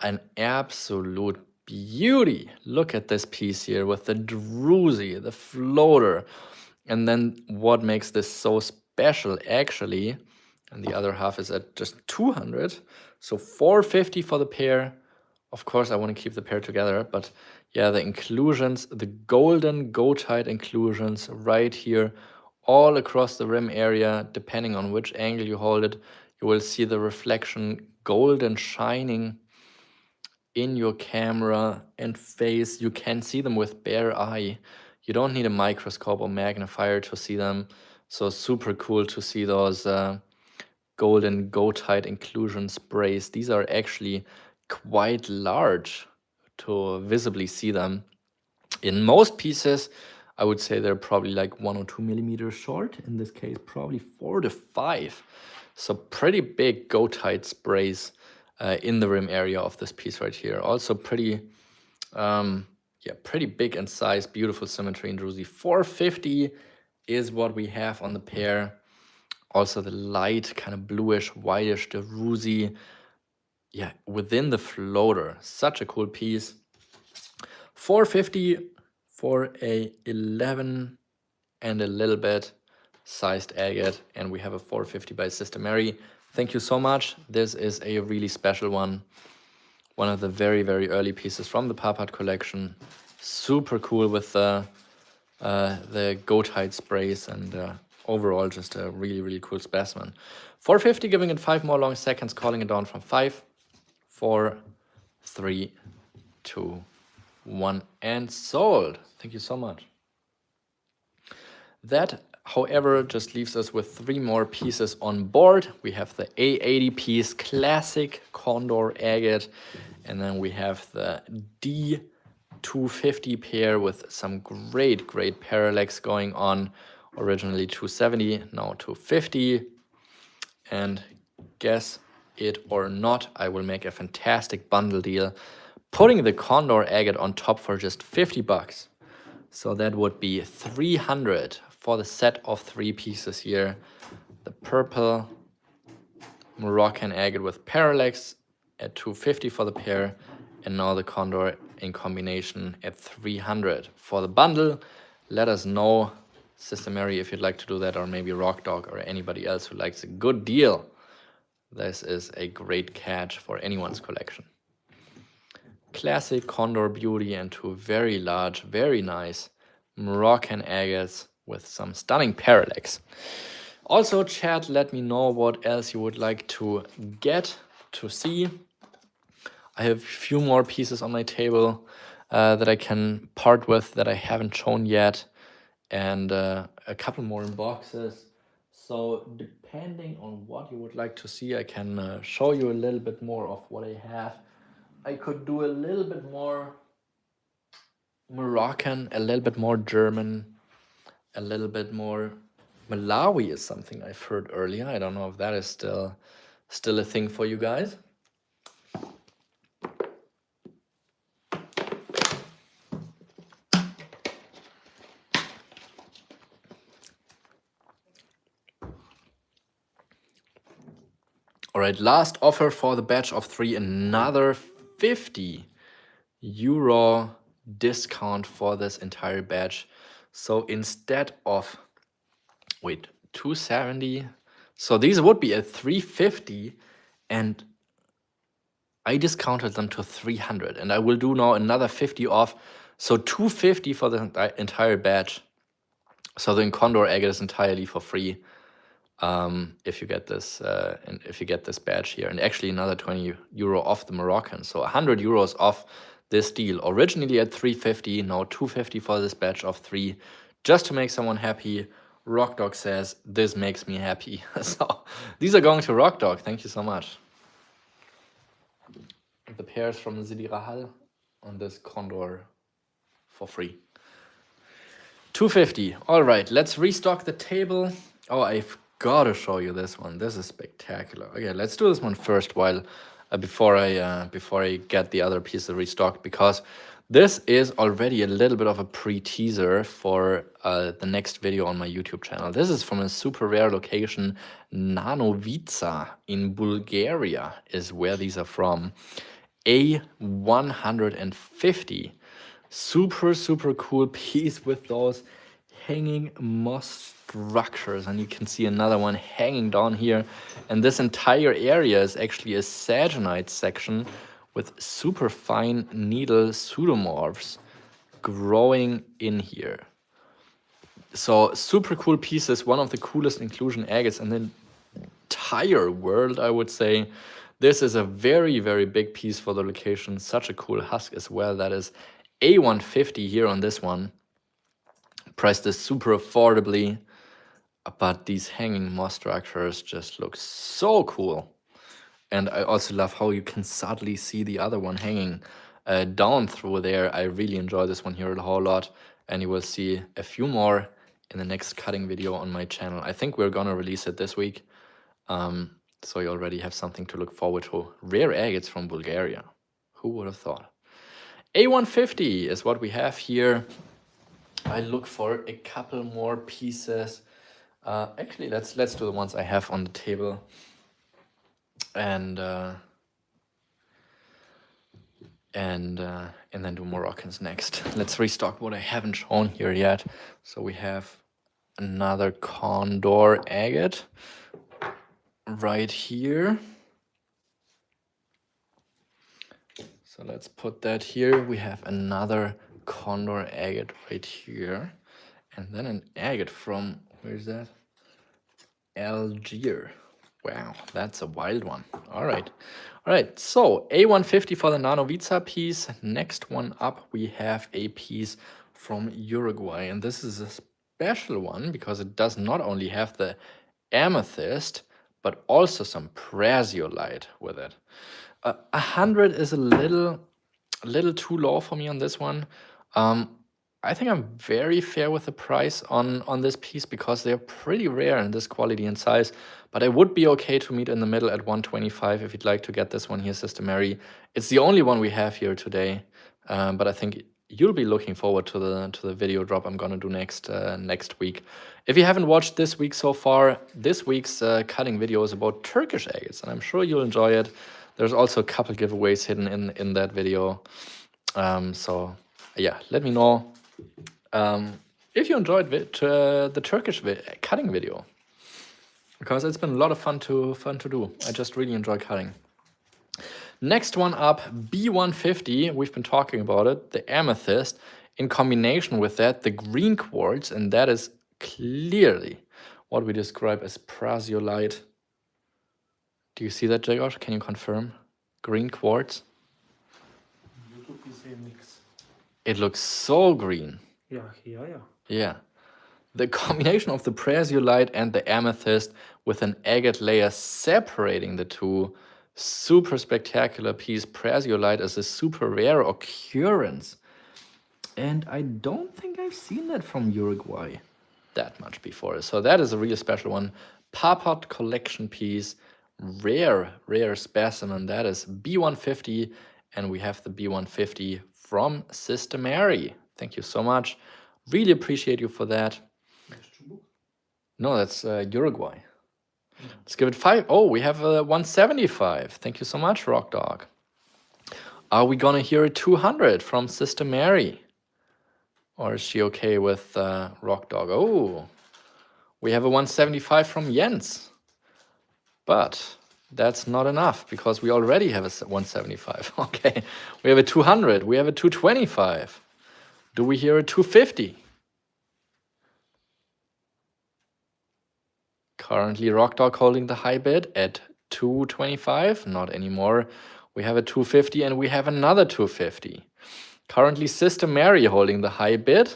An absolute beauty. Look at this piece here with the druzy, the floater. And then what makes this so special actually, and the other half is at just 200. So 450 for the pair. Of course, I want to keep the pair together, but yeah, the inclusions, the golden goatite inclusions right here, all across the rim area, depending on which angle you hold it, you will see the reflection golden shining in your camera and face. You can see them with bare eye. You don't need a microscope or magnifier to see them. So super cool to see those golden goatite inclusion sprays. These are actually quite large to visibly see them. In most pieces, I would say they're probably like 1 or 2 millimeters short. In this case, probably 4 to 5. So pretty big goatite sprays in the rim area of this piece right here. Also pretty, pretty big in size, beautiful symmetry in druzy. 450 is what we have on the pair. Also the light, kind of bluish, whitish druzy, within the floater. Such a cool piece. 450 for a 11 and a little bit sized agate, and we have a 450 by Sister Mary. Thank you so much. This is a really special one. One of the very, very early pieces from the Parpart collection. Super cool with the goatite sprays, and overall, just a really, really cool specimen. 450, giving it 5 more long seconds, calling it down from 5, 4, 3, 2, 1, and sold. Thank you so much. That, however, just leaves us with 3 more pieces on board. We have the A80 piece classic Condor agate, and then we have the D250 pair with some great parallax going on. Originally 270, now 250. And guess it or not, I will make a fantastic bundle deal, putting the Condor agate on top for just 50 bucks. So that would be 300 for the set of 3 pieces here. The purple Moroccan agate with parallax at 250 for the pair, and now the Condor in combination at 300 for the bundle. Let us know, Sister Mary, if you'd like to do that, or maybe Rock Dog or anybody else who likes a good deal. This is a great catch for anyone's collection. Classic Condor beauty and 2 very large, very nice Moroccan agates with some stunning parallax. Also, chat, let me know what else you would like to get to see. I have a few more pieces on my table that I can part with that I haven't shown yet, and a couple more in boxes. So depending on what you would like to see, I can show you a little bit more of what I have. I could do a little bit more Moroccan, a little bit more German, a little bit more Malawi is something I've heard earlier. I don't know if that is still a thing for you guys. All right, last offer for the batch of 3, another 50 euro discount for this entire batch. So instead of, wait, 270, so these would be at 350, and I discounted them to 300, and I will do now another 50 off, so 250 for the entire batch. So the Condor agate is entirely for free. If you get this and if you get this badge here, and actually another 20 euro off the Moroccan, so 100 euros off this deal. Originally at 350, now 250 for this batch of 3, just to make someone happy. Rock Dog says this makes me happy. So these are going to Rock Dog. Thank you so much. The pairs from Sidi Rahal on this Condor for free. 250. All right, let's restock the table. Oh, I've got to show you this one. This is spectacular. Okay, let's do this one first while before I get the other piece restocked, because this is already a little bit of a pre-teaser for the next video on my YouTube channel. This is from a super rare location. Nanovica in Bulgaria is where these are from. A150. Super cool piece with those hanging moss structures, and you can see another one hanging down here, and this entire area is actually a saginite section with super fine needle pseudomorphs growing in here. So super cool pieces, one of the coolest inclusion agates in the entire world, I would say. This is a very big piece for the location. Such a cool husk as well. That is A150 here on this one. Priced is super affordably, but these hanging moss structures just look so cool. And I also love how you can subtly see the other one hanging down through there. I really enjoy this one here a whole lot, and you will see a few more in the next cutting video on my channel. I think we're gonna release it this week, so you already have something to look forward to. Rare agates from Bulgaria. Who would have thought? A150 is what we have here. I look for a couple more pieces. Actually, let's do the ones I have on the table, and then do Moroccans next. Let's restock what I haven't shown here yet. So we have another Condor agate right here. So let's put that here. We have another Condor agate right here, and then an agate from, where is that? Algier. Wow, that's a wild one. All right. All right, so A150 for the Nanovica piece. Next one up, we have a piece from Uruguay. And this is a special one because it does not only have the amethyst, but also some prasiolite with it. 100 is a little too low for me on this one. I think I'm very fair with the price on this piece because they're pretty rare in this quality and size. But I would be okay to meet in the middle at 125 if you'd like to get this one here, Sister Mary. It's the only one we have here today, but I think you'll be looking forward to the video drop I'm gonna do next week. If you haven't watched this week so far, this week's cutting video is about Turkish agates, and I'm sure you'll enjoy it. There's also a couple giveaways hidden in that video. So yeah, let me know if you enjoyed the Turkish cutting video, because it's been a lot of fun to do. I just really enjoy cutting. Next one up, B150. We've been talking about it, the amethyst. In combination with that, the green quartz, and that is clearly what we describe as prasiolite. Do you see that, Jagosh? Can you confirm? Green quartz? YouTube is a mix. It looks so green. Yeah. Yeah. The combination of the prasiolite and the amethyst with an agate layer separating the two, super spectacular piece. Prasiolite is a super rare occurrence. And I don't think I've seen that from Uruguay that much before. So that is a really special one. Parpart collection piece, rare specimen. That is B150, and we have the B150 from Sister Mary. Thank you so much. Really appreciate you for that. That's Chubuk. No, that's Uruguay. Let's give it 5. Oh, we have a 175. Thank you so much, Rock Dog. Are we gonna hear a 200 from Sister Mary? Or is she okay with Rock Dog? Oh, we have a 175 from Jens. But that's not enough because we already have a 175. Okay, we have a 200. We have a 225. Do we hear a 250? Currently, Rock Dog holding the high bid at 225. Not anymore. We have a 250 and we have another 250. Currently, Sister Mary holding the high bid.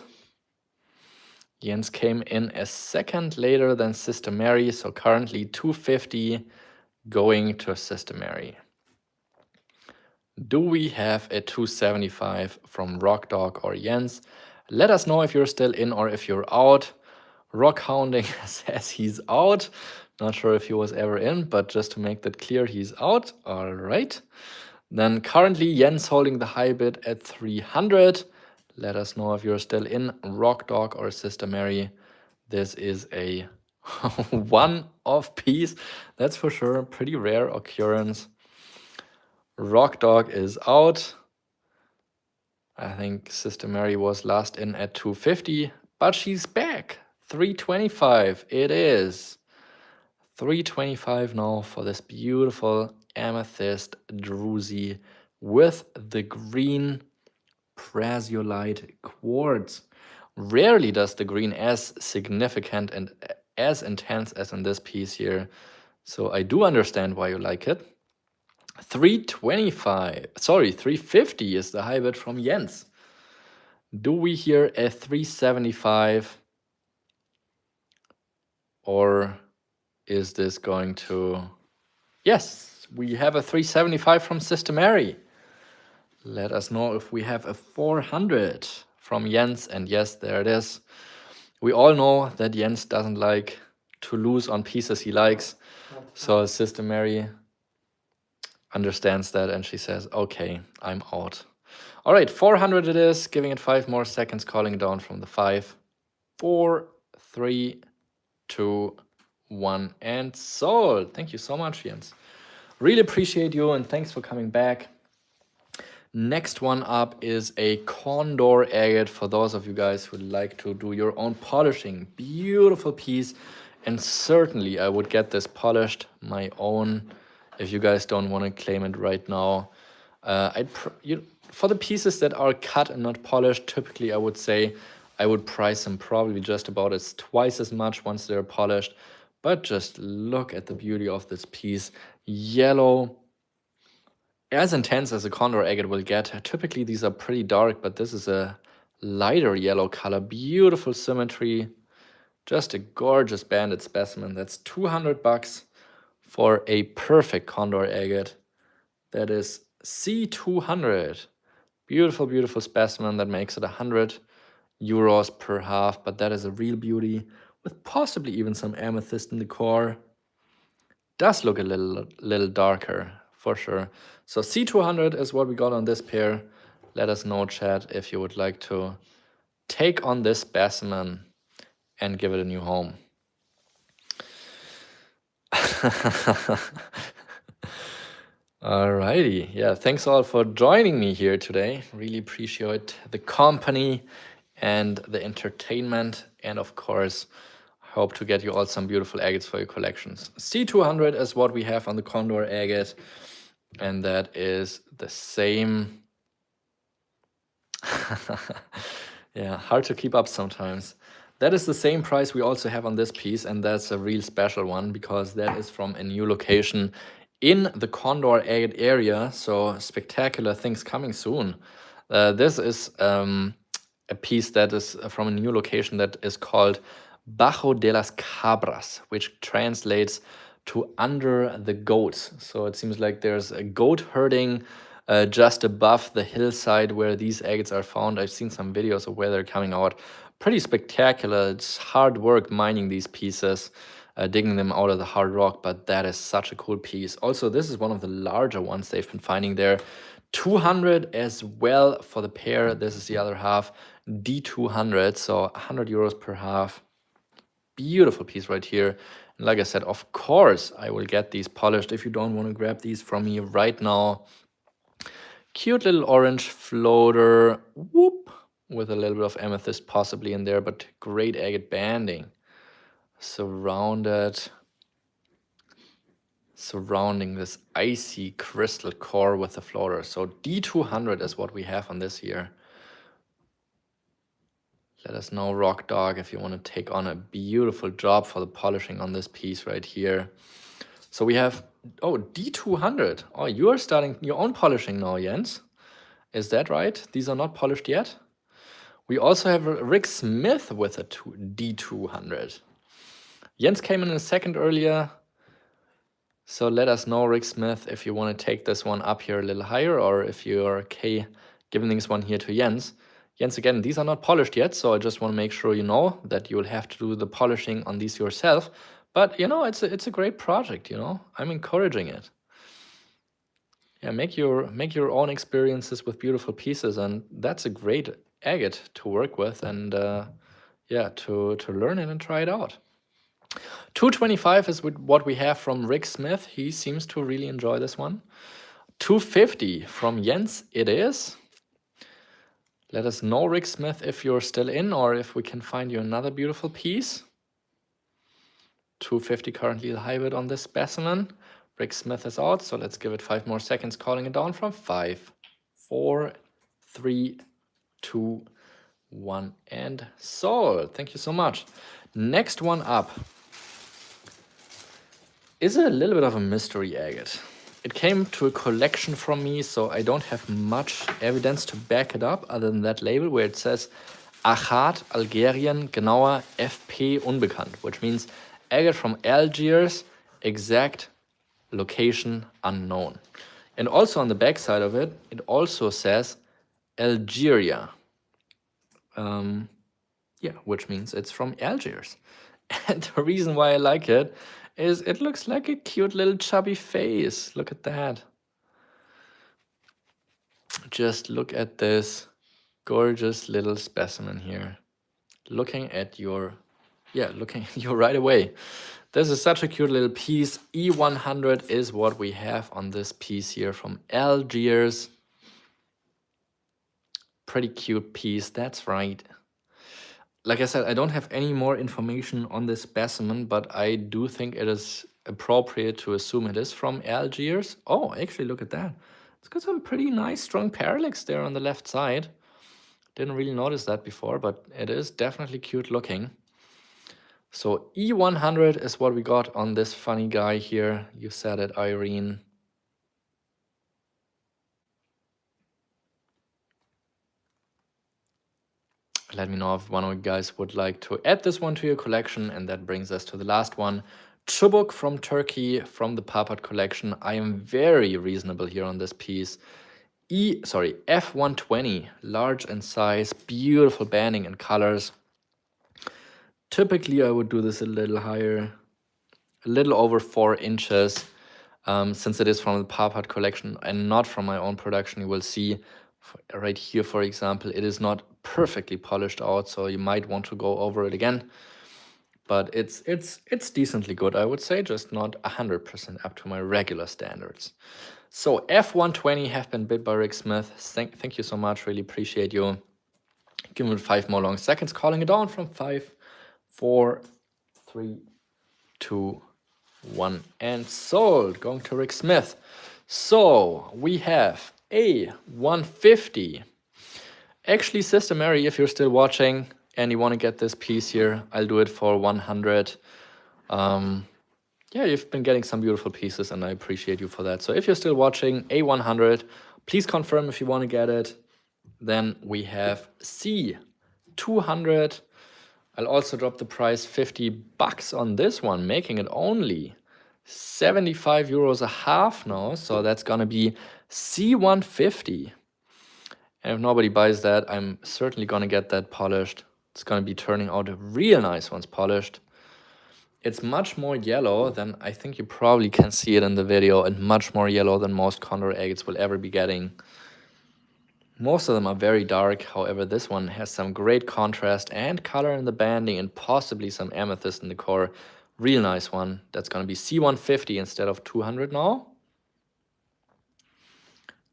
Jens came in a second later than Sister Mary, so currently 250 going to Sister Mary. Do we have a 275 from Rock Dog or Jens? Let us know if you're still in or if you're out. Rock Hounding says he's out. Not sure if he was ever in, but just to make that clear, he's out. All right. Then currently Jens holding the high bid at 300. Let us know if you're still in, Rock Dog or Sister Mary. This is a one-off piece, that's for sure. Pretty rare occurrence. Rock Dog is out. I think Sister Mary was last in at 250, but she's back. 325 it is. 325 now for this beautiful amethyst druzy with the green prasiolite quartz. Rarely does the green as significant and as intense as in this piece here. So I do understand why you like it. 350 is the high bid from Jens. Do we hear a 375? Or is this going to... Yes, we have a 375 from Sister Mary. Let us know if we have a 400 from Jens. And yes, there it is. We all know that Jens doesn't like to lose on pieces he likes. So Sister Mary understands that and she says, okay, I'm out. All right, 400 it is. Giving it 5 more seconds, calling down from the 5. 4, 3, 2, 1, and sold. Thank you so much, Jens. Really appreciate you and thanks for coming back. Next one up is a Condor agate for those of you guys who like to do your own polishing. Beautiful piece, and certainly I would get this polished my own if you guys don't want to claim it right now. For the pieces that are cut and not polished, typically I would say I would price them probably just about as twice as much once they're polished. But just look at the beauty of this piece. Yellow, as intense as a condor agate will get. Typically these are pretty dark, but this is a lighter yellow color. Beautiful symmetry. Just a gorgeous banded specimen. That's $200 for a perfect condor agate. That is C200. Beautiful, beautiful specimen that makes it 100 euros per half, but that is a real beauty with possibly even some amethyst in the core. Does look a little darker for sure. So C200 is what we got on this pair. Let us know, chat, if you would like to take on this specimen and give it a new home. Alrighty, yeah, thanks all for joining me here today. Really appreciate the company and the entertainment, and of course hope to get you all some beautiful agates for your collections. C200 is what we have on the condor agate, and that is the same. Yeah, hard to keep up sometimes. That is the same price we also have on this piece, and that's a real special one because that is from a new location in the condor agate area. So spectacular things coming soon. This is a piece that is from a new location that is called Bajo de las Cabras, which translates to under the goats. So it seems like there's a goat herding just above the hillside where these agates are found. I've seen some videos of where they're coming out. Pretty spectacular. It's hard work mining these pieces, digging them out of the hard rock, but that is such a cool piece. Also, this is one of the larger ones they've been finding there. 200 as well for the pair. This is the other half, D200, so 100 euros per half. Beautiful piece right here. And like I said, of course, I will get these polished. If you don't want to grab these from me right now, cute little orange floater, whoop, with a little bit of amethyst possibly in there, but great agate banding. Surrounding this icy crystal core with the floater. So D200 is what we have on this here. Let us know, Rock Dog, if you want to take on a beautiful job for the polishing on this piece right here. So we have, oh, D200. Oh, you are starting your own polishing now, Jens. Is that right? These are not polished yet? We also have Rick Smith with a D200. Jens came in a second earlier. So let us know, Rick Smith, if you want to take this one up here a little higher, or if you're okay giving this one here to Jens. Jens, again, these are not polished yet, so I just want to make sure you know that you will have to do the polishing on these yourself. But, you know, it's a great project, you know. I'm encouraging it. Yeah, make your own experiences with beautiful pieces, and that's a great agate to work with, and yeah, to learn it and try it out. 225 is what we have from Rick Smith. He seems to really enjoy this one. 250 from Jens it is. Let us know, Rick Smith, if you're still in or if we can find you another beautiful piece. 250 currently the high bid on this specimen. Rick Smith is out, so let's give it 5 more seconds, calling it down from 5, 4, 3, 2, 1, and sold. Thank you so much. Next one up is a little bit of a mystery agate. It came to a collection from me, so I don't have much evidence to back it up other than that label where it says Agate, Algerien, genauer FP unbekannt, which means agate from Algiers, exact location unknown. And also on the back side of it, it also says Algeria. Yeah, which means it's from Algiers. And the reason why I like it is it looks like a cute little chubby face. Look at that. Just look at this gorgeous little specimen here. Looking at you right away. This is such a cute little piece. E100 is what we have on this piece here from Algiers. Pretty cute piece, that's right. Like I said, I don't have any more information on this specimen, but I do think it is appropriate to assume it is from Algiers. Oh, actually, look at that. It's got some pretty nice, strong parallax there on the left side. Didn't really notice that before, but it is definitely cute looking. So E100 is what we got on this funny guy here. You said it, Irene. Let me know if one of you guys would like to add this one to your collection. And that brings us to the last one. Chubuk from Turkey, from the Parpart collection. I am very reasonable here on this piece. F120, large in size, beautiful banding and colors. Typically, I would do this a little higher, a little over 4 inches. Since it is from the Parpart collection and not from my own production, you will see right here, for example, it is not perfectly polished out, so you might want to go over it again. But it's decently good, I would say, just not 100% up to my regular standards. So F120 have been bid by Rick Smith. Thank you so much, really appreciate you. Give it 5 more long seconds, calling it down from 5, 4, 3, 2, 1, and sold. Going to Rick Smith. So we have a 150. Actually, Sister Mary, if you're still watching and you want to get this piece here, I'll do it for 100. Yeah, you've been getting some beautiful pieces and I appreciate you for that. So if you're still watching, a 100, please confirm if you want to get it. Then we have C 200. I'll also drop the price $50 on this one, making it only 75 euros a half now. So that's gonna be C150. And if nobody buys that, I'm certainly gonna get that polished. It's gonna be turning out real nice once polished. It's much more yellow than, I think you probably can see it in the video, and much more yellow than most condor agates will ever be getting. Most of them are very dark, however this one has some great contrast and color in the banding and possibly some amethyst in the core. Real nice one. That's going to be C150 instead of 200 now.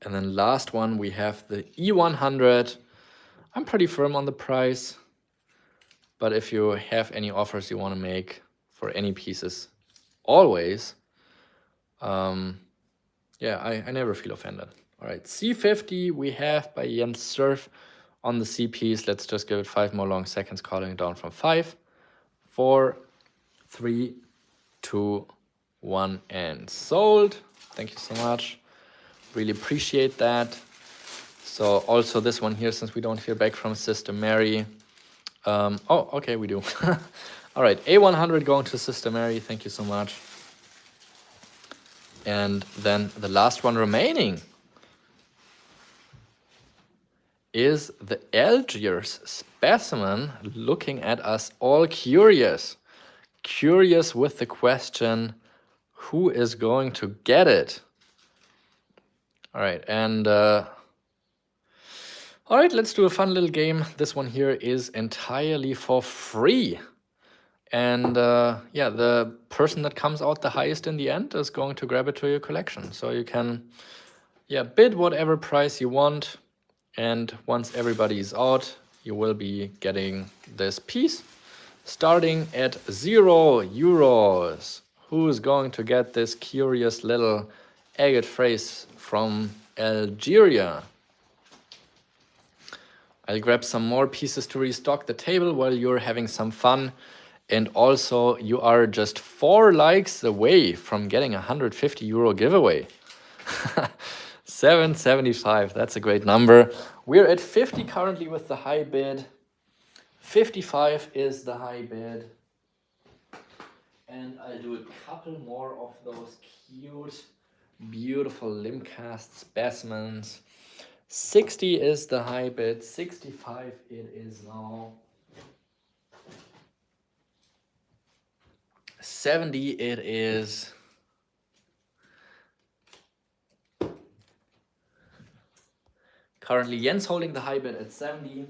And then last one, we have the E100. I'm pretty firm on the price, but if you have any offers you want to make for any pieces, always, yeah, I never feel offended. All right, C50 we have by Jens Surf on the C piece. Let's just give it 5 more long seconds, calling it down from 5, 4, 3, 2, 1, and sold. Thank you so much. Really appreciate that. So also this one here, since we don't hear back from Sister Mary. Oh, okay, we do. All right, A100 going to Sister Mary. Thank you so much. And then the last one remaining is the Algiers specimen, looking at us all curious. Curious with the question, who is going to get it? All right, and all right, let's do a fun little game. This one here is entirely for free. And yeah, the person that comes out the highest in the end is going to grab it to your collection. So you can, yeah, bid whatever price you want. And once everybody is out, you will be getting this piece starting at €0. Who's going to get this curious little agate phrase from Algeria? I'll grab some more pieces to restock the table while you're having some fun. And also, you are just 4 likes away from getting a €150 giveaway. 775, that's a great number. We're at 50 currently with the high bid. 55 is the high bid. And I'll do a couple more of those cute, beautiful limb cast specimens. 60 is the high bid. 65 it is now. 70 it is. Currently Jens holding the high bid at 70.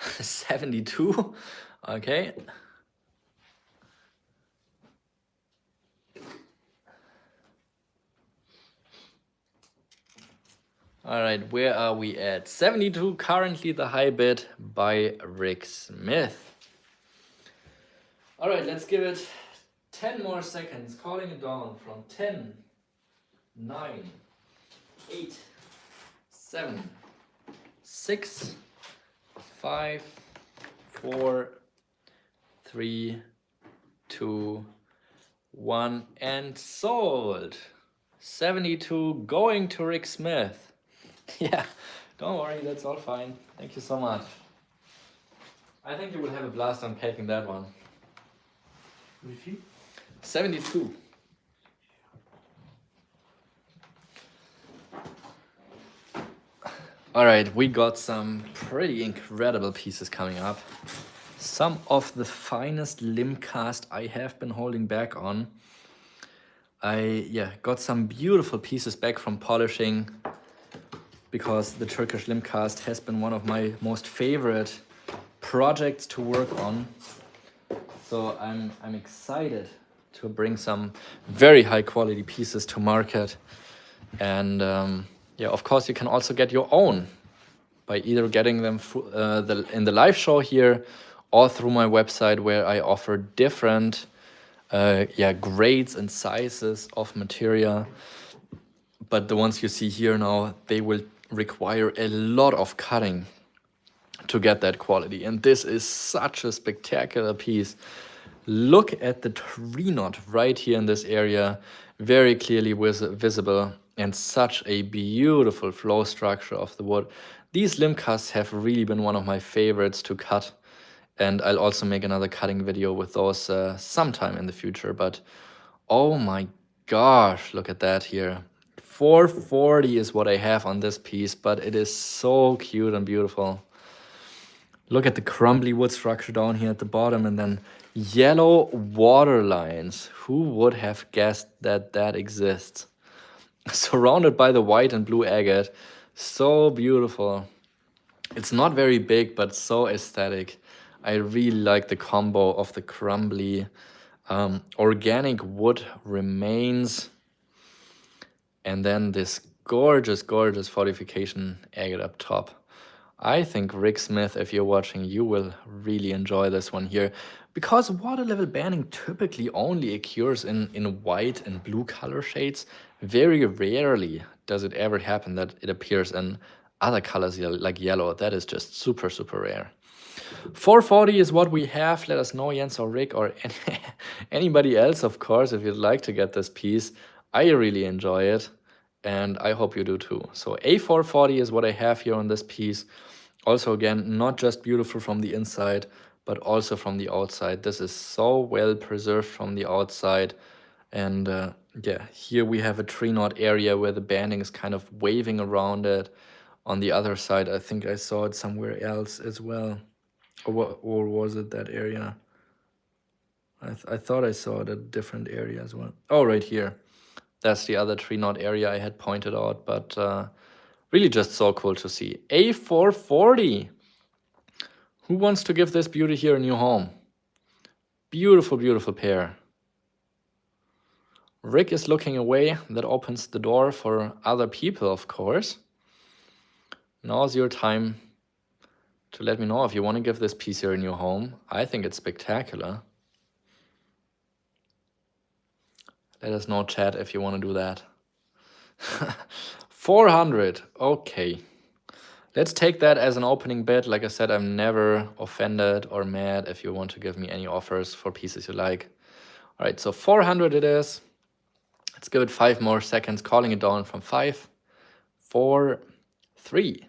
$72. Okay. All right, where are we at? 72, currently the high bid by Rick Smith. All right, let's give it 10 more seconds, calling it down from 10, 9, 8, 7, 6, 5, 4, 3, 2, 1, and sold. 72 going to Rick Smith. Yeah, don't worry, that's all fine. Thank you so much. I think you will have a blast unpacking that one. Wie viel? 72. All right, we got some pretty incredible pieces coming up. Some of the finest limb cast I have been holding back on. I got some beautiful pieces back from polishing because the Turkish limb cast has been one of my most favorite projects to work on. So I'm excited to bring some very high quality pieces to market. And of course, you can also get your own by either getting them in the live show here or through my website, where I offer different grades and sizes of material. But the ones you see here now, they will require a lot of cutting to get that quality. And this is such a spectacular piece. Look at the tree knot right here in this area, very clearly visible, and such a beautiful flow structure of the wood. These limb casts have really been one of my favorites to cut, and I'll also make another cutting video with those sometime in the future. But oh my gosh, look at that here. 440 is what I have on this piece, but it is so cute and beautiful. Look at the crumbly wood structure down here at the bottom, and then yellow water lines. Who would have guessed that that exists? Surrounded by the white and blue agate. So beautiful. It's not very big, but so aesthetic. I really like the combo of the crumbly organic wood remains, and then this gorgeous, gorgeous fortification agate up top. I think Rick Smith, if you're watching, you will really enjoy this one here, because water level banding typically only occurs in white and blue color shades. Very rarely does it ever happen that it appears in other colors like yellow. That is just super, super rare. 440 is what we have. Let us know, Jens or Rick or anybody else, of course, if you'd like to get this piece. I really enjoy it, and I hope you do too. So A440 is what I have here on this piece. Also, again, not just beautiful from the inside, but also from the outside. This is so well preserved from the outside. And here we have a tree knot area where the banding is kind of waving around it. On the other side, I think I saw it somewhere else as well. Or was it that area? I thought I saw it at a different area as well. Oh, right here. That's the other tree knot area I had pointed out, but really just so cool to see. A440. Who wants to give this beauty here a new home? Beautiful, beautiful pair. Rick is looking away. That opens the door for other people, of course. Now's your time to let me know if you want to give this piece here a new home. I think it's spectacular. Let us know, chat, if you want to do that. 400. Okay. Let's take that as an opening bid. Like I said, I'm never offended or mad if you want to give me any offers for pieces you like. All right, so 400 it is. Let's give it 5 more seconds, calling it down from 5, 4, 3,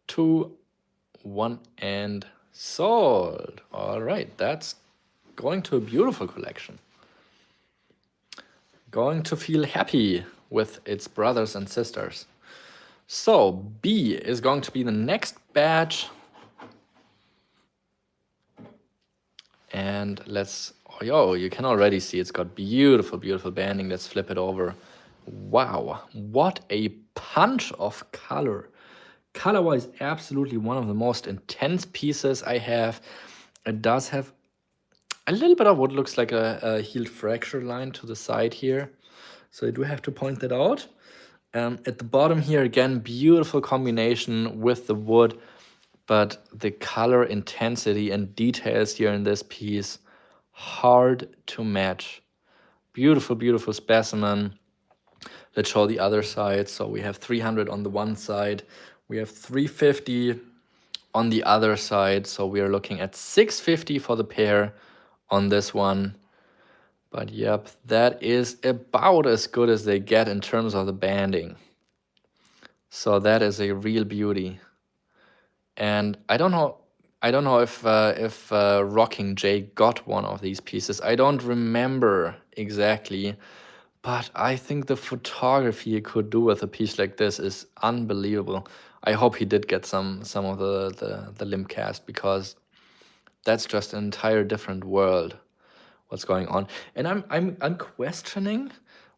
2, 1, and sold. All right, that's going to a beautiful collection. Going to feel happy with its brothers and sisters. So B is going to be the next batch. And let's, you can already see it's got beautiful, beautiful banding. Let's flip it over. Wow, what a punch of color. Color-wise, absolutely one of the most intense pieces I have. It does have a little bit of what looks like a healed fracture line to the side here. So I do have to point that out. At the bottom here, again, beautiful combination with the wood, but the color intensity and details here in this piece, hard to match. Beautiful, beautiful specimen. Let's show the other side. So we have 300 on the one side We have 350 on the other side, so we are looking at 650 for the pair on this one. But yep, that is about as good as they get in terms of the banding. So that is a real beauty. And I don't know if Rocking Jay got one of these pieces. I don't remember exactly, but I think the photography he could do with a piece like this is unbelievable. I hope he did get some of the limb cast, because that's just an entire different world what's going on. And I'm questioning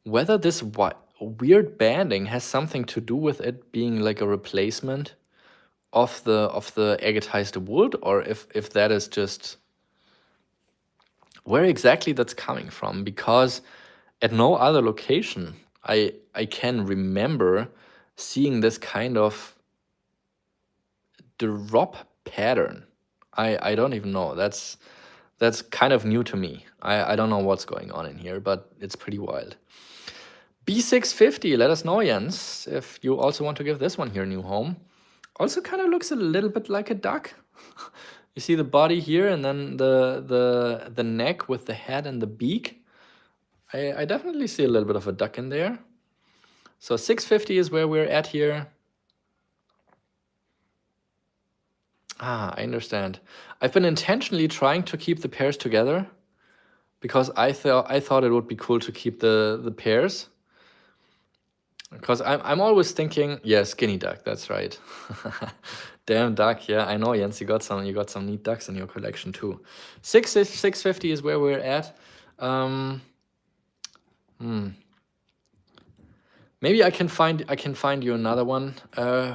whether this weird banding has something to do with it being like a replacement of the agatized wood, or if that is just where exactly that's coming from, because at no other location I can remember seeing this kind of drop pattern. I don't even know. That's kind of new to me. I don't know what's going on in here, but it's pretty wild. B650, let us know, Jens, if you also want to give this one here a new home. Also kind of looks a little bit like a duck. You see the body here, and then the neck with the head and the beak. I definitely see a little bit of a duck in there. So 650 is where we're at here. Ah, I understand. I've been intentionally trying to keep the pairs together because I thought it would be cool to keep the pairs. Because I'm always thinking, yeah, skinny duck, that's right. Damn duck, yeah, I know, Jens, you got some neat ducks in your collection too. 650 is where we're at. Maybe I can find you another one,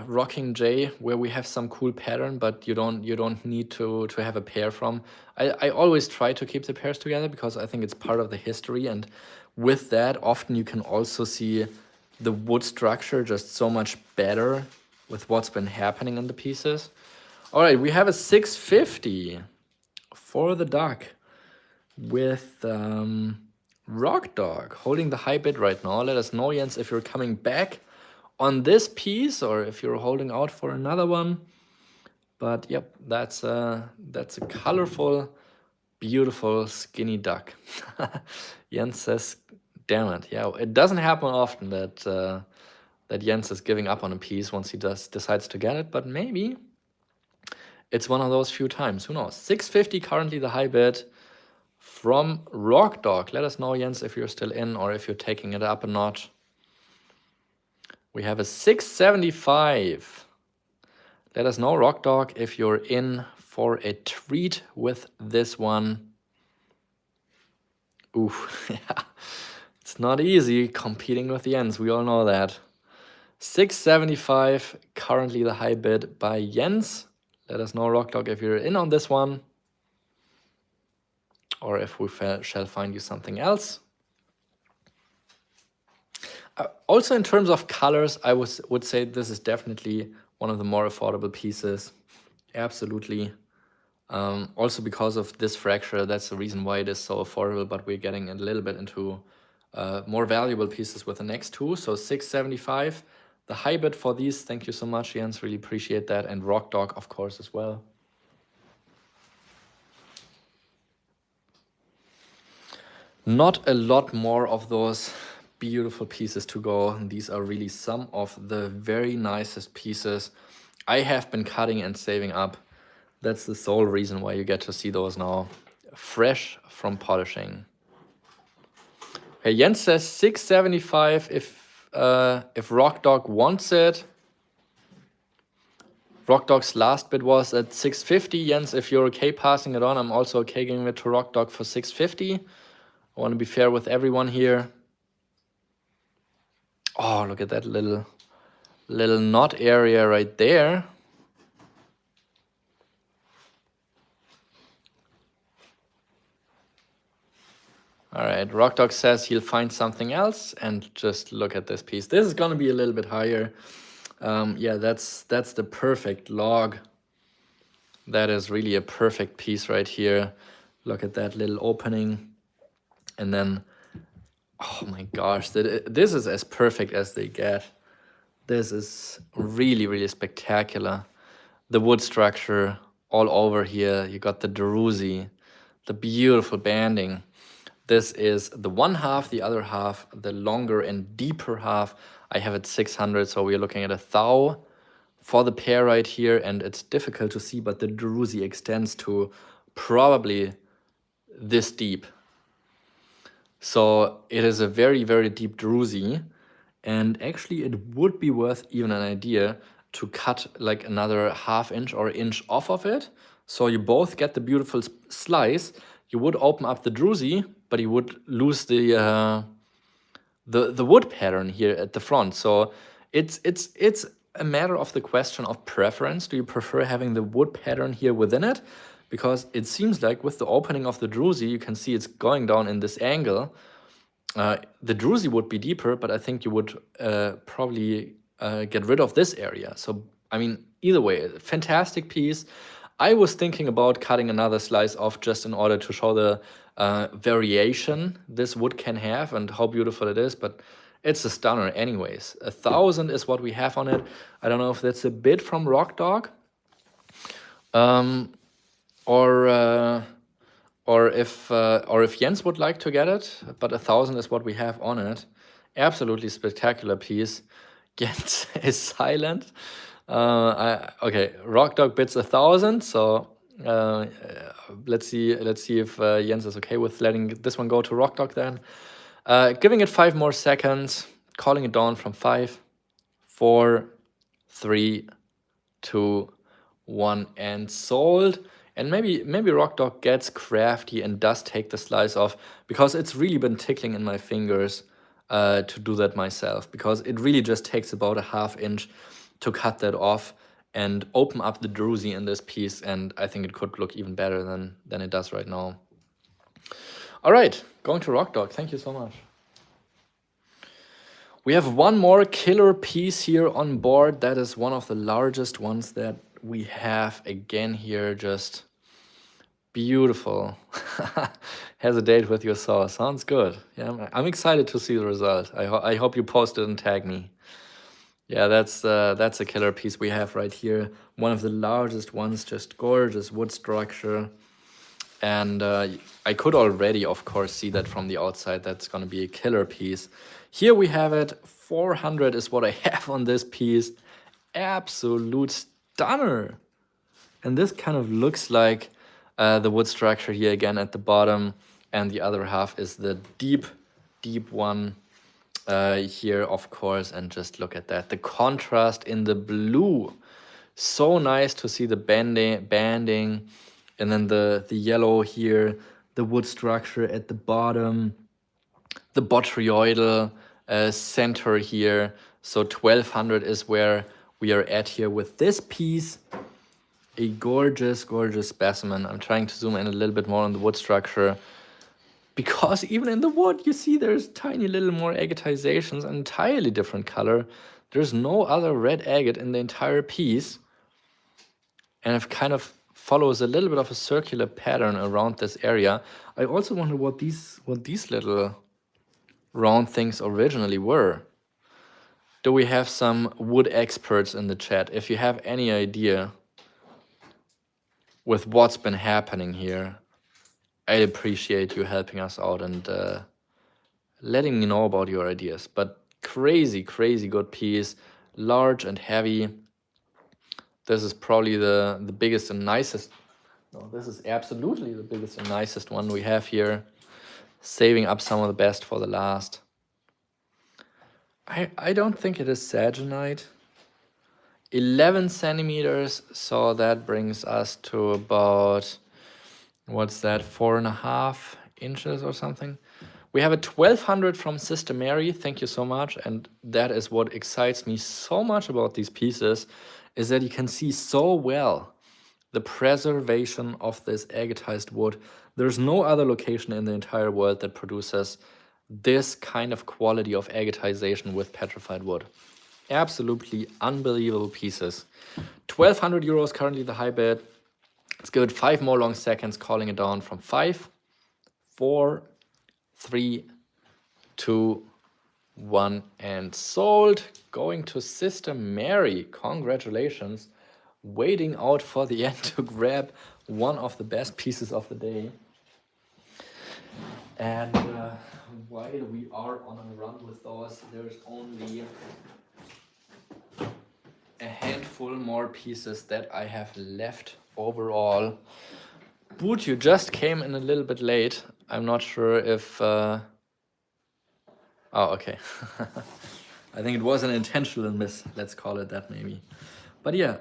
Rocking Jay, where we have some cool pattern, but you don't need to have a pair from. I always try to keep the pairs together because I think it's part of the history, and with that, often you can also see the wood structure just so much better with what's been happening in the pieces. All right, we have a 650 for the duck with Rock Dog holding the high bid right now. Let us know, Jens, if you're coming back on this piece or if you're holding out for another one. But yep, that's a colorful, beautiful, skinny duck. Jens says, damn it. Yeah, it doesn't happen often that that Jens is giving up on a piece once he decides to get it, but maybe it's one of those few times. Who knows? 650 currently the high bid from Rock Dog. Let us know, Jens, if you're still in or if you're taking it up a notch. We have a 675. Let us know, Rock Dog, if you're in for a treat with this one. Ooh, yeah. It's not easy competing with Jens. We all know that. 675, currently the high bid by Jens. Let us know, Rock Dog, if you're in on this one, or if we shall find you something else. Also, in terms of colors, I would say this is definitely one of the more affordable pieces. Absolutely. Also because of this fracture, that's the reason why it is so affordable, but we're getting a little bit into more valuable pieces with the next two. So 675, the high bid for these. Thank you so much, Jens. Really appreciate that. And Rock Dog, of course, as well. Not a lot more of those beautiful pieces to go. These are really some of the very nicest pieces I have been cutting and saving up. That's the sole reason why you get to see those now, fresh from polishing. Okay, Jens says 675 if Rock Dog wants it. Rock Dog's last bid was at 650. Jens, if you're okay passing it on, I'm also okay giving it to Rock Dog for 650. I want to be fair with everyone here. Oh, look at that little knot area right there. All right, Rock Dog says he'll find something else, and just look at this piece. This is gonna be a little bit higher. Yeah, that's the perfect log. That is really a perfect piece right here. Look at that little opening. And then, oh my gosh, this is as perfect as they get. This is really, really spectacular. The wood structure all over here. You got the Druzy, the beautiful banding. This is the one half, the other half, the longer and deeper half. I have it 600, so we're looking at a thou for the pair right here, and it's difficult to see, but the Druzy extends to probably this deep. So it is a very, very deep Druzy, and actually it would be worth even an idea to cut like another half inch or inch off of it. So you both get the beautiful slice. You would open up the Druzy, but you would lose the wood pattern here at the front. So it's a matter of the question of preference. Do you prefer having the wood pattern here within it? Because it seems like with the opening of the Druzy, you can see it's going down in this angle. The Druzy would be deeper, but I think you would probably get rid of this area. So, I mean, either way, fantastic piece. I was thinking about cutting another slice off just in order to show the variation this wood can have and how beautiful it is, but it's a stunner anyways. 1,000 is what we have on it. I don't know if that's a bit from Rock Dog, or if Jens would like to get it, but 1,000 is what we have on it. Absolutely spectacular piece. Jens is silent. Okay, Rock Dog bids 1,000. So let's see if Jens is okay with letting this one go to Rock Dog then. Giving it 5 more seconds. Calling it down from 5, 4, 3, 2, 1, and sold. And maybe Rock Dog gets crafty and does take the slice off, because it's really been tickling in my fingers to do that myself, because it really just takes about a ½ inch to cut that off and open up the Druzy in this piece, and I think it could look even better than it does right now. All right, going to Rock Dog. Thank you so much. We have one more killer piece here on board. That is one of the largest ones that we have again here. Just beautiful. Has a date with your saw. Sounds good. Yeah, I'm excited to see the result. I hope you post it and tag me. Yeah, that's a killer piece we have right here. One of the largest ones, just gorgeous wood structure. And I could already, of course, see that from the outside. That's going to be a killer piece. Here we have it. 400 is what I have on this piece. Absolute stunner. And this kind of looks like the wood structure here again at the bottom. And the other half is the deep, deep one here, of course. And just look at that. The contrast in the blue. So nice to see the banding. And then the yellow here, the wood structure at the bottom, the botryoidal center here. So 1,200 is where we are at here with this piece. A gorgeous, gorgeous specimen. I'm trying to zoom in a little bit more on the wood structure, because even in the wood, you see there's tiny little more agatizations, an entirely different color. There's no other red agate in the entire piece. And it kind of follows a little bit of a circular pattern around this area. I also wonder what these little round things originally were. Do we have some wood experts in the chat? If you have any idea with what's been happening here, I'd appreciate you helping us out and letting me know about your ideas. But crazy, crazy good piece, large and heavy. This is probably the biggest and nicest. No, this is absolutely the biggest and nicest one we have here. Saving up some of the best for the last. I don't think it is saginite. 11 centimeters, so that brings us to about, what's that, 4.5 inches or something. We have a 1,200 from Sister Mary. Thank you so much. And that is what excites me so much about these pieces, is that you can see so well the preservation of this agatized wood. There's no other location in the entire world that produces this kind of quality of agatization with petrified wood. Absolutely unbelievable pieces. 1,200 euros currently the high bid. Let's give it 5 more long seconds, calling it down from 5, 4, 3, 2, one and sold. Going to Sister Mary. Congratulations. Waiting out for the end to grab one of the best pieces of the day. And while we are on a run with those, there's only a handful more pieces that I have left overall. Boot, you just came in a little bit late. I'm not sure if... Oh, okay. I think it was an intentional miss. Let's call it that maybe. But yeah,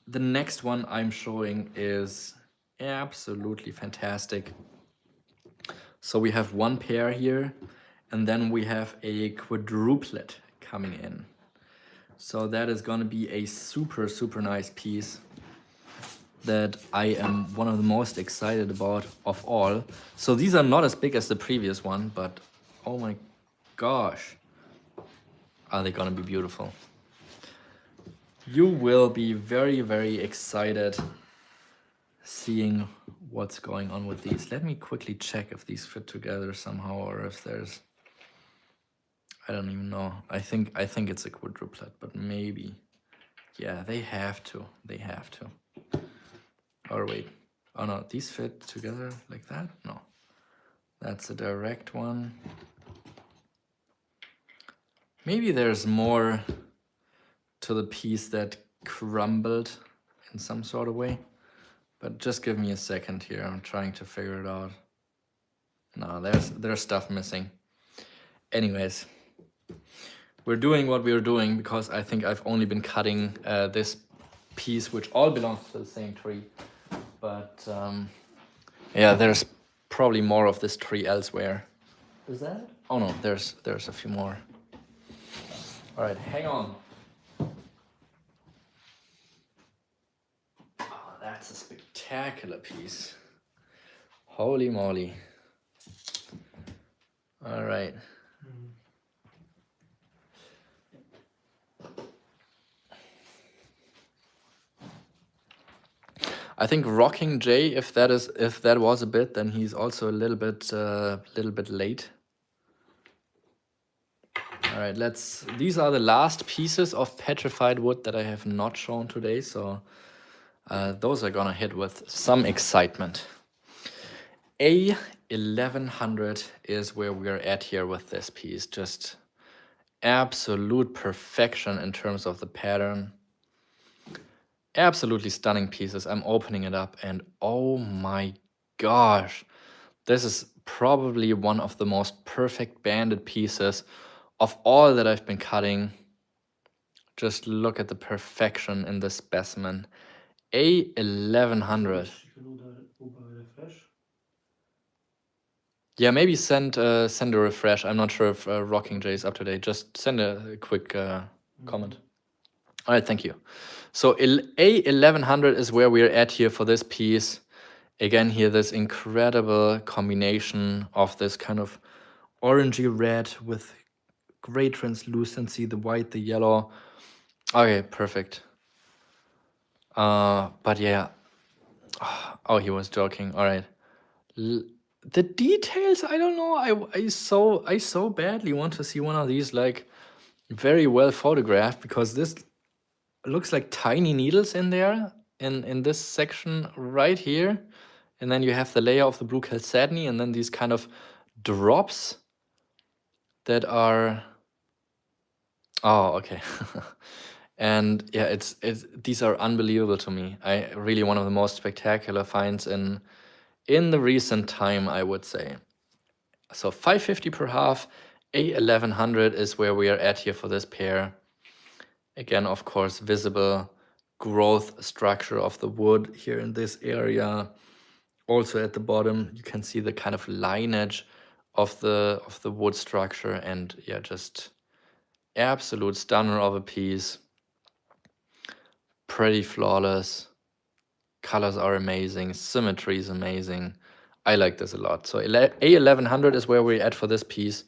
the next one I'm showing is absolutely fantastic. So we have one pair here, and then we have a quadruplet coming in. So that is going to be a super, super nice piece that I am one of the most excited about of all. So these are not as big as the previous one, but oh my gosh, are they going to be beautiful. You will be very, very excited seeing what's going on with these. Let me quickly check if these fit together somehow, or if there's... I don't even know. I think it's a quadruplet, but maybe. Yeah, they have to. They have to. Or wait. Oh no, these fit together like that? No. That's a direct one. Maybe there's more to the piece that crumbled in some sort of way. But just give me a second here. I'm trying to figure it out. No, there's stuff missing. Anyways, we're doing what we're doing because I think I've only been cutting this piece, which all belongs to the same tree. But yeah, there's probably more of this tree elsewhere. Is that it? Oh no, there's a few more. All right, hang on. Oh, that's a spectacular piece. Holy moly. All right. I think Rocking Jay, if that was a bit, then he's also a little bit late. All right, these are the last pieces of petrified wood that I have not shown today, so those are gonna hit with some excitement. A1100 is where we're at here with this piece. Just absolute perfection in terms of the pattern. Absolutely stunning pieces. I'm opening it up and oh my gosh, this is probably one of the most perfect banded pieces of all that I've been cutting. Just look at the perfection in this specimen. A1100. Yeah, maybe send a refresh. I'm not sure if Rocking Jay is up to date. Just send a quick comment. All right, thank you. So A1100 is where we're at here for this piece. Again, here, this incredible combination of this kind of orangey red with great translucency, the white, the yellow. Okay, perfect. But yeah. Oh, he was joking. All right. The details, I don't know. I so badly want to see one of these like very well photographed, because this looks like tiny needles in there in this section right here. And then you have the layer of the blue chalcedony, and then these kind of drops that are... Oh, okay. And yeah, it's these are unbelievable to me. I really one of the most spectacular finds in the recent time, I would say. So 550 per half, A1100 is where we are at here for this pair. Again, of course, visible growth structure of the wood here in this area. Also at the bottom, you can see the kind of lineage of the wood structure, and yeah, just absolute stunner of a piece. Pretty flawless. Colors are amazing. Symmetry is amazing. I like this a lot. So A1100 is where we're at for this piece.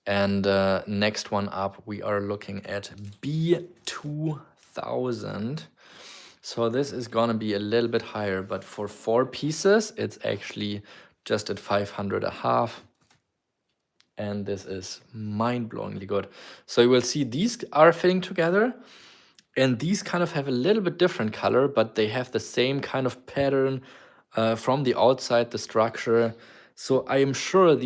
And next one up, we are looking at B2000. So this is gonna be a little bit higher, but for 4 pieces, it's actually just at 500 a half. and this is mind-blowingly good. So you will see these are fitting together, and these kind of have a little bit different color, but they have the same kind of pattern from the outside, the structure. So I am sure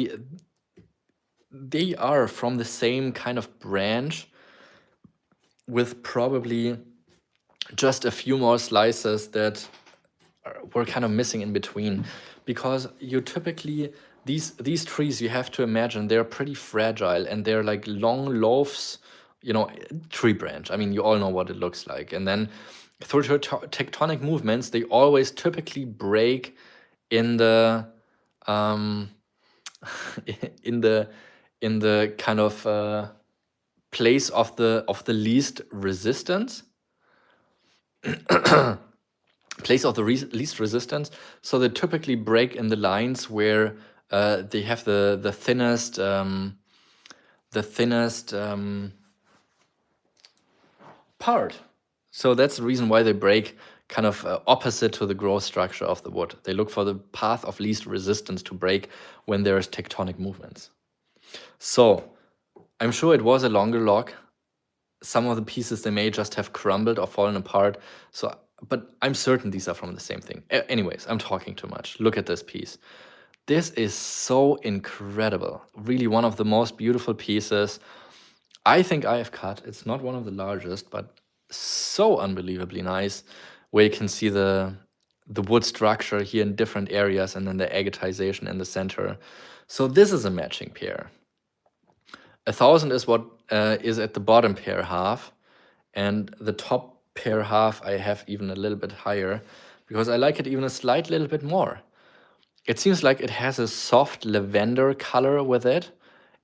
they are from the same kind of branch, with probably just a few more slices that were kind of missing in between, because you typically these trees, you have to imagine they're pretty fragile, and they're like long loaves, you know, tree branch. I mean, you all know what it looks like. And then through tectonic movements, they always typically break in the um in the kind of place of the least resistance. Place of the least resistance. So they typically break in the lines where they have the thinnest part. So that's the reason why they break kind of opposite to the growth structure of the wood. They look for the path of least resistance to break when there is tectonic movements. So I'm sure it was a longer log. Some of the pieces, they may just have crumbled or fallen apart. So, but I'm certain these are from the same thing. Anyways, I'm talking too much. Look at this piece. This is so incredible. Really one of the most beautiful pieces I think I have cut. It's not one of the largest, but so unbelievably nice, where you can see the wood structure here in different areas, and then the agatization in the center. So this is a matching pair. 1,000 is what is at the bottom pair half, and the top pair half I have even a little bit higher, because I like it even a slight little bit more. It seems like it has a soft lavender color with it,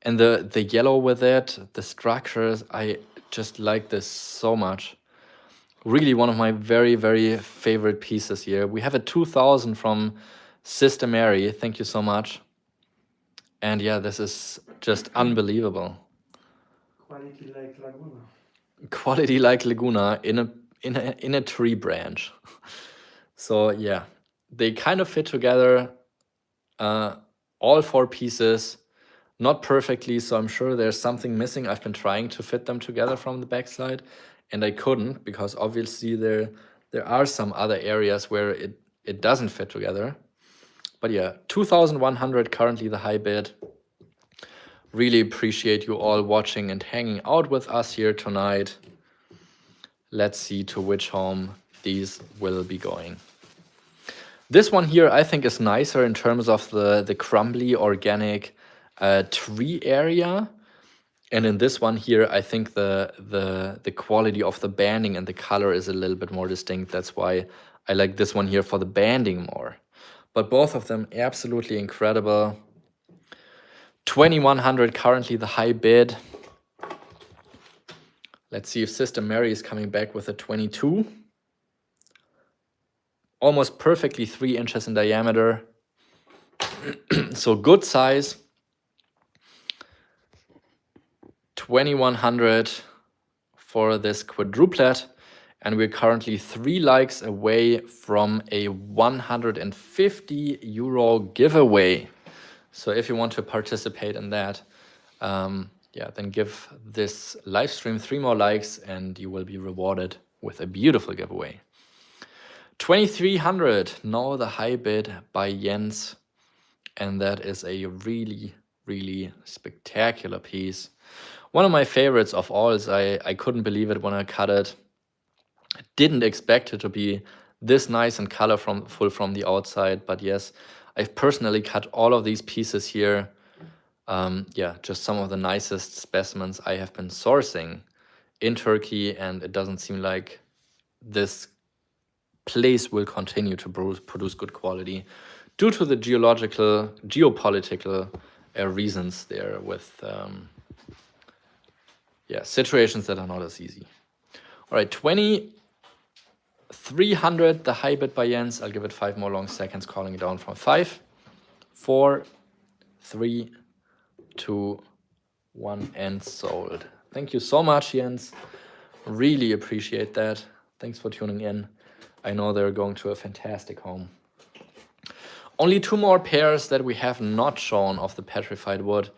and the yellow with it, the structures, I just like this so much. Really one of my very, very favorite pieces here. We have a 2000 from Sister Mary. Thank you so much. And yeah, this is just unbelievable. Quality like Laguna. Quality like Laguna in a tree branch. So yeah, they kind of fit together. All 4 pieces, not perfectly, so I'm sure there's something missing. I've been trying to fit them together from the backside, and I couldn't, because obviously there are some other areas where it doesn't fit together. But yeah, 2,100 currently the high bid. Really appreciate you all watching and hanging out with us here tonight. Let's see to which home these will be going. This one here I think is nicer in terms of the crumbly organic tree area. And in this one here, I think the quality of the banding and the color is a little bit more distinct. That's why I like this one here for the banding more. But both of them absolutely incredible. 2,100 currently the high bid. Let's see if Sister Mary is coming back with a 22. Almost perfectly 3 inches in diameter. So good size. 2,100 for this quadruplet. And we're currently 3 likes away from a 150 euro giveaway. So if you want to participate in that, yeah, then give this live stream 3 more likes and you will be rewarded with a beautiful giveaway. 2,300, now the high bid by Jens. And that is a really, really spectacular piece. One of my favorites of all. Is I couldn't believe it when I cut it. I didn't expect it to be this nice and colorful from the outside, but yes, I've personally cut all of these pieces here. Yeah, just some of the nicest specimens I have been sourcing in Turkey, and it doesn't seem like this place will continue to produce good quality due to the geopolitical reasons there with yeah, situations that are not as easy. All right, 2,300, the high bid by Jens. I'll give it 5 more long seconds, calling it down from 5, 4, 3, 2, 1, and sold. Thank you so much, Jens. Really appreciate that. Thanks for tuning in. I know they're going to a fantastic home. Only 2 more pairs that we have not shown of the petrified wood.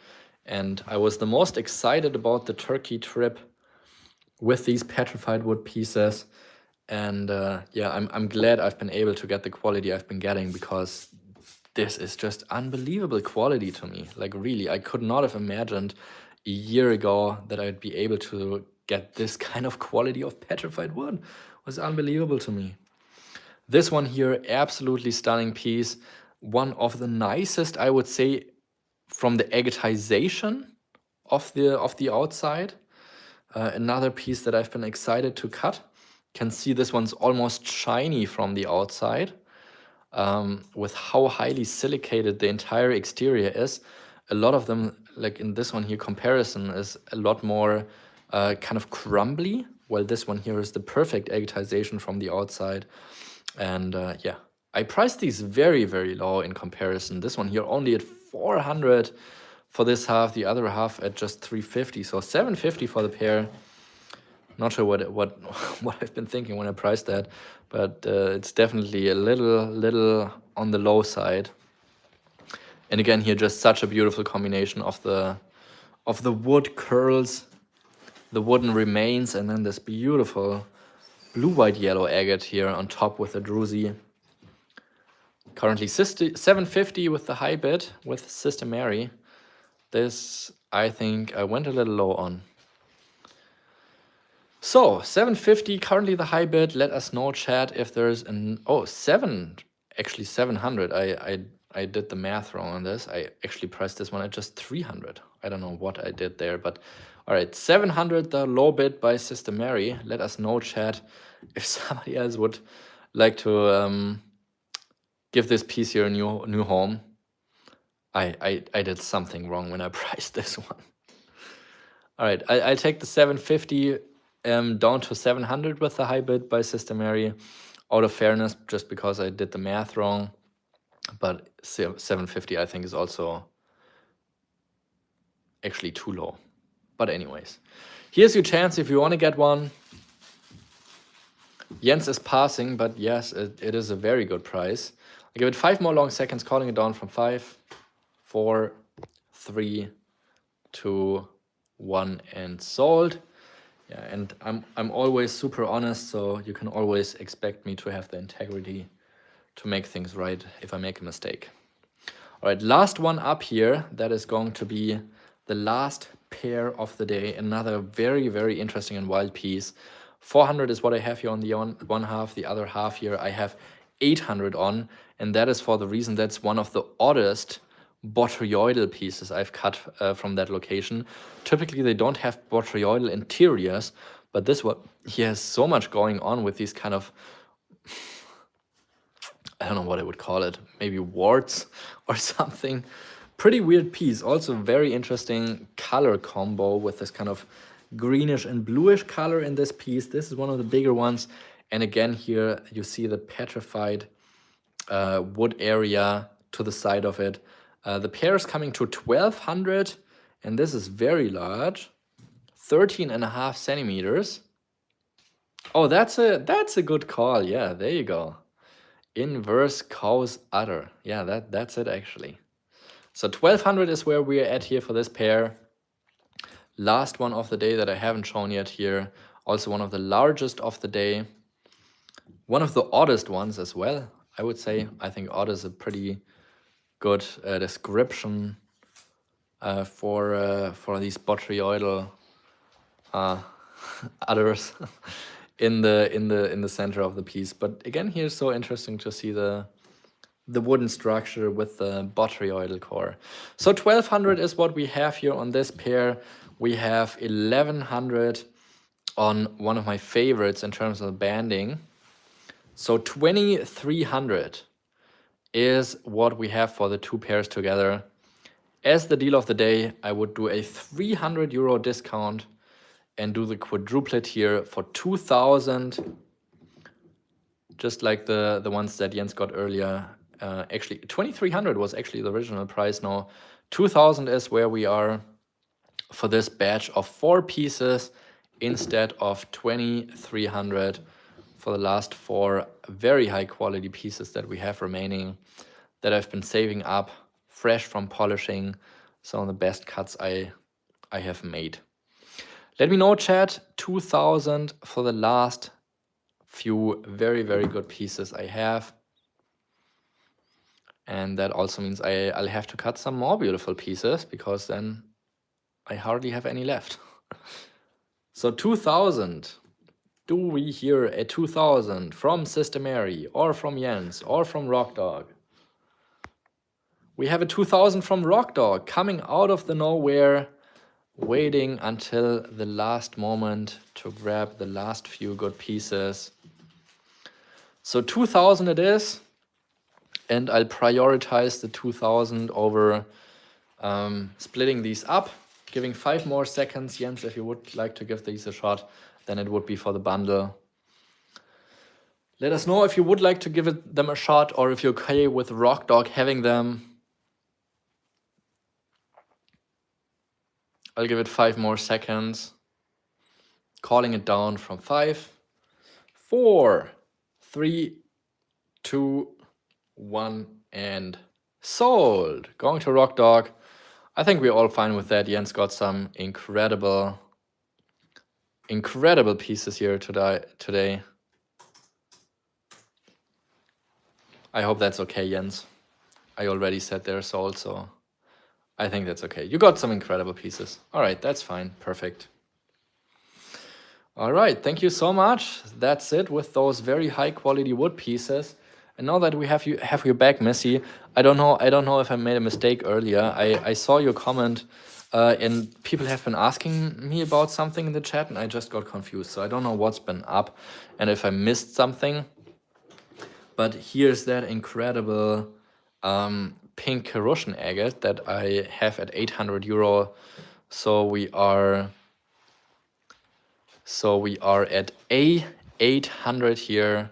And I was the most excited about the Turkey trip with these petrified wood pieces. And yeah, I'm glad I've been able to get the quality I've been getting, because this is just unbelievable quality to me. Like really, I could not have imagined a year ago that I'd be able to get this kind of quality of petrified wood. It was unbelievable to me. This one here, absolutely stunning piece. One of the nicest, I would say, from the agatization of the outside. Another piece that I've been excited to cut. Can see this one's almost shiny from the outside. With how highly silicated the entire exterior is. A lot of them, like in this one here, comparison is a lot more kind of crumbly, while this one here is the perfect agatization from the outside. And yeah, I priced these very, very low in comparison. This one here only at 400 for this half, the other half at just 350. So 750 for the pair. Not sure what what I've been thinking when I priced that, but it's definitely a little on the low side. And again, here just such a beautiful combination of the wood curls, the wooden remains, and then this beautiful blue, white, yellow agate here on top with the druzy. Currently 750 with the high bid with Sister Mary. This, I think I went a little low on. So 750 currently the high bid. Let us know, chat, if there's an actually 700. I did the math wrong on this. I actually priced this one at just 300. I don't know what I did there, but all right, 700 the low bid by Sister Mary. Let us know, chat, if somebody else would like to give this piece here a new home. I did something wrong when I priced this one. All right, I'll take the 750 down to 700 with the high bid by Sister Mary, out of fairness, just because I did the math wrong. But 750 I think is also actually too low. But anyways, here's your chance if you want to get one. Jens is passing, but yes, it is a very good price. I give it 5 more long seconds, calling it down from 5, 4, 3, 2, 1, and sold. Yeah, and I'm always super honest, so you can always expect me to have the integrity to make things right if I make a mistake. All right, last one up here, that is going to be the last pair of the day. Another very, very interesting and wild piece. 400 is what I have here on the one half. The other half here I have 800 on, and that is for the reason that's one of the oddest botryoidal pieces I've cut from that location. Typically they don't have botryoidal interiors, but this one, he has so much going on with these kind of, I don't know what I would call it, maybe warts or something. Pretty weird piece. Also very interesting color combo with this kind of greenish and bluish color in this piece. This is one of the bigger ones. And again, here you see the petrified wood area to the side of it. The pair is coming to 1200, and this is very large, 13.5 centimeters. Oh, that's a good call. Yeah, there you go. Inverse cow's udder. Yeah, that's it actually. So 1200 is where we're at here for this pair. Last one of the day that I haven't shown yet here. Also one of the largest of the day. One of the oddest ones as well, I would say. I think odd is a pretty good description for these botryoidal udders in the center of the piece. But again, here it's so interesting to see the wooden structure with the botryoidal core. So 1200 is what we have here on this pair. We have 1100 on one of my favorites in terms of banding. So 2300 is what we have for the two pairs together. As the deal of the day, I would do a 300 euro discount and do the quadruplet here for 2000, just like the ones that Jens got earlier. Actually, 2300 was actually the original price. Now 2000 is where we are for this batch of 4 pieces instead of 2300 for the last 4 very high quality pieces that we have remaining, that I've been saving up fresh from polishing. some of the best cuts I have made. Let me know, chat, 2000 for the last few very, very good pieces I have. And that also means I'll have to cut some more beautiful pieces, because then I hardly have any left. So 2000. Do we hear a 2000 from Sister Mary, or from Jens, or from Rock Dog? We have a 2000 from Rock Dog coming out of the nowhere, waiting until the last moment to grab the last few good pieces. So 2000 it is, and I'll prioritize the 2000 over splitting these up, giving 5 more seconds. Jens, if you would like to give these a shot, then it would be for the bundle. Let us know if you would like to give them a shot, or if you're okay with Rock Dog having them. I'll give it 5 more seconds. Calling it down from 5, 4, 3, 2, 1, and sold. Going to Rock Dog. I think we're all fine with that. Jens got some incredible pieces here today. I hope that's okay, Jens. I already said they're sold, so I think that's okay. You got some incredible pieces. All right, that's fine. Perfect. All right, thank you so much. That's it with those very high quality wood pieces. And now that we have you back, Missy, I don't know if I made a mistake earlier. I saw your comment, and people have been asking me about something in the chat, and I just got confused. So I don't know what's been up and if I missed something. But here's that incredible pink Russian agate that I have at 800 euro. So we are at A800 here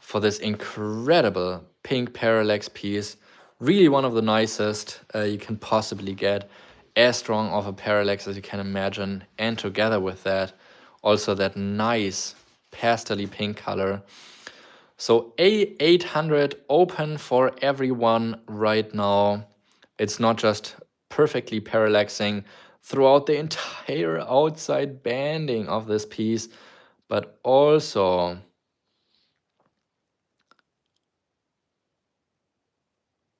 for this incredible pink parallax piece. Really one of the nicest you can possibly get. As strong of a parallax as you can imagine. And together with that, also that nice pastel-y pink color. So A800 open for everyone right now. It's not just perfectly parallaxing throughout the entire outside banding of this piece, but also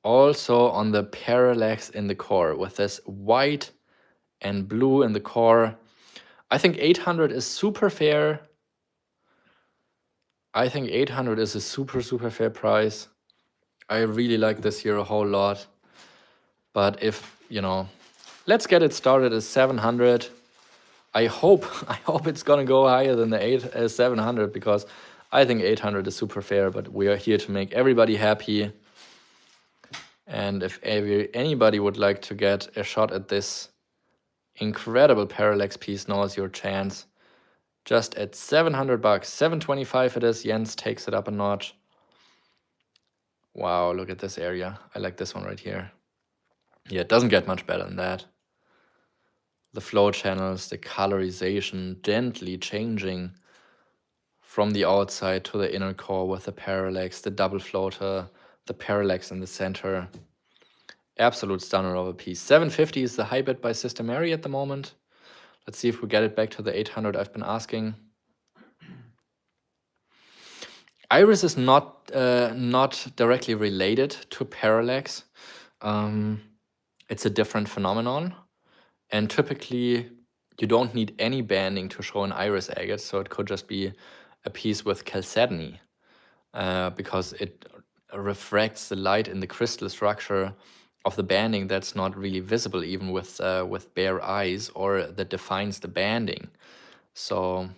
on the parallax in the core with this white and blue in the core. I think 800 is super fair. I think 800 is a super fair price. I really like this here a whole lot. But if, let's get it started at 700. I hope it's gonna go higher than the 700, because I think 800 is super fair, but we are here to make everybody happy. And if anybody would like to get a shot at this incredible parallax piece, now is your chance. Just at 700 bucks, 725 it is. Jens takes it up a notch. Wow, look at this area. I like this one right here. Yeah, it doesn't get much better than that. The flow channels, the colorization gently changing from the outside to the inner core with the parallax, the double floater, the parallax in the center. Absolute stunner of a piece. 750 is the high bid by Sister Mary at the moment. Let's see if we get it back to the 800 I've been asking. Iris is not directly related to parallax. It's a different phenomenon. And typically, you don't need any banding to show an iris agate, so it could just be a piece with chalcedony, because it refracts the light in the crystal structure of the banding that's not really visible even with bare eyes, or that defines the banding. So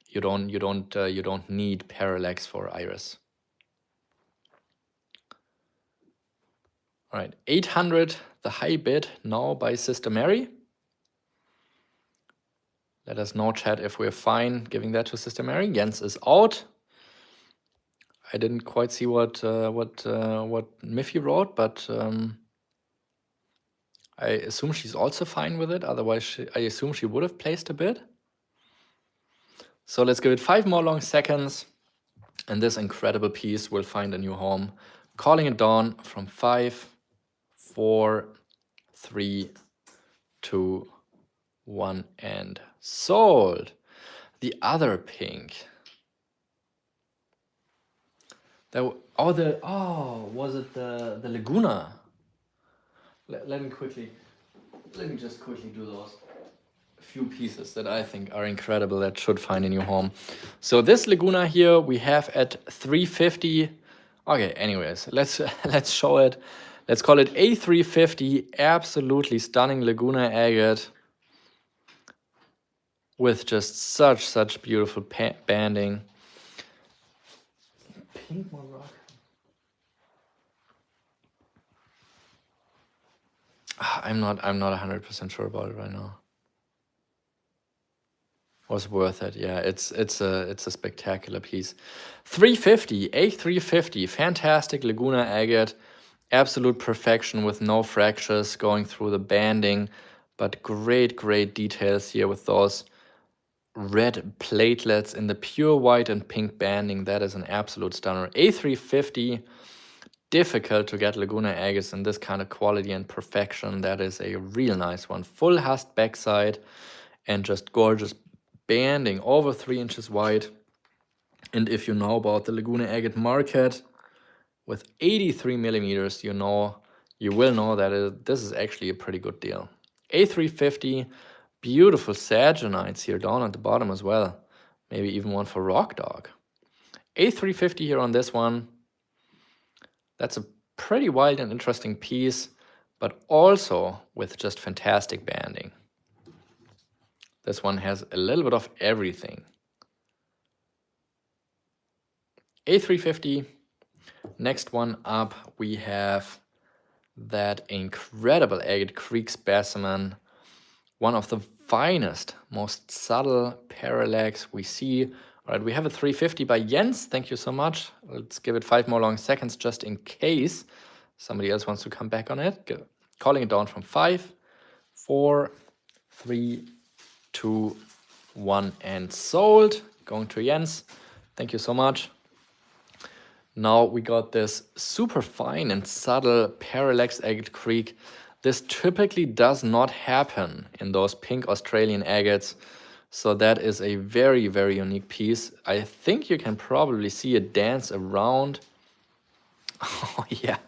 you don't need parallax for iris. All right, 800, the high bid now by Sister Mary. Let us know, chat, if we're fine giving that to Sister Mary. Jens is out. I didn't quite see what Miffy wrote, but I assume she's also fine with it. Otherwise, I assume she would have placed a bid. So let's give it 5 more long seconds, and this incredible piece will find a new home. Calling it down from 5, 4, 3, 2, 1, and sold. The other pink. Was it the Laguna? Let me just quickly do those few pieces that I think are incredible that should find a new home. So this Laguna here we have at 350. Okay, anyways, let's show it. Let's call it A350. Absolutely stunning Laguna agate with just such beautiful banding. Pink Morocco. I'm not 100% sure about it right now. Was worth it. Yeah, it's a spectacular piece. 350, A350, fantastic Laguna agate, absolute perfection with no fractures going through the banding, but great details here with those red platelets in the pure white and pink banding. That is an absolute stunner. A350, difficult to get Laguna agates in this kind of quality and perfection. That is a real nice one. Full hasp backside and just gorgeous banding over 3 inches wide. And if you know about the Laguna agate market with 83 millimeters, you will know that this is actually a pretty good deal. A350, beautiful Sagenites here down at the bottom as well. Maybe even one for Rock Dog. A350 here on this one. That's a pretty wild and interesting piece, but also with just fantastic banding. This one has a little bit of everything. A350. Next one up, we have that incredible Agate Creek specimen. One of the finest, most subtle parallax we see. All right, we have a 350 by Jens. Thank you so much. Let's give it 5 more long seconds just in case somebody else wants to come back on it. Calling it down from 5, 4, 3, 2, 1, and sold. Going to Jens. Thank you so much. Now we got this super fine and subtle parallax Agate Creek. This typically does not happen in those pink Australian agates. So that is a very unique piece. I think you can probably see it dance around. Oh yeah,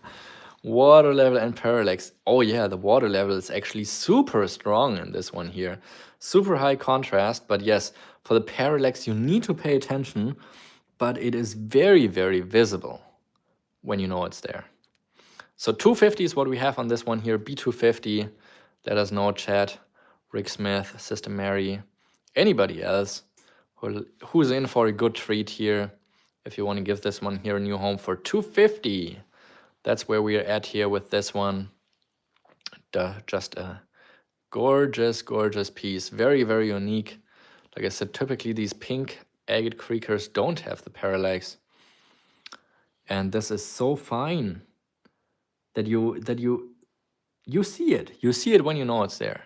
water level and parallax. Oh yeah, the water level is actually super strong in this one here. Super high contrast, but yes, for the parallax you need to pay attention, but it is very visible when you know it's there. So 250 is what we have on this one here, B250. Let us know, chat. Rick Smith, Sister Mary, anybody else who's in for a good treat here. If you want to give this one here a new home for 250, that's where we are at here with this one. Just a gorgeous piece, very unique. Like I said, typically these pink Agate Creekers don't have the parallax, and this is so fine that you see it. You see it when you know it's there.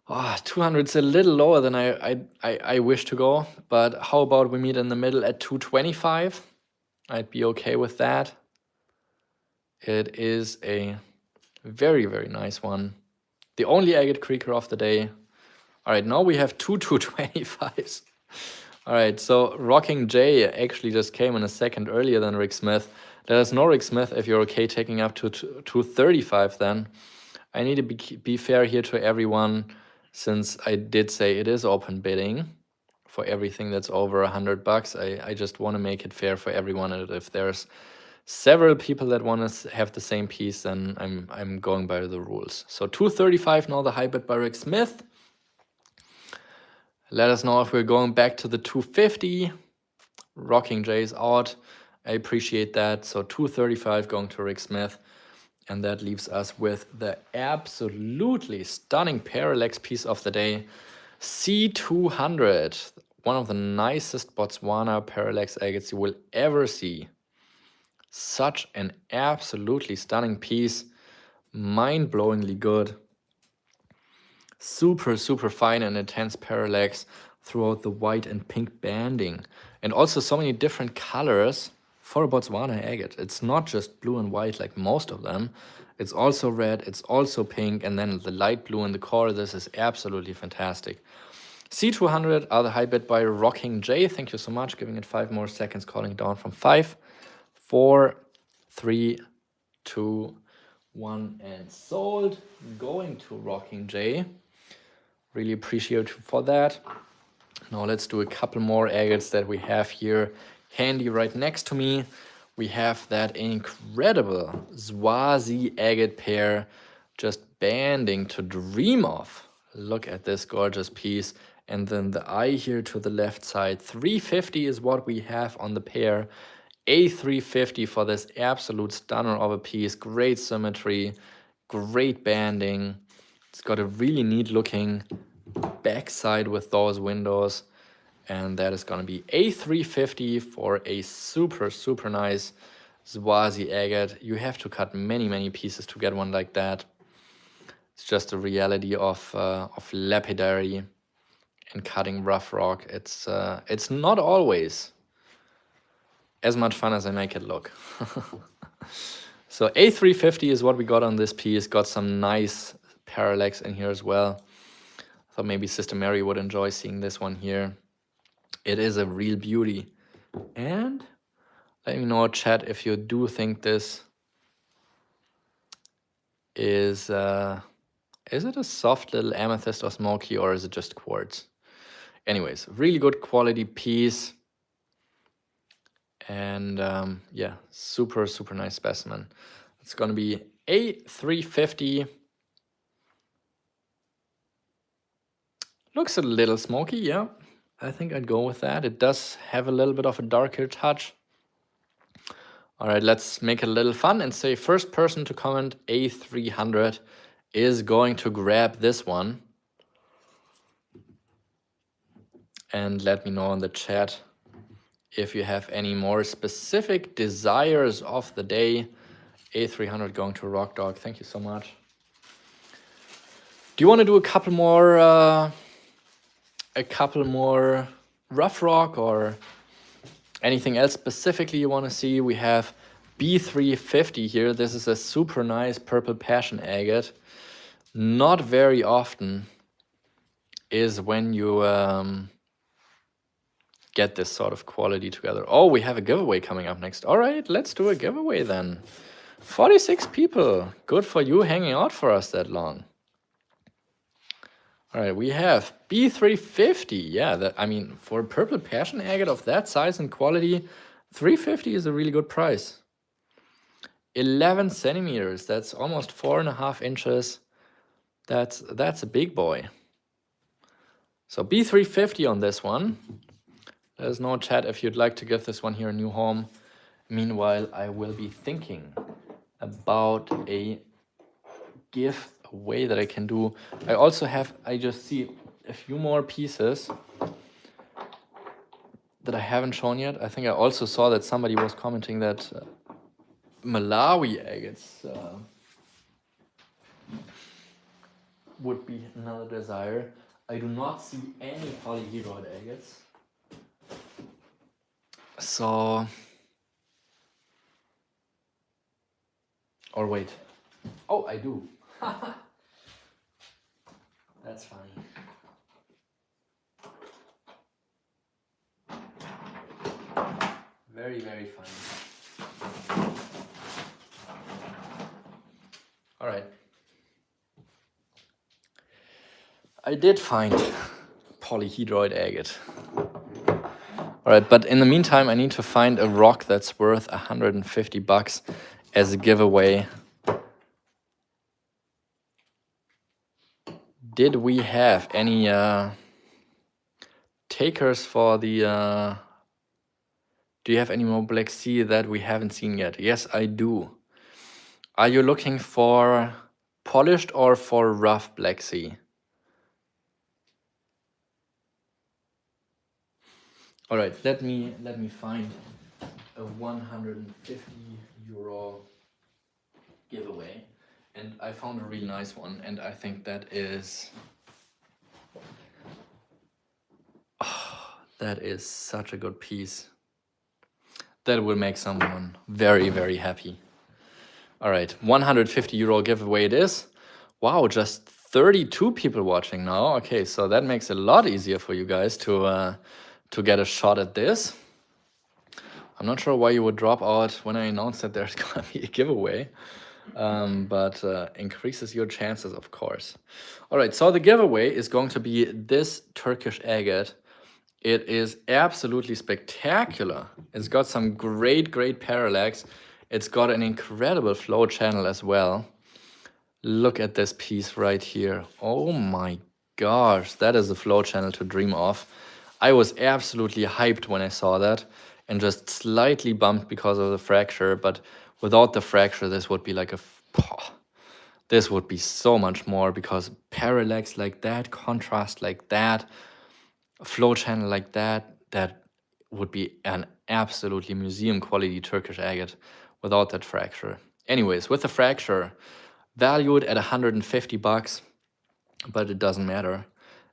200 is a little lower than I wish to go, but how about we meet in the middle at 225? I'd be okay with that. It is a very nice one. The only Agate Creeker of the day. All right, now we have two 225s. All right, so Rocking J actually just came in a second earlier than Rick Smith. Let us know, Rick Smith, if you're okay taking up to 235 then. I need to be fair here to everyone, since I did say it is open bidding for everything that's over $100. I just want to make it fair for everyone. And if there's several people that want to have the same piece, then I'm going by the rules. So 235 now, the high bid by Rick Smith. Let us know if we're going back to the 250. Rocking J's out. I appreciate that. So 235 going to Rick Smith. And that leaves us with the absolutely stunning parallax piece of the day, C200. One of the nicest Botswana parallax agates you will ever see. Such an absolutely stunning piece. Mind-blowingly good. Super fine and intense parallax throughout the white and pink banding. And also so many different colors for a Botswana agate. It's not just blue and white like most of them. It's also red, it's also pink, and then the light blue in the core. This is absolutely fantastic. C200, other high bid by Rocking J. Thank you so much. Giving it 5 more seconds, calling down from 5, 4, 3, 2, 1, and sold. Going to Rocking J. Really appreciate you for that. Now let's do a couple more agates that we have here handy right next to me. We have that incredible Swazi agate pair, just banding to dream of. Look at this gorgeous piece. And then the eye here to the left side. 350 is what we have on the pair. A350 for this absolute stunner of a piece. Great symmetry, great banding. It's got a really neat looking backside with those windows. And that is going to be A350 for a super, super nice Swazi agate. You have to cut many, many pieces to get one like that. It's just a reality of lapidary and cutting rough rock. It's not always as much fun as I make it look. So A350 is what we got on this piece. Got some nice parallax in here as well. I thought maybe Sister Mary would enjoy seeing this one here. It is a real beauty. And let me know, chat, if you do think this is it a soft little amethyst or smoky, or is it just quartz? Anyways, really good quality piece. And yeah, super, super nice specimen. It's going to be A350. Looks a little smoky, yeah. I think I'd go with that. It does have a little bit of a darker touch. All right, let's make it a little fun and say first person to comment A300 is going to grab this one. And let me know in the chat if you have any more specific desires of the day. A300 going to Rock Dog. Thank you so much. Do you want to do a couple more rough rock or anything else specifically you want to see? We have B350 here. This is a super nice purple passion agate. Not very often is when you get this sort of quality together. Oh, we have a giveaway coming up next. All right, let's do a giveaway then. 46 people. Good for you hanging out for us that long. All right, we have B350. Yeah, I mean, for a purple passion agate of that size and quality, 350 is a really good price. 11 centimeters. That's almost 4.5 inches. That's a big boy. So B350 on this one. Let us know, chat, if you'd like to give this one here a new home. Meanwhile, I will be thinking about a giveaway that I can do. I just see a few more pieces that I haven't shown yet. I think I also saw that somebody was commenting that Malawi agates would be another desire. I do not see any polyhedroid agates. So, or wait. Oh, I do. That's funny. Very, very funny. All right. I did find polyhedroid agate. All right, but in the meantime, I need to find a rock that's worth $150 as a giveaway. Did we have any takers for the... do you have any more Black Sea that we haven't seen yet? Yes, I do. Are you looking for polished or for rough Black Sea? All right, let me find a 150 euro giveaway, and I found a really nice one, and I think that is that is such a good piece. That will make someone very, very happy. All right, 150 euro giveaway it is. Wow, just 32 people watching now. Okay, so that makes it a lot easier for you guys to get a shot at this. I'm not sure why you would drop out when I announced that there's gonna be a giveaway, but increases your chances, of course. All right, so the giveaway is going to be this Turkish agate. It is absolutely spectacular. It's got some great, great parallax. It's got an incredible flow channel as well. Look at this piece right here. Oh my gosh, that is a flow channel to dream of. I was absolutely hyped when I saw that and just slightly bumped because of the fracture, but without the fracture, this would be like this would be so much more, because parallax like that, contrast like that, flow channel like that, that would be an absolutely museum quality Turkish agate without that fracture. Anyways, with the fracture, valued at 150 bucks, but it doesn't matter.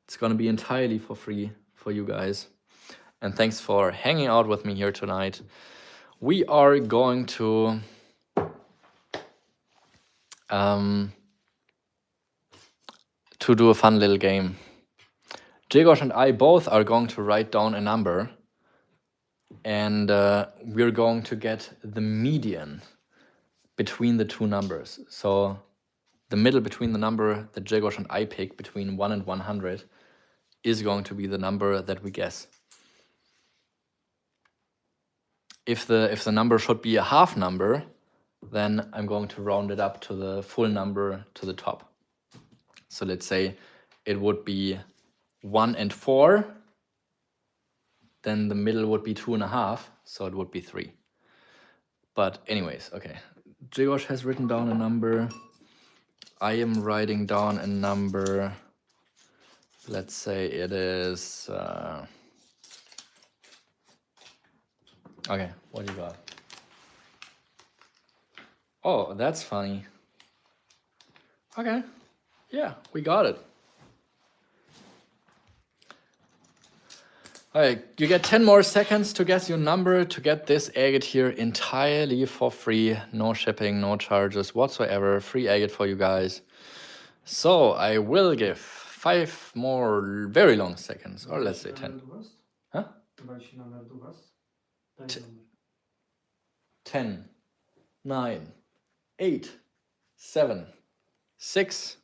It's gonna be entirely for free for you guys. And thanks for hanging out with me here tonight. We are going to do a fun little game. Jigos and I both are going to write down a number, and we're going to get the median between the two numbers. So the middle between the number that Jigos and I pick between 1 and 100 is going to be the number that we guess. If the number should be a half number, then I'm going to round it up to the full number to the top. So let's say it would be 1 and 4, then the middle would be 2.5, so it would be 3. But anyways, okay. Jigos has written down a number. I am writing down a number. Let's say it is... okay, what do you got? Oh, that's funny. Okay, yeah, we got it. All right, you get 10 more seconds to guess your number to get this agate here entirely for free. No shipping, no charges whatsoever. Free agate for you guys. So I will give 5 more very long seconds, or let's say 10. Huh? 10, 9, 8, 7, 6,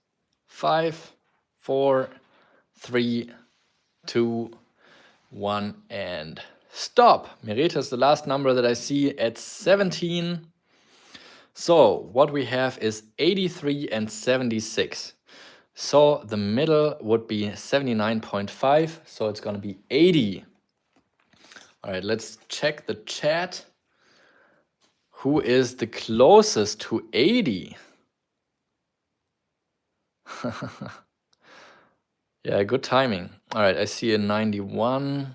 5, 4, 3, 2, 1, and stop. Merete is the last number that I see at 17. So what we have is 83 and 76. So the middle would be 79.5. So it's going to be 80. All right, let's check the chat. Who is the closest to 80? Yeah, good timing. All right, I see a 91.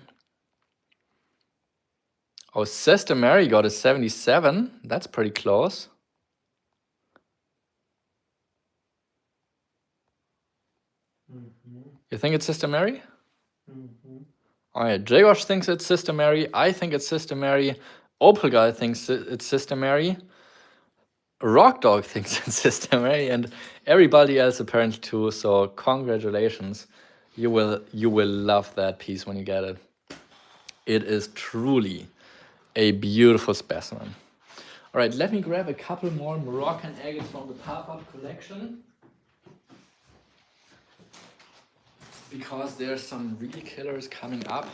Oh, Sister Mary got a 77. That's pretty close. You think it's Sister Mary? All right, Jagosh thinks it's Sister Mary. I think it's Sister Mary. Opal Guy thinks it's Sister Mary. Rock Dog thinks it's Sister Mary, and everybody else apparently too. So congratulations. You will love that piece when you get it. It is truly a beautiful specimen. All right, let me grab a couple more Moroccan agates from the Parpart collection, because there's some really killers coming up.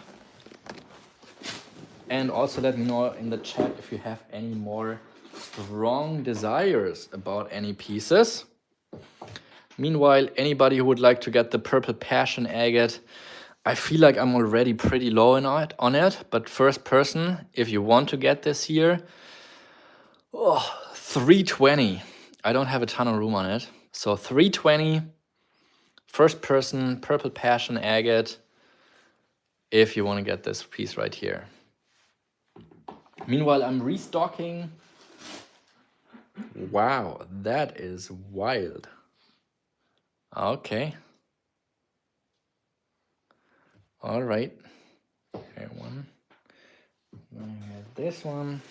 And also let me know in the chat if you have any more strong desires about any pieces. Meanwhile, anybody who would like to get the Purple Passion agate, I feel like I'm already pretty low on it, but first person, if you want to get this here, 320. I don't have a ton of room on it. So 320, first person, Purple Passion agate, if you want to get this piece right here. Meanwhile, I'm restocking. Wow, that is wild. Okay. All right. Okay, 1, We have this one.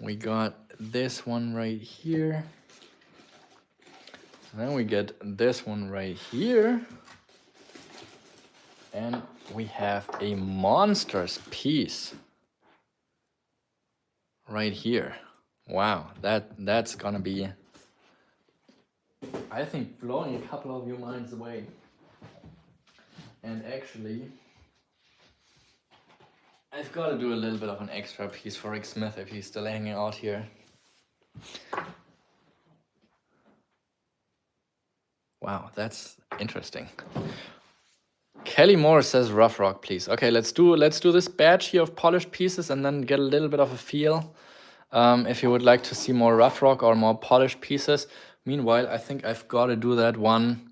We got this one right here. Then we get this one right here. And we have a monsters piece right here. Wow, that's gonna be, I think, blowing a couple of your minds away. And actually, I've got to do a little bit of an extra piece for Rick Smith if he's still hanging out here. Wow, that's interesting. Kelly Moore says rough rock, please. Okay, let's do this batch here of polished pieces and then get a little bit of a feel. If you would like to see more rough rock or more polished pieces. Meanwhile, I think I've got to do that one.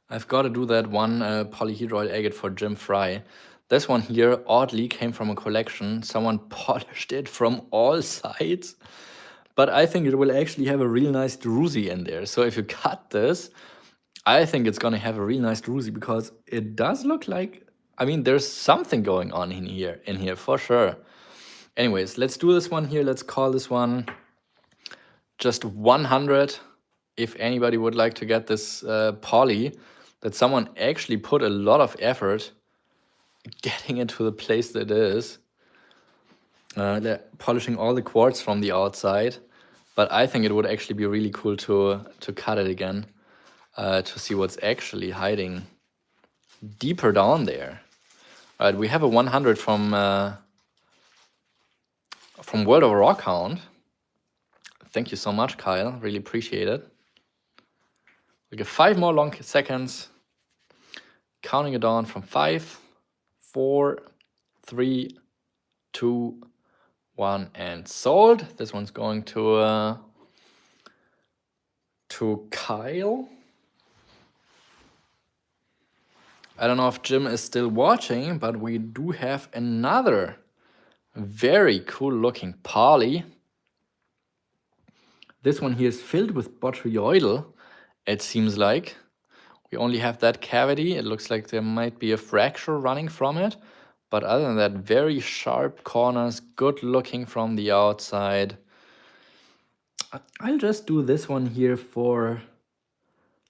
Polyhedroid agate for Jim Fry. This one here oddly came from a collection. Someone polished it from all sides. But I think it will actually have a real nice druzy in there. So if you cut this, I think it's gonna have a real nice druzy because it does look like, I mean, there's something going on in here for sure. Anyways, let's do this one here. Let's call this one just 100. If anybody would like to get this poly, that someone actually put a lot of effort getting into the place that it is. They're polishing all the quartz from the outside, but I think it would actually be really cool to cut it again, to see what's actually hiding deeper down there. All right, we have a 100 from World of Rockhound. Thank you so much, Kyle. Really appreciate it. We get 5 more long seconds. Counting it down from 5, 4, 3, 2, 1, and sold. This one's going to Kyle. I don't know if Jim is still watching, but we do have another very cool looking poly. This one here is filled with botryoidal, it seems like. We only have that cavity. It looks like there might be a fracture running from it. But other than that, very sharp corners, good looking from the outside. I'll just do this one here for,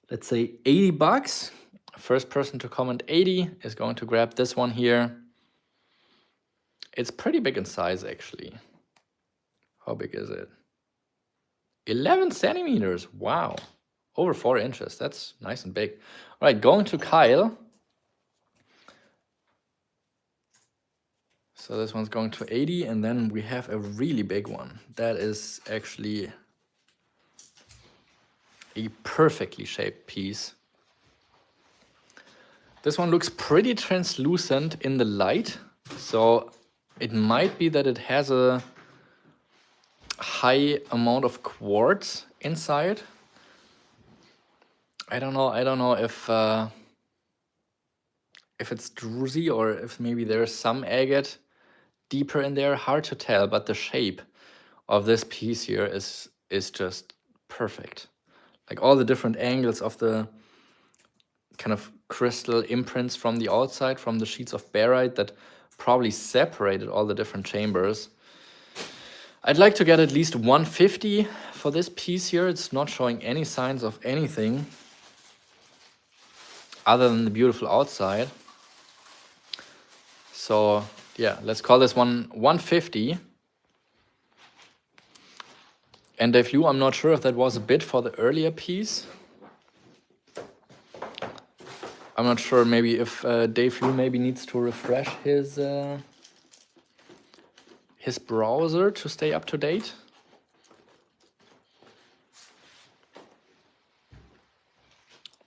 let's say, 80 bucks. First person to comment 80 is going to grab this one here. It's pretty big in size, actually. How big is it? 11 centimeters. Wow. Over 4 inches. That's nice and big. All right, going to Kyle. So this one's going to 80, and then we have a really big one. That is actually a perfectly shaped piece. This one looks pretty translucent in the light, so it might be that it has a high amount of quartz inside. I don't know if it's druzy or if maybe there's some agate deeper in there. Hard to tell, but the shape of this piece here is just perfect. Like all the different angles of the kind of crystal imprints from the outside, from the sheets of barite that probably separated all the different chambers. I'd like to get at least 150 for this piece here. It's not showing any signs of anything other than the beautiful outside. So yeah, let's call this one 150. And Dave Liu, I'm not sure if that was a bid for the earlier piece. I'm not sure, maybe if Dave Liu maybe needs to refresh his browser to stay up to date.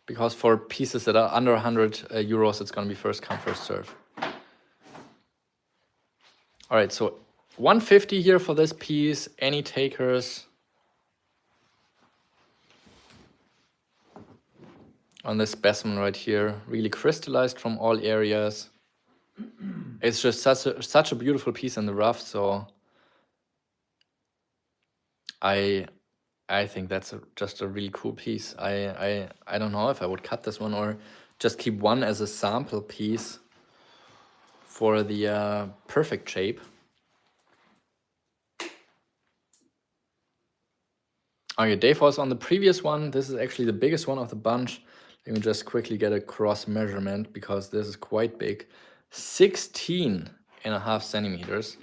Because for pieces that are under 100 euros, it's going to be first come, first serve. All right, so 150 here for this piece. Any takers on this specimen right here? Really crystallized from all areas. It's just such a beautiful piece in the rough, so I think that's just a really cool piece. I don't know if I would cut this one or just keep one as a sample piece. for the perfect shape. Okay, Dave was on the previous one. This is actually the biggest one of the bunch. Let me just quickly get a cross measurement because this is quite big. 16.5 centimeters.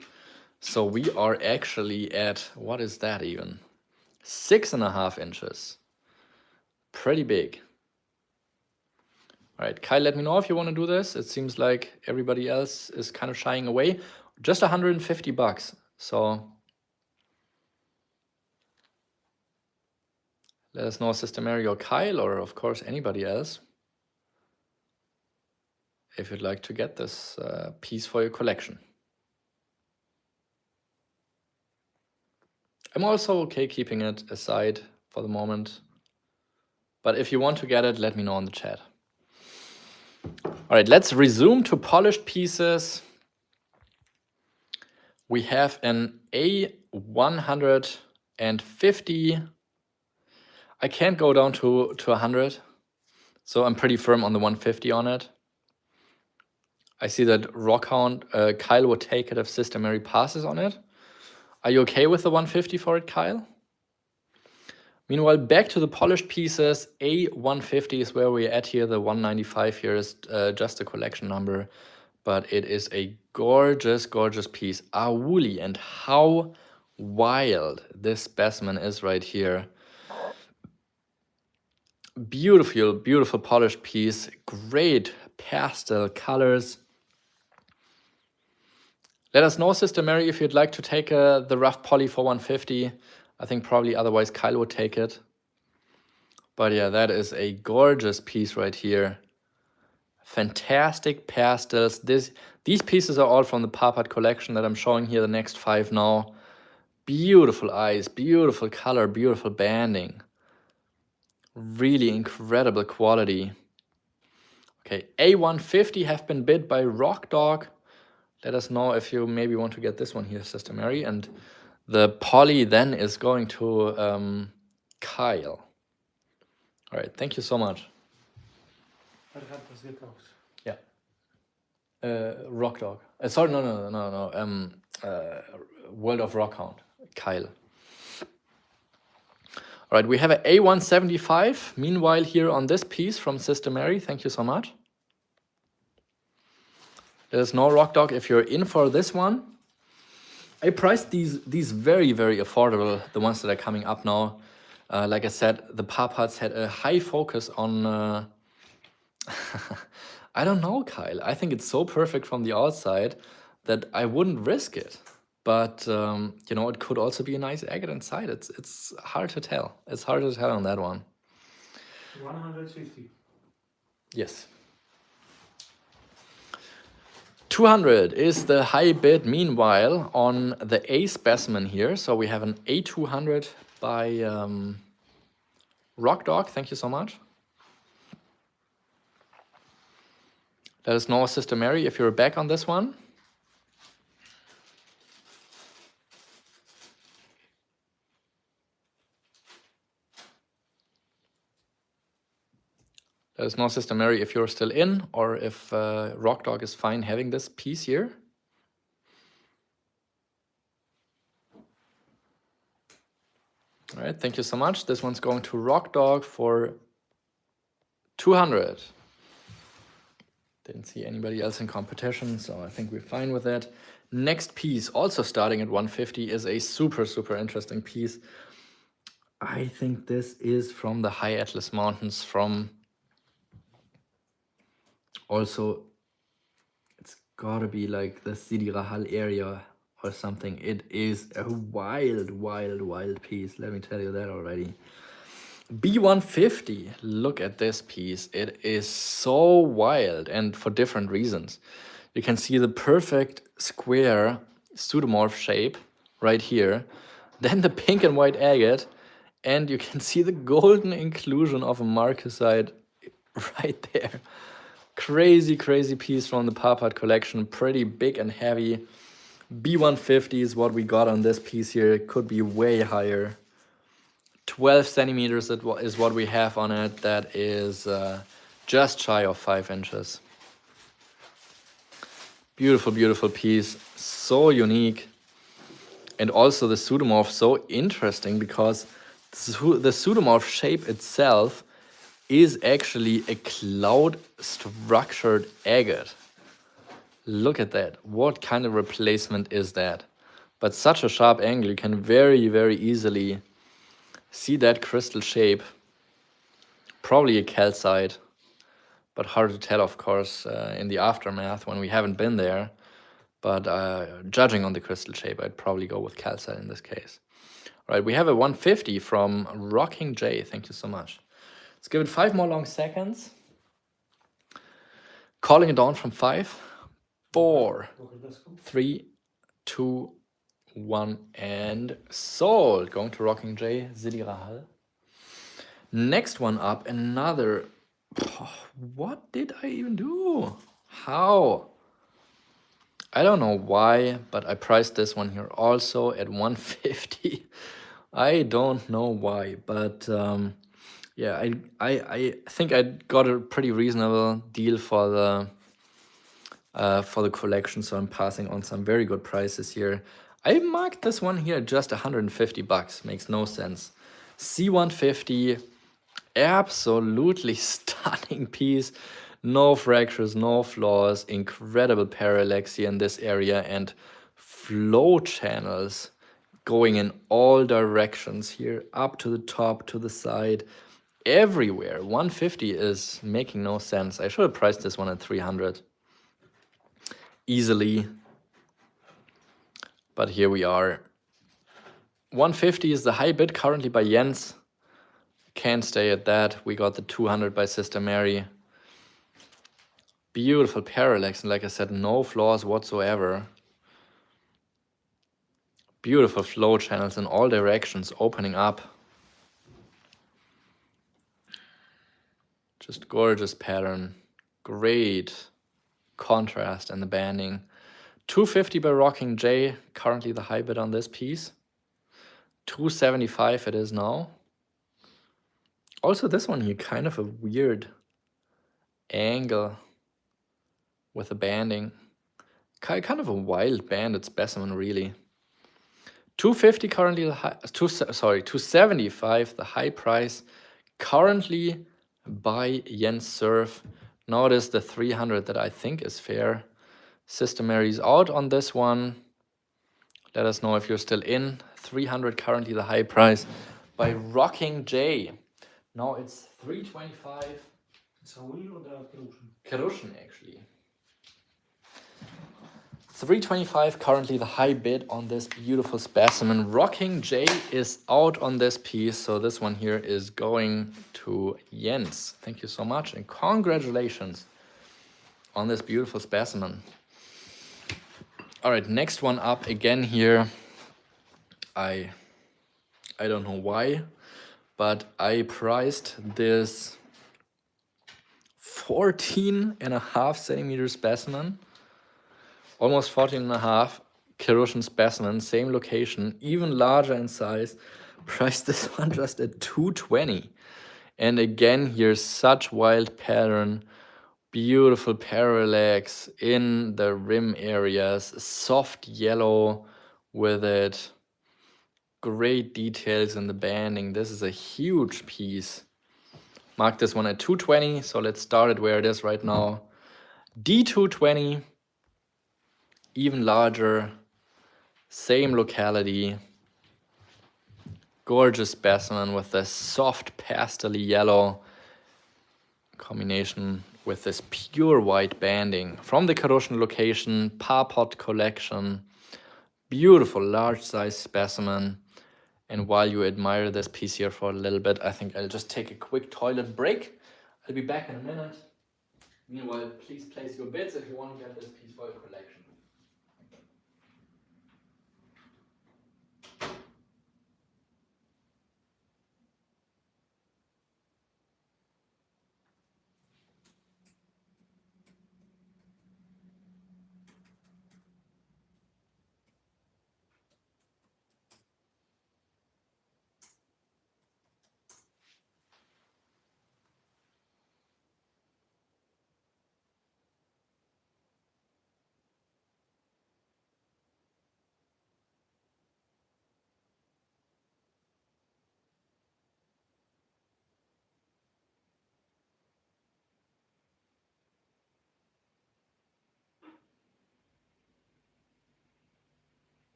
So we are actually at, what is that even? 6.5 inches. Pretty big. All right, Kyle, let me know if you want to do this. It seems like everybody else is kind of shying away. Just 150 bucks. So let us know, Sister Mary or Kyle, or of course anybody else, if you'd like to get this piece for your collection. I'm also okay keeping it aside for the moment. But if you want to get it, let me know in the chat. All right, let's resume to polished pieces. We have an A150. I can't go down to 100, so I'm pretty firm on the 150 on it. I see that Rockhound, Kyle would take it if Sister Mary passes on it. Are you okay with the 150 for it, Kyle? Meanwhile, back to the polished pieces. A150 is where we're at here. The 195 here is just a collection number, but it is a gorgeous, gorgeous piece. Woolly, and how wild this specimen is right here. Beautiful, beautiful polished piece. Great pastel colors. Let us know, Sister Mary, if you'd like to take the rough poly for 150. I think probably otherwise Kyle would take it. But yeah, that is a gorgeous piece right here. Fantastic pastels. These pieces are all from the Parpart collection that I'm showing here, the next 5 now. Beautiful eyes, beautiful color, beautiful banding. Really incredible quality. Okay, A150 have been bid by Rock Dog. Let us know if you maybe want to get this one here, Sister Mary. And the poly then is going to Kyle. All right, thank you so much. Yeah. Rock Dog. Sorry, no. World of Rockhound. Kyle. All right, we have an A175. Meanwhile, here on this piece from Sister Mary, thank you so much. Let us know, Rock Dog, if you're in for this one. I priced these very, very affordable, the ones that are coming up now. Like I said, the Parparts had a high focus on... I don't know, Kyle. I think it's so perfect from the outside that I wouldn't risk it. But, you know, it could also be a nice agate inside. It's hard to tell. It's hard to tell on that one. 150. Yes. 200 is the high bid, meanwhile, on the A specimen here. So we have an A200 by Rock Dog. Thank you so much. Let us know, Sister Mary, if you're back on this one. Let us know, Sister Mary, if you're still in or if Rock Dog is fine having this piece here. All right, thank you so much. This one's going to Rock Dog for 200. Didn't see anybody else in competition, so I think we're fine with that. Next piece, also starting at 150, is a super, super interesting piece. I think this is from the High Atlas Mountains, from also, it's gotta be like the Sidi Rahal area or something. It is a wild, wild, wild piece. Let me tell you that already. B150, look at this piece. It is so wild, and for different reasons. You can see the perfect square pseudomorph shape right here. Then the pink and white agate, and you can see the golden inclusion of a marcasite right there. Crazy, crazy piece from the Parpart collection. Pretty big and heavy. B150 is what we got on this piece here. It could be way higher. 12 centimeters is what we have on it. That is just shy of 5 inches. Beautiful, beautiful piece. So unique. And also the pseudomorph so interesting because the pseudomorph shape itself is actually a cloud structured agate. Look at that. What kind of replacement is that? But such a sharp angle, you can very, very easily see that crystal shape. Probably a calcite, but hard to tell, of course, in the aftermath when we haven't been there. But judging on the crystal shape, I'd probably go with calcite in this case. All right, we have a 150 from Rocking J. Thank you so much. Let's give it 5 more long seconds. Calling it down from 5, 4, 3, 2, 1, and sold. Going to Rocking J, Sidi Rahal. Next one up, another. What did I even do? How? I don't know why, but I priced this one here also at 150. I don't know why, but yeah, I think I got a pretty reasonable deal for the collection, so I'm passing on some very good prices here. I marked this one here just 150 bucks. Makes no sense. C150, absolutely stunning piece. No fractures, no flaws, incredible parallax here in this area, and flow channels going in all directions here, up to the top, to the side, everywhere. 150 is making no sense. I should have priced this one at 300 easily, but here we are. 150 is the high bid currently by Jens. Can't stay at that. We got the 200 by Sister Mary. Beautiful parallax, and like I said, no flaws whatsoever. Beautiful flow channels in all directions opening up. Just gorgeous pattern. Great contrast and the banding. 250 by Rocking J, currently the high bid on this piece. 275 it is now. Also this one here, kind of a weird angle with the banding. Kind of a wild banded specimen, really. 250 currently the high, 275 the high price currently by Jens Surf. Notice the 300 that I think is fair. Sister Mary's out on this one. Let us know if you're still in. 300 currently the high price by Rocking J. Now it's 325. Cauli oder Kruschen? Kruschen, actually. 325 currently the high bid on this beautiful specimen. Rocking J is out on this piece, so this one here is going to Jens. Thank you so much and congratulations on this beautiful specimen. All right, next one up again here. I don't know why, but I priced this 14.5 centimeter specimen. Almost 14.5 Kyrosian specimen, same location, even larger in size. Priced this one just at 220. And again, here's such wild pattern, beautiful parallax in the rim areas, soft yellow with it, great details in the banding. This is a huge piece. Mark this one at 220, so let's start it where it is right now. D220. Even larger, same locality, gorgeous specimen with this soft pastel yellow combination with this pure white banding from the Kyrosian location, Parpart collection, beautiful large size specimen. And while you admire this piece here for a little bit, I think I'll just take a quick toilet break. I'll be back in a minute. Meanwhile, please place your bids if you want to get this piece for your collection.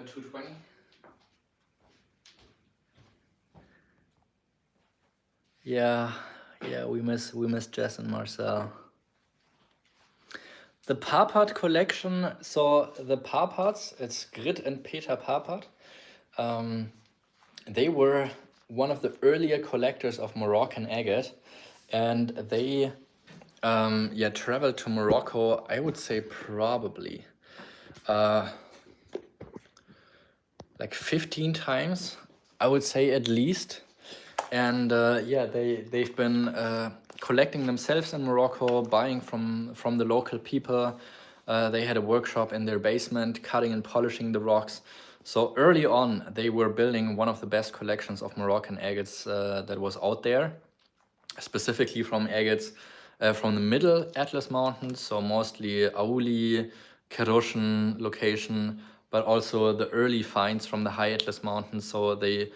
220. Yeah, we miss Jess and Marcel. The Parpart collection, so the Parparts, it's Grit and Peter Parpart. They were one of the earlier collectors of Moroccan agate, and they traveled to Morocco, I would say probably like 15 times, I would say at least. And they've been collecting themselves in Morocco, buying from the local people. They had a workshop in their basement, cutting and polishing the rocks. So early on, they were building one of the best collections of Moroccan agates that was out there, specifically from agates from the middle Atlas Mountains, so mostly Aouli, Keroshen location, but also the early finds from the high Atlas Mountains. So they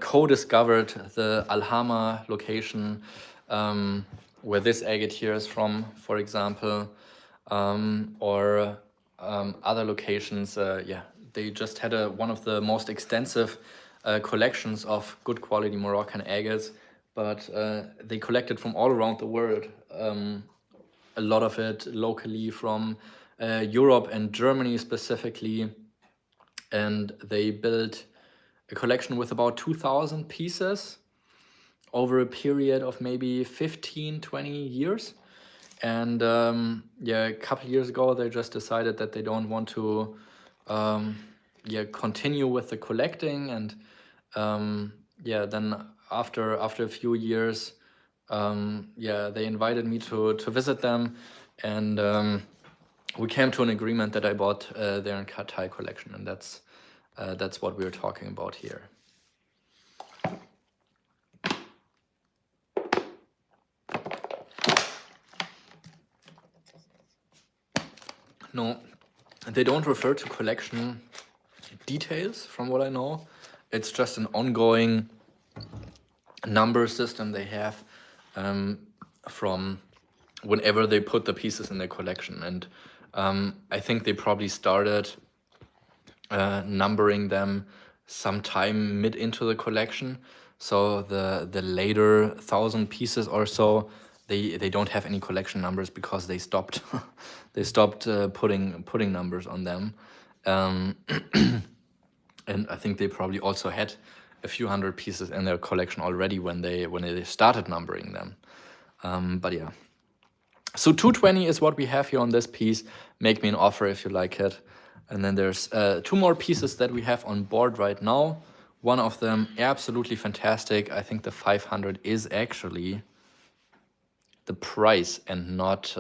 co-discovered the Alhama location, where this agate here is from, for example, or other locations. They just had one of the most extensive collections of good quality Moroccan agates, but they collected from all around the world. A lot of it locally from Europe and Germany specifically. And they built a collection with about 2,000 pieces over a period of maybe 15, 20 years. And a couple years ago, they just decided that they don't want to continue with the collecting. And then after a few years, they invited me to visit them, and we came to an agreement that I bought their entire collection, and that's what we're talking about here. No, they don't refer to collection details from what I know. It's just an ongoing number system they have from whenever they put the pieces in their collection. And I think they probably started numbering them sometime mid into the collection. So the later 1,000 pieces or so, they don't have any collection numbers because they stopped putting numbers on them. And I think they probably also had a few hundred pieces in their collection already when they started numbering them. But yeah. So 220 is what we have here on this piece. Make me an offer if you like it. And then there's two more pieces that we have on board right now. One of them absolutely fantastic. I think the 500 is actually the price and not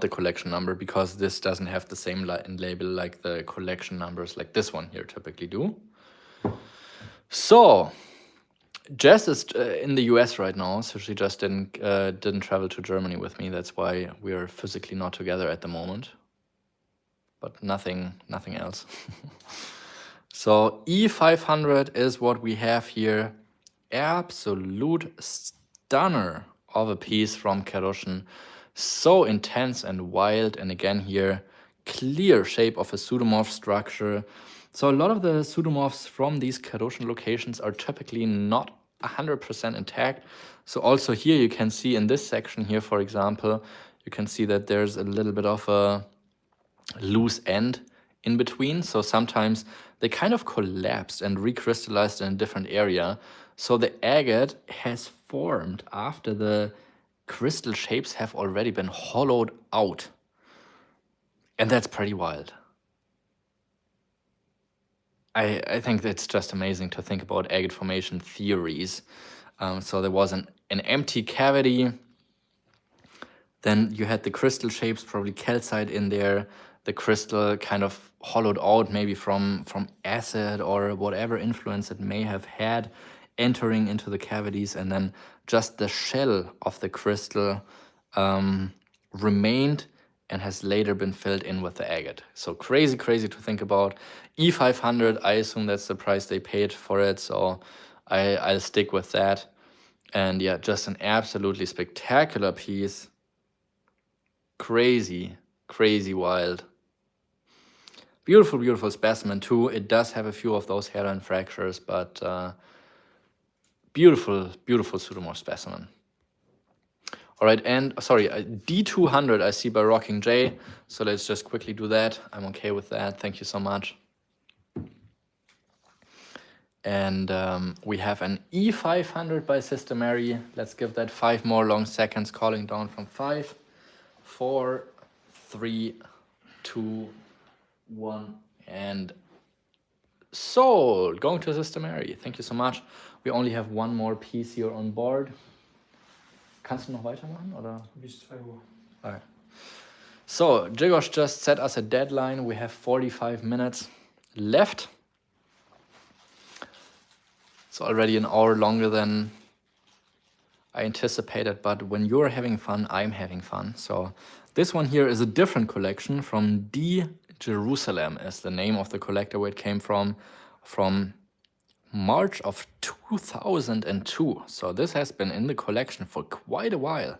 the collection number, because this doesn't have the same label like the collection numbers like this one here typically do. So Jess is in the US right now, so she just didn't travel to Germany with me. That's why we're physically not together at the moment. But nothing else. So E500 is what we have here. Absolute stunner of a piece from Keroshen. So intense and wild, and again here, clear shape of a pseudomorph structure. So a lot of the pseudomorphs from these Keroshen locations are typically not 100% intact. So also here you can see in this section here, for example, you can see that there's a little bit of a loose end in between. So sometimes they kind of collapsed and recrystallized in a different area. So the agate has formed after the crystal shapes have already been hollowed out. And that's pretty wild. I think it's just amazing to think about agate formation theories. So there was an empty cavity. Then you had the crystal shapes, probably calcite in there. The crystal kind of hollowed out, maybe from acid or whatever influence it may have had, entering into the cavities, and then just the shell of the crystal remained and has later been filled in with the agate. So crazy to think about. E500, I assume that's the price they paid for it, so I'll stick with that. And yeah, just an absolutely spectacular piece. Crazy wild. Beautiful, beautiful specimen too. It does have a few of those hairline fractures, but beautiful, beautiful pseudomorph specimen. All right, and sorry, D200 I see by Rocking J, so let's just quickly do that. I'm okay with that, thank you so much. And we have an E500 by Sister Mary. Let's give that 5 more long seconds, calling down from 5, 4, 3, 2, 1, and sold. Going to Sister Mary. Thank you so much. We only have one more piece here on board. Kannst du noch weitermachen, oder? Bis 2 Uhr. Okay. So, Jigosh just set us a deadline. We have 45 minutes left. It's already an hour longer than I anticipated, but when you're having fun, I'm having fun. So this one here is a different collection from D Jerusalem is the name of the collector where it came from March of 2002. So this has been in the collection for quite a while,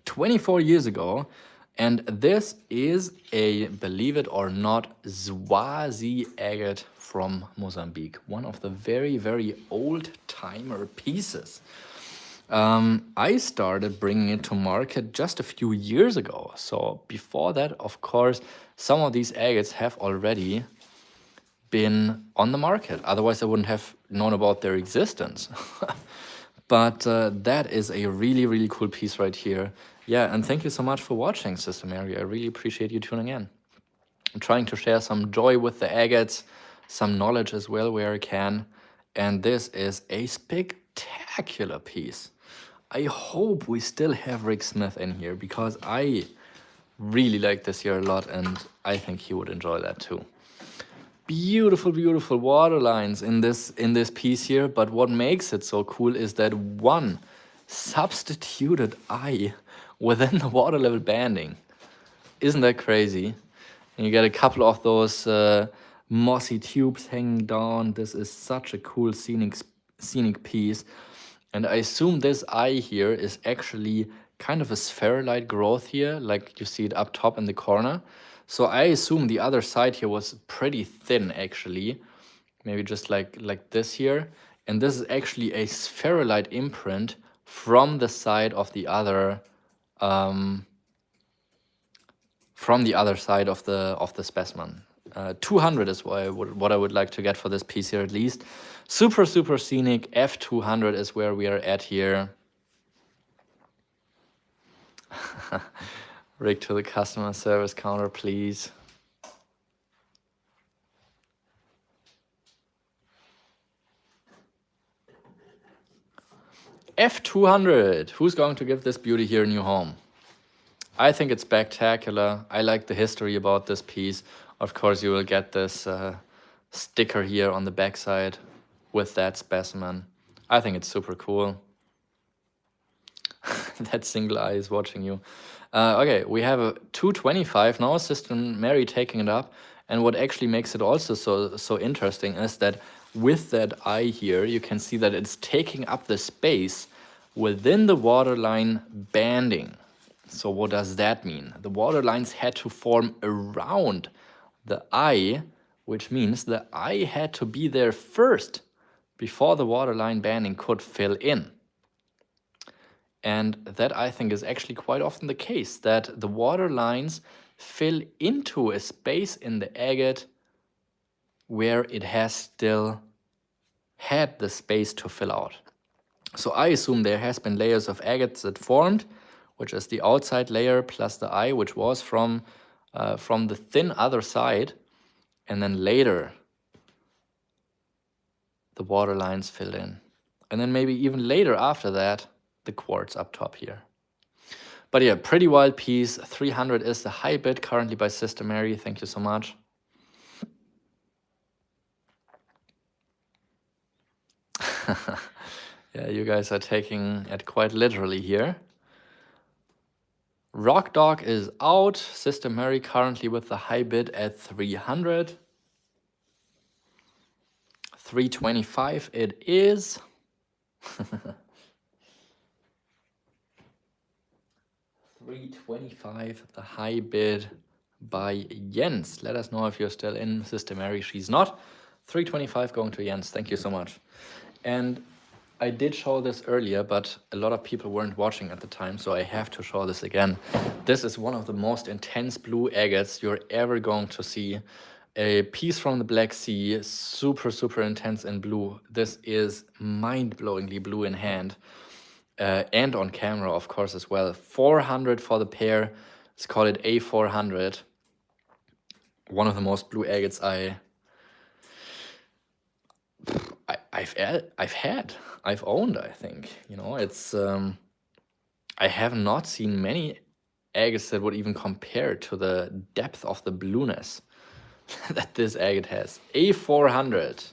24 years ago. And this is a, believe it or not, Swazi agate from Mozambique. One of the very, very old-timer pieces. I started bringing it to market just a few years ago. So before that, of course, some of these agates have already been on the market. Otherwise, I wouldn't have known about their existence. But that is a really, really cool piece right here. Yeah, and thank you so much for watching, Sister Mary. I really appreciate you tuning in. I'm trying to share some joy with the agates, some knowledge as well where I can. And this is a spectacular piece. I hope we still have Rick Smith in here because I really like this here a lot and I think he would enjoy that too. Beautiful, beautiful water lines in this piece here, but what makes it so cool is that one substituted eye within the water level banding. Isn't that crazy? And you get a couple of those mossy tubes hanging down. This is such a cool scenic piece. And I assume this eye here is actually kind of a spherulite growth here, like you see it up top in the corner. So I assume the other side here was pretty thin actually, maybe just like this here. And this is actually a spherulite imprint from the side of the other side of the specimen. 200 is what I would like to get for this piece here at least. Super, super scenic. F200 is where we are at here. Rick to the customer service counter, please. F200. Who's going to give this beauty here a new home? I think it's spectacular. I like the history about this piece. Of course, you will get this sticker here on the backside with that specimen. I think it's super cool. That single eye is watching you. Okay, we have a 225 now, Sister Mary taking it up. And what actually makes it also so interesting is that with that eye here, you can see that it's taking up the space within the waterline banding. So what does that mean? The water lines had to form around the eye, which means the eye had to be there first before the waterline banding could fill in. And that I think is actually quite often the case, that the water lines fill into a space in the agate where it has still had the space to fill out. So I assume there has been layers of agates that formed, which is the outside layer plus the eye, which was from the thin other side, and then later the water lines filled in. And then maybe even later after that, the quartz up top here. But yeah, pretty wild piece. 300 is the high bid currently by Sister Mary. Thank you so much. Yeah, you guys are taking it quite literally here. Rock Dog is out. Sister Mary currently with the high bid at 300. 325 it is. 325, the high bid by Jens. Let us know if you're still in, Sister Mary. She's not. 325 going to Jens. Thank you so much. And I did show this earlier, but a lot of people weren't watching at the time, so I have to show this again. This is one of the most intense blue agates you're ever going to see. A piece from the Black Sea, super, super intense in blue. This is mind-blowingly blue in hand. And on camera, of course, as well. 400 for the pair. Let's call it A400. One of the most blue agates I've owned, I think. You know, it's I have not seen many agates that would even compare to the depth of the blueness that this agate has. A400,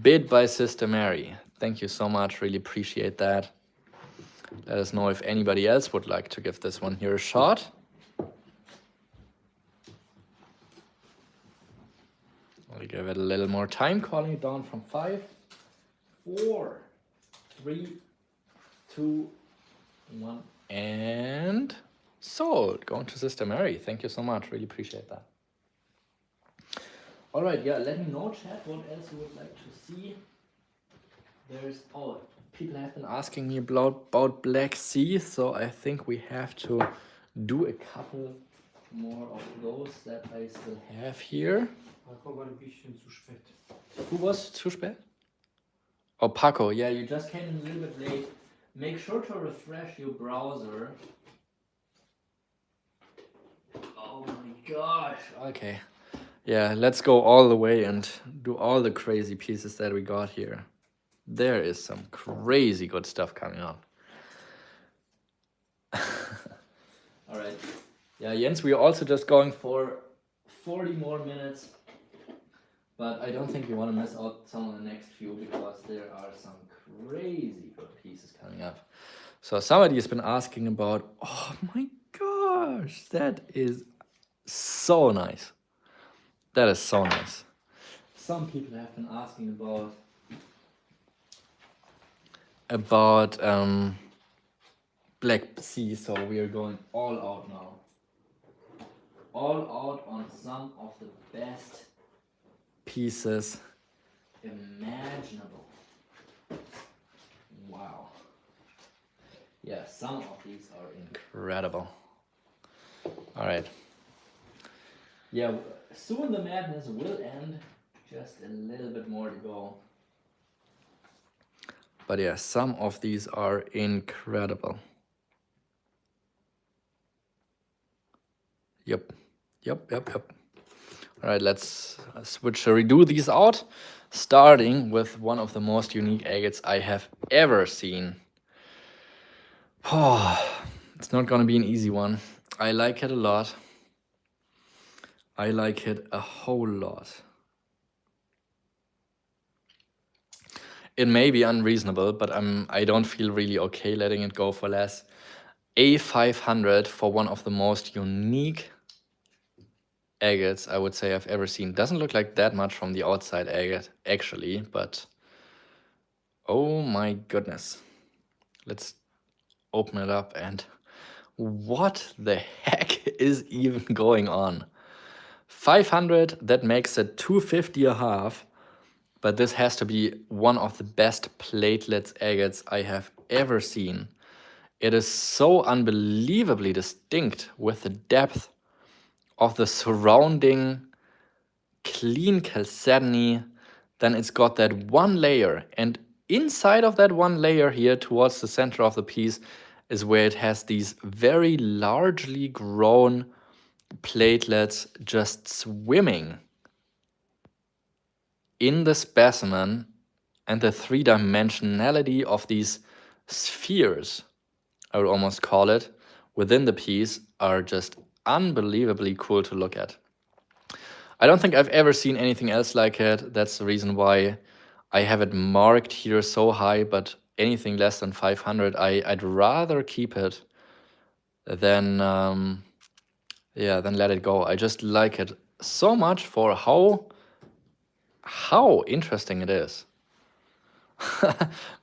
bid by Sister Mary. Thank you so much, really appreciate that. Let us know if anybody else would like to give this one here a shot. I'll give it a little more time, calling it down from 5, 4, 3, 2, 1, and sold. Going to Sister Mary. Thank you so much. Really appreciate that. All right, yeah, let me know, chat, what else you would like to see. There's, people have been asking me about Black Sea, so I think we have to do a couple more of those that I still have here. Paco war ein bisschen zu spät. Who was zu spät? Oh, Paco, yeah, you just came in a little bit late. Make sure to refresh your browser. Oh my gosh. Okay. Yeah, let's go all the way and do all the crazy pieces that we got here. There is some crazy good stuff coming on. All right. Yeah, Jens, we are also just going for 40 more minutes. But I don't think you want to miss out some of the next few because there are some crazy good pieces coming up. So somebody has been asking about, oh my gosh, that is so nice. That is so nice. Some people have been asking about Black Sea, so we are going all out now. All out on some of the best pieces imaginable. Wow. Yeah, some of these are incredible. All right. Yeah, soon the madness will end. Just a little bit more to go. But yeah, some of these are incredible. Yep. All right, let's redo these out, starting with one of the most unique agates I have ever seen. Oh, it's not gonna be an easy one. I like it a lot. I like it a whole lot. It may be unreasonable, but I don't feel really okay letting it go for less. A500 for one of the most unique agates I would say I've ever seen. Doesn't look like that much from the outside agate actually, but oh my goodness. Let's open it up and what the heck is even going on? 500, that makes it 250 a half, but this has to be one of the best platelets agates I have ever seen. It is so unbelievably distinct with the depth of the surrounding clean chalcedony. Then it's got that one layer, and inside of that one layer here towards the center of the piece is where it has these very largely grown platelets just swimming in the specimen, and the three-dimensionality of these spheres, I would almost call it, within the piece are just unbelievably cool to look at. I don't think I've ever seen anything else like it. That's the reason why I have it marked here so high, but anything less than 500, I'd rather keep it than let it go. I just like it so much for how interesting it is.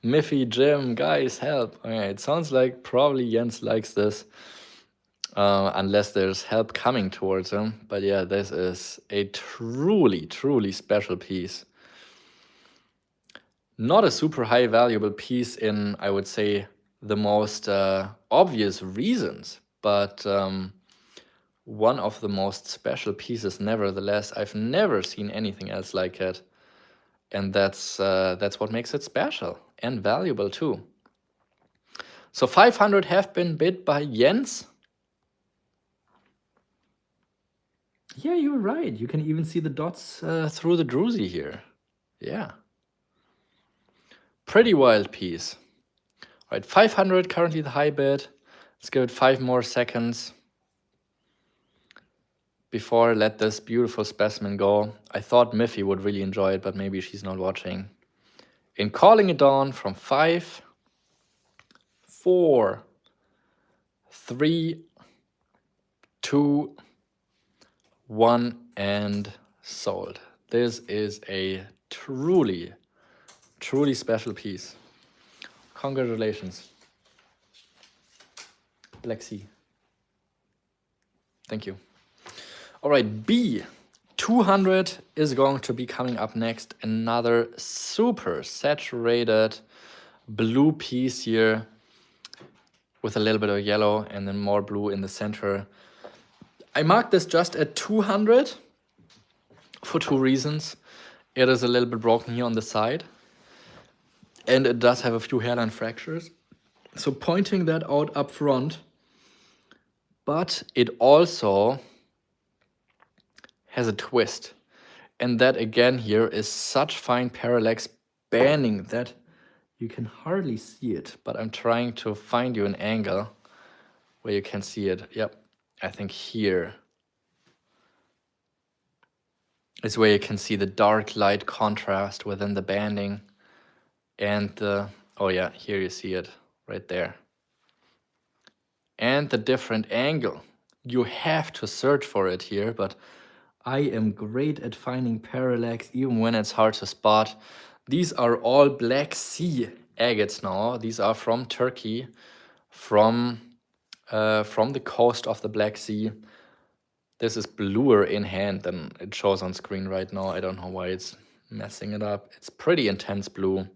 Miffy, Jim, guys, help. Okay, it sounds like probably Jens likes this. unless there's help coming towards him. But yeah, this is a truly, truly special piece. Not a super high valuable piece in, I would say, the most obvious reasons, but one of the most special pieces nevertheless. I've never seen anything else like it. And that's what makes it special and valuable too. So 500 have been bid by Jens. Yeah, you're right. You can even see the dots through the druzy here. Yeah. Pretty wild piece. All right, 500 currently the high bid. Let's give it 5 more seconds before I let this beautiful specimen go. I thought Miffy would really enjoy it, but maybe she's not watching. In calling it on from 5, 4, 3, 2, 1, and sold. This is a truly, truly special piece. Congratulations. Black Sea. Thank you. All right, B. 200 is going to be coming up next. Another super saturated blue piece here with a little bit of yellow and then more blue in the center. I marked this just at 200 for 2 reasons. It is a little bit broken here on the side, and it does have a few hairline fractures. So pointing that out up front, but it also has a twist. And that again here is such fine parallax banding that you can hardly see it, but I'm trying to find you an angle where you can see it. Yep, I think here is where you can see the dark light contrast within the banding and the, oh yeah, here you see it right there. And the different angle. You have to search for it here, but I am great at finding parallax even when it's hard to spot. These are all Black Sea agates now. These are from Turkey, from the coast of the Black Sea. This is bluer in hand than it shows on screen right now. I don't know why it's messing it up. It's pretty intense blue.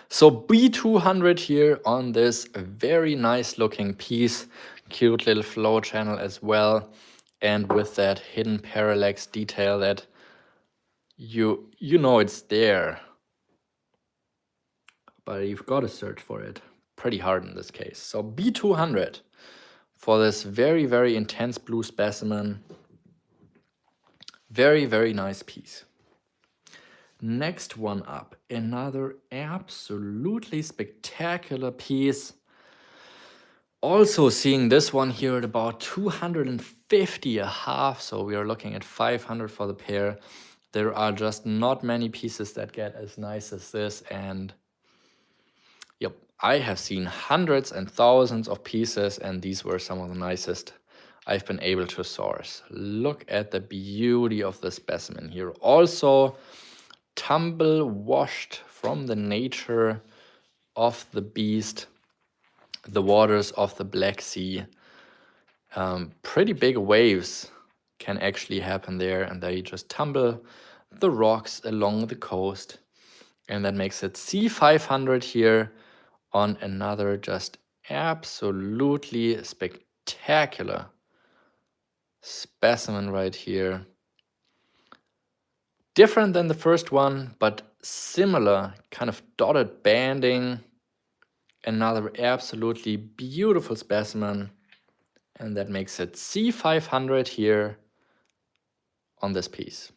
So B200 here on this very nice looking piece. Cute little flow channel as well. And with that hidden parallax detail that you know it's there. But you've got to search for it pretty hard in this case. So B200 for this very, very intense blue specimen. Very, very nice piece. Next one up, another absolutely spectacular piece. Also seeing this one here at about 250 a half, so we are looking at 500 for the pair. There are just not many pieces that get as nice as this, and yep, I have seen hundreds and thousands of pieces, and these were some of the nicest I've been able to source. Look at the beauty of the specimen here. Also, tumble washed from the nature of the beast, the waters of the Black Sea. Pretty big waves can actually happen there, and they just tumble the rocks along the coast, and that makes it C500 here on another just absolutely spectacular specimen right here. Different than the first one, but similar kind of dotted banding. Another absolutely beautiful specimen. And that makes it C500 here on this piece.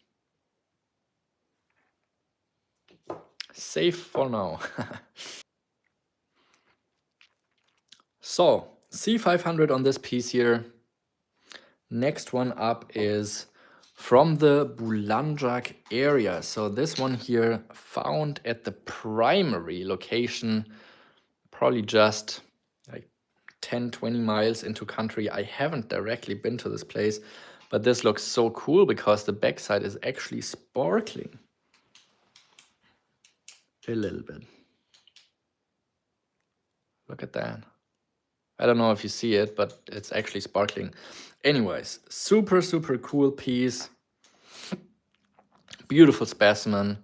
Safe for now. So, C500 on this piece here. Next one up is from the Bulanjak area. So this one here found at the primary location, probably just like 10-20 miles into country. I haven't directly been to this place, but this looks so cool because the backside is actually sparkling a little bit. Look at that. I don't know if you see it, but it's actually sparkling. Anyways, super, super cool piece. Beautiful specimen.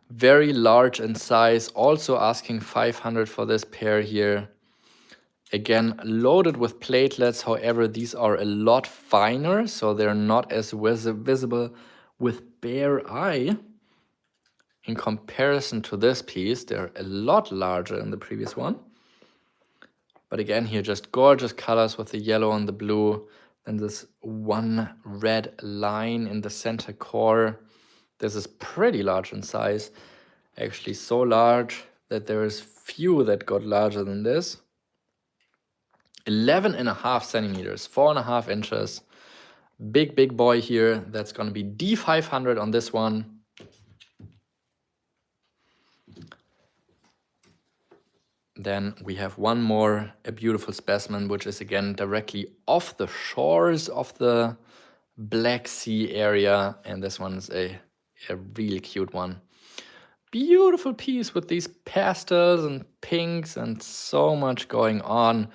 Very large in size. Also asking 500 for this pair here. Again, loaded with platelets. However, these are a lot finer, so they're not as visible with bare eye. In comparison to this piece, they're a lot larger than the previous one. But again, here just gorgeous colors with the yellow and the blue. And this one red line in the center core. This is pretty large in size. Actually so large that there is few that got larger than this. 11.5 centimeters, 4.5 inches. Big, big boy here. That's going to be D500 on this one. Then we have one more, a beautiful specimen, which is again directly off the shores of the Black Sea area. And this one is a really cute one. Beautiful piece with these pastels and pinks and so much going on.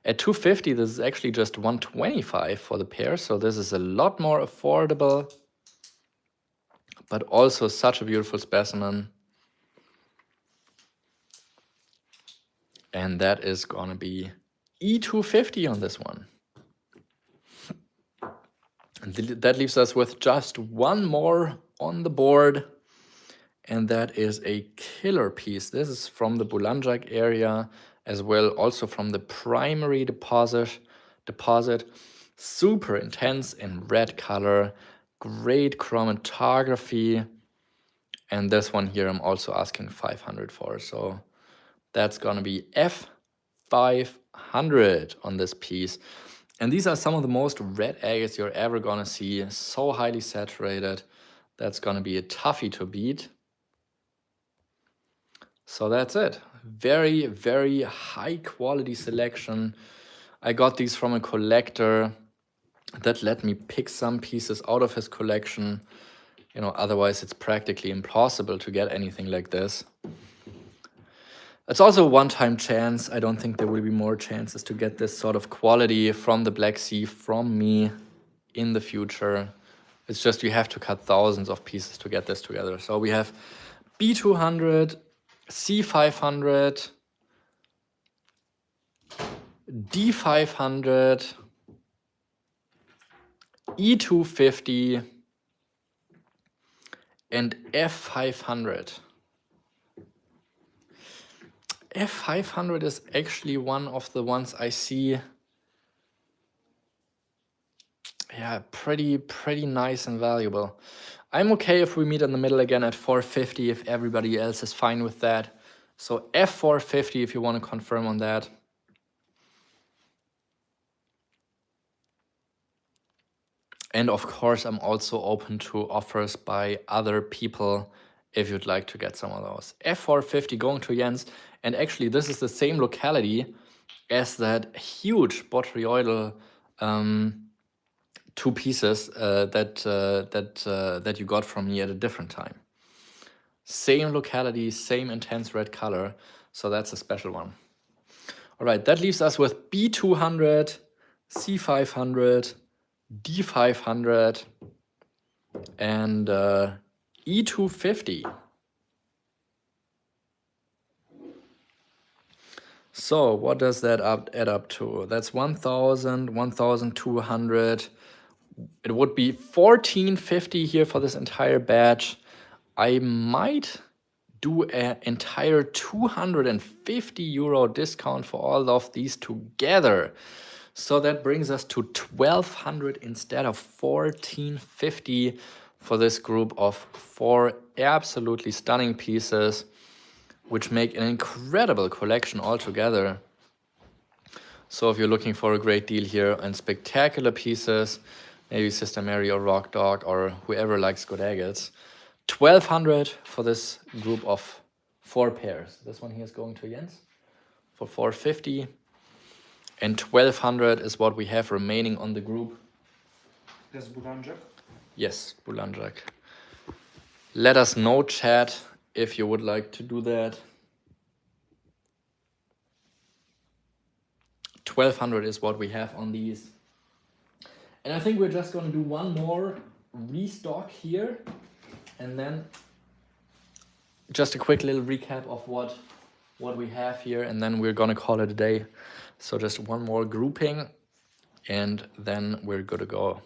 At 250, this is actually just 125 for the pair. So this is a lot more affordable, but also such a beautiful specimen. And that is gonna be E250 on this one. And that leaves us with just one more on the board. And that is a killer piece. This is from the Bulanjak area as well, also from the primary deposit. Super intense in red color, great chromatography. And this one here I'm also asking 500 for. So that's gonna be F500 on this piece. And these are some of the most red agates you're ever gonna see. So highly saturated. That's gonna be a toughie to beat. So that's it. Very, very high quality selection. I got these from a collector that let me pick some pieces out of his collection. You know, otherwise it's practically impossible to get anything like this. It's also a one-time chance. I don't think there will be more chances to get this sort of quality from the Black Sea from me in the future. It's just you have to cut thousands of pieces to get this together. So we have B200, C500, D500, E250, and F500. F500 is actually one of the ones I see, yeah, pretty nice and valuable. I'm okay if we meet in the middle again at 450 if everybody else is fine with that. So F450 if you want to confirm on that. And of course, I'm also open to offers by other people if you'd like to get some of those. F450 going to Jens. And actually, this is the same locality as that huge botryoidal two pieces that you got from me at a different time. Same locality, same intense red color. So that's a special one. All right, that leaves us with B200, C500, D500, and E250. So what does that add up to? That's 1,000, 1,200. It would be 1,450 here for this entire batch. I might do an entire 250 euro discount for all of these together. So that brings us to 1,200 instead of 1,450 for this group of 4 absolutely stunning pieces, which make an incredible collection altogether. So if you're looking for a great deal here and spectacular pieces, maybe Sister Mary or Rock Dog or whoever likes good agates, 1,200 for this group of 4 pairs. This one here is going to Jens for 450. And 1,200 is what we have remaining on the group. That's Bulanjak? Yes, Bulanjak. Let us know, chat, if you would like to do that. 1200 is what we have on these. And I think we're just going to do one more restock here, and then just a quick little recap of what we have here, and then we're going to call it a day. So just one more grouping, and then we're good to go.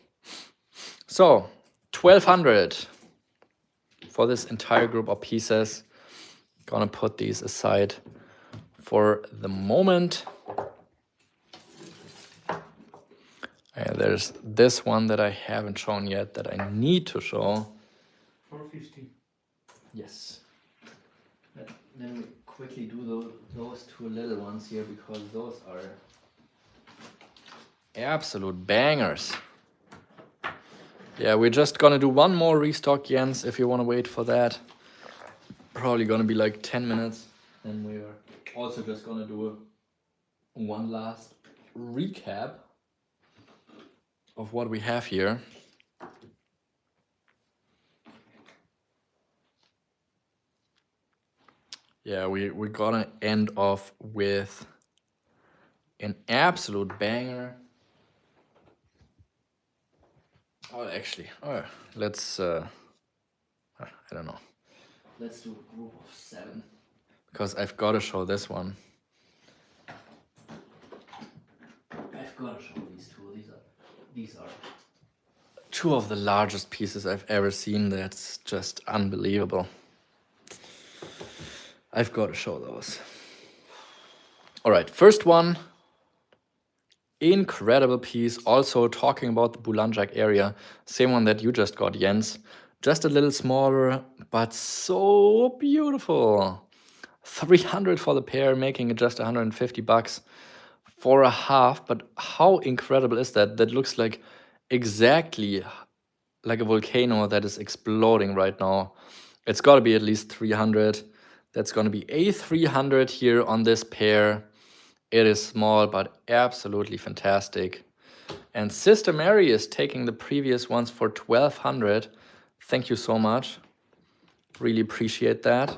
So 1200 for this entire group of pieces. Gonna put these aside for the moment. And there's this one that I haven't shown yet that I need to show. 450. Yes. Then we quickly do those two little ones here, because those are absolute bangers. Yeah, we're just gonna do one more restock, Jens, if you wanna wait for that. Probably gonna be like 10 minutes. And we're also just gonna do one last recap of what we have here. Yeah, we're gonna end off with an absolute banger. Oh, actually, let's, I don't know. Let's do a group of 7, because I've got to show this one. I've got to show these two. These are two of the largest pieces I've ever seen. That's just unbelievable. I've got to show those. All right, first one. Incredible piece. Also talking about the Bulanjak area. Same one that you just got, Jens. Just a little smaller, but so beautiful. 300 for the pair, making it just 150 bucks for a half. But how incredible is that? That looks like exactly like a volcano that is exploding right now. It's got to be at least 300. That's going to be a 300 here on this pair. It is small, but absolutely fantastic. And Sister Mary is taking the previous ones for 1200. Thank you so much. Really appreciate that.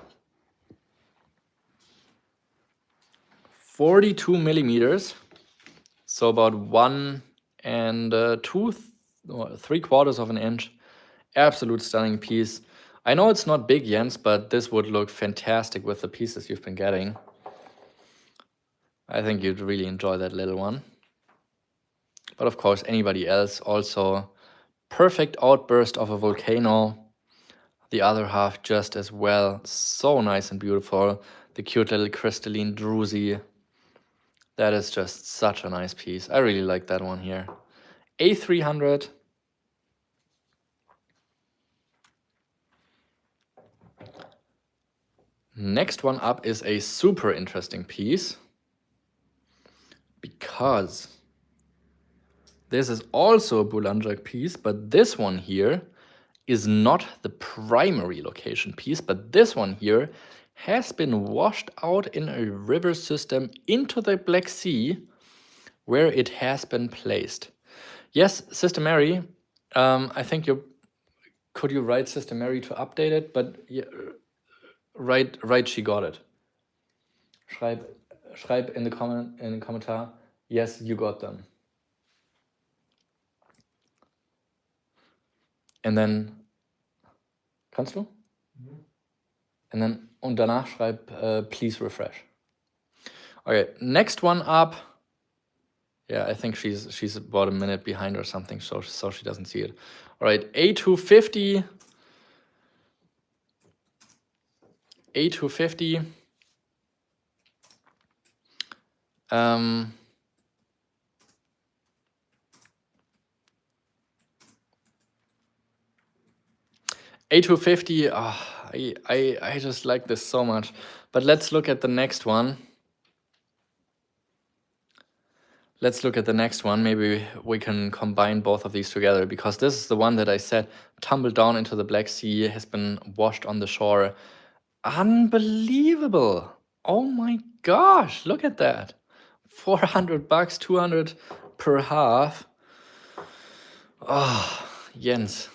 42 millimeters. So about 1 and 3/4 of an inch. Absolute stunning piece. I know it's not big, Jens, but this would look fantastic with the pieces you've been getting. I think you'd really enjoy that little one. But of course, anybody else also. Perfect outburst of a volcano. The other half just as well. So nice and beautiful. The cute little crystalline druzy. That is just such a nice piece. I really like that one here. A300. Next one up is a super interesting piece, because this is also a Bulanjak piece, but this one here is not the primary location piece, but this one here has been washed out in a river system into the Black Sea, where it has been placed. Yes, Sister Mary, I think could you write Sister Mary to update it? But yeah, right, she got it. Schreib in the Kommentar, yes, you got them. And then, kannst du? And then, und danach schreib, please refresh. Okay, next one up. Yeah, I think she's about a minute behind or something, so she doesn't see it. All right, A250. A250. A250, I just like this so much. But let's look at the next one. Let's look at the next one. Maybe we can combine both of these together, because this is the one that I said tumbled down into the Black Sea, has been washed on the shore. Unbelievable. Oh my gosh, look at that. 400 bucks, 200 per half. Oh, Jens.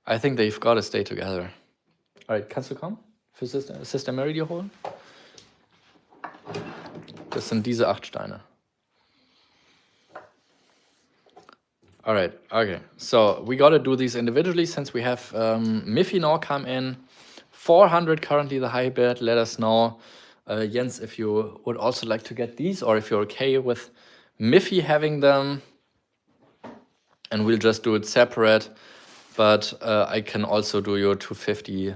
I think they've got to stay together. All right, kannst du kommen? Für Sister Mary dir holen? Das sind diese 8 Steine. All right, okay. So we got to do these individually since we have Miffy now come in. 400 currently the high bid. Let us know, Jens, if you would also like to get these or if you're okay with Miffy having them. And we'll just do it separate. But I can also do your 250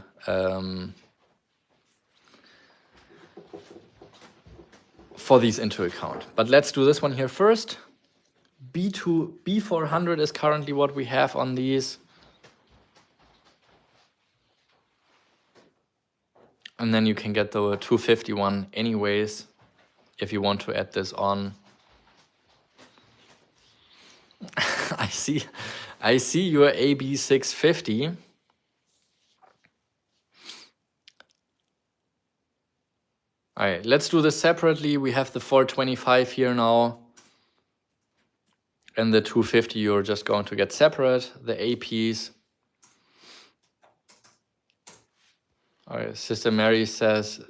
for these into account. But let's do this one here first. B400 is currently what we have on these. And then you can get the 251 anyways, if you want to add this on. I see your AB650. All right, let's do this separately. We have the 425 here now. And the 250 you're just going to get separate, the APs. All right, Sister Mary says,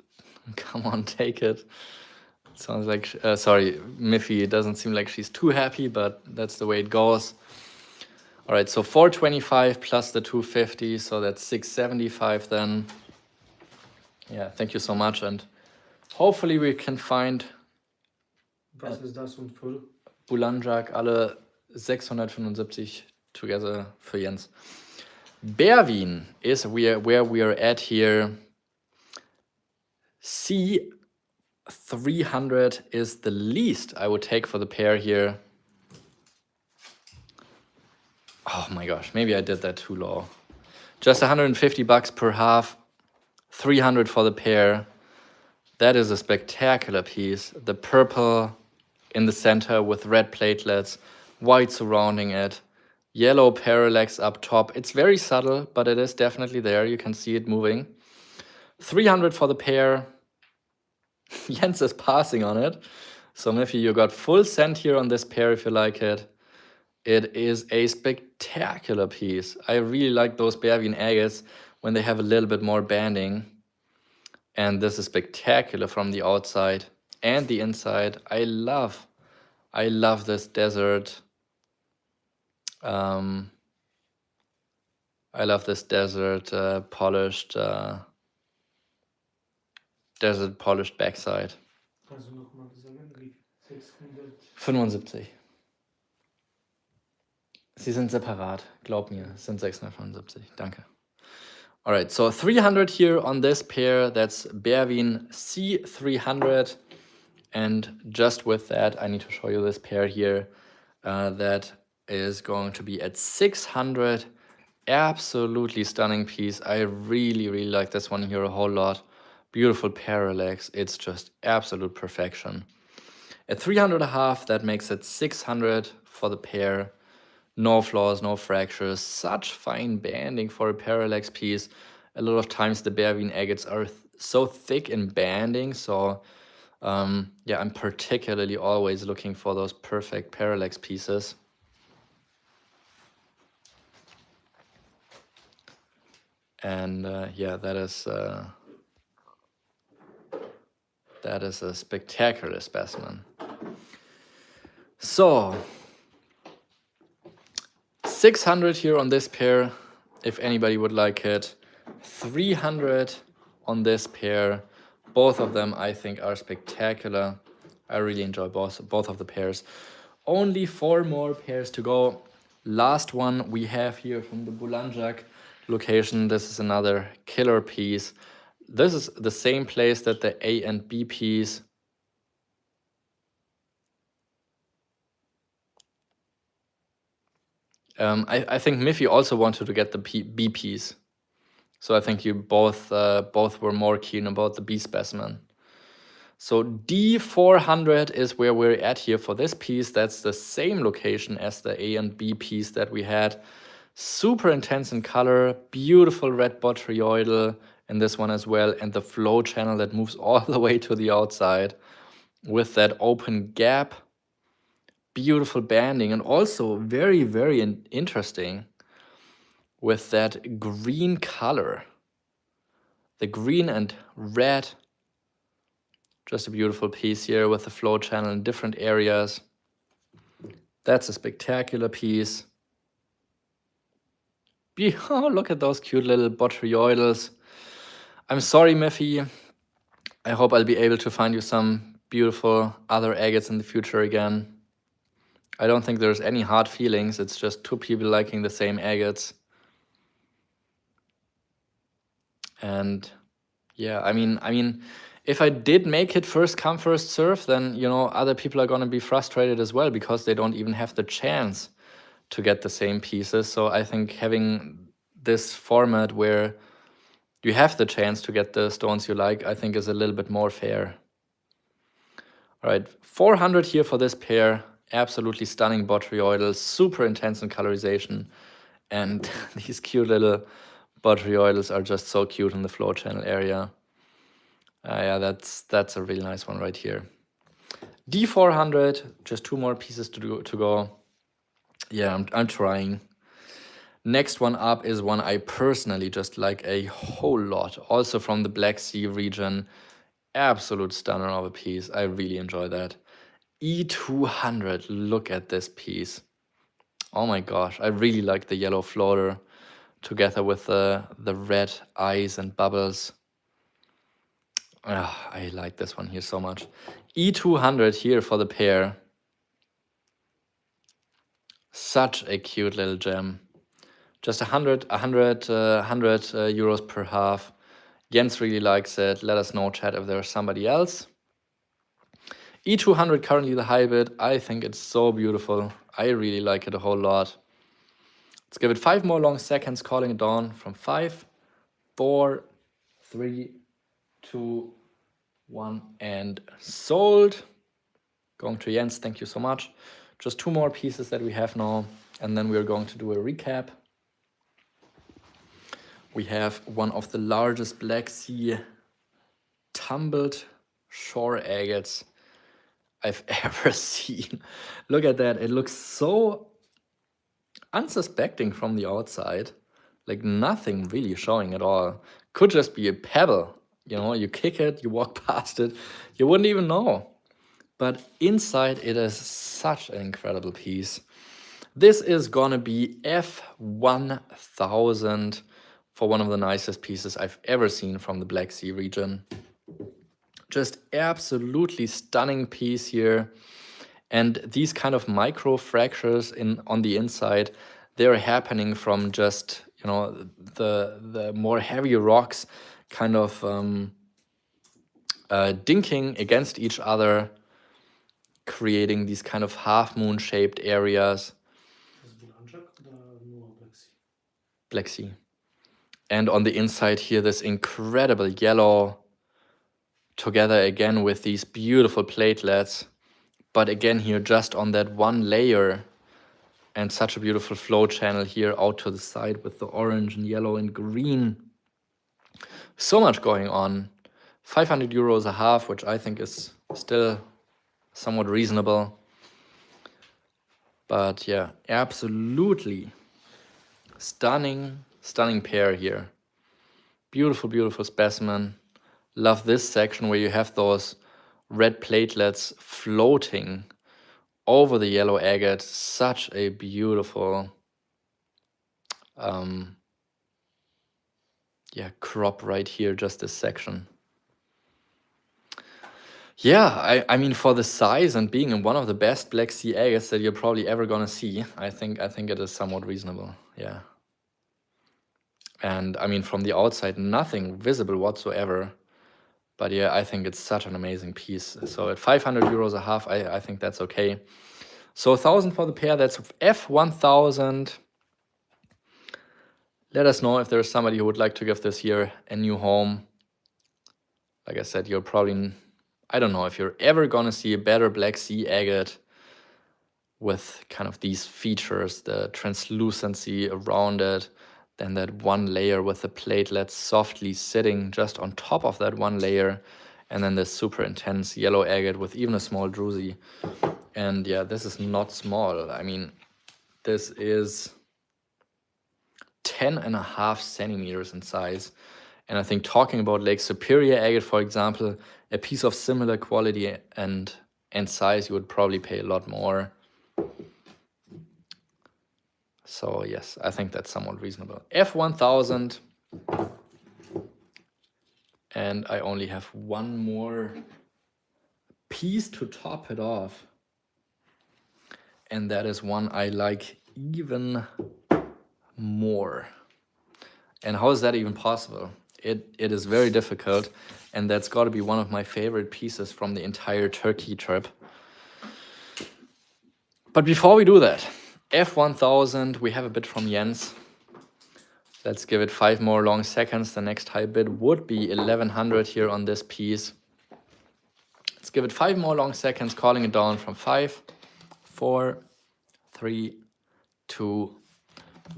come on, take it. Sounds like, sorry, Miffy, it doesn't seem like she's too happy, but that's the way it goes. All right, so 425 plus the 250, so that's 675 then. Yeah, thank you so much. And hopefully we can find Was ist das und voll? Bulanjak alle 675 together für Jens. Berwin is where we are at here. C300 is the least I would take for the pair here. Oh my gosh, maybe I did that too low. Just 150 bucks per half, 300 for the pair. That is a spectacular piece. The purple in the center with red platelets, white surrounding it, yellow parallax up top. It's very subtle, but it is definitely there. You can see it moving. 300 for the pair. Jens is passing on it. So Miffy, you got full cent here on this pair if you like it. It is a spectacular piece. I really like those Berwin agates when they have a little bit more banding. And this is spectacular from the outside and the inside. I love this desert. I love this desert polished backside. Kannst du noch mal sagen, wie 600? 75. Sie sind separat, glaub mir, es sind 675, danke. All right, so 300 here on this pair, that's Berwin C300. And just with that, I need to show you this pair here that is going to be at 600. Absolutely stunning piece. I really, really like this one here a whole lot. Beautiful parallax. It's just absolute perfection. At 300.5, that makes it 600 for the pair. No flaws, no fractures. Such fine banding for a parallax piece. A lot of times the Berwin agates are so thick in banding, so yeah, I'm particularly always looking for those perfect parallax pieces. And yeah, that is a spectacular specimen. So 600 here on this pair, if anybody would like it. 300 on this pair. Both of them, I think, are spectacular. I really enjoy both of the pairs. Only 4 more pairs to go. Last one we have here from the Bulanjak location. This is another killer piece. This is the same place that the A and B piece. I think Miffy also wanted to get the B piece. So I think you both were more keen about the B specimen. So D400 is where we're at here for this piece. That's the same location as the A and B piece that we had. Super intense in color, beautiful red botryoidal in this one as well, and the flow channel that moves all the way to the outside with that open gap. Beautiful banding, and also very, very interesting with that green color. The green and red. Just a beautiful piece here with the flow channel in different areas. That's a spectacular piece. Oh, look at those cute little botryoidals. I'm sorry, Miffy. I hope I'll be able to find you some beautiful other agates in the future again. I don't think there's any hard feelings. It's just two people liking the same agates. And yeah, I mean, if I did make it first come, first serve, then, you know, other people are going to be frustrated as well because they don't even have the chance to get the same pieces. So I think having this format where you have the chance to get the stones you like, I think is a little bit more fair. All right, 400 here for this pair. Absolutely stunning botryoidals, super intense in colorization. And these cute little botryoidals are just so cute in the floor channel area. Yeah, that's a really nice one right here. D400, just two more pieces to go. Yeah, I'm trying. Next one up is one I personally just like a whole lot. Also from the Black Sea region. Absolute stunner of a piece. I really enjoy that. E200, look at this piece. Oh my gosh, I really like the yellow floater together with the red eyes and bubbles. I like this one here so much. E200 here for the pair. Such a cute little gem. Just 100 euros per half. Jens really likes it. Let us know, chat, if there's somebody else. E200 currently the hybrid. I think it's so beautiful. I really like it a whole lot. Let's give it 5 more long seconds, calling it dawn from 5, 4, 3, 2, 1, and sold. Going to Jens, thank you so much. Just 2 more pieces that we have now, and then we're going to do a recap. We have one of the largest Black Sea tumbled shore agates I've ever seen. Look at that. It looks so unsuspecting from the outside. Like nothing really showing at all. Could just be a pebble. You know, you kick it, you walk past it, you wouldn't even know. But inside it is such an incredible piece. This is gonna be F1000 for one of the nicest pieces I've ever seen from the Black Sea region. Just absolutely stunning piece here. And these kind of micro fractures on the inside, they're happening from just, you know, the more heavy rocks kind of dinking against each other, creating these kind of half moon shaped areas. Black Sea. And on the inside here, this incredible yellow together again with these beautiful platelets. But again here, just on that one layer, and such a beautiful flow channel here out to the side with the orange and yellow and green. So much going on. 500 euros a half, which I think is still somewhat reasonable. But yeah, absolutely stunning pair here. Beautiful, beautiful specimen. Love this section where you have those red platelets floating over the yellow agate. Such a beautiful crop right here, just this section. Yeah, I mean, for the size and being in one of the best Black Sea agates that you're probably ever gonna see, I think it is somewhat reasonable. Yeah. And I mean, from the outside, nothing visible whatsoever. But yeah, I think it's such an amazing piece. So at 500 euros a half, I think that's okay. So 1,000 for the pair, that's F1000. Let us know if there's somebody who would like to give this here a new home. Like I said, you're probably, I don't know if you're ever gonna see a better Black Sea agate with kind of these features, the translucency around it, then that one layer with the platelets softly sitting just on top of that one layer, and then this super intense yellow agate with even a small druzy. And yeah, this is not small. I mean, this is 10.5 centimeters in size. And I think talking about Lake Superior agate, for example, a piece of similar quality and size, you would probably pay a lot more. So yes, I think that's somewhat reasonable. F1000. And I only have one more piece to top it off. And that is one I like even more. And how is that even possible? It is very difficult, and that's got to be one of my favorite pieces from the entire Turkey trip. But before we do that, F1000, we have a bid from Jens. Let's give it 5 more long seconds. The next high bid would be 1100 here on this piece. Let's give it 5 more long seconds, calling it down from 5, 4, 3, 2,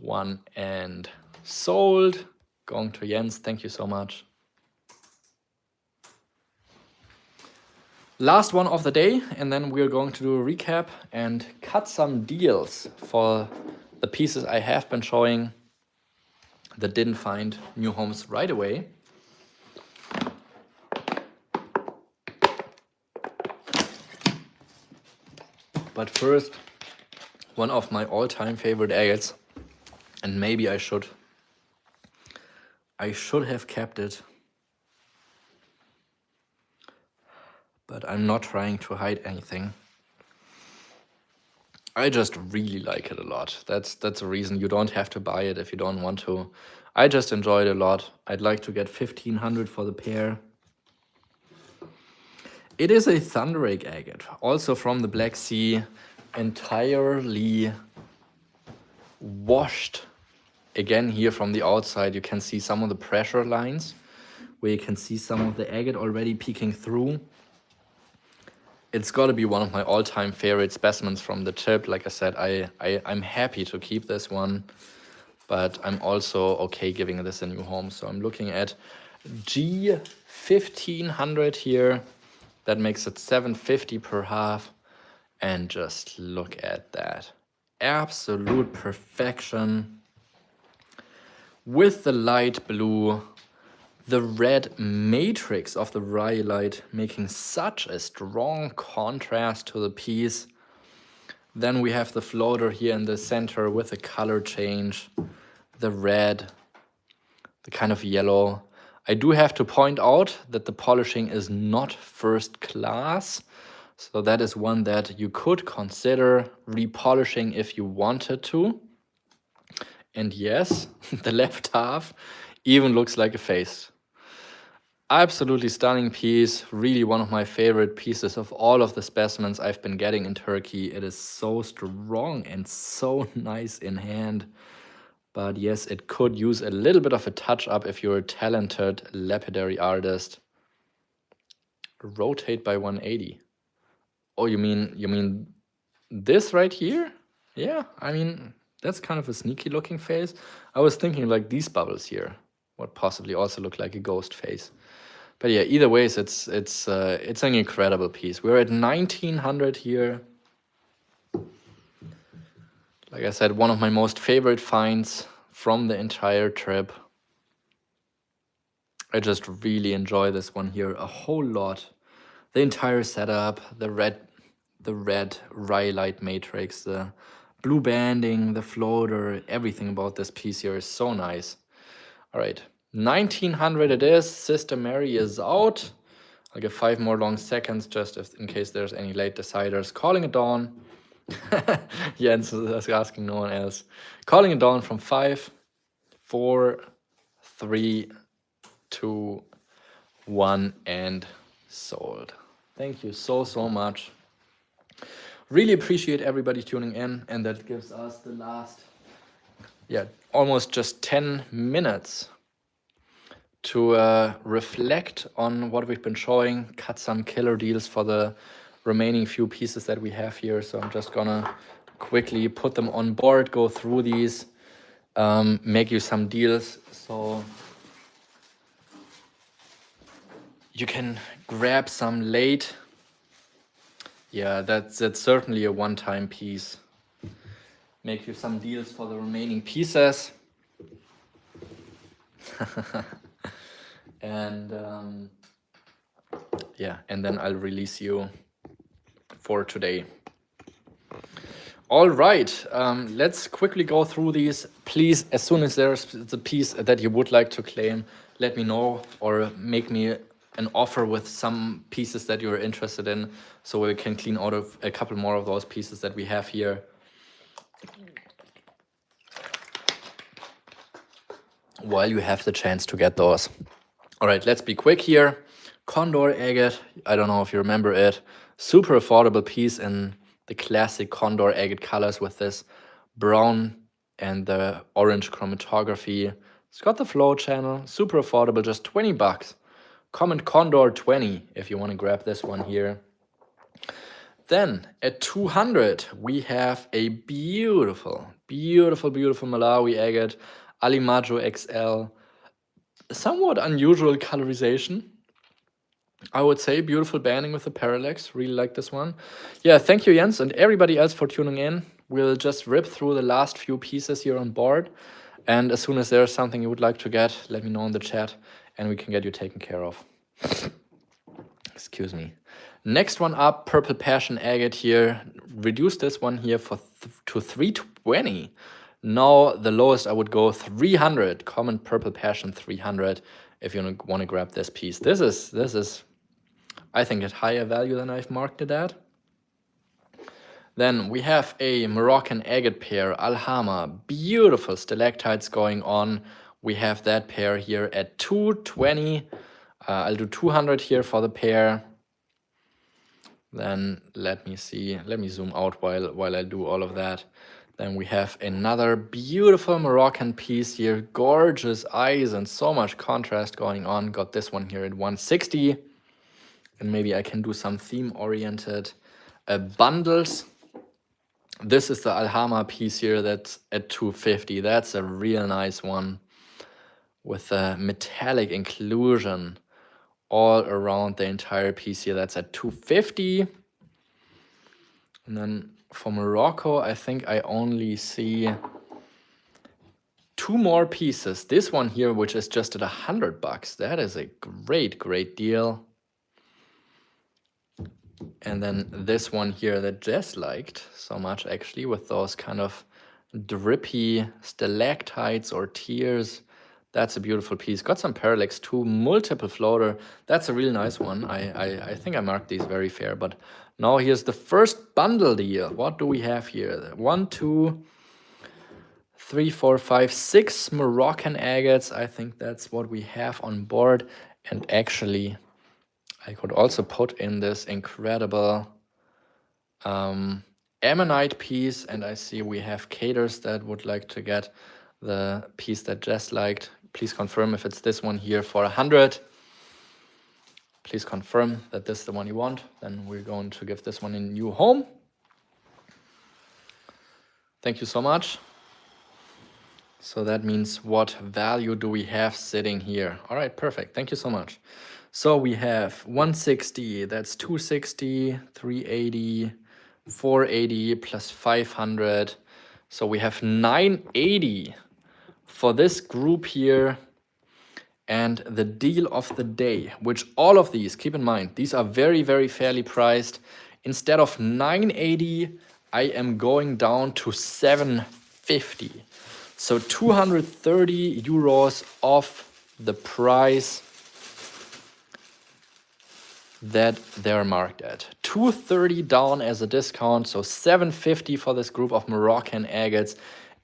1, and sold. Going to Jens, thank you so much. Last one of the day, and then we're going to do a recap and cut some deals for the pieces I have been showing that didn't find new homes right away. But first, one of my all-time favorite agates, and maybe I should have kept it, but I'm not trying to hide anything. I just really like it a lot. That's a reason. You don't have to buy it if you don't want to. I just enjoy it a lot. I'd like to get 1500 for the pair. It is a thunderake agate, also from the Black Sea, entirely washed. Again, here from the outside, you can see some of the pressure lines, where you can see some of the agate already peeking through. It's got to be one of my all-time favorite specimens from the trip. Like I said, I'm happy to keep this one, but I'm also okay giving this a new home. So I'm looking at G1500 here. That makes it 750 per half. And just look at that. Absolute perfection. With the light blue, the red matrix of the rhyolite making such a strong contrast to the piece. Then we have the floater here in the center with the color change, the red, the kind of yellow. I do have to point out that the polishing is not first class. So that is one that you could consider repolishing if you wanted to. And yes, the left half even looks like a face. Absolutely stunning piece, really one of my favorite pieces of all of the specimens I've been getting in Turkey. It is so strong and so nice in hand. But yes, it could use a little bit of a touch up if you're a talented lapidary artist. Rotate by 180. Oh, you mean this right here? Yeah, I mean, that's kind of a sneaky looking face. I was thinking like these bubbles here would possibly also look like a ghost face. But yeah, either ways, it's an incredible piece. We're at 1900 here. Like I said, one of my most favorite finds from the entire trip. I just really enjoy this one here a whole lot. The entire setup, the red rhyolite matrix, the blue banding, the floater, everything about this piece here is so nice. All right. 1900 it is. Sister Mary is out. I'll give 5 more long seconds just in case there's any late deciders. Calling it dawn. Jens is asking no one else. Calling it dawn from 5, 4, 3, 2, 1, and sold. Thank you so much. Really appreciate everybody tuning in, and that gives us the last, almost just 10 minutes to reflect on what we've been showing, cut some killer deals for the remaining few pieces that we have here. So I'm just gonna quickly put them on board, go through these, make you some deals so you can grab some late. Yeah, that's certainly a one-time piece. Make you some deals for the remaining pieces. And and then I'll release you for today. All right, let's quickly go through these. Please, as soon as there's the piece that you would like to claim, let me know or make me an offer with some pieces that you're interested in, so we can clean out of a couple more of those pieces that we have here. While you have the chance to get those. All right, let's be quick here. Condor agate, I don't know if you remember it. Super affordable piece in the classic Condor agate colors with this brown and the orange chromatography. It's got the flow channel, super affordable, just 20 bucks. Comment Condor 20 if you want to grab this one here. Then at 200, we have a beautiful, beautiful, beautiful Malawi agate, Alimajo XL. Somewhat unusual colorization, I would say. Beautiful banding with the parallax. Really like this one. Yeah, thank you, Jens, and everybody else for tuning in. We'll just rip through the last few pieces here on board. And as soon as there's something you would like to get, let me know in the chat and we can get you taken care of. Excuse me. Next one up, Purple Passion agate here. Reduce this one here to 320. Now the lowest I would go 300. Common Purple Passion 300 if you want to grab this piece. This is I think at higher value than I've marked it at. Then we have a Moroccan agate pair, Alhama. Beautiful stalactites going on. We have that pair here at 220. I'll do 200 here for the pair. Then let me see. Let me zoom out while I do all of that. Then we have another beautiful Moroccan piece here. Gorgeous eyes and so much contrast going on. Got this one here at 160. And maybe I can do some theme-oriented bundles. This is the Alhama piece here that's at 250. That's a real nice one with a metallic inclusion all around the entire piece here. That's at 250. And then for Morocco, I think I only see two more pieces. This one here, which is just at 100 bucks. That is a great, great deal. And then this one here that Jess liked so much, actually, with those kind of drippy stalactites or tears. That's a beautiful piece. Got some parallax too, multiple floater. That's a really nice one. I think I marked these very fair, but now here's the first bundle deal. What do we have here? 1, 2, 3, 4, 5, 6 Moroccan agates. I think that's what we have on board. And actually, I could also put in this incredible ammonite piece. And I see we have caters that would like to get the piece that Jess liked. Please confirm if it's this one here for 100. Please confirm that this is the one you want. Then we're going to give this one a new home. Thank you so much. So that means what value do we have sitting here? All right, perfect. Thank you so much. So we have 160, that's 260, 380, 480 plus 500. So we have 980 for this group here. And the deal of the day, which all of these, keep in mind, these are very, very fairly priced. Instead of 980, I am going down to 750. So 230 euros off the price that they're marked at. 230 down as a discount, so 750 for this group of Moroccan agates,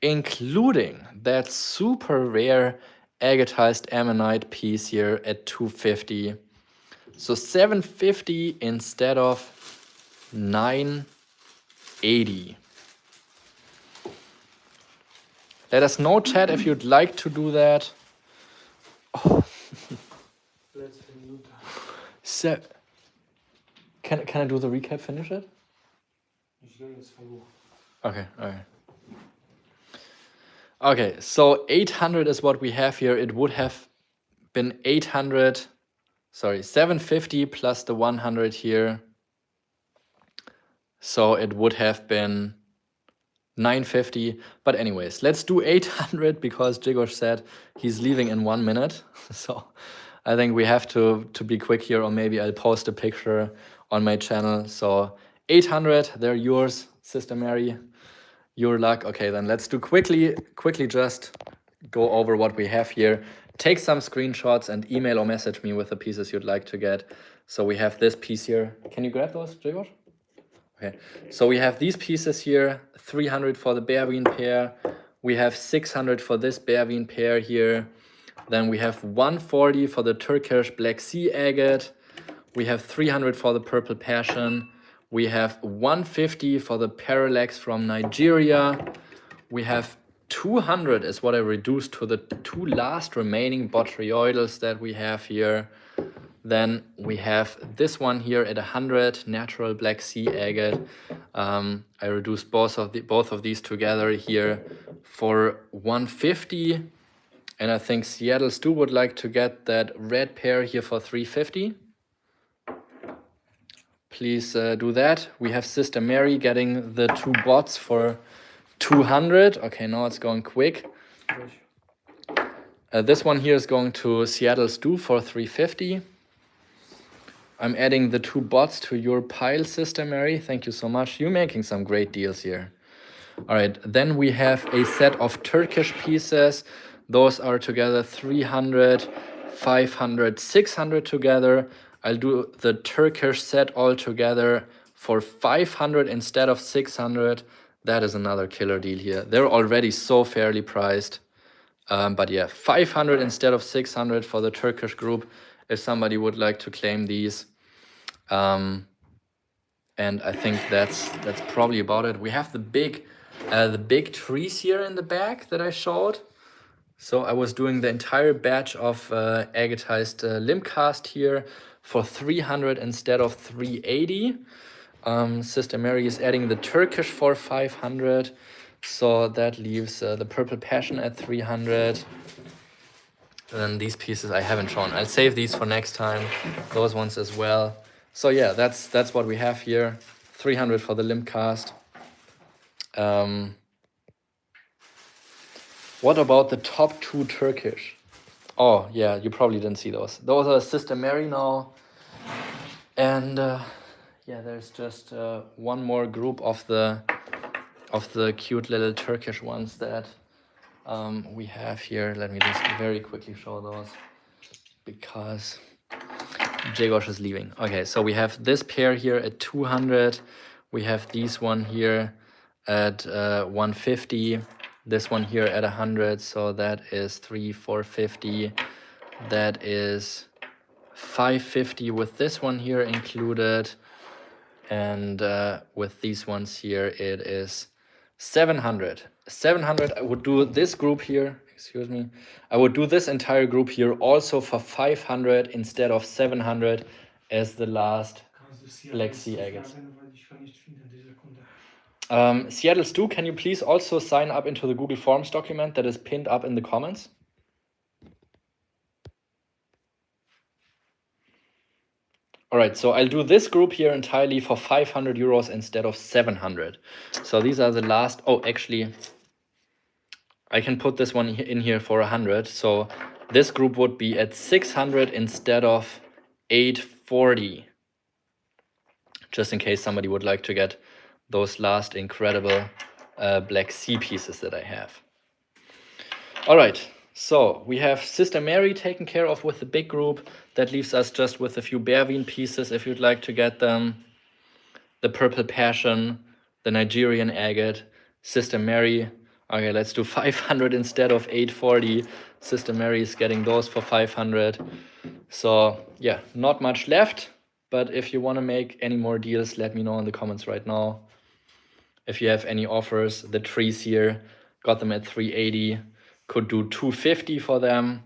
including that super rare agatized ammonite piece here at 250. So 750 instead of 980. Let us know, chat, if you'd like to do that. Oh. Let's remove that. So, can I do the recap? Finish it? Okay, okay. Okay, so 800 is what we have here. It would have been 750 plus the 100 here. So it would have been 950. But anyways, let's do 800 because Jigosh said he's leaving in 1 minute. So I think we have to be quick here, or maybe I'll post a picture on my channel. So 800, they're yours. Sister Mary, your luck. Okay, then let's do quickly just go over what we have here. Take some screenshots and email or message me with the pieces you'd like to get. So we have this piece here. Can you grab those, Jigor? Okay, so we have these pieces here, 300 for the Berwyn pair. We have 600 for this Berwyn pair here. Then we have 140 for the Turkish Black Sea agate. We have 300 for the Purple Passion. We have 150 for the Parallax from Nigeria. We have 200 is what I reduced to the two last remaining botryoidals that we have here. Then we have this one here at 100, natural Black Sea agate. I reduced both of these together here for 150. And I think Seattle Stu would like to get that red pair here for 350. Please do that. We have Sister Mary getting the two bots for 200. Okay, now it's going quick. This one here is going to Seattle Stu for 350. I'm adding the two bots to your pile, Sister Mary. Thank you so much. You're making some great deals here. All right, then we have a set of Turkish pieces. Those are together 300, 500, 600 together. I'll do the Turkish set all together for 500 instead of 600. That is another killer deal here. They're already so fairly priced. But yeah, 500 instead of 600 for the Turkish group if somebody would like to claim these. And I think that's probably about it. We have the big trees here in the back that I showed. So I was doing the entire batch of agatized limb cast here for 300 instead of 380. Sister Mary is adding the Turkish for 500. So that leaves the Purple Passion at 300. And these pieces I haven't shown. I'll save these for next time. Those ones as well. So yeah, that's what we have here. 300 for the limb cast. What about the top two Turkish? Oh yeah, you probably didn't see those. Those are Sister Mary now. And yeah, there's just one more group of the cute little Turkish ones that we have here. Let me just very quickly show those because Jagosh is leaving. Okay, so we have this pair here at 200. We have these one here at 150. This one here at 100. So that is 450. That is 550 with this one here included. And with these ones here, it is 700. 700, I would do this group here, excuse me. I would do this entire group here also for 500 instead of 700 as the last Black Sea agates. Seattle Stu, can you please also sign up into the Google Forms document that is pinned up in the comments? All right, so I'll do this group here entirely for 500 euros instead of 700. So these are the last, oh, actually, I can put this one in here for 100. So this group would be at 600 instead of 840. Just in case somebody would like to get those last incredible Black Sea pieces that I have. All right, so we have Sister Mary taken care of with the big group. That leaves us just with a few Berwyn pieces if you'd like to get them. The Purple Passion, the Nigerian agate, Sister Mary. Okay, let's do 500 instead of 840. Sister Mary is getting those for 500. So yeah, not much left. But if you want to make any more deals, let me know in the comments right now. If you have any offers, the trees here, got them at 380. Could do 250 for them.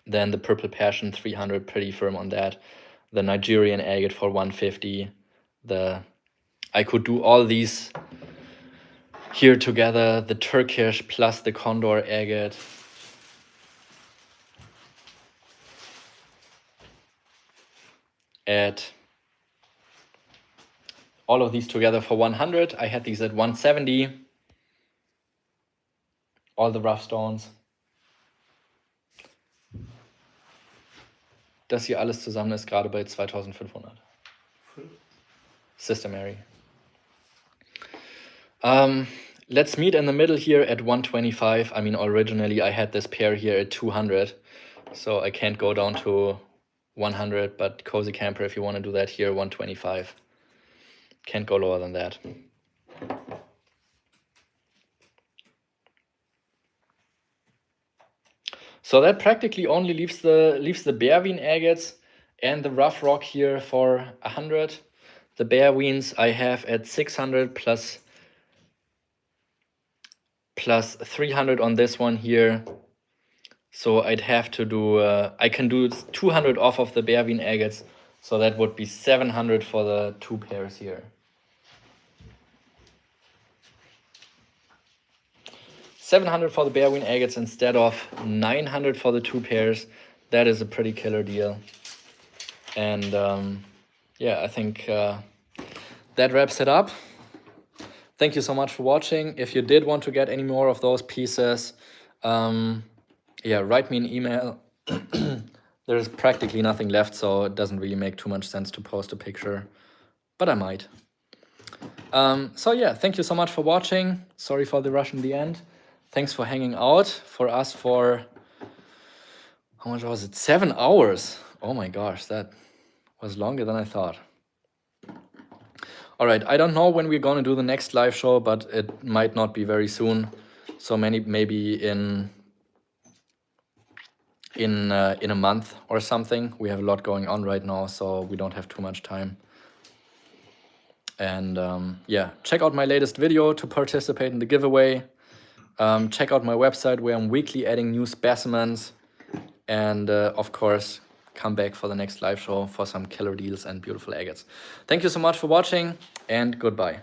Then the Purple Passion 300, pretty firm on that. The Nigerian agate for 150. I could do all these here together, the Turkish plus the Condor agate. At all of these together for 100. I had these at 170. All the rough stones. Das hier alles zusammen ist gerade bei 2500. Sister Mary. Let's meet in the middle here at 125. I mean, originally I had this pair here at 200, so I can't go down to 100, but Cozy Camper, if you want to do that here, 125. Can't go lower than that. So that practically only leaves the Bearween agates and the rough rock here for 100. The Bearweens I have at 600 plus 300 on this one here. So I'd have to do, I can do 200 off of the Bearween agates. So that would be 700 for the 2 pairs here. 700 for the Bearween agates instead of 900 for the 2 pairs. That is a pretty killer deal. And yeah, I think that wraps it up. Thank you so much for watching. If you did want to get any more of those pieces, yeah, write me an email. There's practically nothing left, so it doesn't really make too much sense to post a picture, but I might. So yeah, thank you so much for watching. Sorry for the rush in the end. Thanks for hanging out for us for, how much was it? 7 hours. Oh my gosh, that was longer than I thought. All right, I don't know when we're going to do the next live show, but it might not be very soon. So maybe in a month or something. We have a lot going on right now, so we don't have too much time. And yeah, check out my latest video to participate in the giveaway. Check out my website where I'm weekly adding new specimens. And of course, come back for the next live show for some killer deals and beautiful agates. Thank you so much for watching, and goodbye.